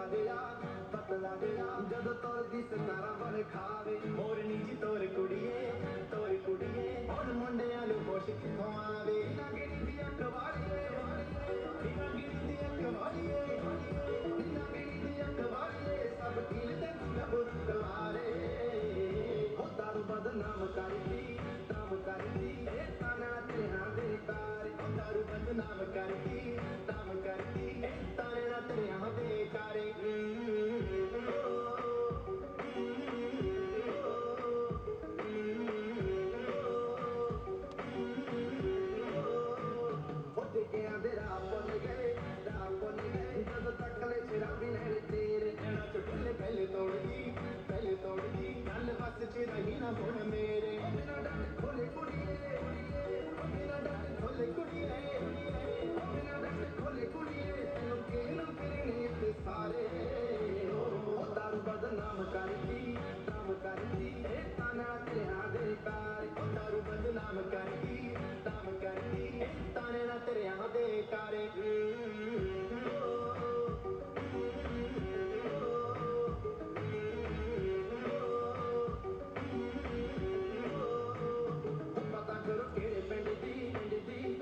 ਗਿਆ ਪਤਲਾ ਗਿਆ ਜਦੋਂ ਤੁਰਦੀ ਸਤਾਰਾ ਬਣ ਖਾਵੇ ਮੋਰਨੀ ਜੀ ਤੋਰ ਕੁੜੀਏ ਹੁਣ ਮੁੰਡਿਆਂ ਨੂੰ ਪੁੱਛ ਕਿੱਥੋਂ ਆਵੇ ਨਾ ਗਿਣੀ ਦੀ ਅੱਖ ਵਾਲੀਏ ਨਾ ਗਿਣੀ ਦੀ ਅੱਖ ਵਾਲੀਏ ਨਾ ਗਿਣੀ ਦੀ ਅੱਖ ਵਾਲੀਏ ਸਭ ਕੀਲ ਤੇ ਗੱਭਰੂ ਦੁਆਰੇ ਉਹ ਦਾਰੂ ਬਦਨਾਮ ਕਰਦੀ ਇਹ ਤਾਨਾ ਤੇਹਾਂ ਦੇ ਕਾਰੇ ਉਹ ਦਾਰੂ ਬਦਨਾਮ ਕਰਦੀ ਇਹ ਤਾਨਾ ਤੇਹਾਂ ਦੇ ਕਾਰੇ ਦੇ ਰਾਹ ਭੁੱਲ ਗਏ ਜਦੋਂ ਤੱਕ ਲੈ ਸ਼ਰਾਬੀ ਨਹਿਰ ਤੇਰੇ ਨੈਣਾ ਚ ਪਹਿਲੇ ਤੋੜਦੀ ਗੱਲ ਬਸ ਚ ਰਹੀ ਨਾ ਹੁਣ ਮੇਰੇ ਬਿਨਾ ਡੱਟ ਖੋਲੇ ਕੁੜੀਏ ਬਿਨਾ ਡੱਟ ਖੋਲੇ ਕੁੜੀਏ ਬਿਨਾ ਡੱਟ ਖੋਲੇ ਕੁੜੀਏ ਤੈਨੂੰ ਕਿਹਨੂੰ ਫਿਰਨੇ ਤੇ ਸਾਰੇ ਉਹ ਦਾਰੂ ਬਦਨਾਮ ਕਰਦੀ ਇਹ ਤਾਨਾ ਤੇਰਿਆਂ ਦੇ ਕਾਰ ਉਹ ਦਾਰੂ ਬਦਨਾਮ ਕਰਦੀ ਇਹ ਤਾਨੇ ਨਾ ਤੇਰਿਆਂ ਦੇ ਕਾਰੇ ਪਤਾ ਕਰੋ ਕਿਹੜੇ ਪਿੰਡ ਦੀ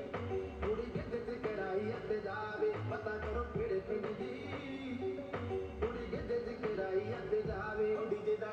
ਕੁੜੀ ਕਿੱਥੇ ਤੇ ਕਰਾਈ ਅੱਤੇ ਜਾਵੇ ਪਤਾ ਕਰੋ ਕਿਹੜੇ ਪਿੰਡ ਦੀ ਕੁੜੀ ਕਿੱਥੇ ਤੇ ਕਰਾਈ ਅੱਤੇ ਜਾਵੇ DJ the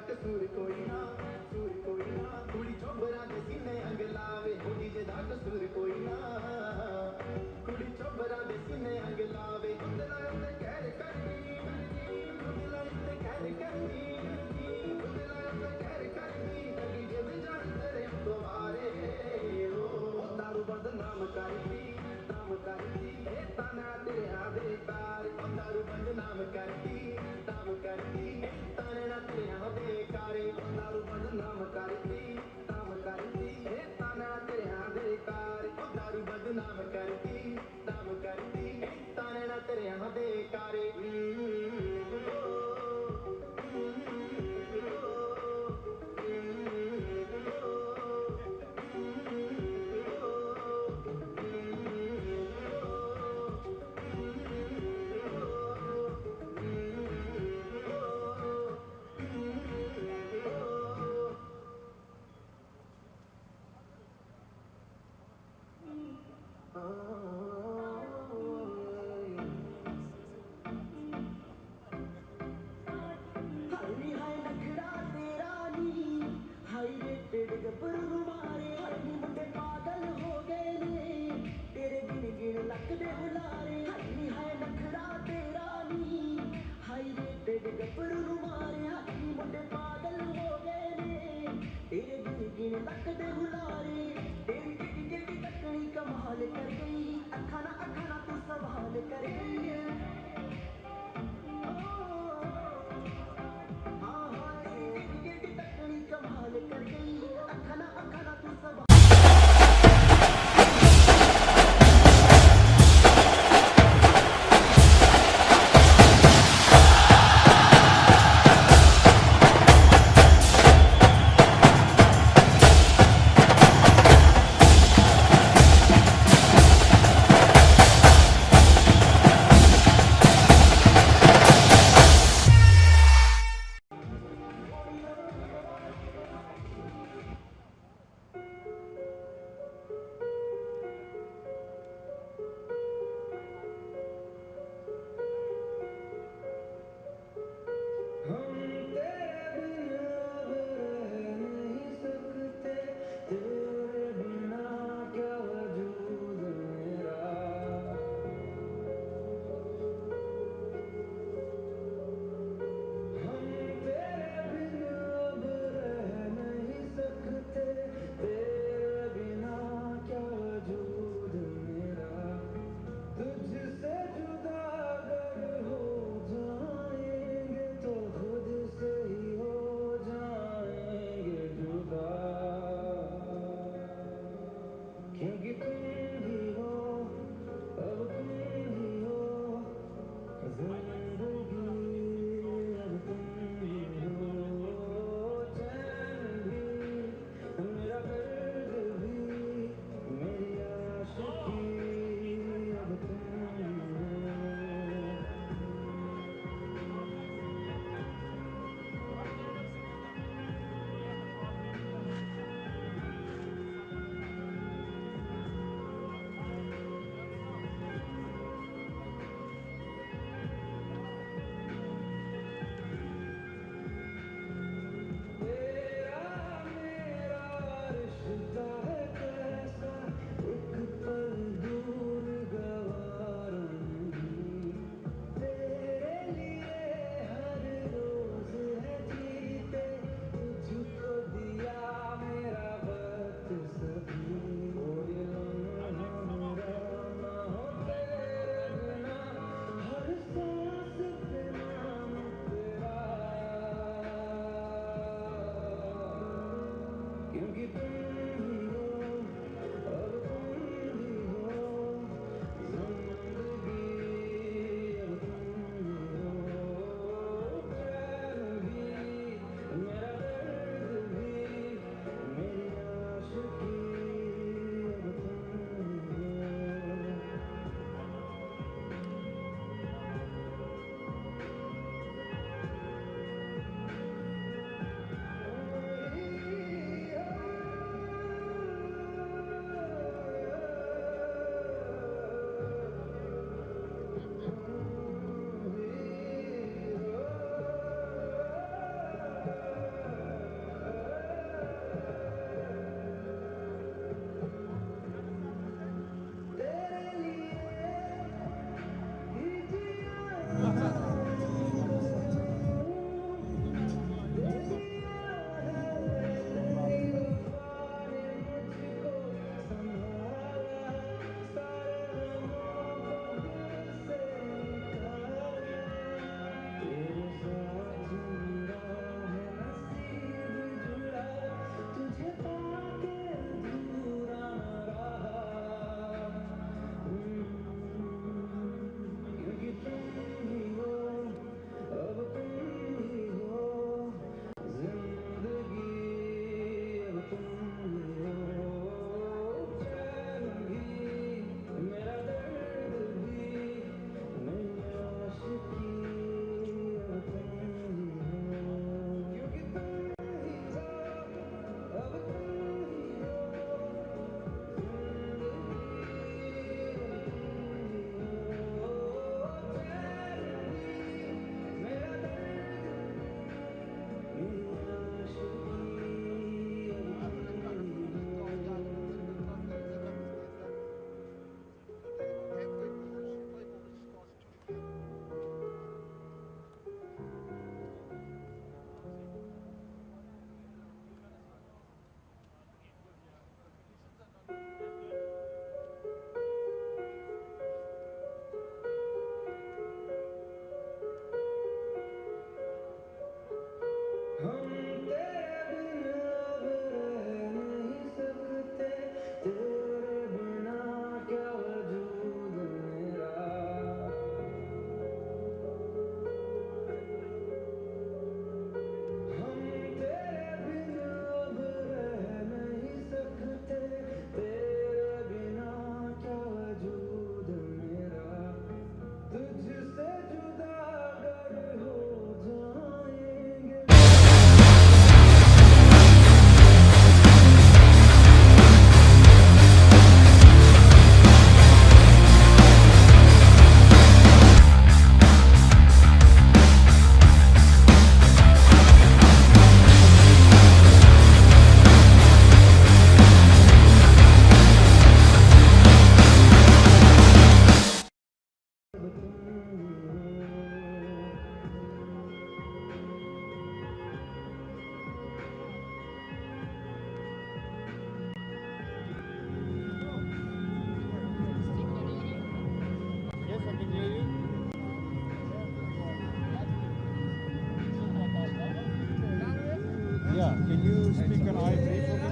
Yeah, can you speak on I3 for me,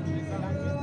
please? Is that happening?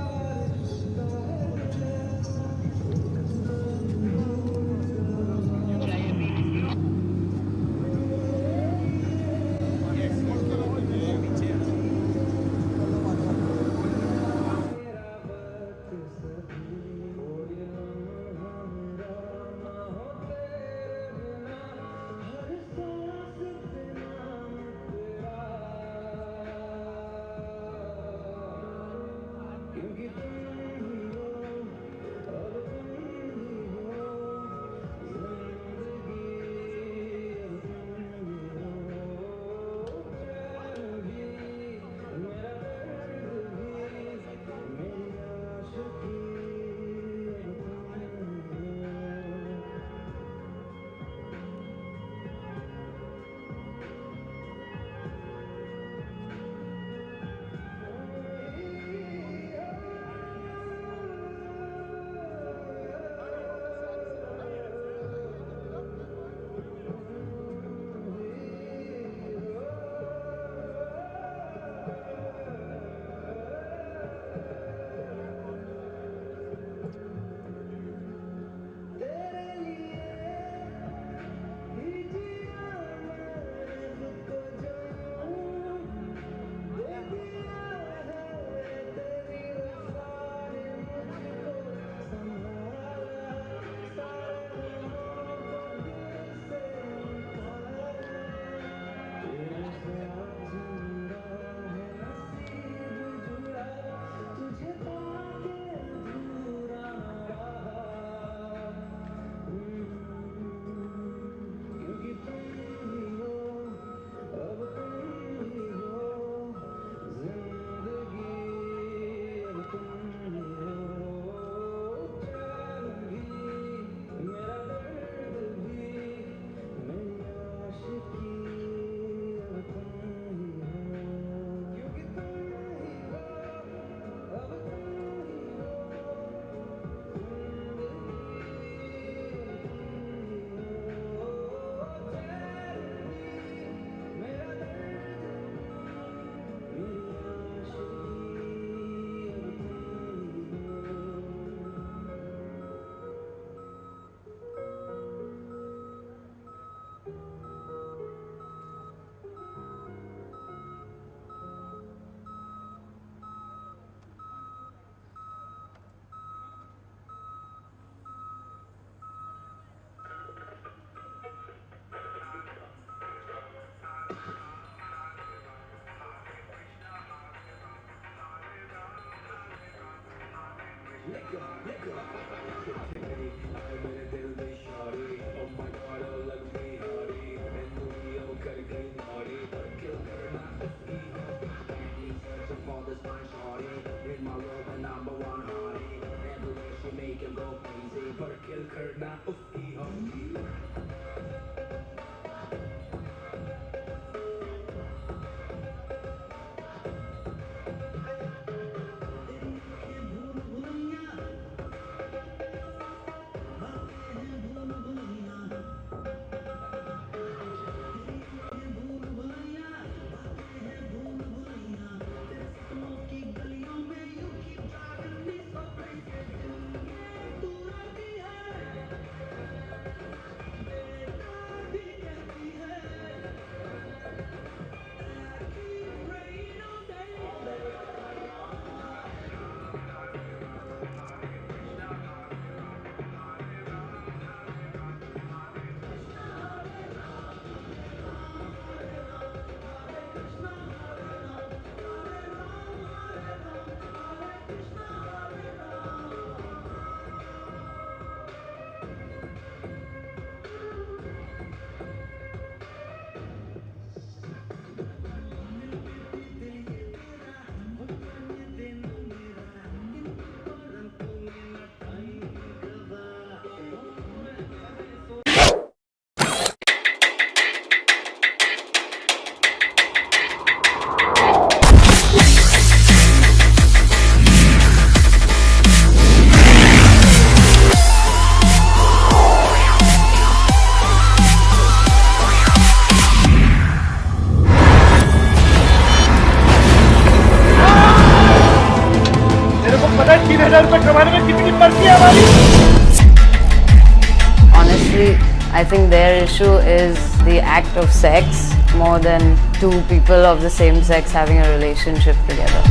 think their issue is the act of sex more than two people of the same sex having a relationship together.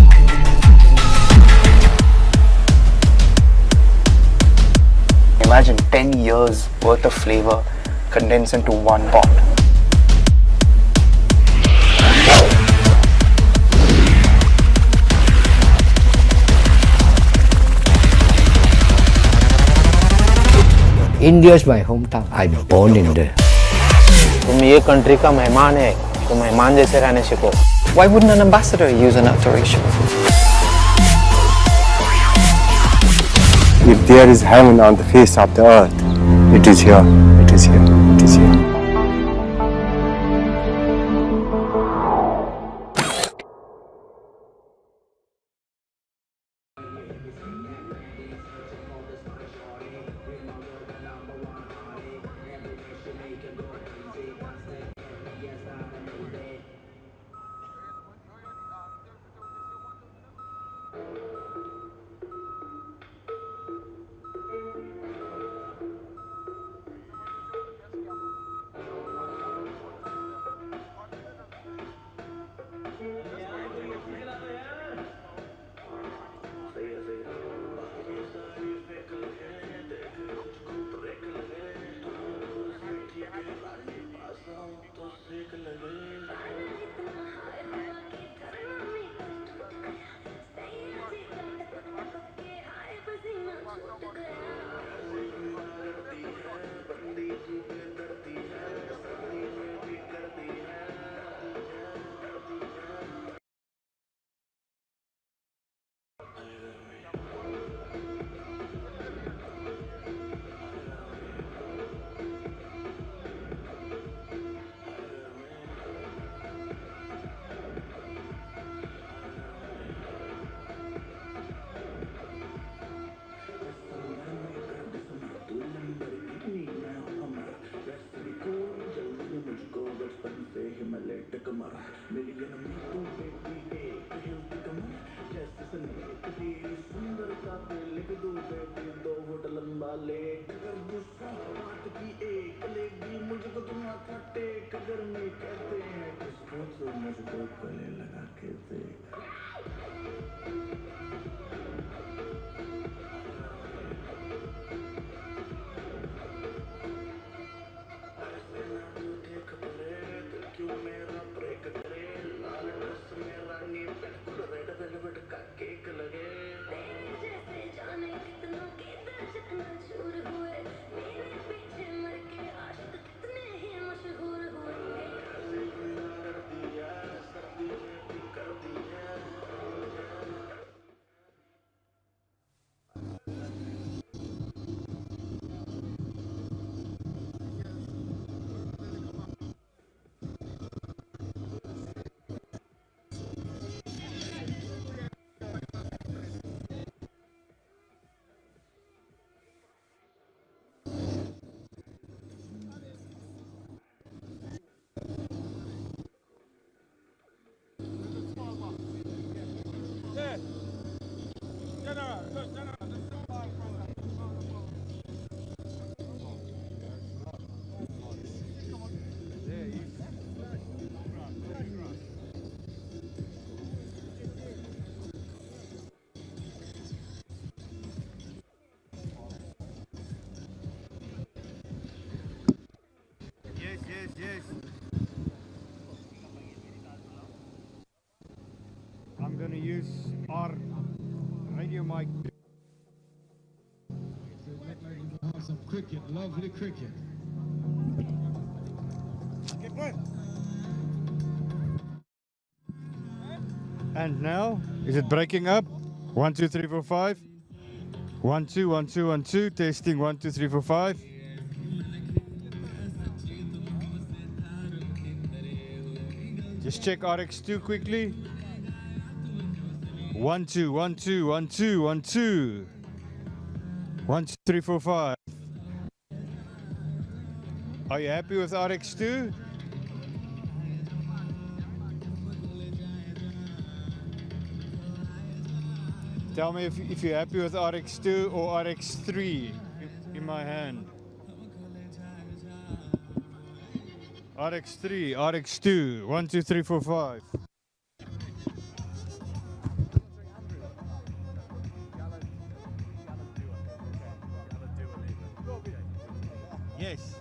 Imagine 10 years worth of flavor condensed into one pot. India is my hometown. I was born in there. तुम ये country का मेहमान है, तो मेहमान जैसे रहने सीखो. Why wouldn't an ambassador use an alteration? If there is heaven on the face of the earth, it is here, it is here, it is here. I'm going to use our radio mic. Some cricket, lovely cricket. And now, is it breaking up? 1, 2, 3, 4, 5. 1, 2, 1, 2, 1, 2. Testing 1, 2, 3, 4, 5. Just check RX2 quickly. 1, 2, 1, 2, 1, 2, 1, 2. 1, 2, 3, 4, 5. Are you happy with RX2? Tell me if you're happy with RX2 or RX3 in my hand. RX3, RX2, 1, 2, 3, 4, 5. Yes,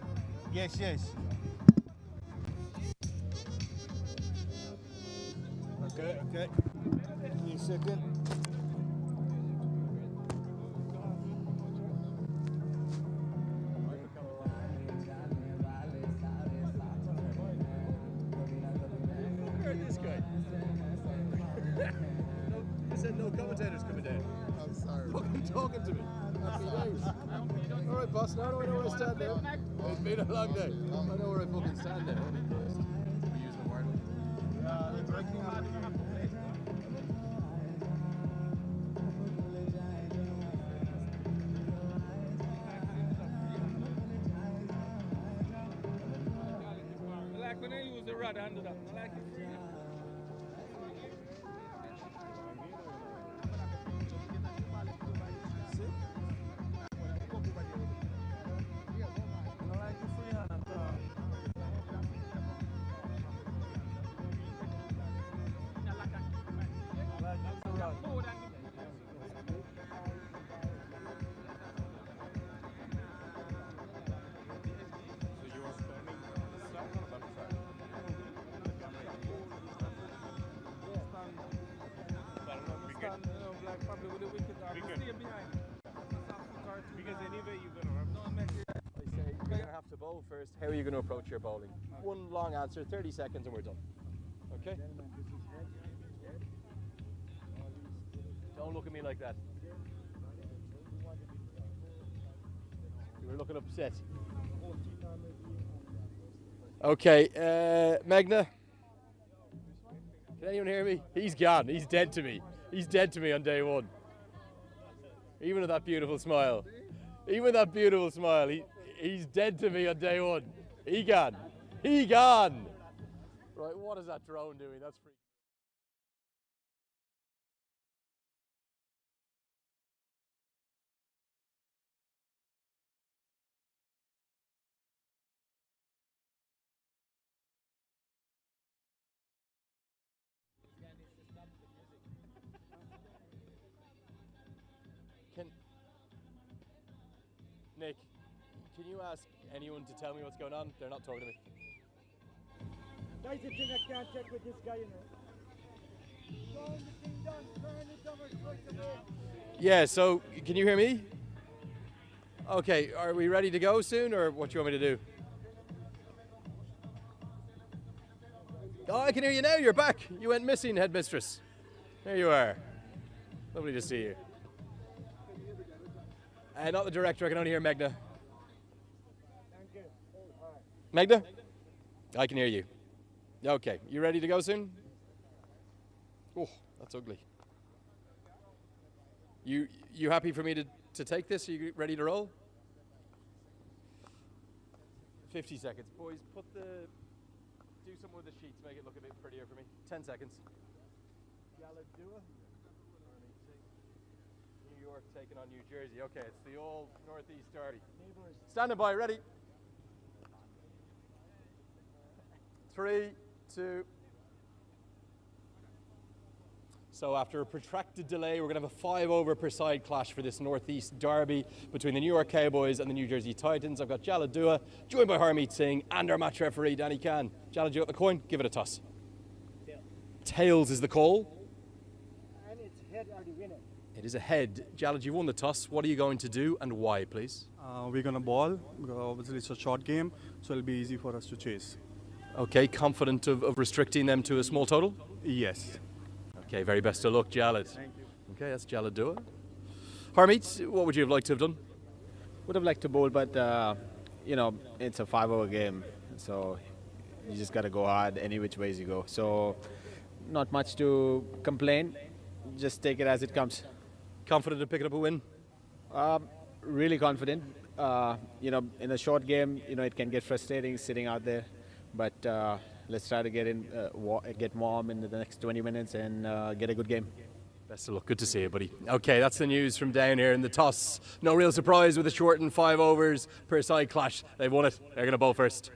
yes, yes. Okay, okay. Give me a second. This guy. You said no commentators coming down. I'm sorry. Fucking talking to me. Happy days. All right, boss. Now I know where I stand there. It's been a long day. I know where I fucking stand there. We use the word. They're breaking up. Like when I use the rod under that. I like it. First, how are you going to approach your bowling? One long answer, 30 seconds, and we're done. Okay? Don't look at me like that. You were looking upset. Okay, Magna. Can anyone hear me? He's gone. He's dead to me. He's dead to me on day one. Even with that beautiful smile. Even with that beautiful smile, he's dead to me on day one. He gone. He gone. Right, what is that drone doing? That's freaking. Nick, can you ask anyone to tell me what's going on? They're not talking to me. That's the thing I can't check with this guy, you know. Yeah, so can you hear me? Okay, are we ready to go soon, or what do you want me to do? Oh, I can hear you now. You're back. You went missing, headmistress. There you are. Lovely to see you. Not the director. I can only hear Magna. Magna? I can hear you. Okay, you ready to go soon? Oh, that's ugly. You happy for me to take this? Are you ready to roll? 50 seconds. Boys, do something with the sheets, make it look a bit prettier for me. 10 seconds. New York taking on New Jersey. Okay, it's the old Northeast Derby. Standing by, ready. 3, 2. So after a protracted delay, we're going to have a 5-over per side clash for this Northeast Derby between the New York Cowboys and the New Jersey Titans. I've got Jalad Dua, joined by Harmeet Singh, and our match referee, Danny Khan. Jalad, you got the coin? Give it a toss. Tails is the call. And it's head are the winner. It is a head. Jalad, you won the toss. What are you going to do and why, please? We're going to ball. Obviously, it's a short game, so it'll be easy for us to chase. Okay, confident of restricting them to a small total? Yes. Okay, very best of luck, Jalad. Thank you. Okay, that's Jalad Dua. Harmeet, what would you have liked to have done? Would have liked to bowl, but you know, it's a 5-over game, so you just got to go hard any which ways you go. So, not much to complain. Just take it as it comes. Confident in picking up a win? Really confident. You know, in a short game, you know, it can get frustrating sitting out there, but let's try to get in, get warm in the next 20 minutes and get a good game. Best of luck. Good to see you, buddy. Okay, that's the news from down here in the toss. No real surprise with a shortened 5 overs per side clash. They've won it. They're going to bowl first.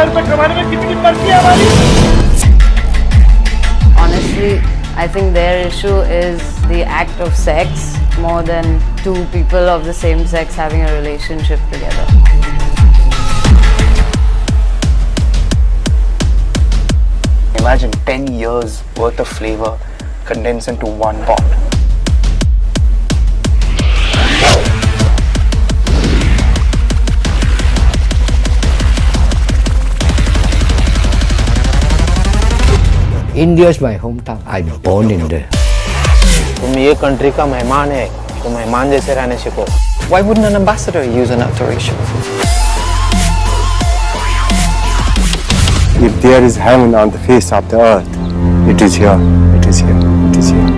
Honestly, I think their issue is the act of sex more than two people of the same sex having a relationship together. Imagine 10 years worth of flavor condensed into one pot. India is my hometown. I'm born in there. तुम ये country का मेहमान है, तो मेहमान जैसे रहने सीखो. Why wouldn't an ambassador use an alteration? If there is heaven on the face of the earth, it is here, it is here, it is here.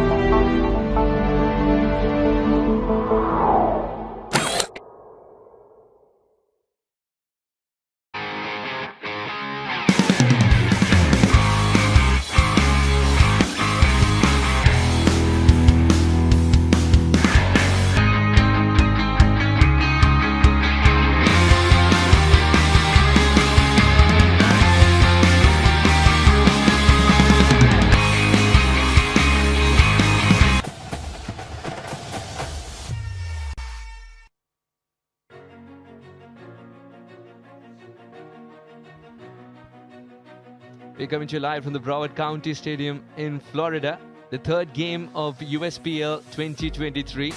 We're coming to you live from the Broward County Stadium in Florida. The third game of USPL 2023.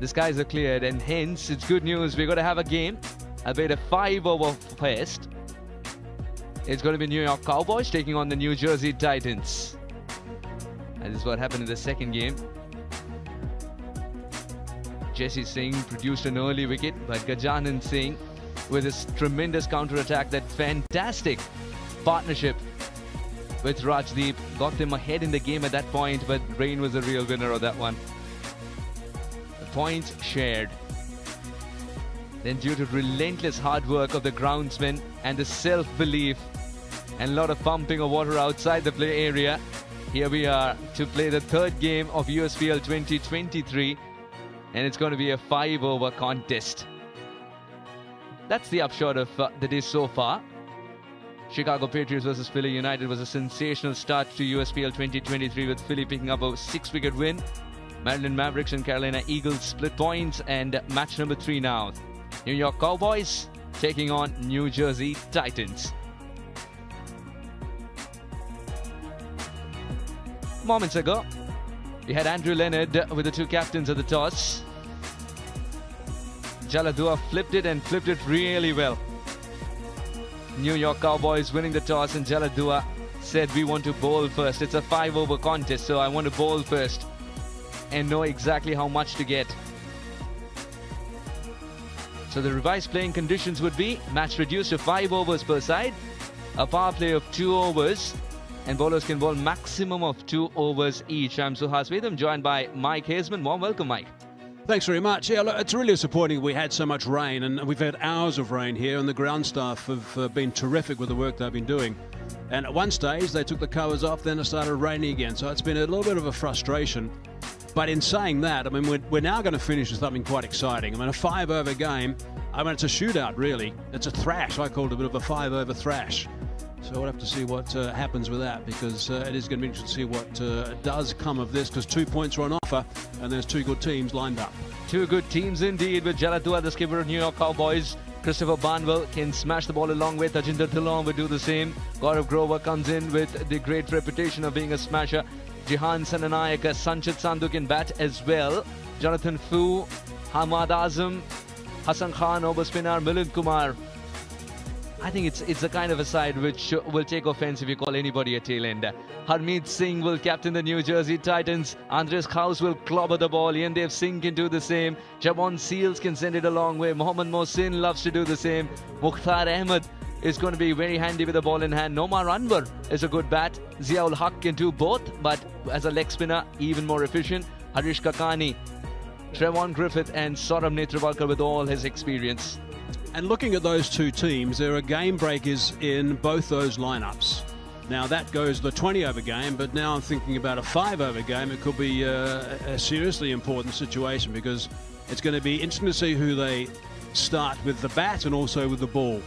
The skies are cleared and hence it's good news. We're going to have a game, albeit a 5-over fest. It's going to be New York Cowboys taking on the New Jersey Titans. And this is what happened in the second game. Jesse Singh produced an early wicket, but Gajanan Singh with his tremendous counter-attack, that fantastic partnership with Rajdeep got them ahead in the game at that point, but Rain was the real winner of that one. The points shared. Then due to relentless hard work of the groundsmen and the self-belief and a lot of pumping of water outside the play area, here we are to play the third game of USPL 2023, and it's going to be a 5-over contest. That's the upshot of the day so far. Chicago Patriots versus Philly United was a sensational start to USPL 2023 with Philly picking up a 6-wicket win. Maryland Mavericks and Carolina Eagles split points, and match number 3 now. New York Cowboys taking on New Jersey Titans. Moments ago, we had Andrew Leonard with the two captains at the toss. Jaladua flipped it and flipped it really well. New York Cowboys winning the toss, and Jaladua said, we want to bowl first. It's a 5-over contest, so I want to bowl first and know exactly how much to get. So the revised playing conditions would be match reduced to 5 overs per side, a power play of 2 overs, and bowlers can bowl maximum of 2 overs each. I'm Suhas Vedam, joined by Mike Hazeman. Warm welcome, Mike. Thanks very much. Yeah, look, it's really disappointing we had so much rain, and we've had hours of rain here, and the ground staff have been terrific with the work they've been doing. And at one stage, they took the covers off, then it started raining again. So it's been a little bit of a frustration. But in saying that, I mean, we're now going to finish with something quite exciting. I mean, a 5-over game, I mean, it's a shootout, really. It's a thrash. I called it a bit of a 5-over thrash. So we'll have to see what happens with that, because it is going to be interesting to see what does come of this, because 2 points are on offer and there's 2 good teams lined up. 2 good teams indeed, with Jaladua, the skipper of New York Cowboys. Christopher Barnwell can smash the ball a long way. Tajinder Dhillon will do the same. Gaurav Grover comes in with the great reputation of being a smasher. Jihan Sananayaka, Sanchit Sandhu can bat as well. Jonathan Fu, Hamad Azam, Hassan Khan, over spinner, Milind Kumar. I think it's a kind of a side which will take offense if you call anybody a tail ender. Harmeet Singh will captain the New Jersey Titans. Andres Kraus will clobber the ball. Yandev Singh can do the same. Jabon Seals can send it a long way. Mohammad Mohsin loves to do the same. Mukhtar Ahmed is going to be very handy with the ball in hand. Nomar Anwar is a good bat. Ziaul Haq can do both, but as a leg spinner, even more efficient. Harish Kakani, Trevon Griffith and Saurabh Netravalkar with all his experience. And looking at those 2 teams, there are game breakers in both those lineups. Now that goes the 20-over game, but now I'm thinking about a 5-over game. It could be a seriously important situation, because it's going to be interesting to see who they start with the bat and also with the ball.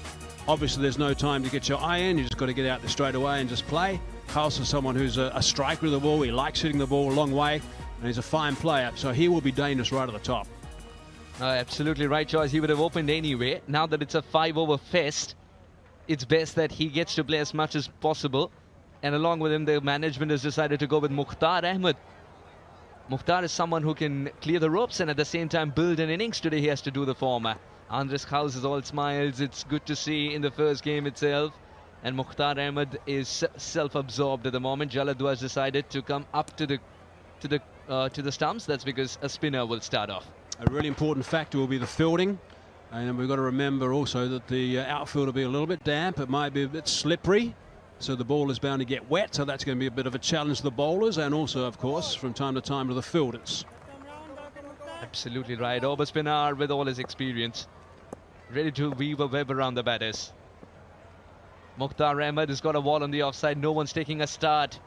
Obviously, there's no time to get your eye in. You just got to get out there straight away and just play. House is someone who's a striker of the ball. He likes hitting the ball a long way, and he's a fine player. So he will be dangerous right at the top. Absolutely right choice. He would have opened anyway. Now that it's a 5-over fest, it's best that he gets to play as much as possible. And along with him, the management has decided to go with Mukhtar Ahmed. Mukhtar is someone who can clear the ropes and at the same time build an innings. Today he has to do the former. Andres House is all smiles. It's good to see in the first game itself. And Mukhtar Ahmed is self-absorbed at the moment. Jaladu has decided to come up to the stumps. That's because a spinner will start off. A really important factor will be the fielding. And then we've got to remember also that the outfield will be a little bit damp. It might be a bit slippery. So the ball is bound to get wet. So that's going to be a bit of a challenge to the bowlers and also, of course, from time to time to the fielders. Absolutely right. Over spinner with all his experience, ready to weave a web around the batters. Mukhtar Ahmed has got a wall on the offside. No one's taking a start.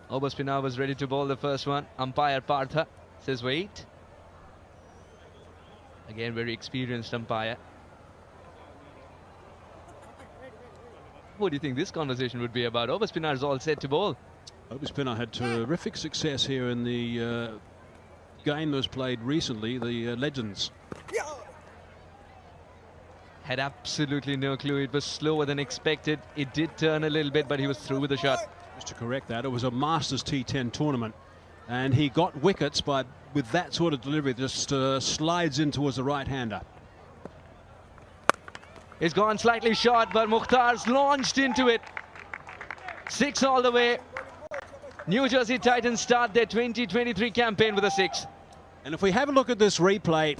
Over spinner was ready to bowl the first one. Umpire Partha says wait. Again, very experienced umpire. What do you think this conversation would be about? Over spinner is all set to bowl. Over spinner had terrific success here in the game that was played recently, the Legends. Had absolutely no clue. It was slower than expected. It did turn a little bit, but he was through with the shot. Just to correct that, it was a Masters T10 tournament, and he got wickets with that sort of delivery. Just slides in towards the right-hander. It's gone slightly short, but Mukhtar's launched into it. 6 all the way. New Jersey Titans start their 2023 campaign with a 6. And if we have a look at this replay,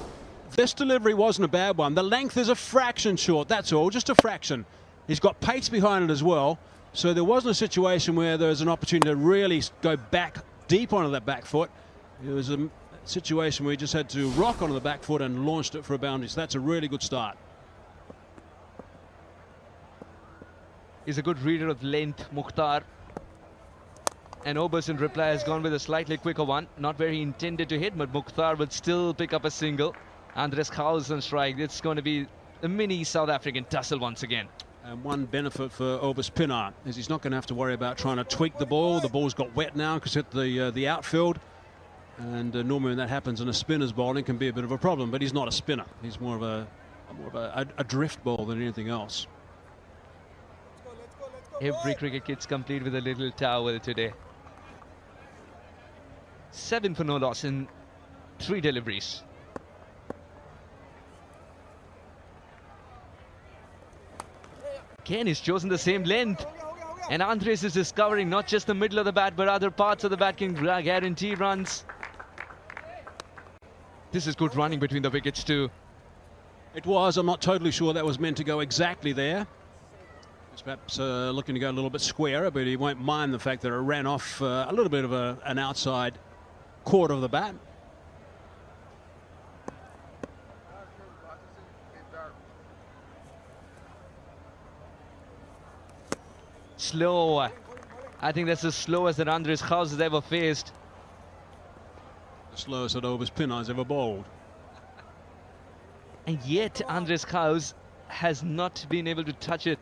this delivery wasn't a bad one. The length is a fraction short, that's all, just a fraction. He's got pace behind it as well. So there wasn't a situation where there was an opportunity to really go back deep onto that back foot. It was a situation where he just had to rock onto the back foot and launched it for a boundary. So that's a really good start. He's a good reader of length, Mukhtar. And Obers in reply has gone with a slightly quicker one. Not where he intended to hit, but Mukhtar would still pick up a single. Andres House on strike. It's going to be a mini South African tussle once again. And one benefit for Over spinner is he's not going to have to worry about trying to tweak the ball. The ball's got wet now because it hit the outfield. And normally when that happens in a spinner's bowling, it can be a bit of a problem. But he's not a spinner. He's more of a drift ball than anything else. Every cricket kit's complete with a little towel today. 7 for no loss in 3 deliveries. Again, he's chosen the same length. And Andres is discovering not just the middle of the bat, but other parts of the bat can guarantee runs. This is good running between the wickets too. It was. I'm not totally sure that was meant to go exactly there. It's perhaps looking to go a little bit squarer, but he won't mind the fact that it ran off a little bit of an outside quarter of the bat. Slow. I think that's the slowest that Andres House has ever faced. The slowest that Over spinner has ever bowled. And yet Andres House has not been able to touch it.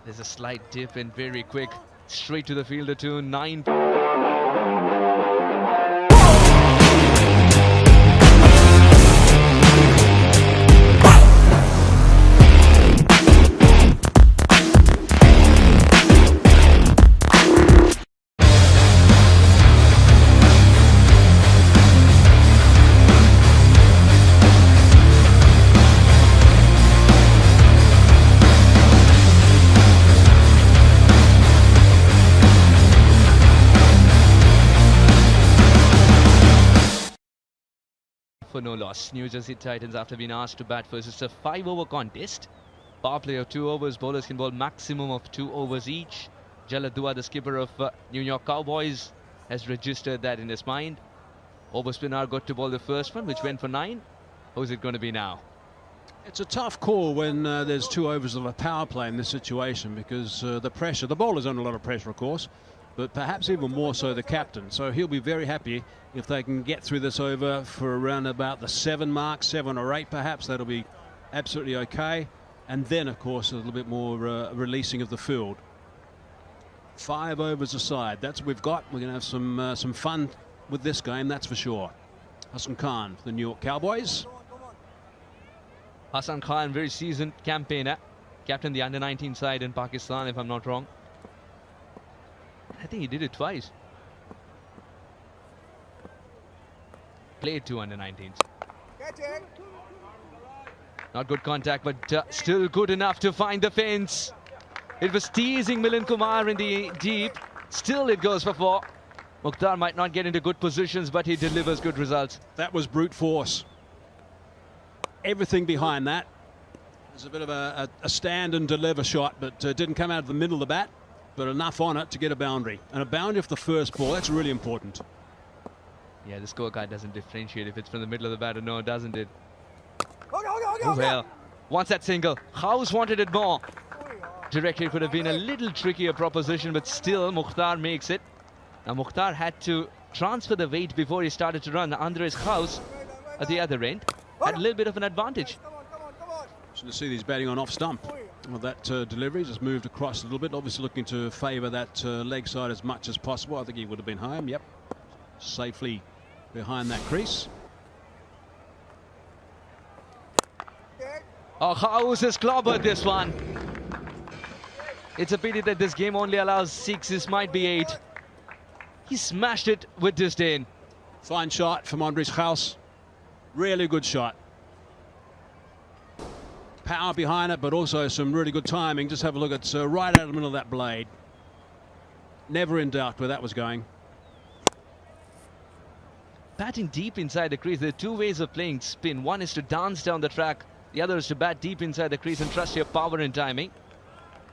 There's a slight dip and very quick. Straight to the fielder too. 9. For no loss. New Jersey Titans, after being asked to bat first, it's a 5-over contest. Power play of 2 overs. Bowlers can bowl maximum of 2 overs each. Jaladua, the skipper of New York Cowboys, has registered that in his mind. Over spinner got to bowl the first one, which went for 9. Who's it going to be now? It's a tough call when there's 2 overs of a power play in this situation because the pressure, the bowler's under a lot of pressure, of course, but perhaps even more so the captain. So he'll be very happy if they can get through this over for around about the 7 mark, 7 or 8 perhaps. That'll be absolutely okay. And then, of course, a little bit more releasing of the field. 5 overs aside. That's what we've got. We're going to have some fun with this game, that's for sure. Hassan Khan, the New York Cowboys. Hassan Khan, very seasoned campaigner. Captain the under-19 side in Pakistan, if I'm not wrong. I think he did it twice. Played 2 under-19s. Not good contact, but still good enough to find the fence. It was teasing Milind Kumar in the deep. Still it goes for 4. Mukhtar might not get into good positions, but he delivers good results. That was brute force. Everything behind that. There's a bit of a stand and deliver shot, but didn't come out of the middle of the bat, but enough on it to get a boundary. And a boundary off the first ball, that's really important. Yeah, the scorecard doesn't differentiate if it's from the middle of the bat or no, doesn't it? Oh, well, wants that single. House wanted it more. Directly could have been a little trickier proposition, but still Mukhtar makes it. Now Mukhtar had to transfer the weight before he started to run. Andres House at the other end had a little bit of an advantage. To see these batting on off stump. Well, that delivery just moved across a little bit, obviously looking to favour that leg side as much as possible. I think he would have been home. Yep, safely behind that crease. Oh, House has clobbered this one. It's a pity that this game only allows 6. This might be 8. He smashed it with disdain. Fine shot from Andres House. Really good shot. Power behind it, but also some really good timing. Just have a look at right out of the middle of that blade. Never in doubt where that was going. Batting deep inside the crease. There are 2 ways of playing spin. One is to dance down the track. The other is to bat deep inside the crease and trust your power and timing.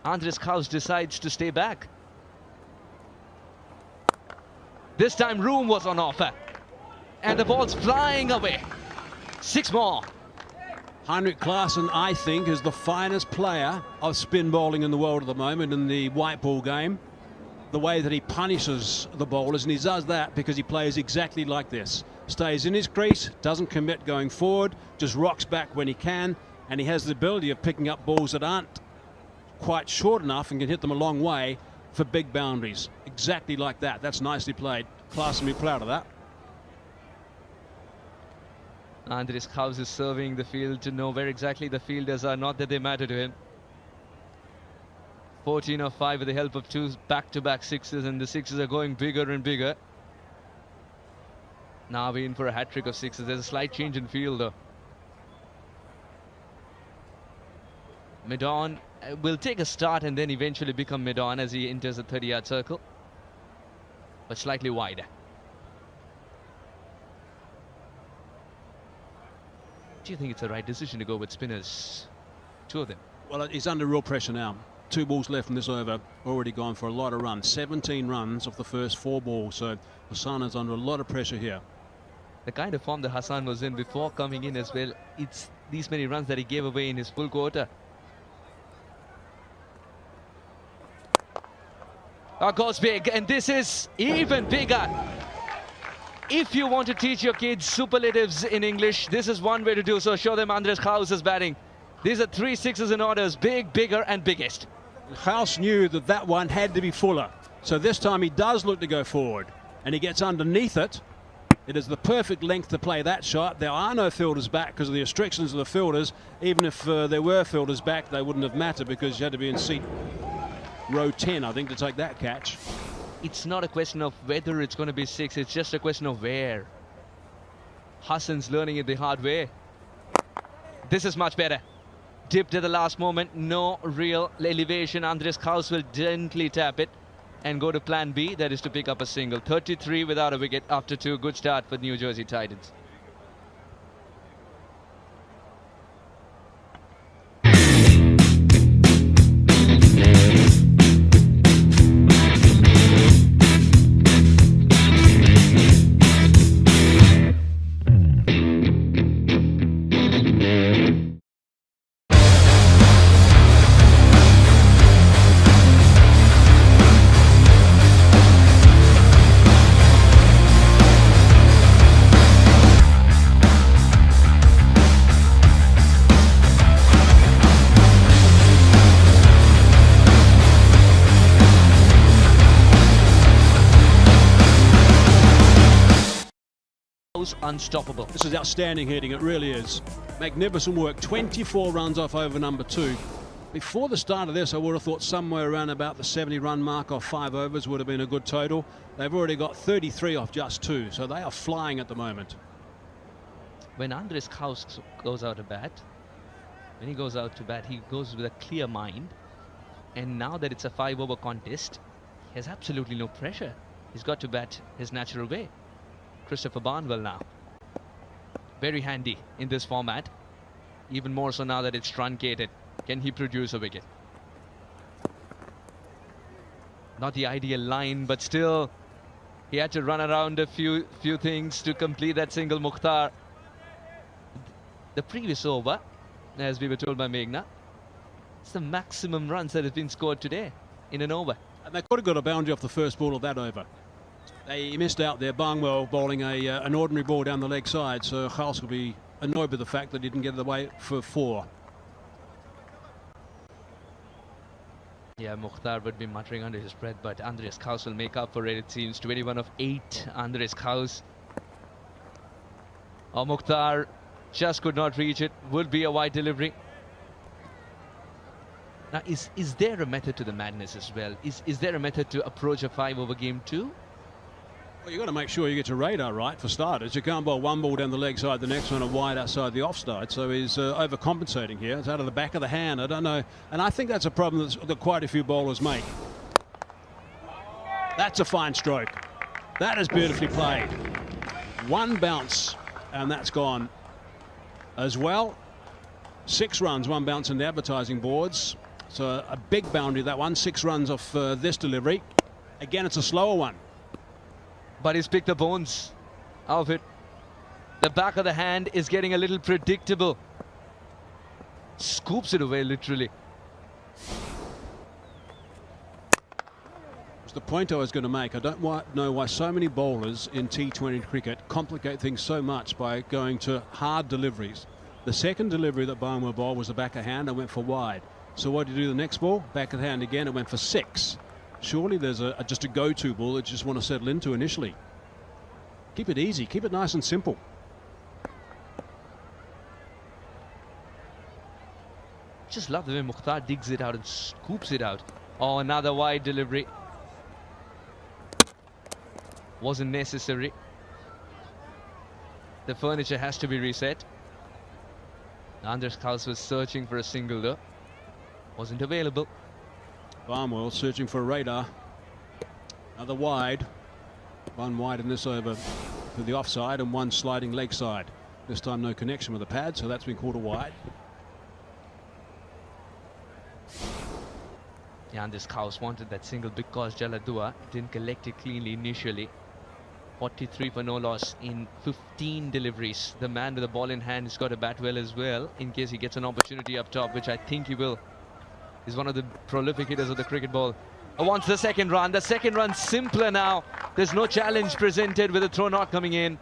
Andres House decides to stay back. This time room was on offer. And the ball's flying away. 6 more. Heinrich Klaasen, I think, is the finest player of spin bowling in the world at the moment in the white ball game. The way that he punishes the bowlers, and he does that because he plays exactly like this. Stays in his crease, doesn't commit going forward, just rocks back when he can, and he has the ability of picking up balls that aren't quite short enough and can hit them a long way for big boundaries. Exactly like that. That's nicely played. Klaasen will be proud of that. Andres House is serving the field to know where exactly the fielders are, not that they matter to him. 14 of 5 with the help of 2 back-to-back 6s, and the 6s are going bigger and bigger. Now we're in for a hat-trick of 6s. There's a slight change in field though. Mid-on will take a start and then eventually become mid-on as he enters the 30-yard circle, but slightly wider. Do you think it's the right decision to go with spinners? 2 of them. Well, he's under real pressure now. 2 balls left in this over, already gone for a lot of runs. 17 runs off the first 4 balls, so Hassan is under a lot of pressure here. The kind of form that Hassan was in before coming in as well, it's these many runs that he gave away in his full quarter. Goes big, and this is even bigger. If you want to teach your kids superlatives in English, this is one way to do so. Show them Andres House is batting. These are 3 6s in orders, big, bigger, and biggest. House knew that that one had to be fuller. So this time he does look to go forward, and he gets underneath it. It is the perfect length to play that shot. There are no fielders back because of the restrictions of the fielders. Even if there were fielders back, they wouldn't have mattered because you had to be in seat row 10, I think, to take that catch. It's not a question of whether it's going to be 6, it's just a question of where. Hassan's learning it the hard way. This is much better. Dipped at the last moment, no real elevation. Andres House will gently tap it and go to plan B, that is to pick up a single. 33 without a wicket after 2. Good start for New Jersey Titans. House unstoppable. This is outstanding hitting, it really is. Magnificent work, 24 runs off over number 2. Before the start of this, I would have thought somewhere around about the 70-run mark off 5 overs would have been a good total. They've already got 33 off just 2, so they are flying at the moment. When Andres House goes out to bat, he goes with a clear mind. And now that it's a 5-over contest, he has absolutely no pressure. He's got to bat his natural way. Christopher Barnwell now. Very handy in this format. Even more so now that it's truncated. Can he produce a wicket? Not the ideal line, but still he had to run around a few things to complete that single. Mukhtar. The previous over, as we were told by Meghna, it's the maximum runs that have been scored today in an over. And they could have got a boundary off the first ball of that over. They missed out there. Barnwell bowling an ordinary ball down the leg side, so House will be annoyed with the fact that he didn't get it away for 4. Yeah, Mukhtar would be muttering under his breath, but Andres House will make up for it, it seems. 21 of 8, Andres House. Oh, Mukhtar just could not reach it. Would be a wide delivery. Now, is there a method to the madness as well? Is there a method to approach a 5-over game too? Well, you've got to make sure you get your radar right for starters. You can't bowl one ball down the leg side, the next one a wide outside the offside. So he's overcompensating here. It's out of the back of the hand. I don't know. And I think that's a problem that quite a few bowlers make. That's a fine stroke. That is beautifully played. One bounce, and that's gone as well. 6 runs, 1 bounce in the advertising boards. So a big boundary, that one. 6 runs off this delivery. Again, it's a slower one. But he's picked the bones of it. The back of the hand is getting a little predictable. Scoops it away, literally. It's the point I was going to make. I don't know why so many bowlers in T20 cricket complicate things so much by going to hard deliveries. The second delivery that Barnwell bowled was the back of hand and went for wide. So what did you do the next ball? Back of the hand again, it went for 6. Surely there's just a go-to ball that you just want to settle into initially. Keep it easy, keep it nice and simple. Just love the way Mukhtar digs it out and scoops it out. Oh, another wide delivery. Wasn't necessary. The furniture has to be reset. Andres House was searching for a single though. Wasn't available. Barnwell searching for a radar. Another wide. 1 wide in this over to the offside and 1 sliding leg side. This time no connection with the pad, so that's been called a wide. Yeah, and this House wanted that single because Jaladua didn't collect it cleanly initially. 43 for no loss in 15 deliveries. The man with the ball in hand has got to bat well as well in case he gets an opportunity up top, which I think he will. He's one of the prolific hitters of the cricket ball. Wants the second run. The second run simpler now. There's no challenge presented with the throw not coming in.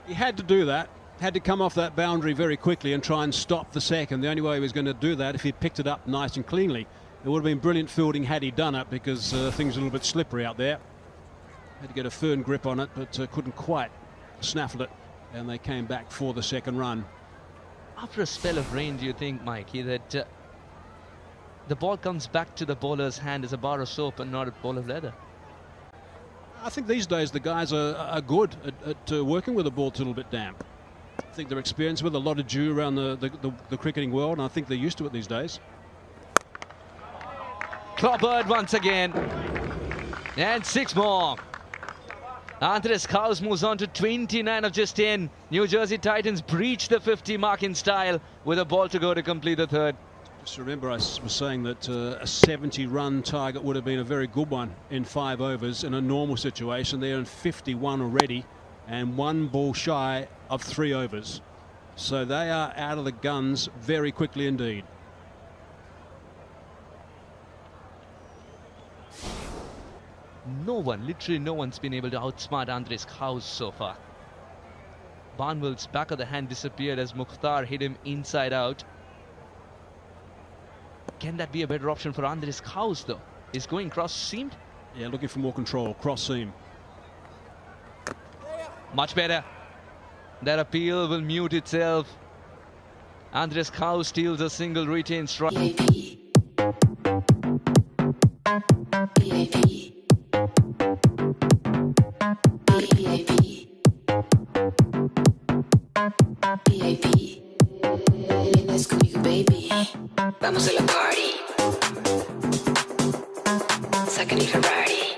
He had to do that. Had to come off that boundary very quickly and try and stop the second. The only way he was going to do that if he picked it up nice and cleanly. It would have been brilliant fielding had he done it because things are a little bit slippery out there. Had to get a firm grip on it, but couldn't quite snaffle it. And they came back for the second run. After a spell of rain, do you think, Mikey, that the ball comes back to the bowler's hand as a bar of soap and not a ball of leather? I think these days the guys are good at working with the ball a little bit damp. I think they're experienced with a lot of dew around the cricketing world, and I think they're used to it these days. Clobbered once again. And 6 more. Andres House moves on to 29 of just 10. New Jersey Titans breach the 50 mark in style with a ball to go to complete the third. Just remember, I was saying that a 70-run target would have been a very good one in 5 overs in a normal situation. They're in 51 already and 1 ball shy of 3 overs. So they are out of the guns very quickly indeed. No one, literally no one's been able to outsmart Andres House so far. Barnwell's back of the hand disappeared as Mukhtar hit him inside out. Can that be a better option for Andres House though? He's going cross-seamed. Yeah, looking for more control, cross-seam. Much better. That appeal will mute itself. Andres Cow steals a single retained strike. Vienes conmigo, baby. Vamos a la party. Saca mi Ferrari.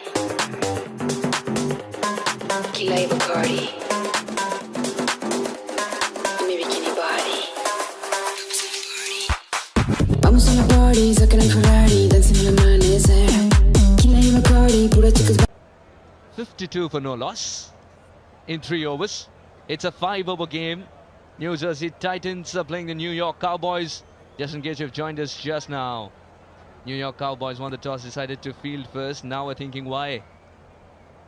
Tequila y Bacardi. Mi bikini body. Vamos a la party. Saca mi Ferrari. Dancing al amanecer. Tequila y Bacardi. Pura chicas. 52 for no loss in 3 overs. It's a 5-over game. New Jersey Titans are playing the New York Cowboys. Just in case you've joined us just now. New York Cowboys won the toss, decided to field first. Now we're thinking why.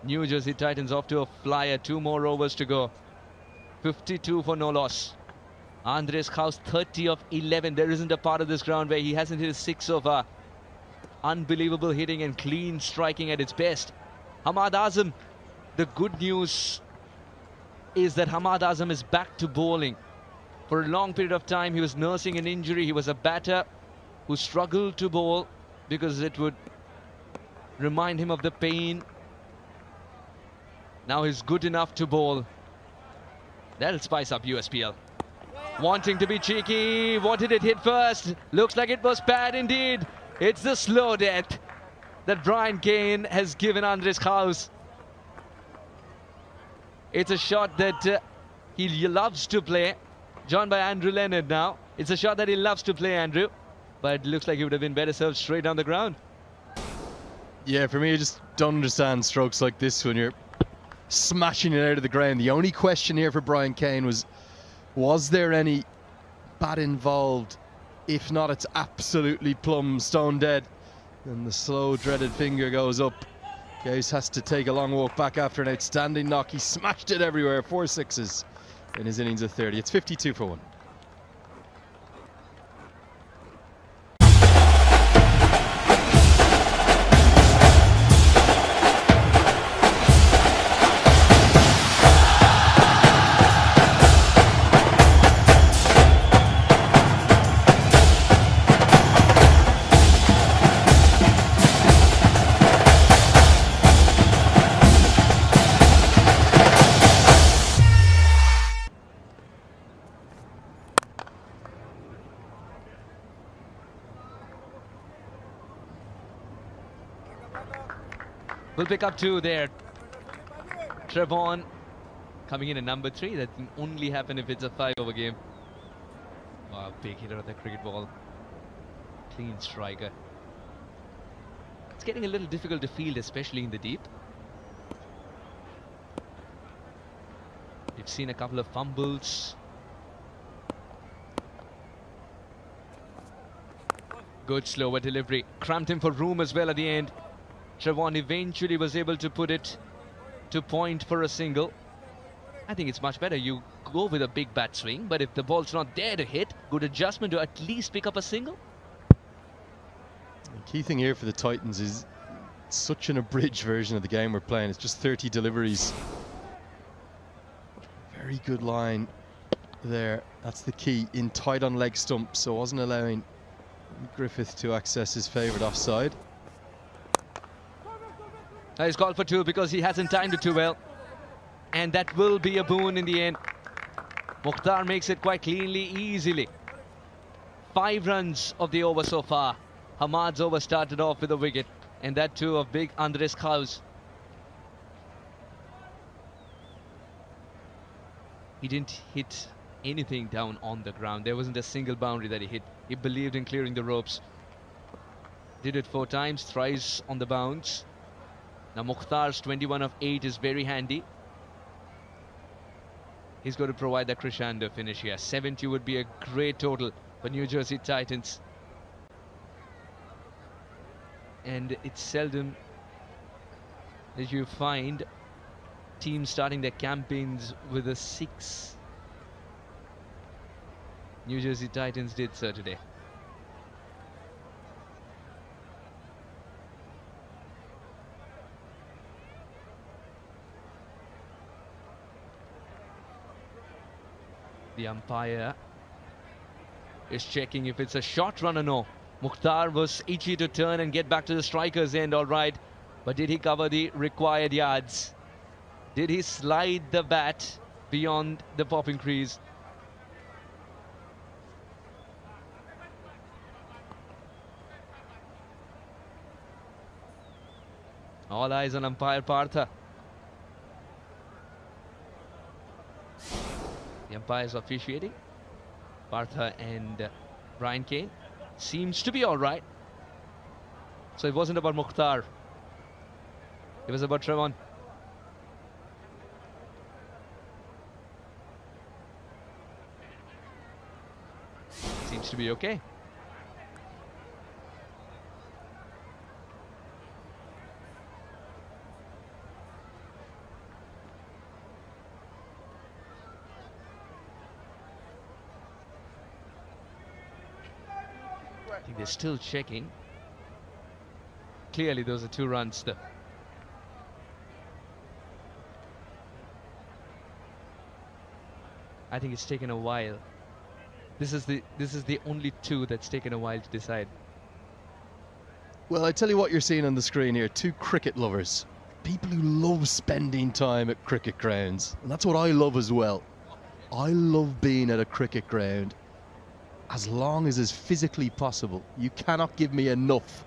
New Jersey Titans off to a flyer. 2 more overs to go. 52 for no loss. Andres House 30 of 11. There isn't a part of this ground where he hasn't hit a 6 so far. Unbelievable hitting and clean striking at its best. Hamad Azam, the good news is that Hamad Azam is back to bowling. For a long period of time he was nursing an injury. He was a batter who struggled to bowl because it would remind him of the pain. Now he's good enough to bowl. That'll spice up USPL. Wanting to be cheeky. What did it hit first? Looks like it was bad indeed. It's the slow death that Brian Kane has given Andres House. It's a shot that he loves to play. Joined by Andrew Leonard now. It's a shot that he loves to play, Andrew. But it looks like it would have been better served straight down the ground. Yeah, for me, I just don't understand strokes like this when you're smashing it out of the ground. The only question here for Brian Kane was there any bat involved? If not, it's absolutely plumb stone dead. And the slow, dreaded finger goes up. Gase has to take a long walk back after an outstanding knock. He smashed it everywhere. 4 sixes in his innings of 30. It's 52 for 1. We'll pick up 2 there. Trevon coming in at number 3. That can only happen if it's a 5-over game. Wow, big hitter of the cricket ball. Clean striker. It's getting a little difficult to field, especially in the deep. We've seen a couple of fumbles. Good slower delivery. Cramped him for room as well at the end. Trevon eventually was able to put it to point for a single. I think it's much better. You go with a big bat swing, but if the ball's not there to hit, good adjustment to at least pick up a single. The key thing here for the Titans is such an abridged version of the game we're playing. It's just 30 deliveries. Very good line there. That's the key. In tight on leg stump, so wasn't allowing Griffith to access his favourite offside. He's called for 2 because he hasn't timed it too well. And that will be a boon in the end. Mukhtar makes it quite cleanly, easily. 5 runs of the over so far. Hamad's over started off with a wicket. And that too of big Andres House. He didn't hit anything down on the ground. There wasn't a single boundary that he hit. He believed in clearing the ropes. Did it 4 times, thrice on the bounce. Now Mukhtar's 21 of 8 is very handy. He's going to provide the crescendo finish here. 70 would be a great total for New Jersey Titans. And it's seldom that you find teams starting their campaigns with a 6. New Jersey Titans did so today. The umpire is checking if it's a short run or no. Mukhtar was itchy to turn and get back to the striker's end, all right. But did he cover the required yards? Did he slide the bat beyond the popping crease? All eyes on umpire Partha. The umpires officiating. Partha and Brian Kane. Seems to be all right. So it wasn't about Mukhtar. It was about Trevon. Seems to be okay. I think they're still checking. Clearly those are 2 runs though. I think it's taken a while. This is the only 2 that's taken a while to decide. Well, I tell you what you're seeing on the screen here. 2 cricket lovers. People who love spending time at cricket grounds. And that's what I love as well. I love being at a cricket ground as long as is physically possible. You cannot give me enough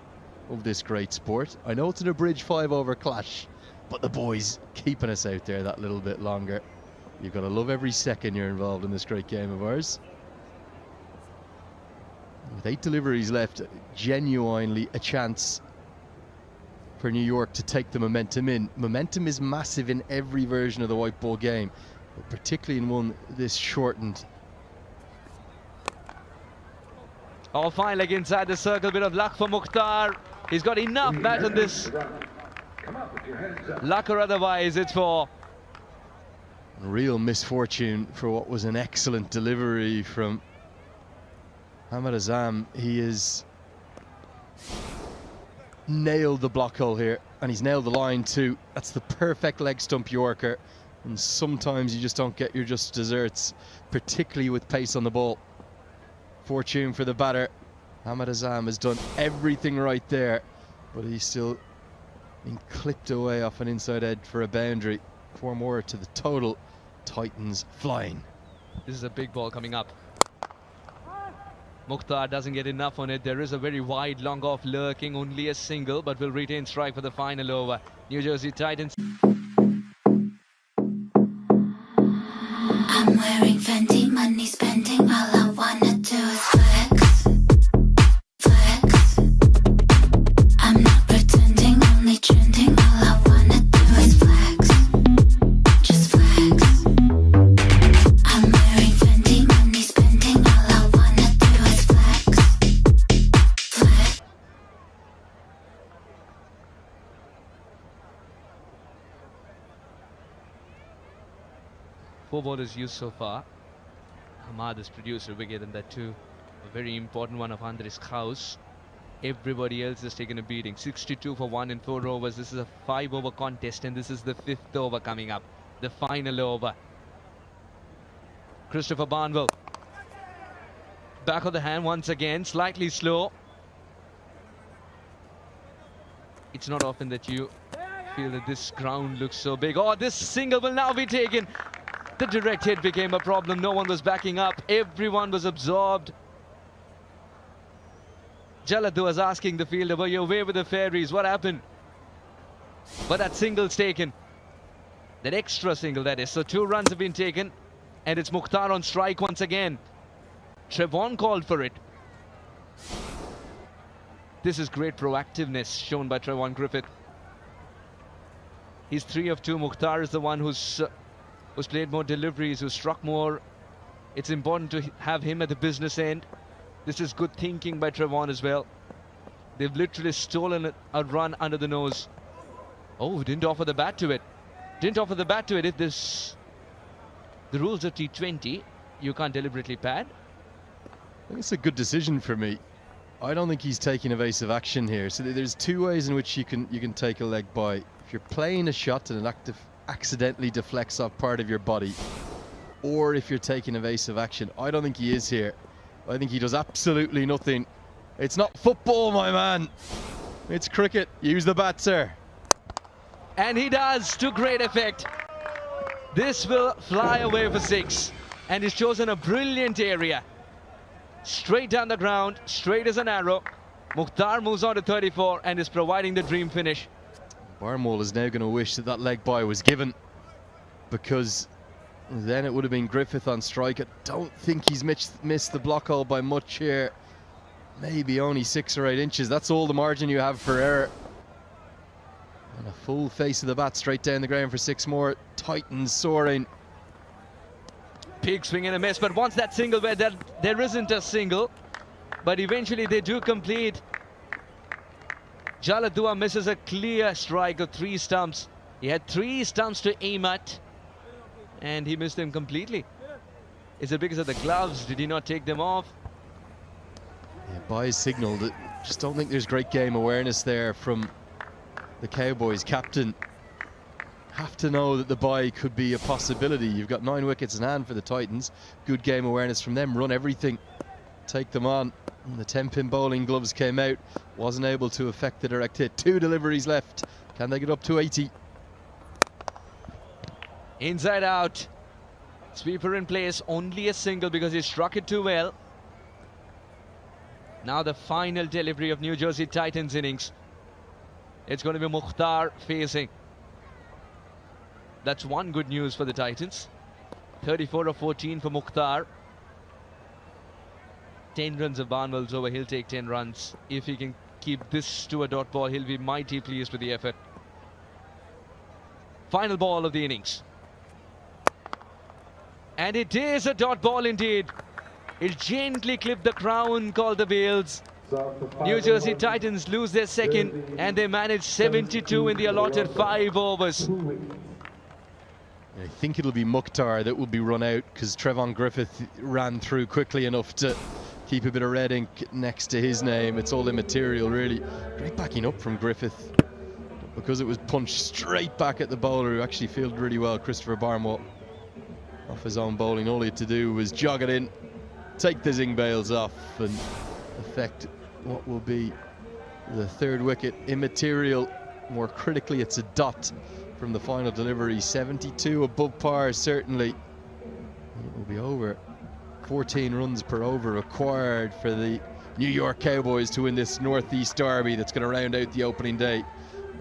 of this great sport. I know it's an abridged 5-over clash, but the boys keeping us out there that little bit longer. You've got to love every second you're involved in this great game of ours. With 8 deliveries left, genuinely a chance for New York to take the momentum in. Momentum is massive in every version of the white ball game, but particularly in one this shortened. Oh, fine leg inside the circle, bit of luck for Mukhtar. He's got enough bat on this. Luck or otherwise, it's for. Real misfortune for what was an excellent delivery from Ahmed Azam. He has nailed the block hole here, and he's nailed the line too. That's the perfect leg stump Yorker, and sometimes you just don't get your just desserts, particularly with pace on the ball. Fortune for the batter. Ahmed Azam has done everything right there, but he's still been clipped away off an inside edge for a boundary. 4 more to the total. Titans flying. This is a big ball coming up. Mukhtar doesn't get enough on it. There is a very wide long off lurking, only a single, but will retain strike for the final over. New Jersey Titans. I'm wearing Fendi, money spending, all I wanna do is flex, flex. I'm not pretending, only trending, all I wanna do is flex, just flex. I'm wearing Fendi, money spending, all I wanna do is flex, flex. 4 bowlers used so far. Hamad has produced a wicket, and that too a very important one of Andres Kraus. Everybody else has taken a beating. 62 for 1 in 4 overs. This is a 5-over contest, and this is the 5th over coming up, the final over. Christopher Barnwell back of the hand once again, slightly slow. It's not often that you feel that this ground looks so big. Oh, this single will now be taken. The direct hit became a problem. No one was backing up. Everyone was absorbed. Jalad was asking the fielder, were you away with the fairies? What happened? But that single's taken. That extra single, that is. So 2 runs have been taken. And it's Mukhtar on strike once again. Trevon called for it. This is great proactiveness shown by Trevon Griffith. He's 3 of 2. Mukhtar is the one who's played more deliveries, who struck more. It's important to have him at the business end. This is good thinking by Trevon as well. They've literally stolen a run under the nose. Oh, didn't offer the bat to it. Didn't offer the bat to it. If this, the rules of T20, you can't deliberately pad. I think it's a good decision for me. I don't think he's taking evasive action here. So there's 2 ways in which you can take a leg bye. If you're playing a shot and it accidentally deflects off part of your body, or if you're taking evasive action. I don't think he is here. I think he does absolutely nothing. It's not football, my man. It's cricket. Use the bat, sir. And he does, to great effect. This will fly away for 6. And he's chosen a brilliant area. Straight down the ground, straight as an arrow. Mukhtar moves on to 34 and is providing the dream finish. Barnwell is now going to wish that that leg bye was given, because then it would have been Griffith on strike. I don't think he's missed the block hole by much here. Maybe only 6 or 8 inches. That's all the margin you have for error. And a full face of the bat straight down the ground for 6 more. Titans soaring. Big swing and a miss, but once that single where there isn't a single, but eventually they do complete. Jaladua misses a clear strike of 3 stumps. He had 3 stumps to aim at, and he missed them completely. Is it because of the gloves? Did he not take them off? Yeah, by his signal, just don't think there's great game awareness there from the Cowboys captain. Have to know that the bye could be a possibility. You've got 9 wickets in hand for the Titans. Good game awareness from them. Run everything, take them on. And the 10-pin bowling gloves came out. Wasn't able to affect the direct hit. 2 deliveries left. Can they get up to 80? Inside out. Sweeper in place. Only a single because he struck it too well. Now the final delivery of New Jersey Titans innings. It's going to be Mukhtar facing. That's one good news for the Titans. 34 of 14 for Mukhtar. 10 runs of Barnwell's over. He'll take 10 runs. If he can keep this to a dot ball, he'll be mighty pleased with the effort. Final ball of the innings. And it is a dot ball indeed. It gently clipped the crown called the Wales. New Jersey Titans lose their second, and they manage 72 in the allotted 5 overs. I think it'll be Mukhtar that will be run out, because Trevon Griffith ran through quickly enough to keep a bit of red ink next to his name. It's all immaterial, really. Great backing up from Griffith, because it was punched straight back at the bowler, who actually fielded really well, Christopher Barnwell. Off his own bowling, all he had to do was jog it in, take the zing bails off, and affect what will be the 3rd wicket. Immaterial. More critically, it's a dot from the final delivery. 72 above par, certainly. It will be over. 14 runs per over required for the New York Cowboys to win this Northeast Derby that's going to round out the opening day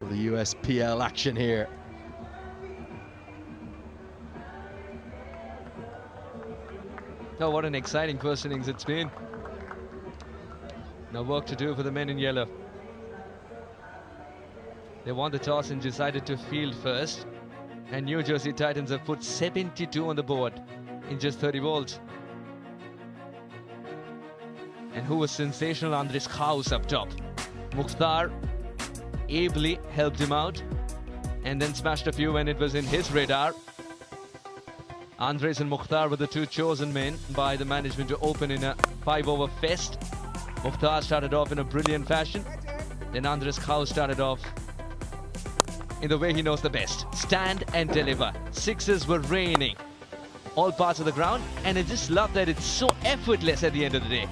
of the USPL action here. Oh, what an exciting first innings it's been. Now work to do for the men in yellow. They won the toss and decided to field first. And New Jersey Titans have put 72 on the board in just 30 balls. And who was sensational? Andres House up top. Mukhtar ably helped him out and then smashed a few when it was in his radar. Andres and Mukhtar were the 2 chosen men by the management to open in a 5-over fest. Mukhtar started off in a brilliant fashion. Then Andres House started off in the way he knows the best. Stand and deliver. 6s were raining all parts of the ground, and I just love that it's so effortless at the end of the day.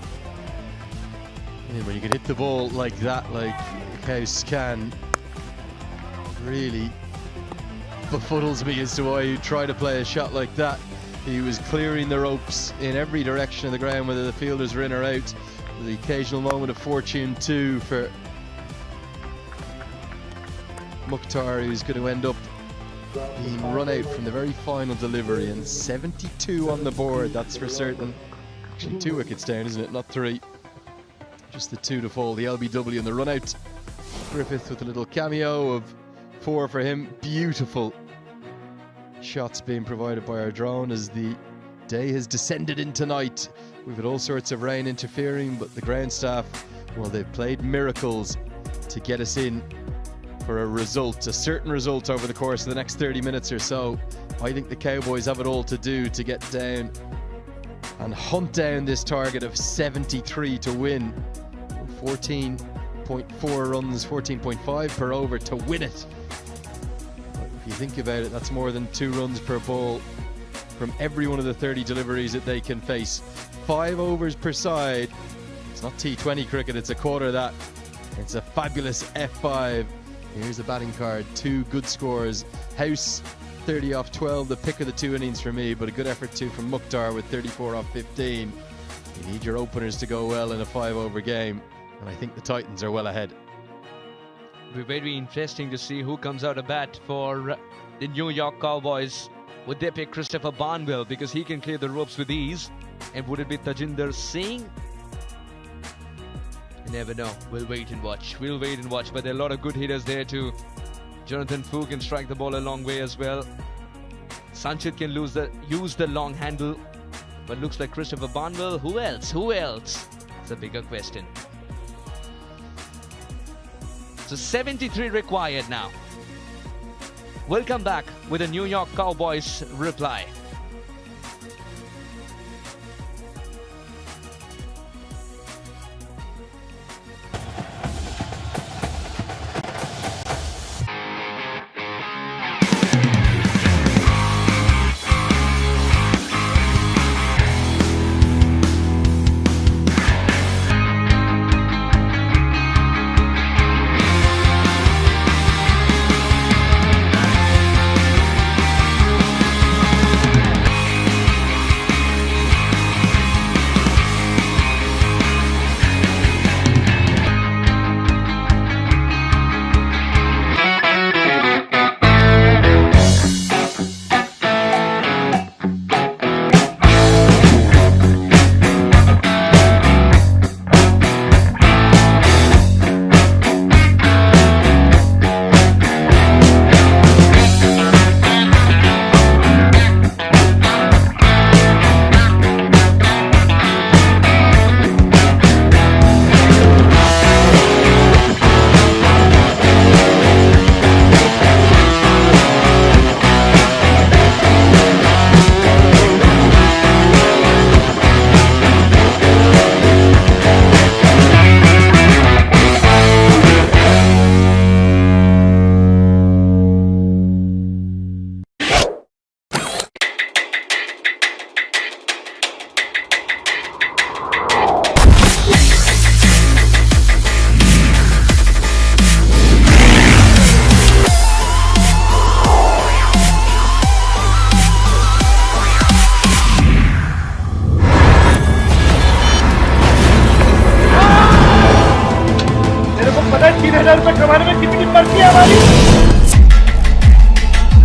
Yeah, when you can hit the ball like that, like House can, really befuddles me as to why you try to play a shot like that. He was clearing the ropes in every direction of the ground, whether the fielders were in or out. The occasional moment of fortune too for Mukhtar, who's going to end up being run out from the very final delivery, and 72 on the board, that's for certain. Actually 2 wickets down, isn't it? Not 3. Just the 2 to fall, the LBW and the run out. Griffith with a little cameo of 4 for him. Beautiful shots being provided by our drone as the day has descended into night. We've had all sorts of rain interfering, but the ground staff, well, they've played miracles to get us in for a result, a certain result over the course of the next 30 minutes or so. I think the Cowboys have it all to do to get down and hunt down this target of 73 to win. 14.4 runs, 14.5 per over to win it. But if you think about it, that's more than 2 runs per ball from every one of the 30 deliveries that they can face. 5 overs per side. It's not T20 cricket, it's a quarter of that. It's a fabulous F5. Here's a batting card, 2 good scores. House 30 off 12, the pick of the 2 innings for me, but a good effort too from Mukhtar with 34 off 15. You need your openers to go well in a 5-over game, and I think the Titans are well ahead. It'll be very interesting to see who comes out of bat for the New York Cowboys. Would they pick Christopher Barnwell because he can clear the ropes with ease? And would it be Tajinder Singh? You never know. We'll wait and watch. But there are a lot of good hitters there too. Jonathan Fu can strike the ball a long way as well. Sanchit can use the long handle. But looks like Christopher Barnwell. Who else? It's a bigger question. So 73 required now. We'll come back with a New York Cowboys reply.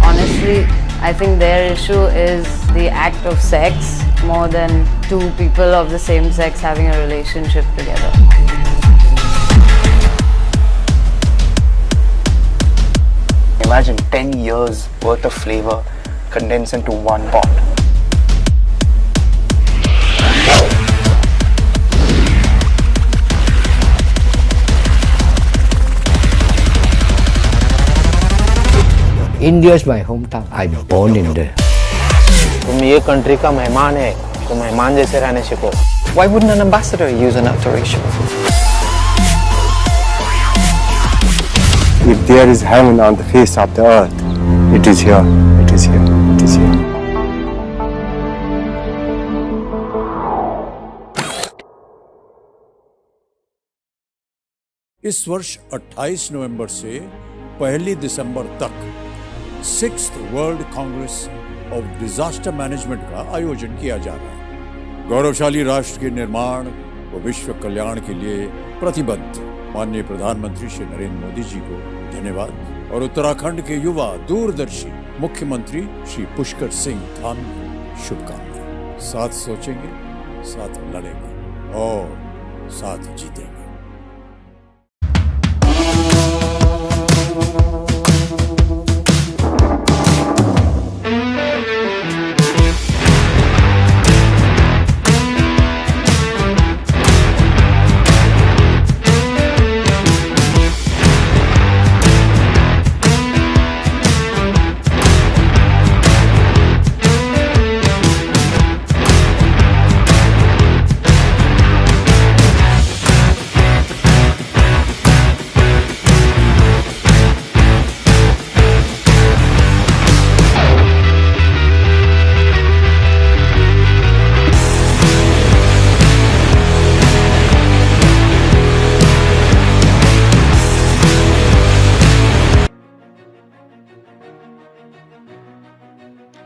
Honestly, I think their issue is the act of sex more than 2 people of the same sex having a relationship together. Imagine 10 years worth of flavor condensed into one pot. India is my hometown. I'm born in there. तुम ये country का मेहमान है, तो मेहमान जैसे रहने सीखो. Why wouldn't an ambassador use an alteration? If there is heaven on the face of the earth, it is here, it is here, it is here. इस वर्ष 28 नवंबर से 1 दिसंबर तक 6th world Congress of disaster management का आयोजन किया जा रहा है। गौरवशाली राष्ट्र के निर्माण व विश्व कल्याण के लिए प्रतिबद्ध माननीय प्रधानमंत्री श्री नरेंद्र मोदी जी को धन्यवाद और उत्तराखंड के युवा दूरदर्शी मुख्यमंत्री श्री पुष्कर सिंह धामी को शुभकामनाएं। साथ सोचेंगे, साथ लड़ेंगे और साथ जीतेंगे।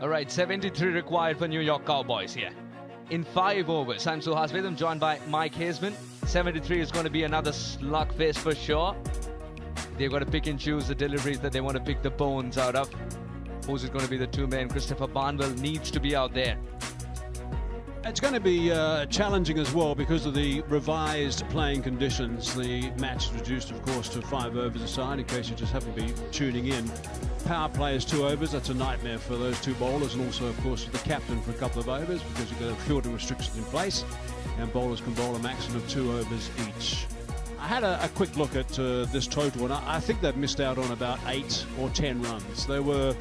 All right, 73 required for New York Cowboys here. In 5 overs, I'm Suhas with him, joined by Mike Hazeman. 73 is going to be another slugfest for sure. They've got to pick and choose the deliveries that they want to pick the bones out of. Who's it going to be the 2 men? Christopher Barnwell needs to be out there. It's going to be challenging as well because of the revised playing conditions. The match is reduced, of course, to 5 overs aside, in case you just happen to be tuning in. Power play is 2 overs. That's a nightmare for those 2 bowlers, and also, of course, for the captain for a couple of overs, because you've got fielding restrictions in place, and bowlers can bowl a maximum of 2 overs each. I had a quick look at this total, and I think they've missed out on about 8 or 10 runs. They were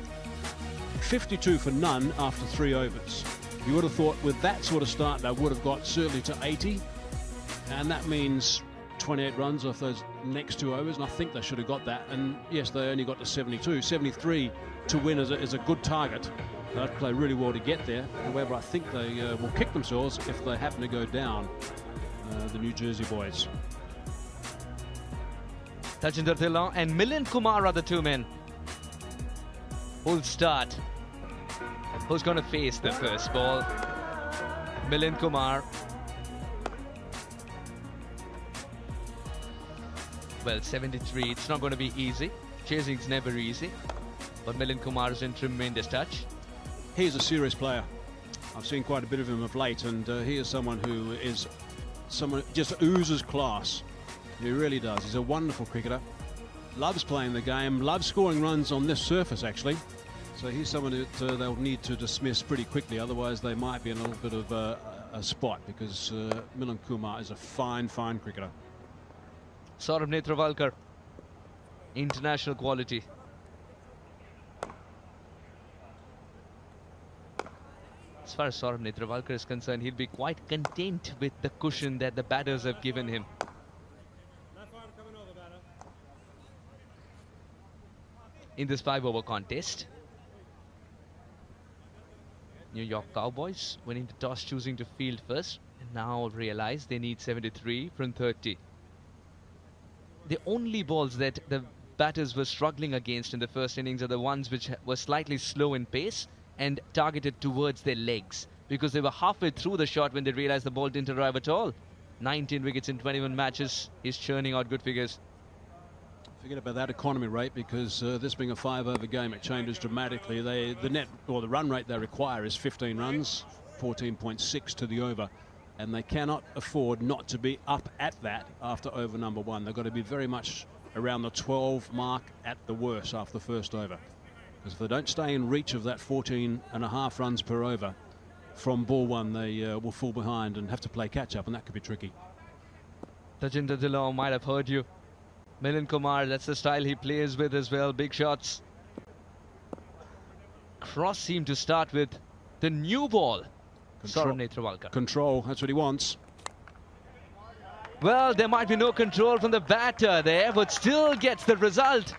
52 for none after 3 overs. You would have thought with that sort of start they would have got certainly to 80, and that means 28 runs off those next 2 overs, and I think they should have got that. And yes, they only got to 72. 73 to win is a good target. They'd play really well to get there. However, I think they will kick themselves if they happen to go down, the New Jersey boys. Tajinder Dhillon and Milind Kumar are the 2 men. Who'll start? Who's going to face the first ball? Milind Kumar. Well, 73, it's not going to be easy. Chasing's never easy. But Milind Kumar is in tremendous touch. He's a serious player. I've seen quite a bit of him of late, and he is someone who just oozes class. He really does. He's a wonderful cricketer. Loves playing the game, loves scoring runs on this surface, actually. So he's someone that they'll need to dismiss pretty quickly, otherwise they might be in a little bit of a spot, because Milind Kumar is a fine cricketer. Saurabh Netravalkar, international quality. As far as Saurabh Netravalkar is concerned, he'll be quite content with the cushion that the batters have given him. In this 5-over contest, New York Cowboys winning the toss, choosing to field first, and now realize they need 73 from 30. The only balls that the batters were struggling against in the first innings are the ones which were slightly slow in pace and targeted towards their legs, because they were halfway through the shot when they realized the ball didn't arrive at all. 19 wickets in 21 matches. He's churning out good figures. Forget about that economy rate, because this being a 5-over game, it changes dramatically. The net or the run rate they require is 15 runs, 14.6 to the over, and they cannot afford not to be up at that after over number 1. They've got to be very much around the 12 mark at the worst after the first over, because if they don't stay in reach of that 14.5 runs per over from ball 1, they will fall behind and have to play catch up, and that could be tricky. Tajinder Dhillon might have heard you. Milind Kumar, that's the style he plays with as well. Big shots. Cross seemed to start with the new ball. Saurabh Netravalkar. Control, that's what he wants. Well, there might be no control from the batter there, but still gets the result.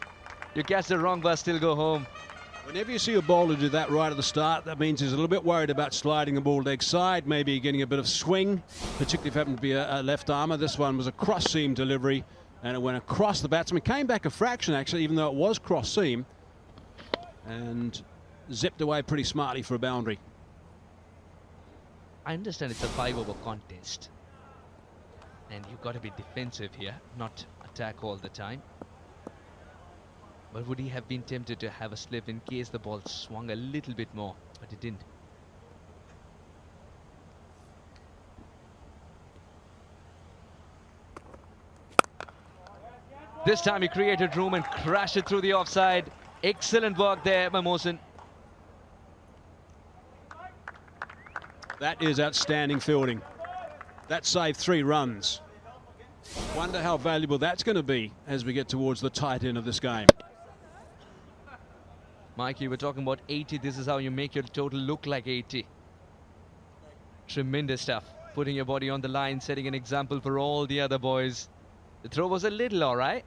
You catch the wrong ball, still go home. Whenever you see a bowler do that right at the start, that means he's a little bit worried about sliding the ball leg side, maybe getting a bit of swing, particularly if it happened to be a left armour. This one was a cross seam delivery, and it went across the batsman. Came back a fraction, actually, even though it was cross seam, and zipped away pretty smartly for a boundary. I understand it's a 5-over contest, and you've got to be defensive here, not attack all the time. But would he have been tempted to have a slip in case the ball swung a little bit more? But it didn't. This time he created room and crashed it through the offside. Excellent work there by Mohsin. That is outstanding fielding. That saved 3 runs. Wonder how valuable that's going to be as we get towards the tight end of this game. Mikey, we're talking about 80. This is how you make your total look like 80. Tremendous stuff. Putting your body on the line, setting an example for all the other boys. The throw was a little all right.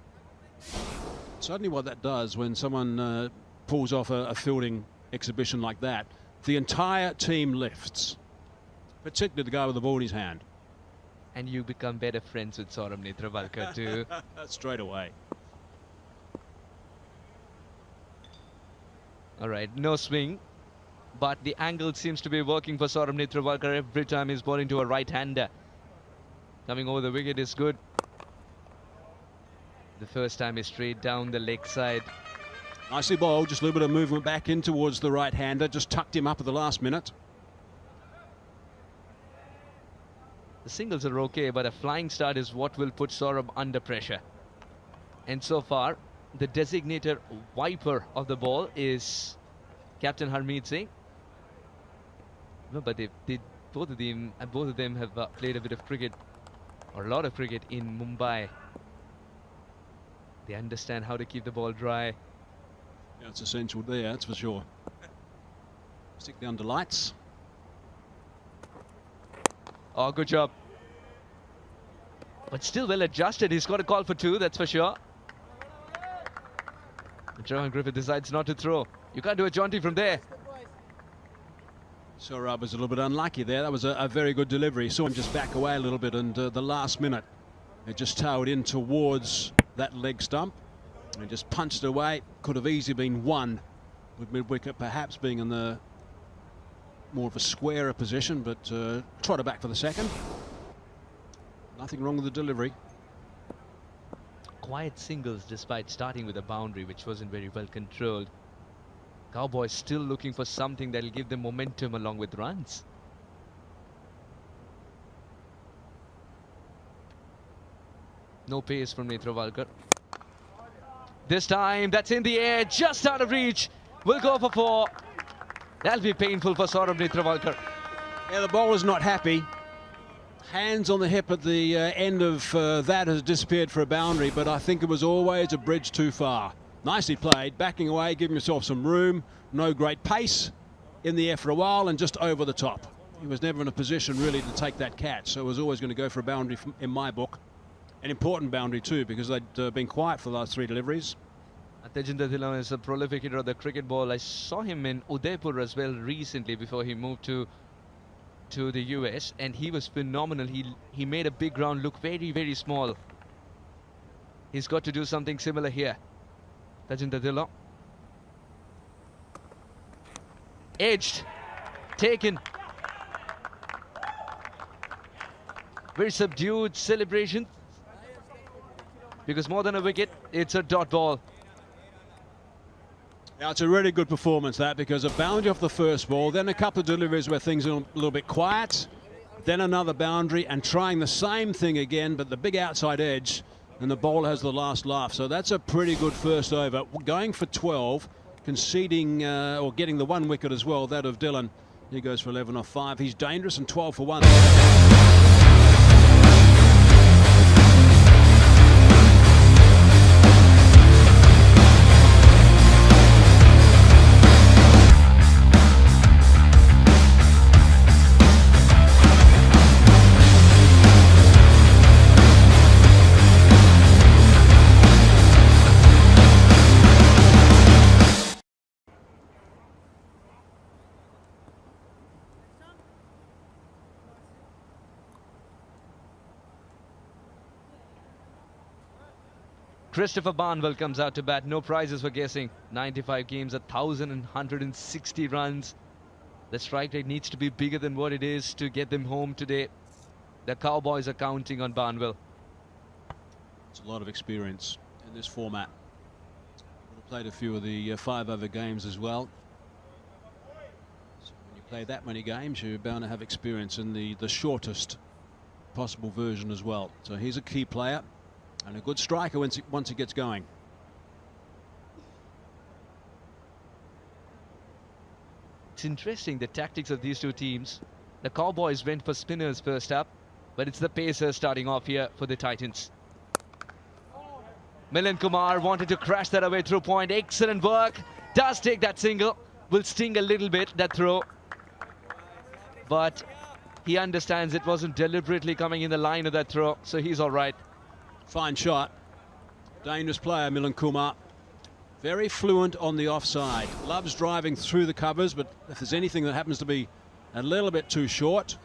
Certainly what that does when someone pulls off a fielding exhibition like that, the entire team lifts, particularly the guy with the ball in his hand. And you become better friends with Saurabh Netravalkar too. Straight away. All right, no swing. but the angle seems to be working for Saurabh Netravalkar every time he's bowling to a right-hander. Coming over the wicket is good. The first time is straight down the leg side. Nicely bowled, just a little bit of movement back in towards the right-hander, just tucked him up at the last minute. The singles are okay, but a flying start is what will put Saurabh under pressure. And so far, the designated wiper of the ball is Captain Harmeet Singh. No, but both of them have played a bit of cricket, or a lot of cricket in Mumbai. They understand how to keep the ball dry. Yeah, it's essential there, that's for sure. Stick the under lights. Oh, good job. But still well adjusted. He's got a call for 2, that's for sure. Johan Griffith decides not to throw. You can't do a jaunty from there. Saurabh was a little bit unlucky there. That was a very good delivery. Saw him just back away a little bit, and the last minute, it just towered in towards that leg stump and just punched away. Could have easily been 1, with mid-wicket perhaps being in the more of a squarer position, but trotted back for the second. Nothing wrong with the delivery. Quiet singles despite starting with a boundary which wasn't very well controlled. Cowboys still looking for something that'll give them momentum along with runs. No pace from Netravalkar. This time, that's in the air, just out of reach. We'll go for 4. That'll be painful for Saurabh Netravalkar. Yeah, the bowler's not happy. Hands on the hip at the end of that has disappeared for a boundary, but I think it was always a bridge too far. Nicely played, backing away, giving himself some room. No great pace, in the air for a while and just over the top. He was never in a position really to take that catch, so was always going to go for a boundary in my book. An important boundary too, because they'd been quiet for the last 3 deliveries. Tejinder Dhillon is a prolific hitter of the cricket ball. I saw him in Udaipur as well recently before he moved to the US, and he was phenomenal. He made a big ground look very, very small. He's got to do something similar here. Tejinder Dhillon. Edged. Taken. Very subdued celebration. Because more than a wicket, it's a dot ball. Now, it's a really good performance, that, because a boundary off the first ball, then a couple of deliveries where things are a little bit quiet, then another boundary, and trying the same thing again, but the big outside edge, and the bowler has the last laugh. So that's a pretty good first over. Going for 12, conceding or getting the 1 wicket as well, that of Dhillon. He goes for 11 off 5. He's dangerous, and 12 for 1. Christopher Barnwell comes out to bat. No prizes for guessing. 95 games, 1,160 runs. The strike rate needs to be bigger than what it is to get them home today. The Cowboys are counting on Barnwell. It's a lot of experience in this format. Would have played a few of the 5-over games as well. So when you play that many games, you're bound to have experience in the shortest possible version as well. So he's a key player. And a good striker once he gets going. It's interesting, the tactics of these two teams. The Cowboys went for spinners first up, but it's the Pacers starting off here for the Titans. Milind Kumar wanted to crash that away through point. Excellent work. Does take that single. Will sting a little bit, that throw. But he understands it wasn't deliberately coming in the line of that throw, so he's all right. Fine shot. Dangerous player, Milind Kumar. Very fluent on the offside. Loves driving through the covers, but if there's anything that happens to be a little bit too short,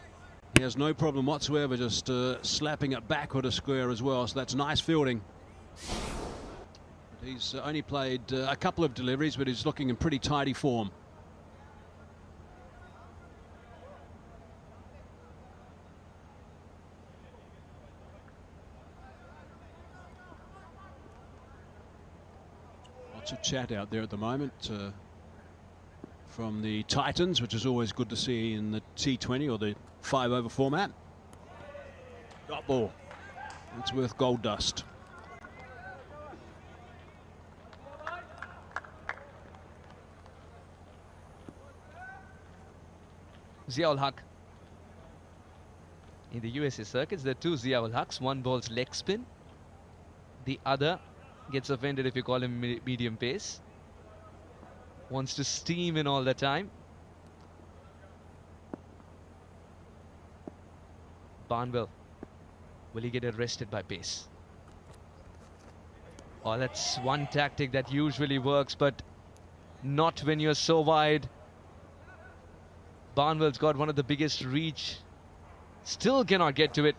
he has no problem whatsoever just slapping it backward a square as well. So that's nice fielding. But he's only played a couple of deliveries, but he's looking in pretty tidy form. Lots of chat out there at the moment from the Titans, which is always good to see in the T20 or the 5-over format. Dot ball. It's worth gold dust. Ziaul Haq. In the USA circuits, there are two Ziaul Haqs. One bowls leg spin. The other gets offended if you call him medium pace. Wants to steam in all the time. Barnwell. Will he get arrested by pace? Oh, that's one tactic that usually works, but not when you're so wide. Barnwell's got one of the biggest reach. Still cannot get to it.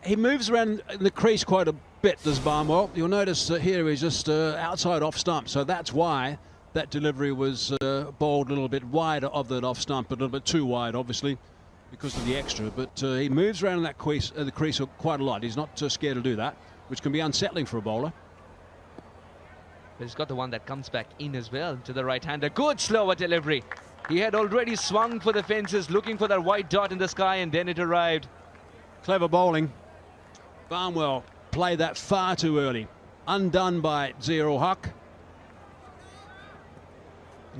He moves around the crease quite a bit, does Barnwell. You'll notice here he's just outside off stump, so that's why that delivery was bowled a little bit wider of that off stump, a little bit too wide, obviously, because of the extra. But he moves around in that crease, the crease quite a lot. He's not scared to do that, which can be unsettling for a bowler. But he's got the one that comes back in as well to the right-hander. Good slower delivery. He had already swung for the fences, looking for that white dot in the sky, and then it arrived. Clever bowling. Barnwell played that far too early. Undone by Ziaul Haq.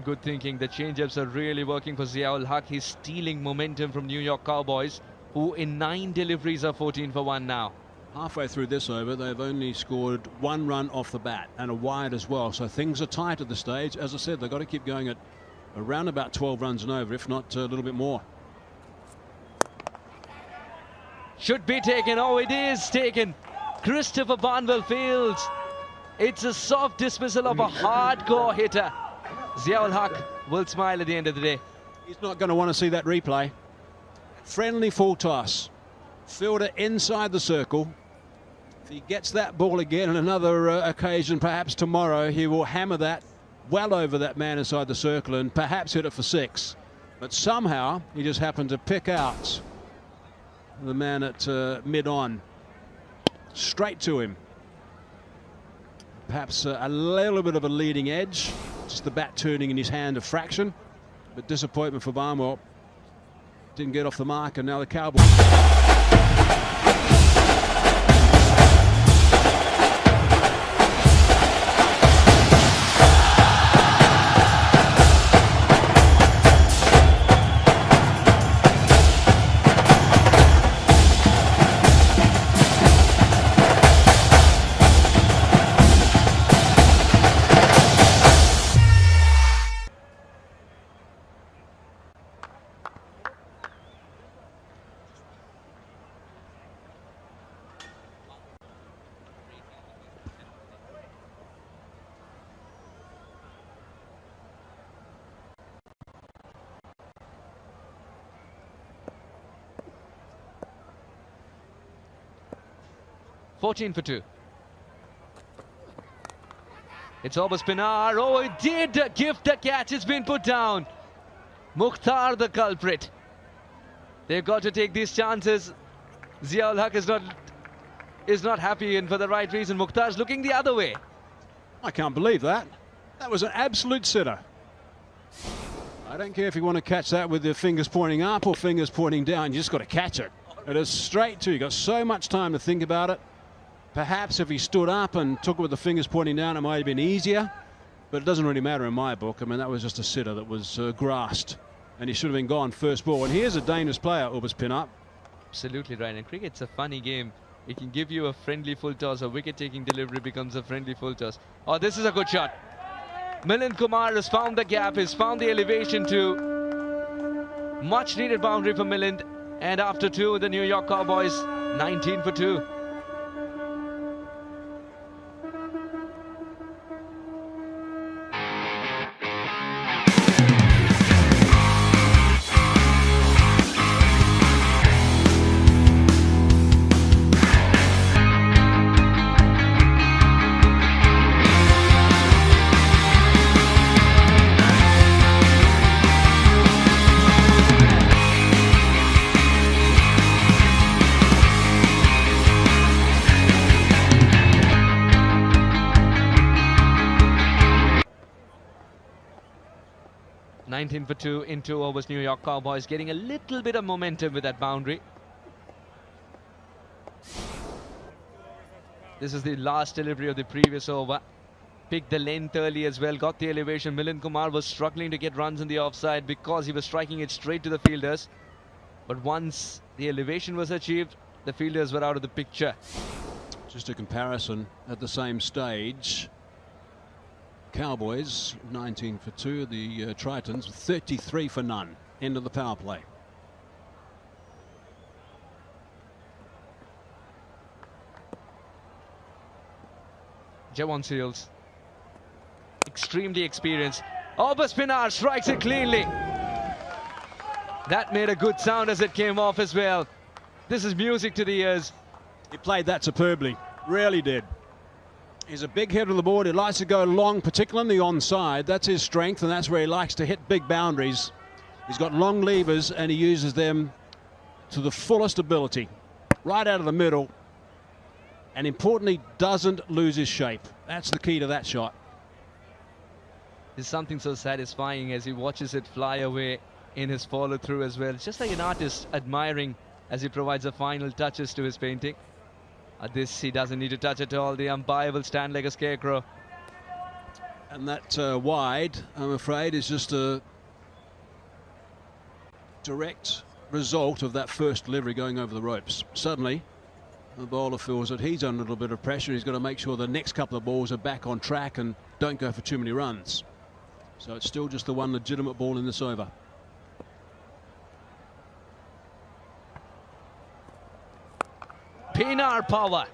Good thinking. The change-ups are really working for Ziaul Haq. He's stealing momentum from New York Cowboys, who in 9 deliveries are 14 for 1 now. Halfway through this over, they've only scored 1 run off the bat and a wide as well. So things are tight at the stage. As I said, they've got to keep going at around about 12 runs and over, if not a little bit more. Should be taken. Oh, it is taken. Christopher Barnwell fields. It's a soft dismissal of a hardcore hitter. Ziaul Haq will smile at the end of the day. He's not going to want to see that replay. Friendly full toss. Fielder inside the circle. If he gets that ball again on another occasion, perhaps tomorrow, he will hammer that well over that man inside the circle and perhaps hit it for 6. But somehow he just happened to pick out the man at mid-on. Straight to him. Perhaps a little bit of a leading edge. Just the bat turning in his hand a fraction. But disappointment for Barnwell. Didn't get off the mark, and now the Cowboys. $14 for 2. It's over Spinar. Oh, it did gift the catch. It's been put down. Mukhtar the culprit. They've got to take these chances. Ziaul Haq is not happy, and for the right reason. Mukhtar's looking the other way. I can't believe that. That was an absolute sitter. I don't care if you want to catch that with your fingers pointing up or fingers pointing down. You just got to catch it. It is straight to you. You've got so much time to think about it. Perhaps if he stood up and took it with the fingers pointing down, it might have been easier. But it doesn't really matter in my book. I mean, that was just a sitter that was grasped. And he should have been gone first ball. And here's a dangerous player, Ubers Pin-Up. Absolutely right. And cricket's a funny game. It can give you a friendly full toss. A wicket-taking delivery becomes a friendly full toss. Oh, this is a good shot. Milind Kumar has found the gap. He's found the elevation to much-needed boundary for Milind. And after 2, the New York Cowboys, 19 for 2. 19 for 2 in 2 overs. New York Cowboys getting a little bit of momentum with that boundary. This is the last delivery of the previous over. Picked the length early as well, got the elevation. Milind Kumar was struggling to get runs in the offside because he was striking it straight to the fielders. But once the elevation was achieved, the fielders were out of the picture. Just a comparison at the same stage. Cowboys 19 for 2, the Tritons 33 for none. End of the power play. Javon Seals, extremely experienced. Oberspinar strikes it cleanly. That made a good sound as it came off as well. This is music to the ears. He played that superbly, really did. He's a big hitter of the board. He likes to go long, particularly on the onside. That's his strength, and that's where he likes to hit big boundaries. He's got long levers, and he uses them to the fullest ability. Right out of the middle, and importantly, doesn't lose his shape. That's the key to that shot. There's something so satisfying as he watches it fly away in his follow-through as well. It's just like an artist admiring as he provides the final touches to his painting. This he doesn't need to touch at all. The umpire will stand like a scarecrow. And that wide, I'm afraid, is just a direct result of that first delivery going over the ropes. Suddenly, the bowler feels that he's under a little bit of pressure. He's got to make sure the next couple of balls are back on track and don't go for too many runs. So it's still just the one legitimate ball in this over. Pinar power.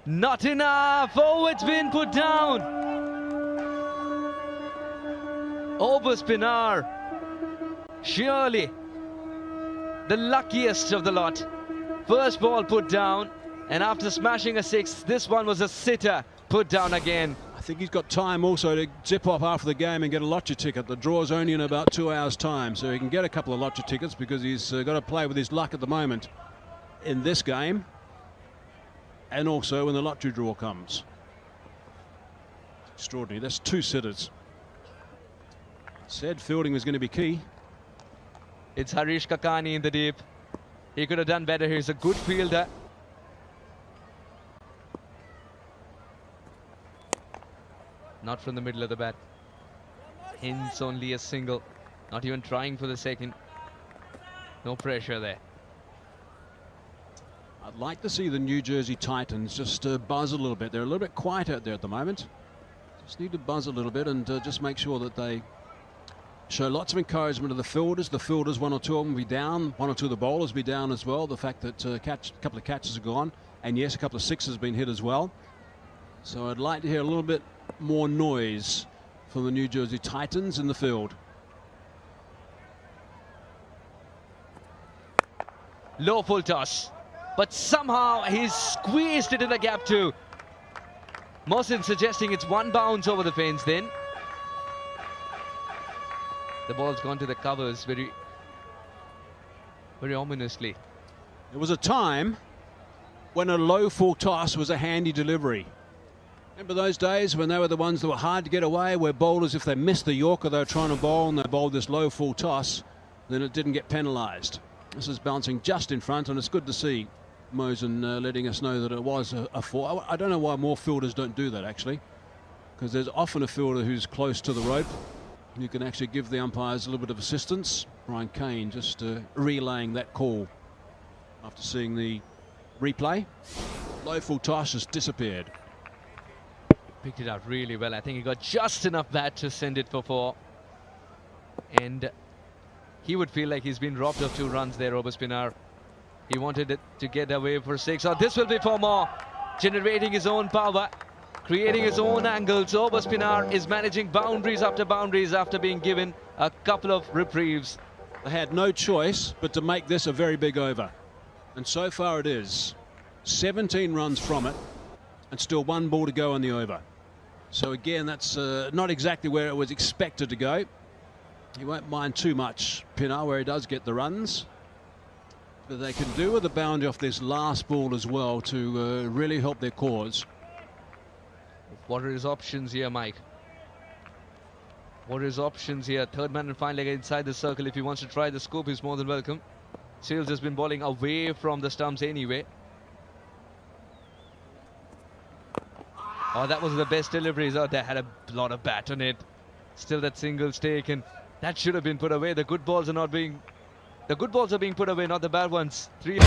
Not enough. Oh, it's been put down. Oberspinar, surely the luckiest of the lot. First ball put down, and after smashing a six, this one was a sitter put down again. I think he's got time also to zip off after the game and get a lottery ticket. The draw's only in about 2 hours' time, so he can get a couple of lottery tickets because he's got to play with his luck at the moment in this game and also when the lottery draw comes. Extraordinary. That's 2 sitters. Said fielding was going to be key. It's Harish Kakani in the deep. He could have done better. He's a good fielder. Not from the middle of the bat. Hence only a single. Not even trying for the second. No pressure there. I'd like to see the New Jersey Titans just buzz a little bit. They're a little bit quiet out there at the moment. Just need to buzz a little bit and just make sure that they show lots of encouragement to the fielders. The fielders, 1 or 2 of them will be down. 1 or 2 of the bowlers will be down as well. The fact that a couple of catches are gone. And yes, a couple of sixes have been hit as well. So I'd like to hear a little bit more noise from the New Jersey Titans in the field. Low full toss. But somehow he's squeezed it in the gap too. Mohsin suggesting it's 1 bounce over the fence then. The ball's gone to the covers very ominously. There was a time when a low full toss was a handy delivery. Remember those days when they were the ones that were hard to get away, where bowlers, if they missed the Yorker they were trying to bowl and they bowled this low full toss, then it didn't get penalised. This is bouncing just in front, and it's good to see Mohsin letting us know that it was a 4. I don't know why more fielders don't do that, actually, because there's often a fielder who's close to the rope. You can actually give the umpires a little bit of assistance. Brian Kane just relaying that call after seeing the replay. Low full toss has disappeared. Picked it out really well. I think he got just enough bat to send it for 4. And he would feel like he's been robbed of 2 runs there, Oberspinar. He wanted it to get away for 6. Oh, this will be 4 more. Generating his own power, creating his own angles. Oberspinar is managing boundaries after being given a couple of reprieves. They had no choice but to make this a very big over. And so far it is. 17 runs from it and still 1 ball to go on the over. So again, that's not exactly where it was expected to go. He won't mind too much, Pinar, where he does get the runs. But they can do with the boundary off this last ball as well to really help their cause. What are his options here, Mike? What are his options here? Third man and final leg inside the circle. If he wants to try the scope, he's more than welcome. Seals has been bowling away from the stumps anyway. Oh, that was the best deliveries. Oh, they had a lot of bat on it. Still that single's taken. That should have been put away. The good balls are being put away, not the bad ones. 3.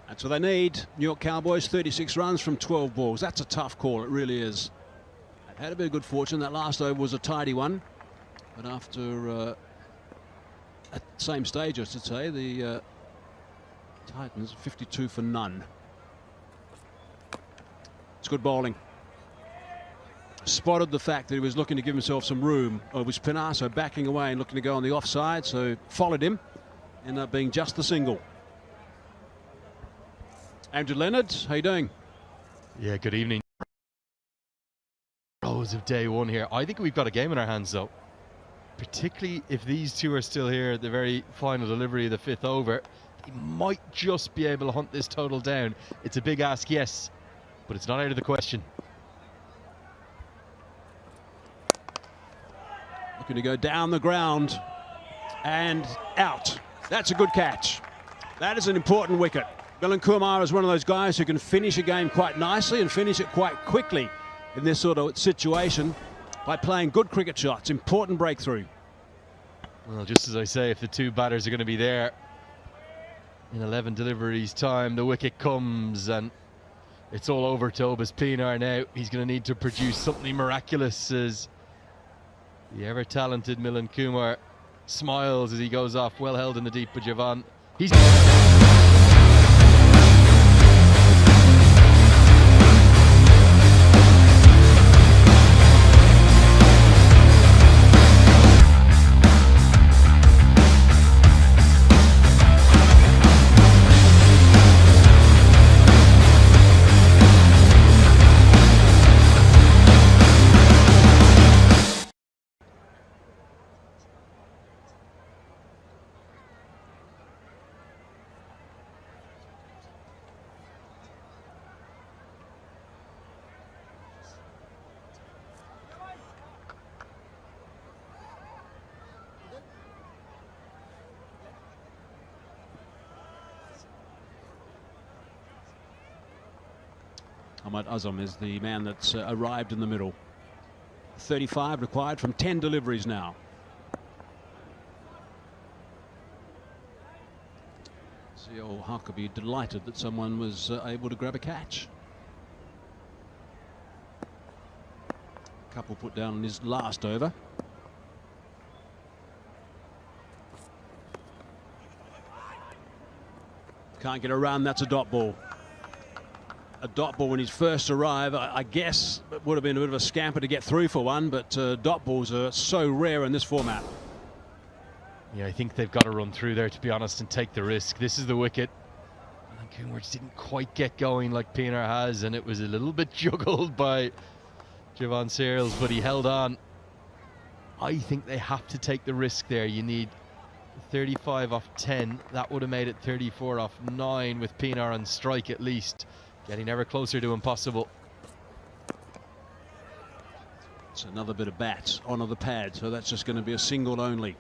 That's what they need. New York Cowboys, 36 runs from 12 balls. That's a tough call, it really is. They've had a bit of good fortune. That last over was a tidy one. But after at the same stage, I should say, the Titans 52 for none. It's good bowling. Spotted the fact that he was looking to give himself some room. It was Pinasso backing away and looking to go on the offside, so followed him. Ended up being just the single. Andrew Leonard, how you doing? Yeah, good evening. Rows of day one here. I think we've got a game in our hands, though. Particularly if these two are still here at the very final delivery of the 5th over. They might just be able to hunt this total down. It's a big ask, yes, but it's not out of the question. Looking to go down the ground and out. That's a good catch. That is an important wicket. Milan Kumar is one of those guys who can finish a game quite nicely and finish it quite quickly in this sort of situation by playing good cricket shots. Important breakthrough. Well, just as I say, if the two batters are going to be there in 11 deliveries time, the wicket comes and it's all over to Obas Pinar now. He's going to need to produce something miraculous as the ever-talented Milan Kumar smiles as he goes off, well held in the deep by Javan. He's... Ahmad Azam is the man that's arrived in the middle. 35 required from 10 deliveries now. See old Huckabee delighted that someone was able to grab a catch. Couple put down on his last over. Can't get a run, that's a dot ball. A dot ball when he's first arrived, I guess it would have been a bit of a scamper to get through for one, but dot balls are so rare in this format. Yeah, I think they've got to run through there, to be honest, and take the risk. This is the wicket. And Kumar didn't quite get going like Pinar has, and it was a little bit juggled by Javan Searles, but he held on. I think they have to take the risk there. You need 35 off 10. That would have made it 34 off 9 with Pinar on strike at least. Getting ever closer to impossible. It's another bit of bat onto the pad, so that's just going to be a single only.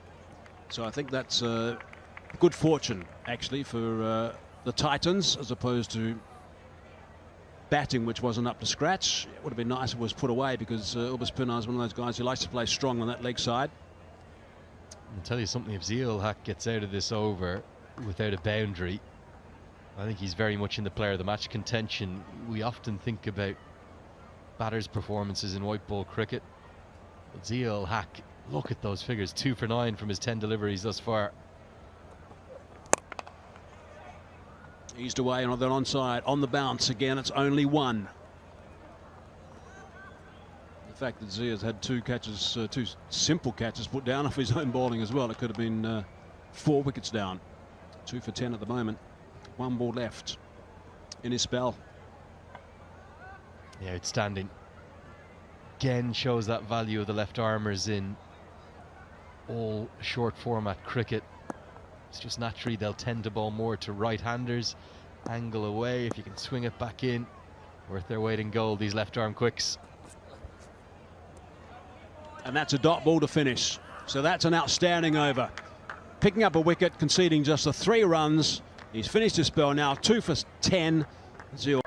So I think that's good fortune, actually, for the Titans, as opposed to batting, which wasn't up to scratch. It would have been nice if it was put away, because Obas Pinar is one of those guys who likes to play strong on that leg side. I'll tell you something, if Zia-ul-Haq gets out of this over without a boundary, I think he's very much in the player of the match contention. We often think about batters' performances in white ball cricket. But Zia-ul-Haq, look at those figures, 2 for 9 from his 10 deliveries thus far. Eased away on the onside, on the bounce again, it's only one. fact that Zia's had two catches, two simple catches put down off his own bowling as well. It could have been 4 wickets down. 2 for 10 at the moment. 1 ball left in his spell. Yeah, outstanding. Again, shows that value of the left armers in all short format cricket. It's just naturally they'll tend to bowl more to right-handers. Angle away, if you can swing it back in, worth their weight in gold, these left arm quicks. And that's a dot ball to finish. So that's an outstanding over. Picking up a wicket, conceding just the 3 runs. He's finished his spell now, 2 for 10. 0.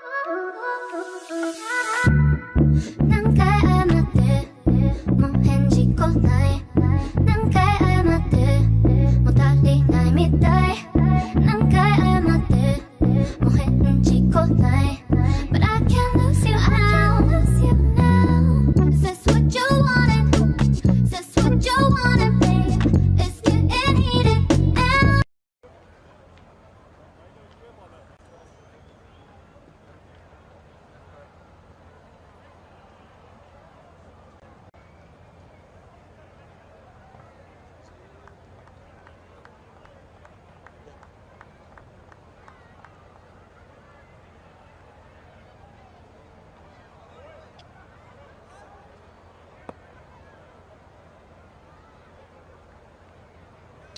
But I can't lose you now. Is this what you wanted? Is this what you wanted, babe? It's getting heated and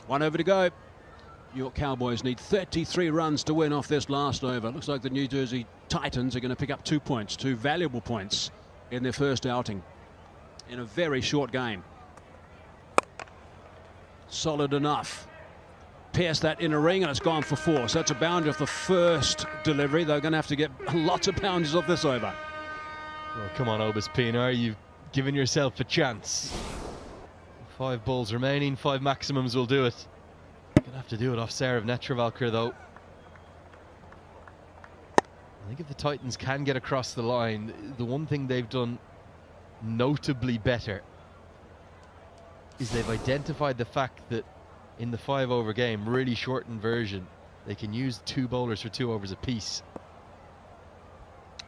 One over to go. York Cowboys need 33 runs to win off this last over. Looks like the New Jersey Titans are going to pick up 2 points, 2 valuable points in their first outing in a very short game. Solid enough. Pierced that inner ring and it's gone for 4. So that's a boundary off the first delivery. They're going to have to get lots of boundaries off this over. Well, come on, Obus Pinar, you've given yourself a chance. 5 balls remaining, 5 maximums will do it. Gonna have to do it off Saurav Netravalkar though. I think if the Titans can get across the line, the one thing they've done notably better is they've identified the fact that in the 5-over game, really shortened version, they can use 2 bowlers for 2 overs apiece.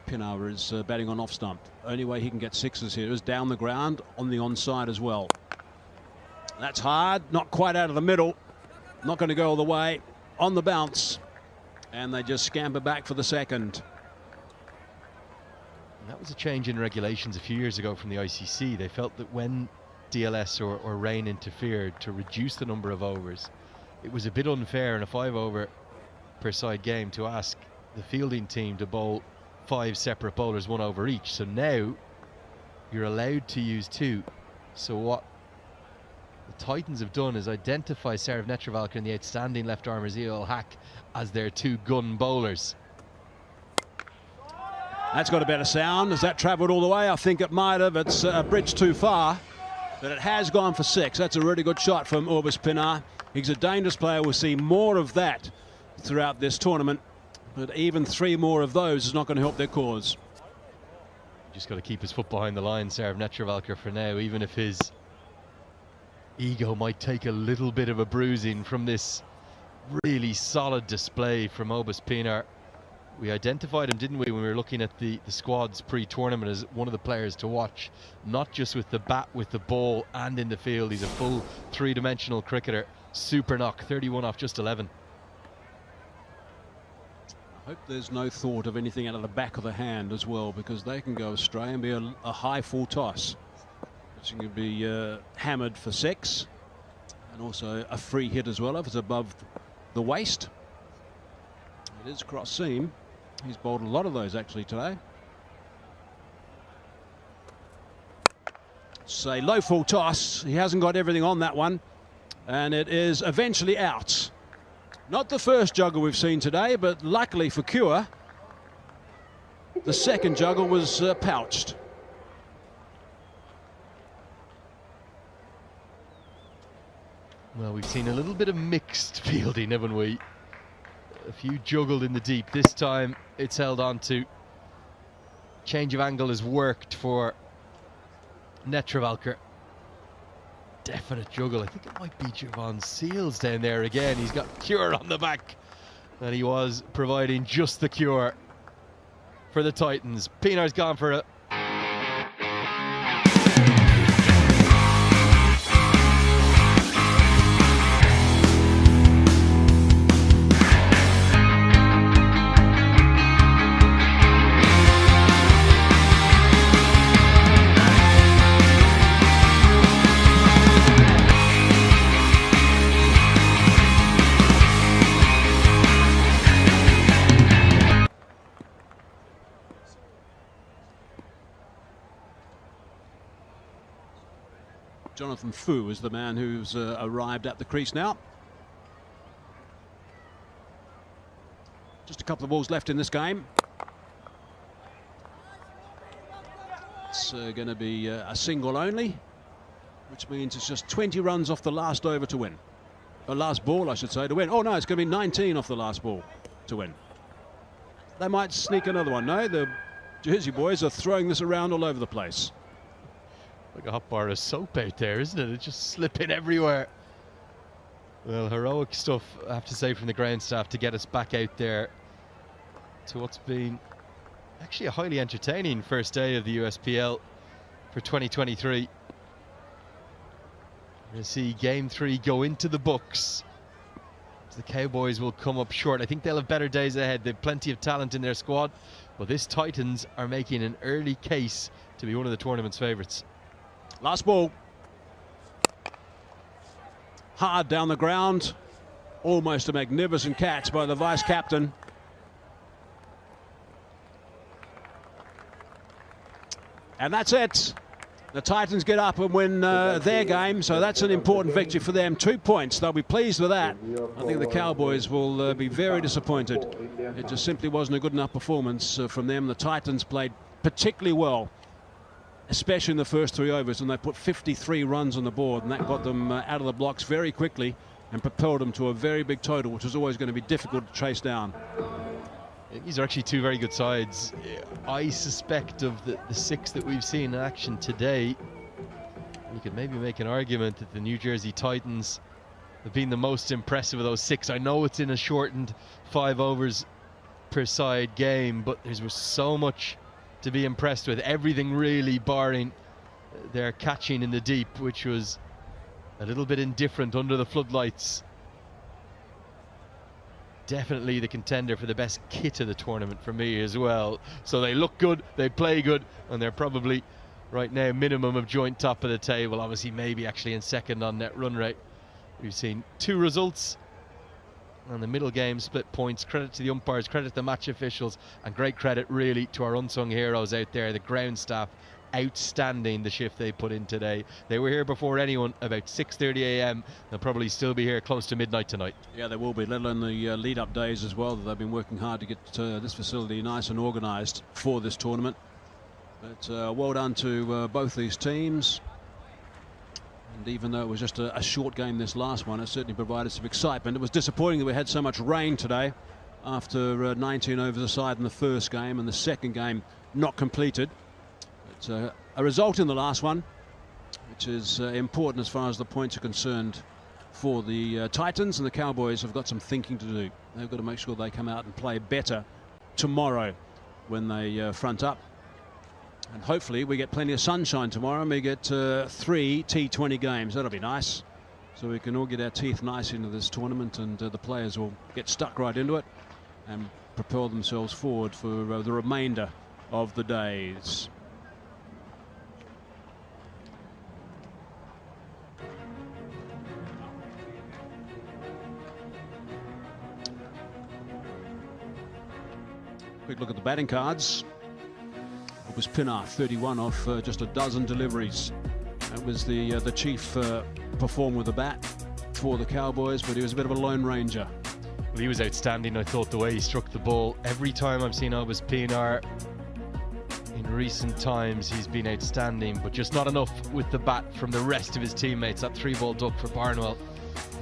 Pinar is batting on off stump. Only way he can get 6s here is down the ground on the onside as well. That's hard, not quite out of the middle, not going to go all the way, on the bounce, and they just scamper back for the second. And that was a change in regulations a few years ago from the ICC. They felt that when DLS or rain interfered to reduce the number of overs, it was a bit unfair in a 5-over per side game to ask the fielding team to bowl 5 separate bowlers, 1 over each. So now you're allowed to use 2. So what the Titans have done is identify Saurav Netravalkar and the outstanding left armer Zia Hack as their 2 gun bowlers. That's got a better sound. Has that travelled all the way? I think it might have. It's a bridge too far, but it has gone for 6. That's a really good shot from Obus Pinar. He's a dangerous player. We'll see more of that throughout this tournament, but even 3 more of those is not going to help their cause. Just got to keep his foot behind the line, Saurav Netravalkar, for now, even if his ego might take a little bit of a bruising from this really solid display from Obus Pinar. We identified him, didn't we, when we were looking at the squads pre-tournament as one of the players to watch, not just with the bat, with the ball and in the field. He's a full 3-dimensional cricketer. Super knock, 31 off just 11. I hope there's no thought of anything out of the back of the hand as well, because they can go astray and be a high full toss. Which can be hammered for 6, and also a free hit as well if it's above the waist. It is cross seam. He's bowled a lot of those actually today. Say low full toss. He hasn't got everything on that one, and it is eventually out. Not the first juggle we've seen today, but luckily for Cure, the second juggle was pouched. Well, we've seen a little bit of mixed fielding, haven't we? A few juggled in the deep. This time it's held on to. Change of angle has worked for Netravalkar. Definite juggle. I think it might be Javon Seals down there again. He's got Cure on the back. And he was providing just the cure for the Titans. Pinar's gone for it. Jonathan Fu is the man who's arrived at the crease now. Just a couple of balls left in this game. It's going to be a single only, which means it's just 20 runs off the last over to win. Last ball, I should say, to win. Oh, no, it's going to be 19 off the last ball to win. They might sneak another one. No, the Jersey boys are throwing this around all over the place. Like a hot bar of soap out there, isn't it? It's just slipping everywhere. Well, heroic stuff, I have to say, from the ground staff to get us back out there to what's been actually a highly entertaining first day of the USPL for 2023. We're going to see Game 3 go into the books. The Cowboys will come up short. I think they'll have better days ahead. They've plenty of talent in their squad, but this Titans are making an early case to be one of the tournament's favourites. Last ball. Hard down the ground. Almost a magnificent catch by the vice captain. And that's it. The Titans get up and win their game, so that's an important victory for them. 2 points. They'll be pleased with that. I think the Cowboys will be very disappointed. It just simply wasn't a good enough performance from them. The Titans played particularly well, especially in the first 3 overs, and they put 53 runs on the board, and that got them out of the blocks very quickly and propelled them to a very big total, which was always going to be difficult to chase down. These are actually 2 very good sides. I suspect of the 6 that we've seen in action today, you could maybe make an argument that the New Jersey Titans have been the most impressive of those 6. I know it's in a shortened 5 overs per side game, but there was so much to be impressed with. Everything really barring their catching in the deep, which was a little bit indifferent under the floodlights. Definitely the contender for the best kit of the tournament for me as well. So they look good, they play good, and they're probably right now minimum of joint top of the table. Obviously maybe actually in second on net run rate. We've seen 2 results and the middle game split points. Credit to the umpires, credit to the match officials, and great credit really to our unsung heroes out there, the ground staff. Outstanding the shift they put in today. They were here before anyone, about 6:30 a.m. They'll probably still be here close to midnight tonight. Yeah, they will be, let alone the lead-up days as well. That they've been working hard to get this facility nice and organised for this tournament. But well done to both these teams. And even though it was just a short game, this last one, it certainly provided some excitement. It was disappointing that we had so much rain today after 19 overs aside in the first game and the second game not completed. It's a result in the last one, which is important as far as the points are concerned for the Titans, and the Cowboys have got some thinking to do. They've got to make sure they come out and play better tomorrow when they front up. And hopefully we get plenty of sunshine tomorrow and we get 3 T20 games. That'll be nice. So we can all get our teeth nice into this tournament, and the players will get stuck right into it and propel themselves forward for the remainder of the days. Quick look at the batting cards. It was Pinar, 31 off just a dozen deliveries. That was the chief performer with the bat for the Cowboys, but he was a bit of a lone ranger. Well, he was outstanding, I thought, the way he struck the ball. Every time I've seen Obus Pinar in recent times, he's been outstanding, but just not enough with the bat from the rest of his teammates. That 3-ball duck for Barnwell,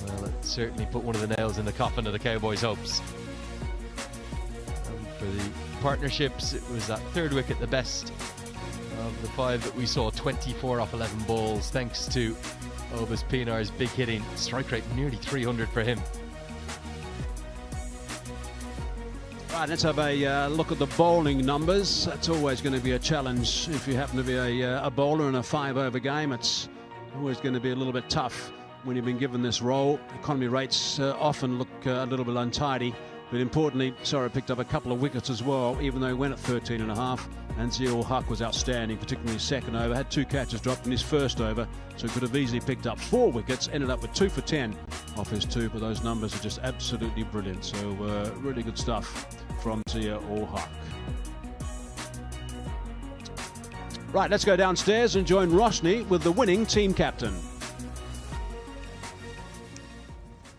well, it certainly put one of the nails in the coffin of the Cowboys' hopes. For the partnerships, it was that 3rd wicket the best of the 5 that we saw, 24 off 11 balls, thanks to Obus Pinar's big hitting. Strike rate nearly 300 for him. Right, let's have a look at the bowling numbers. That's always going to be a challenge if you happen to be a bowler in a 5-over game. It's always going to be a little bit tough when you've been given this role. Economy rates often look a little bit untidy. But importantly, Sora picked up a couple of wickets as well, even though he went at 13.5. And Zia-ul-Haq was outstanding, particularly his second over. Had 2 catches dropped in his first over, so he could have easily picked up 4 wickets. Ended up with 2 for 10 off his 2, but those numbers are just absolutely brilliant. So really good stuff from Zia-ul-Haq. Right, let's go downstairs and join Roshni with the winning team captain.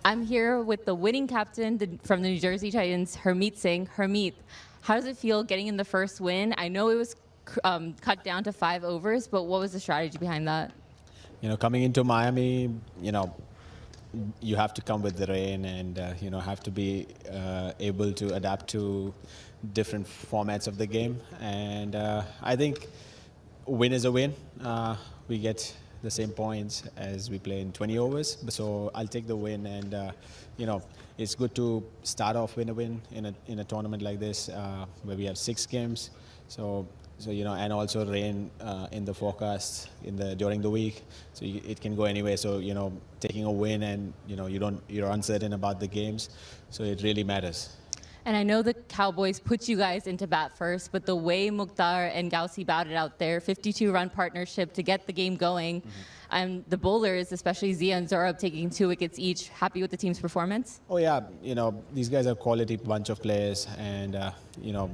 I'm here with the winning captain from the New Jersey Titans, Harmeet Singh. Harmeet, how does it feel getting in the first win? I know it was cut down to 5 overs, but what was the strategy behind that? You know, coming into Miami, you know, you have to come with the rain and, you know, have to be able to adapt to different formats of the game. And I think win is a win. We get the same points as we play in 20 overs. So I'll take the win, and you know, it's good to start off with a win in a tournament like this where we have 6 games. So you know, and also rain in the forecast during the week, so it can go anywhere. So you know, taking a win, and you know, you're uncertain about the games, so it really matters. And I know the Cowboys put you guys into bat first, but the way Mukhtar and Gausi batted out there, 52-run partnership to get the game going, and the bowlers, especially Zia and Zorab, taking 2 wickets each. Happy with the team's performance? Oh yeah, you know, these guys are quality bunch of players, and you know,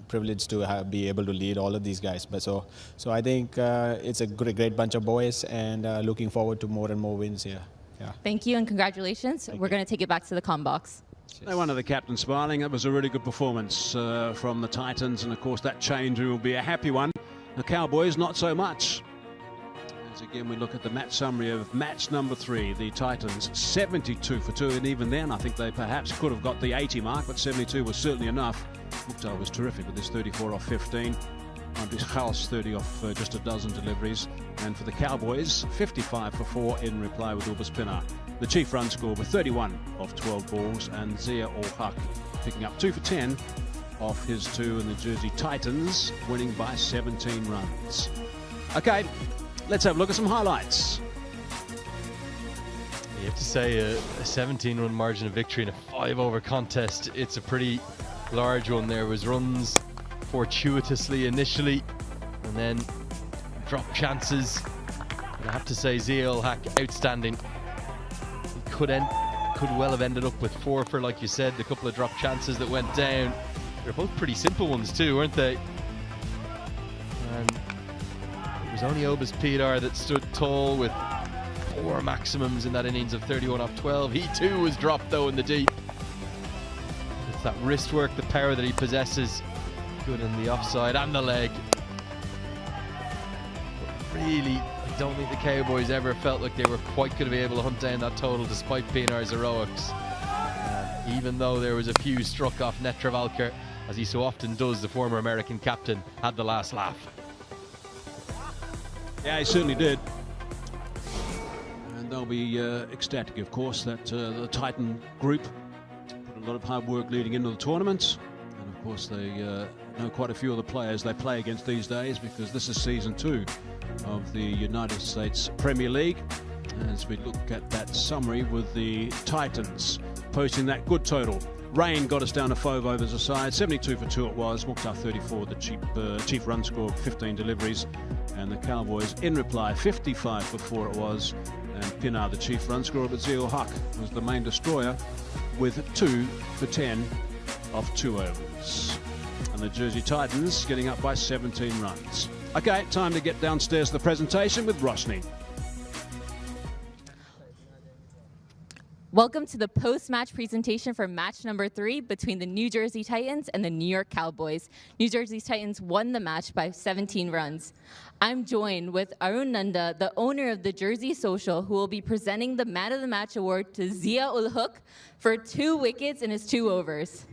privileged to be able to lead all of these guys. But so I think it's a great bunch of boys, and looking forward to more and more wins here. Yeah. Thank you and congratulations. We're going to take it back to the comm box. No wonder the captain smiling. That was a really good performance from the Titans, and of course that change will be a happy one. The Cowboys, not so much. As again we look at the match summary of match number 3, the Titans 72 for 2, and even then I think they perhaps could have got the 80 mark, but 72 was certainly enough. Mukhtar was terrific with his 34 off 15. Andres Chaus 30 off just a dozen deliveries, and for the Cowboys 55 for 4 in reply with Urbas Pinar. The chief run score with 31 off 12 balls, and Zia Ul Haq picking up 2 for 10 off his 2, and the Jersey Titans winning by 17 runs. Okay, let's have a look at some highlights. You have to say a 17-run margin of victory in a 5-over contest. It's a pretty large one. There was runs fortuitously initially, and then drop chances. And I have to say, Zia Ul Haq, outstanding. He could well have ended up with 4 for, like you said, the couple of drop chances that went down. They're both pretty simple ones too, weren't they? And it was only Urbas Pinar that stood tall with 4 maximums in that innings of 31 off 12. He too was dropped though in the deep. It's that wrist work, the power that he possesses. Good in the offside and the leg. But really, I don't think the Cowboys ever felt like they were quite going to be able to hunt down that total despite Pinar's heroics. Even though there was a few struck off net Travalcar, as he so often does, the former American captain had the last laugh. Yeah, he certainly did. And they'll be ecstatic, of course, that the Titan group put a lot of hard work leading into the tournament. And of course, they know quite a few of the players they play against these days, because this is season 2 of the United States Premier League. As we look at that summary with the Titans posting that good total. Rain got us down to 5 overs aside, 72 for 2 it was. Mukhtar 34, the chief run score, 15 deliveries. And the Cowboys in reply, 55 for 4 it was. And Pinar, the chief run scorer, but Zia Ul Haq was the main destroyer with 2 for 10 off 2 overs. And the Jersey Titans getting up by 17 runs. Okay, time to get downstairs to the presentation with Roshni. Welcome to the post-match presentation for match number 3 between the New Jersey Titans and the New York Cowboys. New Jersey Titans won the match by 17 runs. I'm joined with Arun Nanda, the owner of the Jersey Social, who will be presenting the Man of the Match award to Zia Ul Haq for 2 wickets in his 2 overs.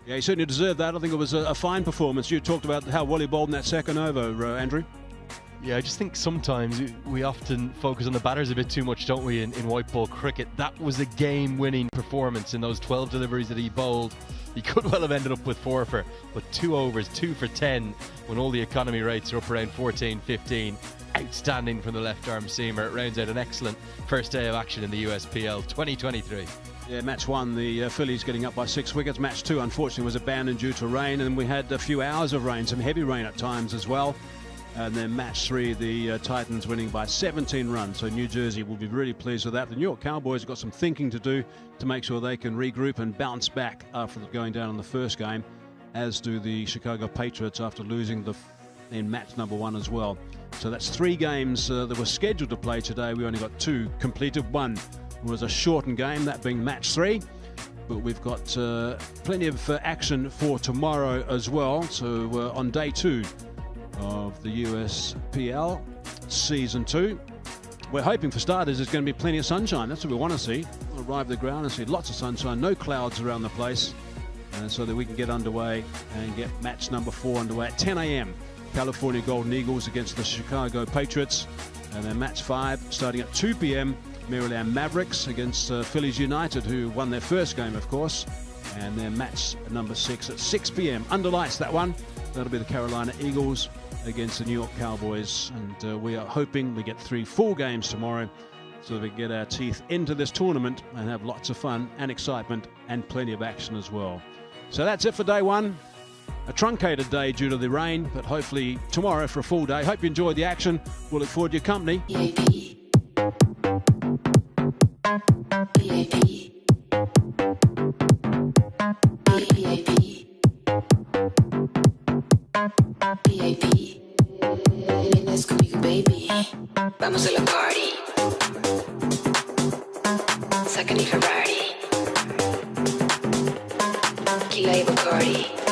Yeah, he certainly deserved that. I think it was a fine performance. You talked about how well he bowled in that second over, Andrew. Yeah, I just think sometimes we often focus on the batters a bit too much, don't we, in white ball cricket. That was a game-winning performance in those 12 deliveries that he bowled. He could well have ended up with 4 for, but 2 overs, 2 for 10, when all the economy rates are up around 14, 15. Outstanding from the left-arm seamer. It rounds out an excellent first day of action in the USPL 2023. Yeah, match 1, the Phillies getting up by 6 wickets. Match 2, unfortunately, was abandoned due to rain, and we had a few hours of rain, some heavy rain at times as well. And then match 3, the Titans winning by 17 runs. So New Jersey will be really pleased with that. The New York Cowboys have got some thinking to do to make sure they can regroup and bounce back after going down in the first game, as do the Chicago Patriots after losing in match number 1 as well. So that's 3 games that were scheduled to play today. We only got 2 completed. 1 was a shortened game, that being match 3. But we've got plenty of action for tomorrow as well. So on day 2 of the USPL Season 2. We're hoping, for starters, there's going to be plenty of sunshine. That's what we want to see. We'll arrive at the ground and see lots of sunshine, no clouds around the place, so that we can get underway and get match number 4 underway at 10 a.m. California Golden Eagles against the Chicago Patriots. And then match 5 starting at 2 p.m. Maryland Mavericks against Phillies United, who won their first game, of course. And then match number 6 at 6 p.m. Under lights, that one. That'll be the Carolina Eagles against the New York Cowboys. And we are hoping we get 3 full games tomorrow so that we can get our teeth into this tournament and have lots of fun and excitement and plenty of action as well. So that's it for day 1. A truncated day due to the rain, but hopefully tomorrow for a full day. Hope you enjoyed the action. We'll look forward to your company. Let's go, baby. Vamos a la party. Sacani Ferrari. Kila y Bacardi.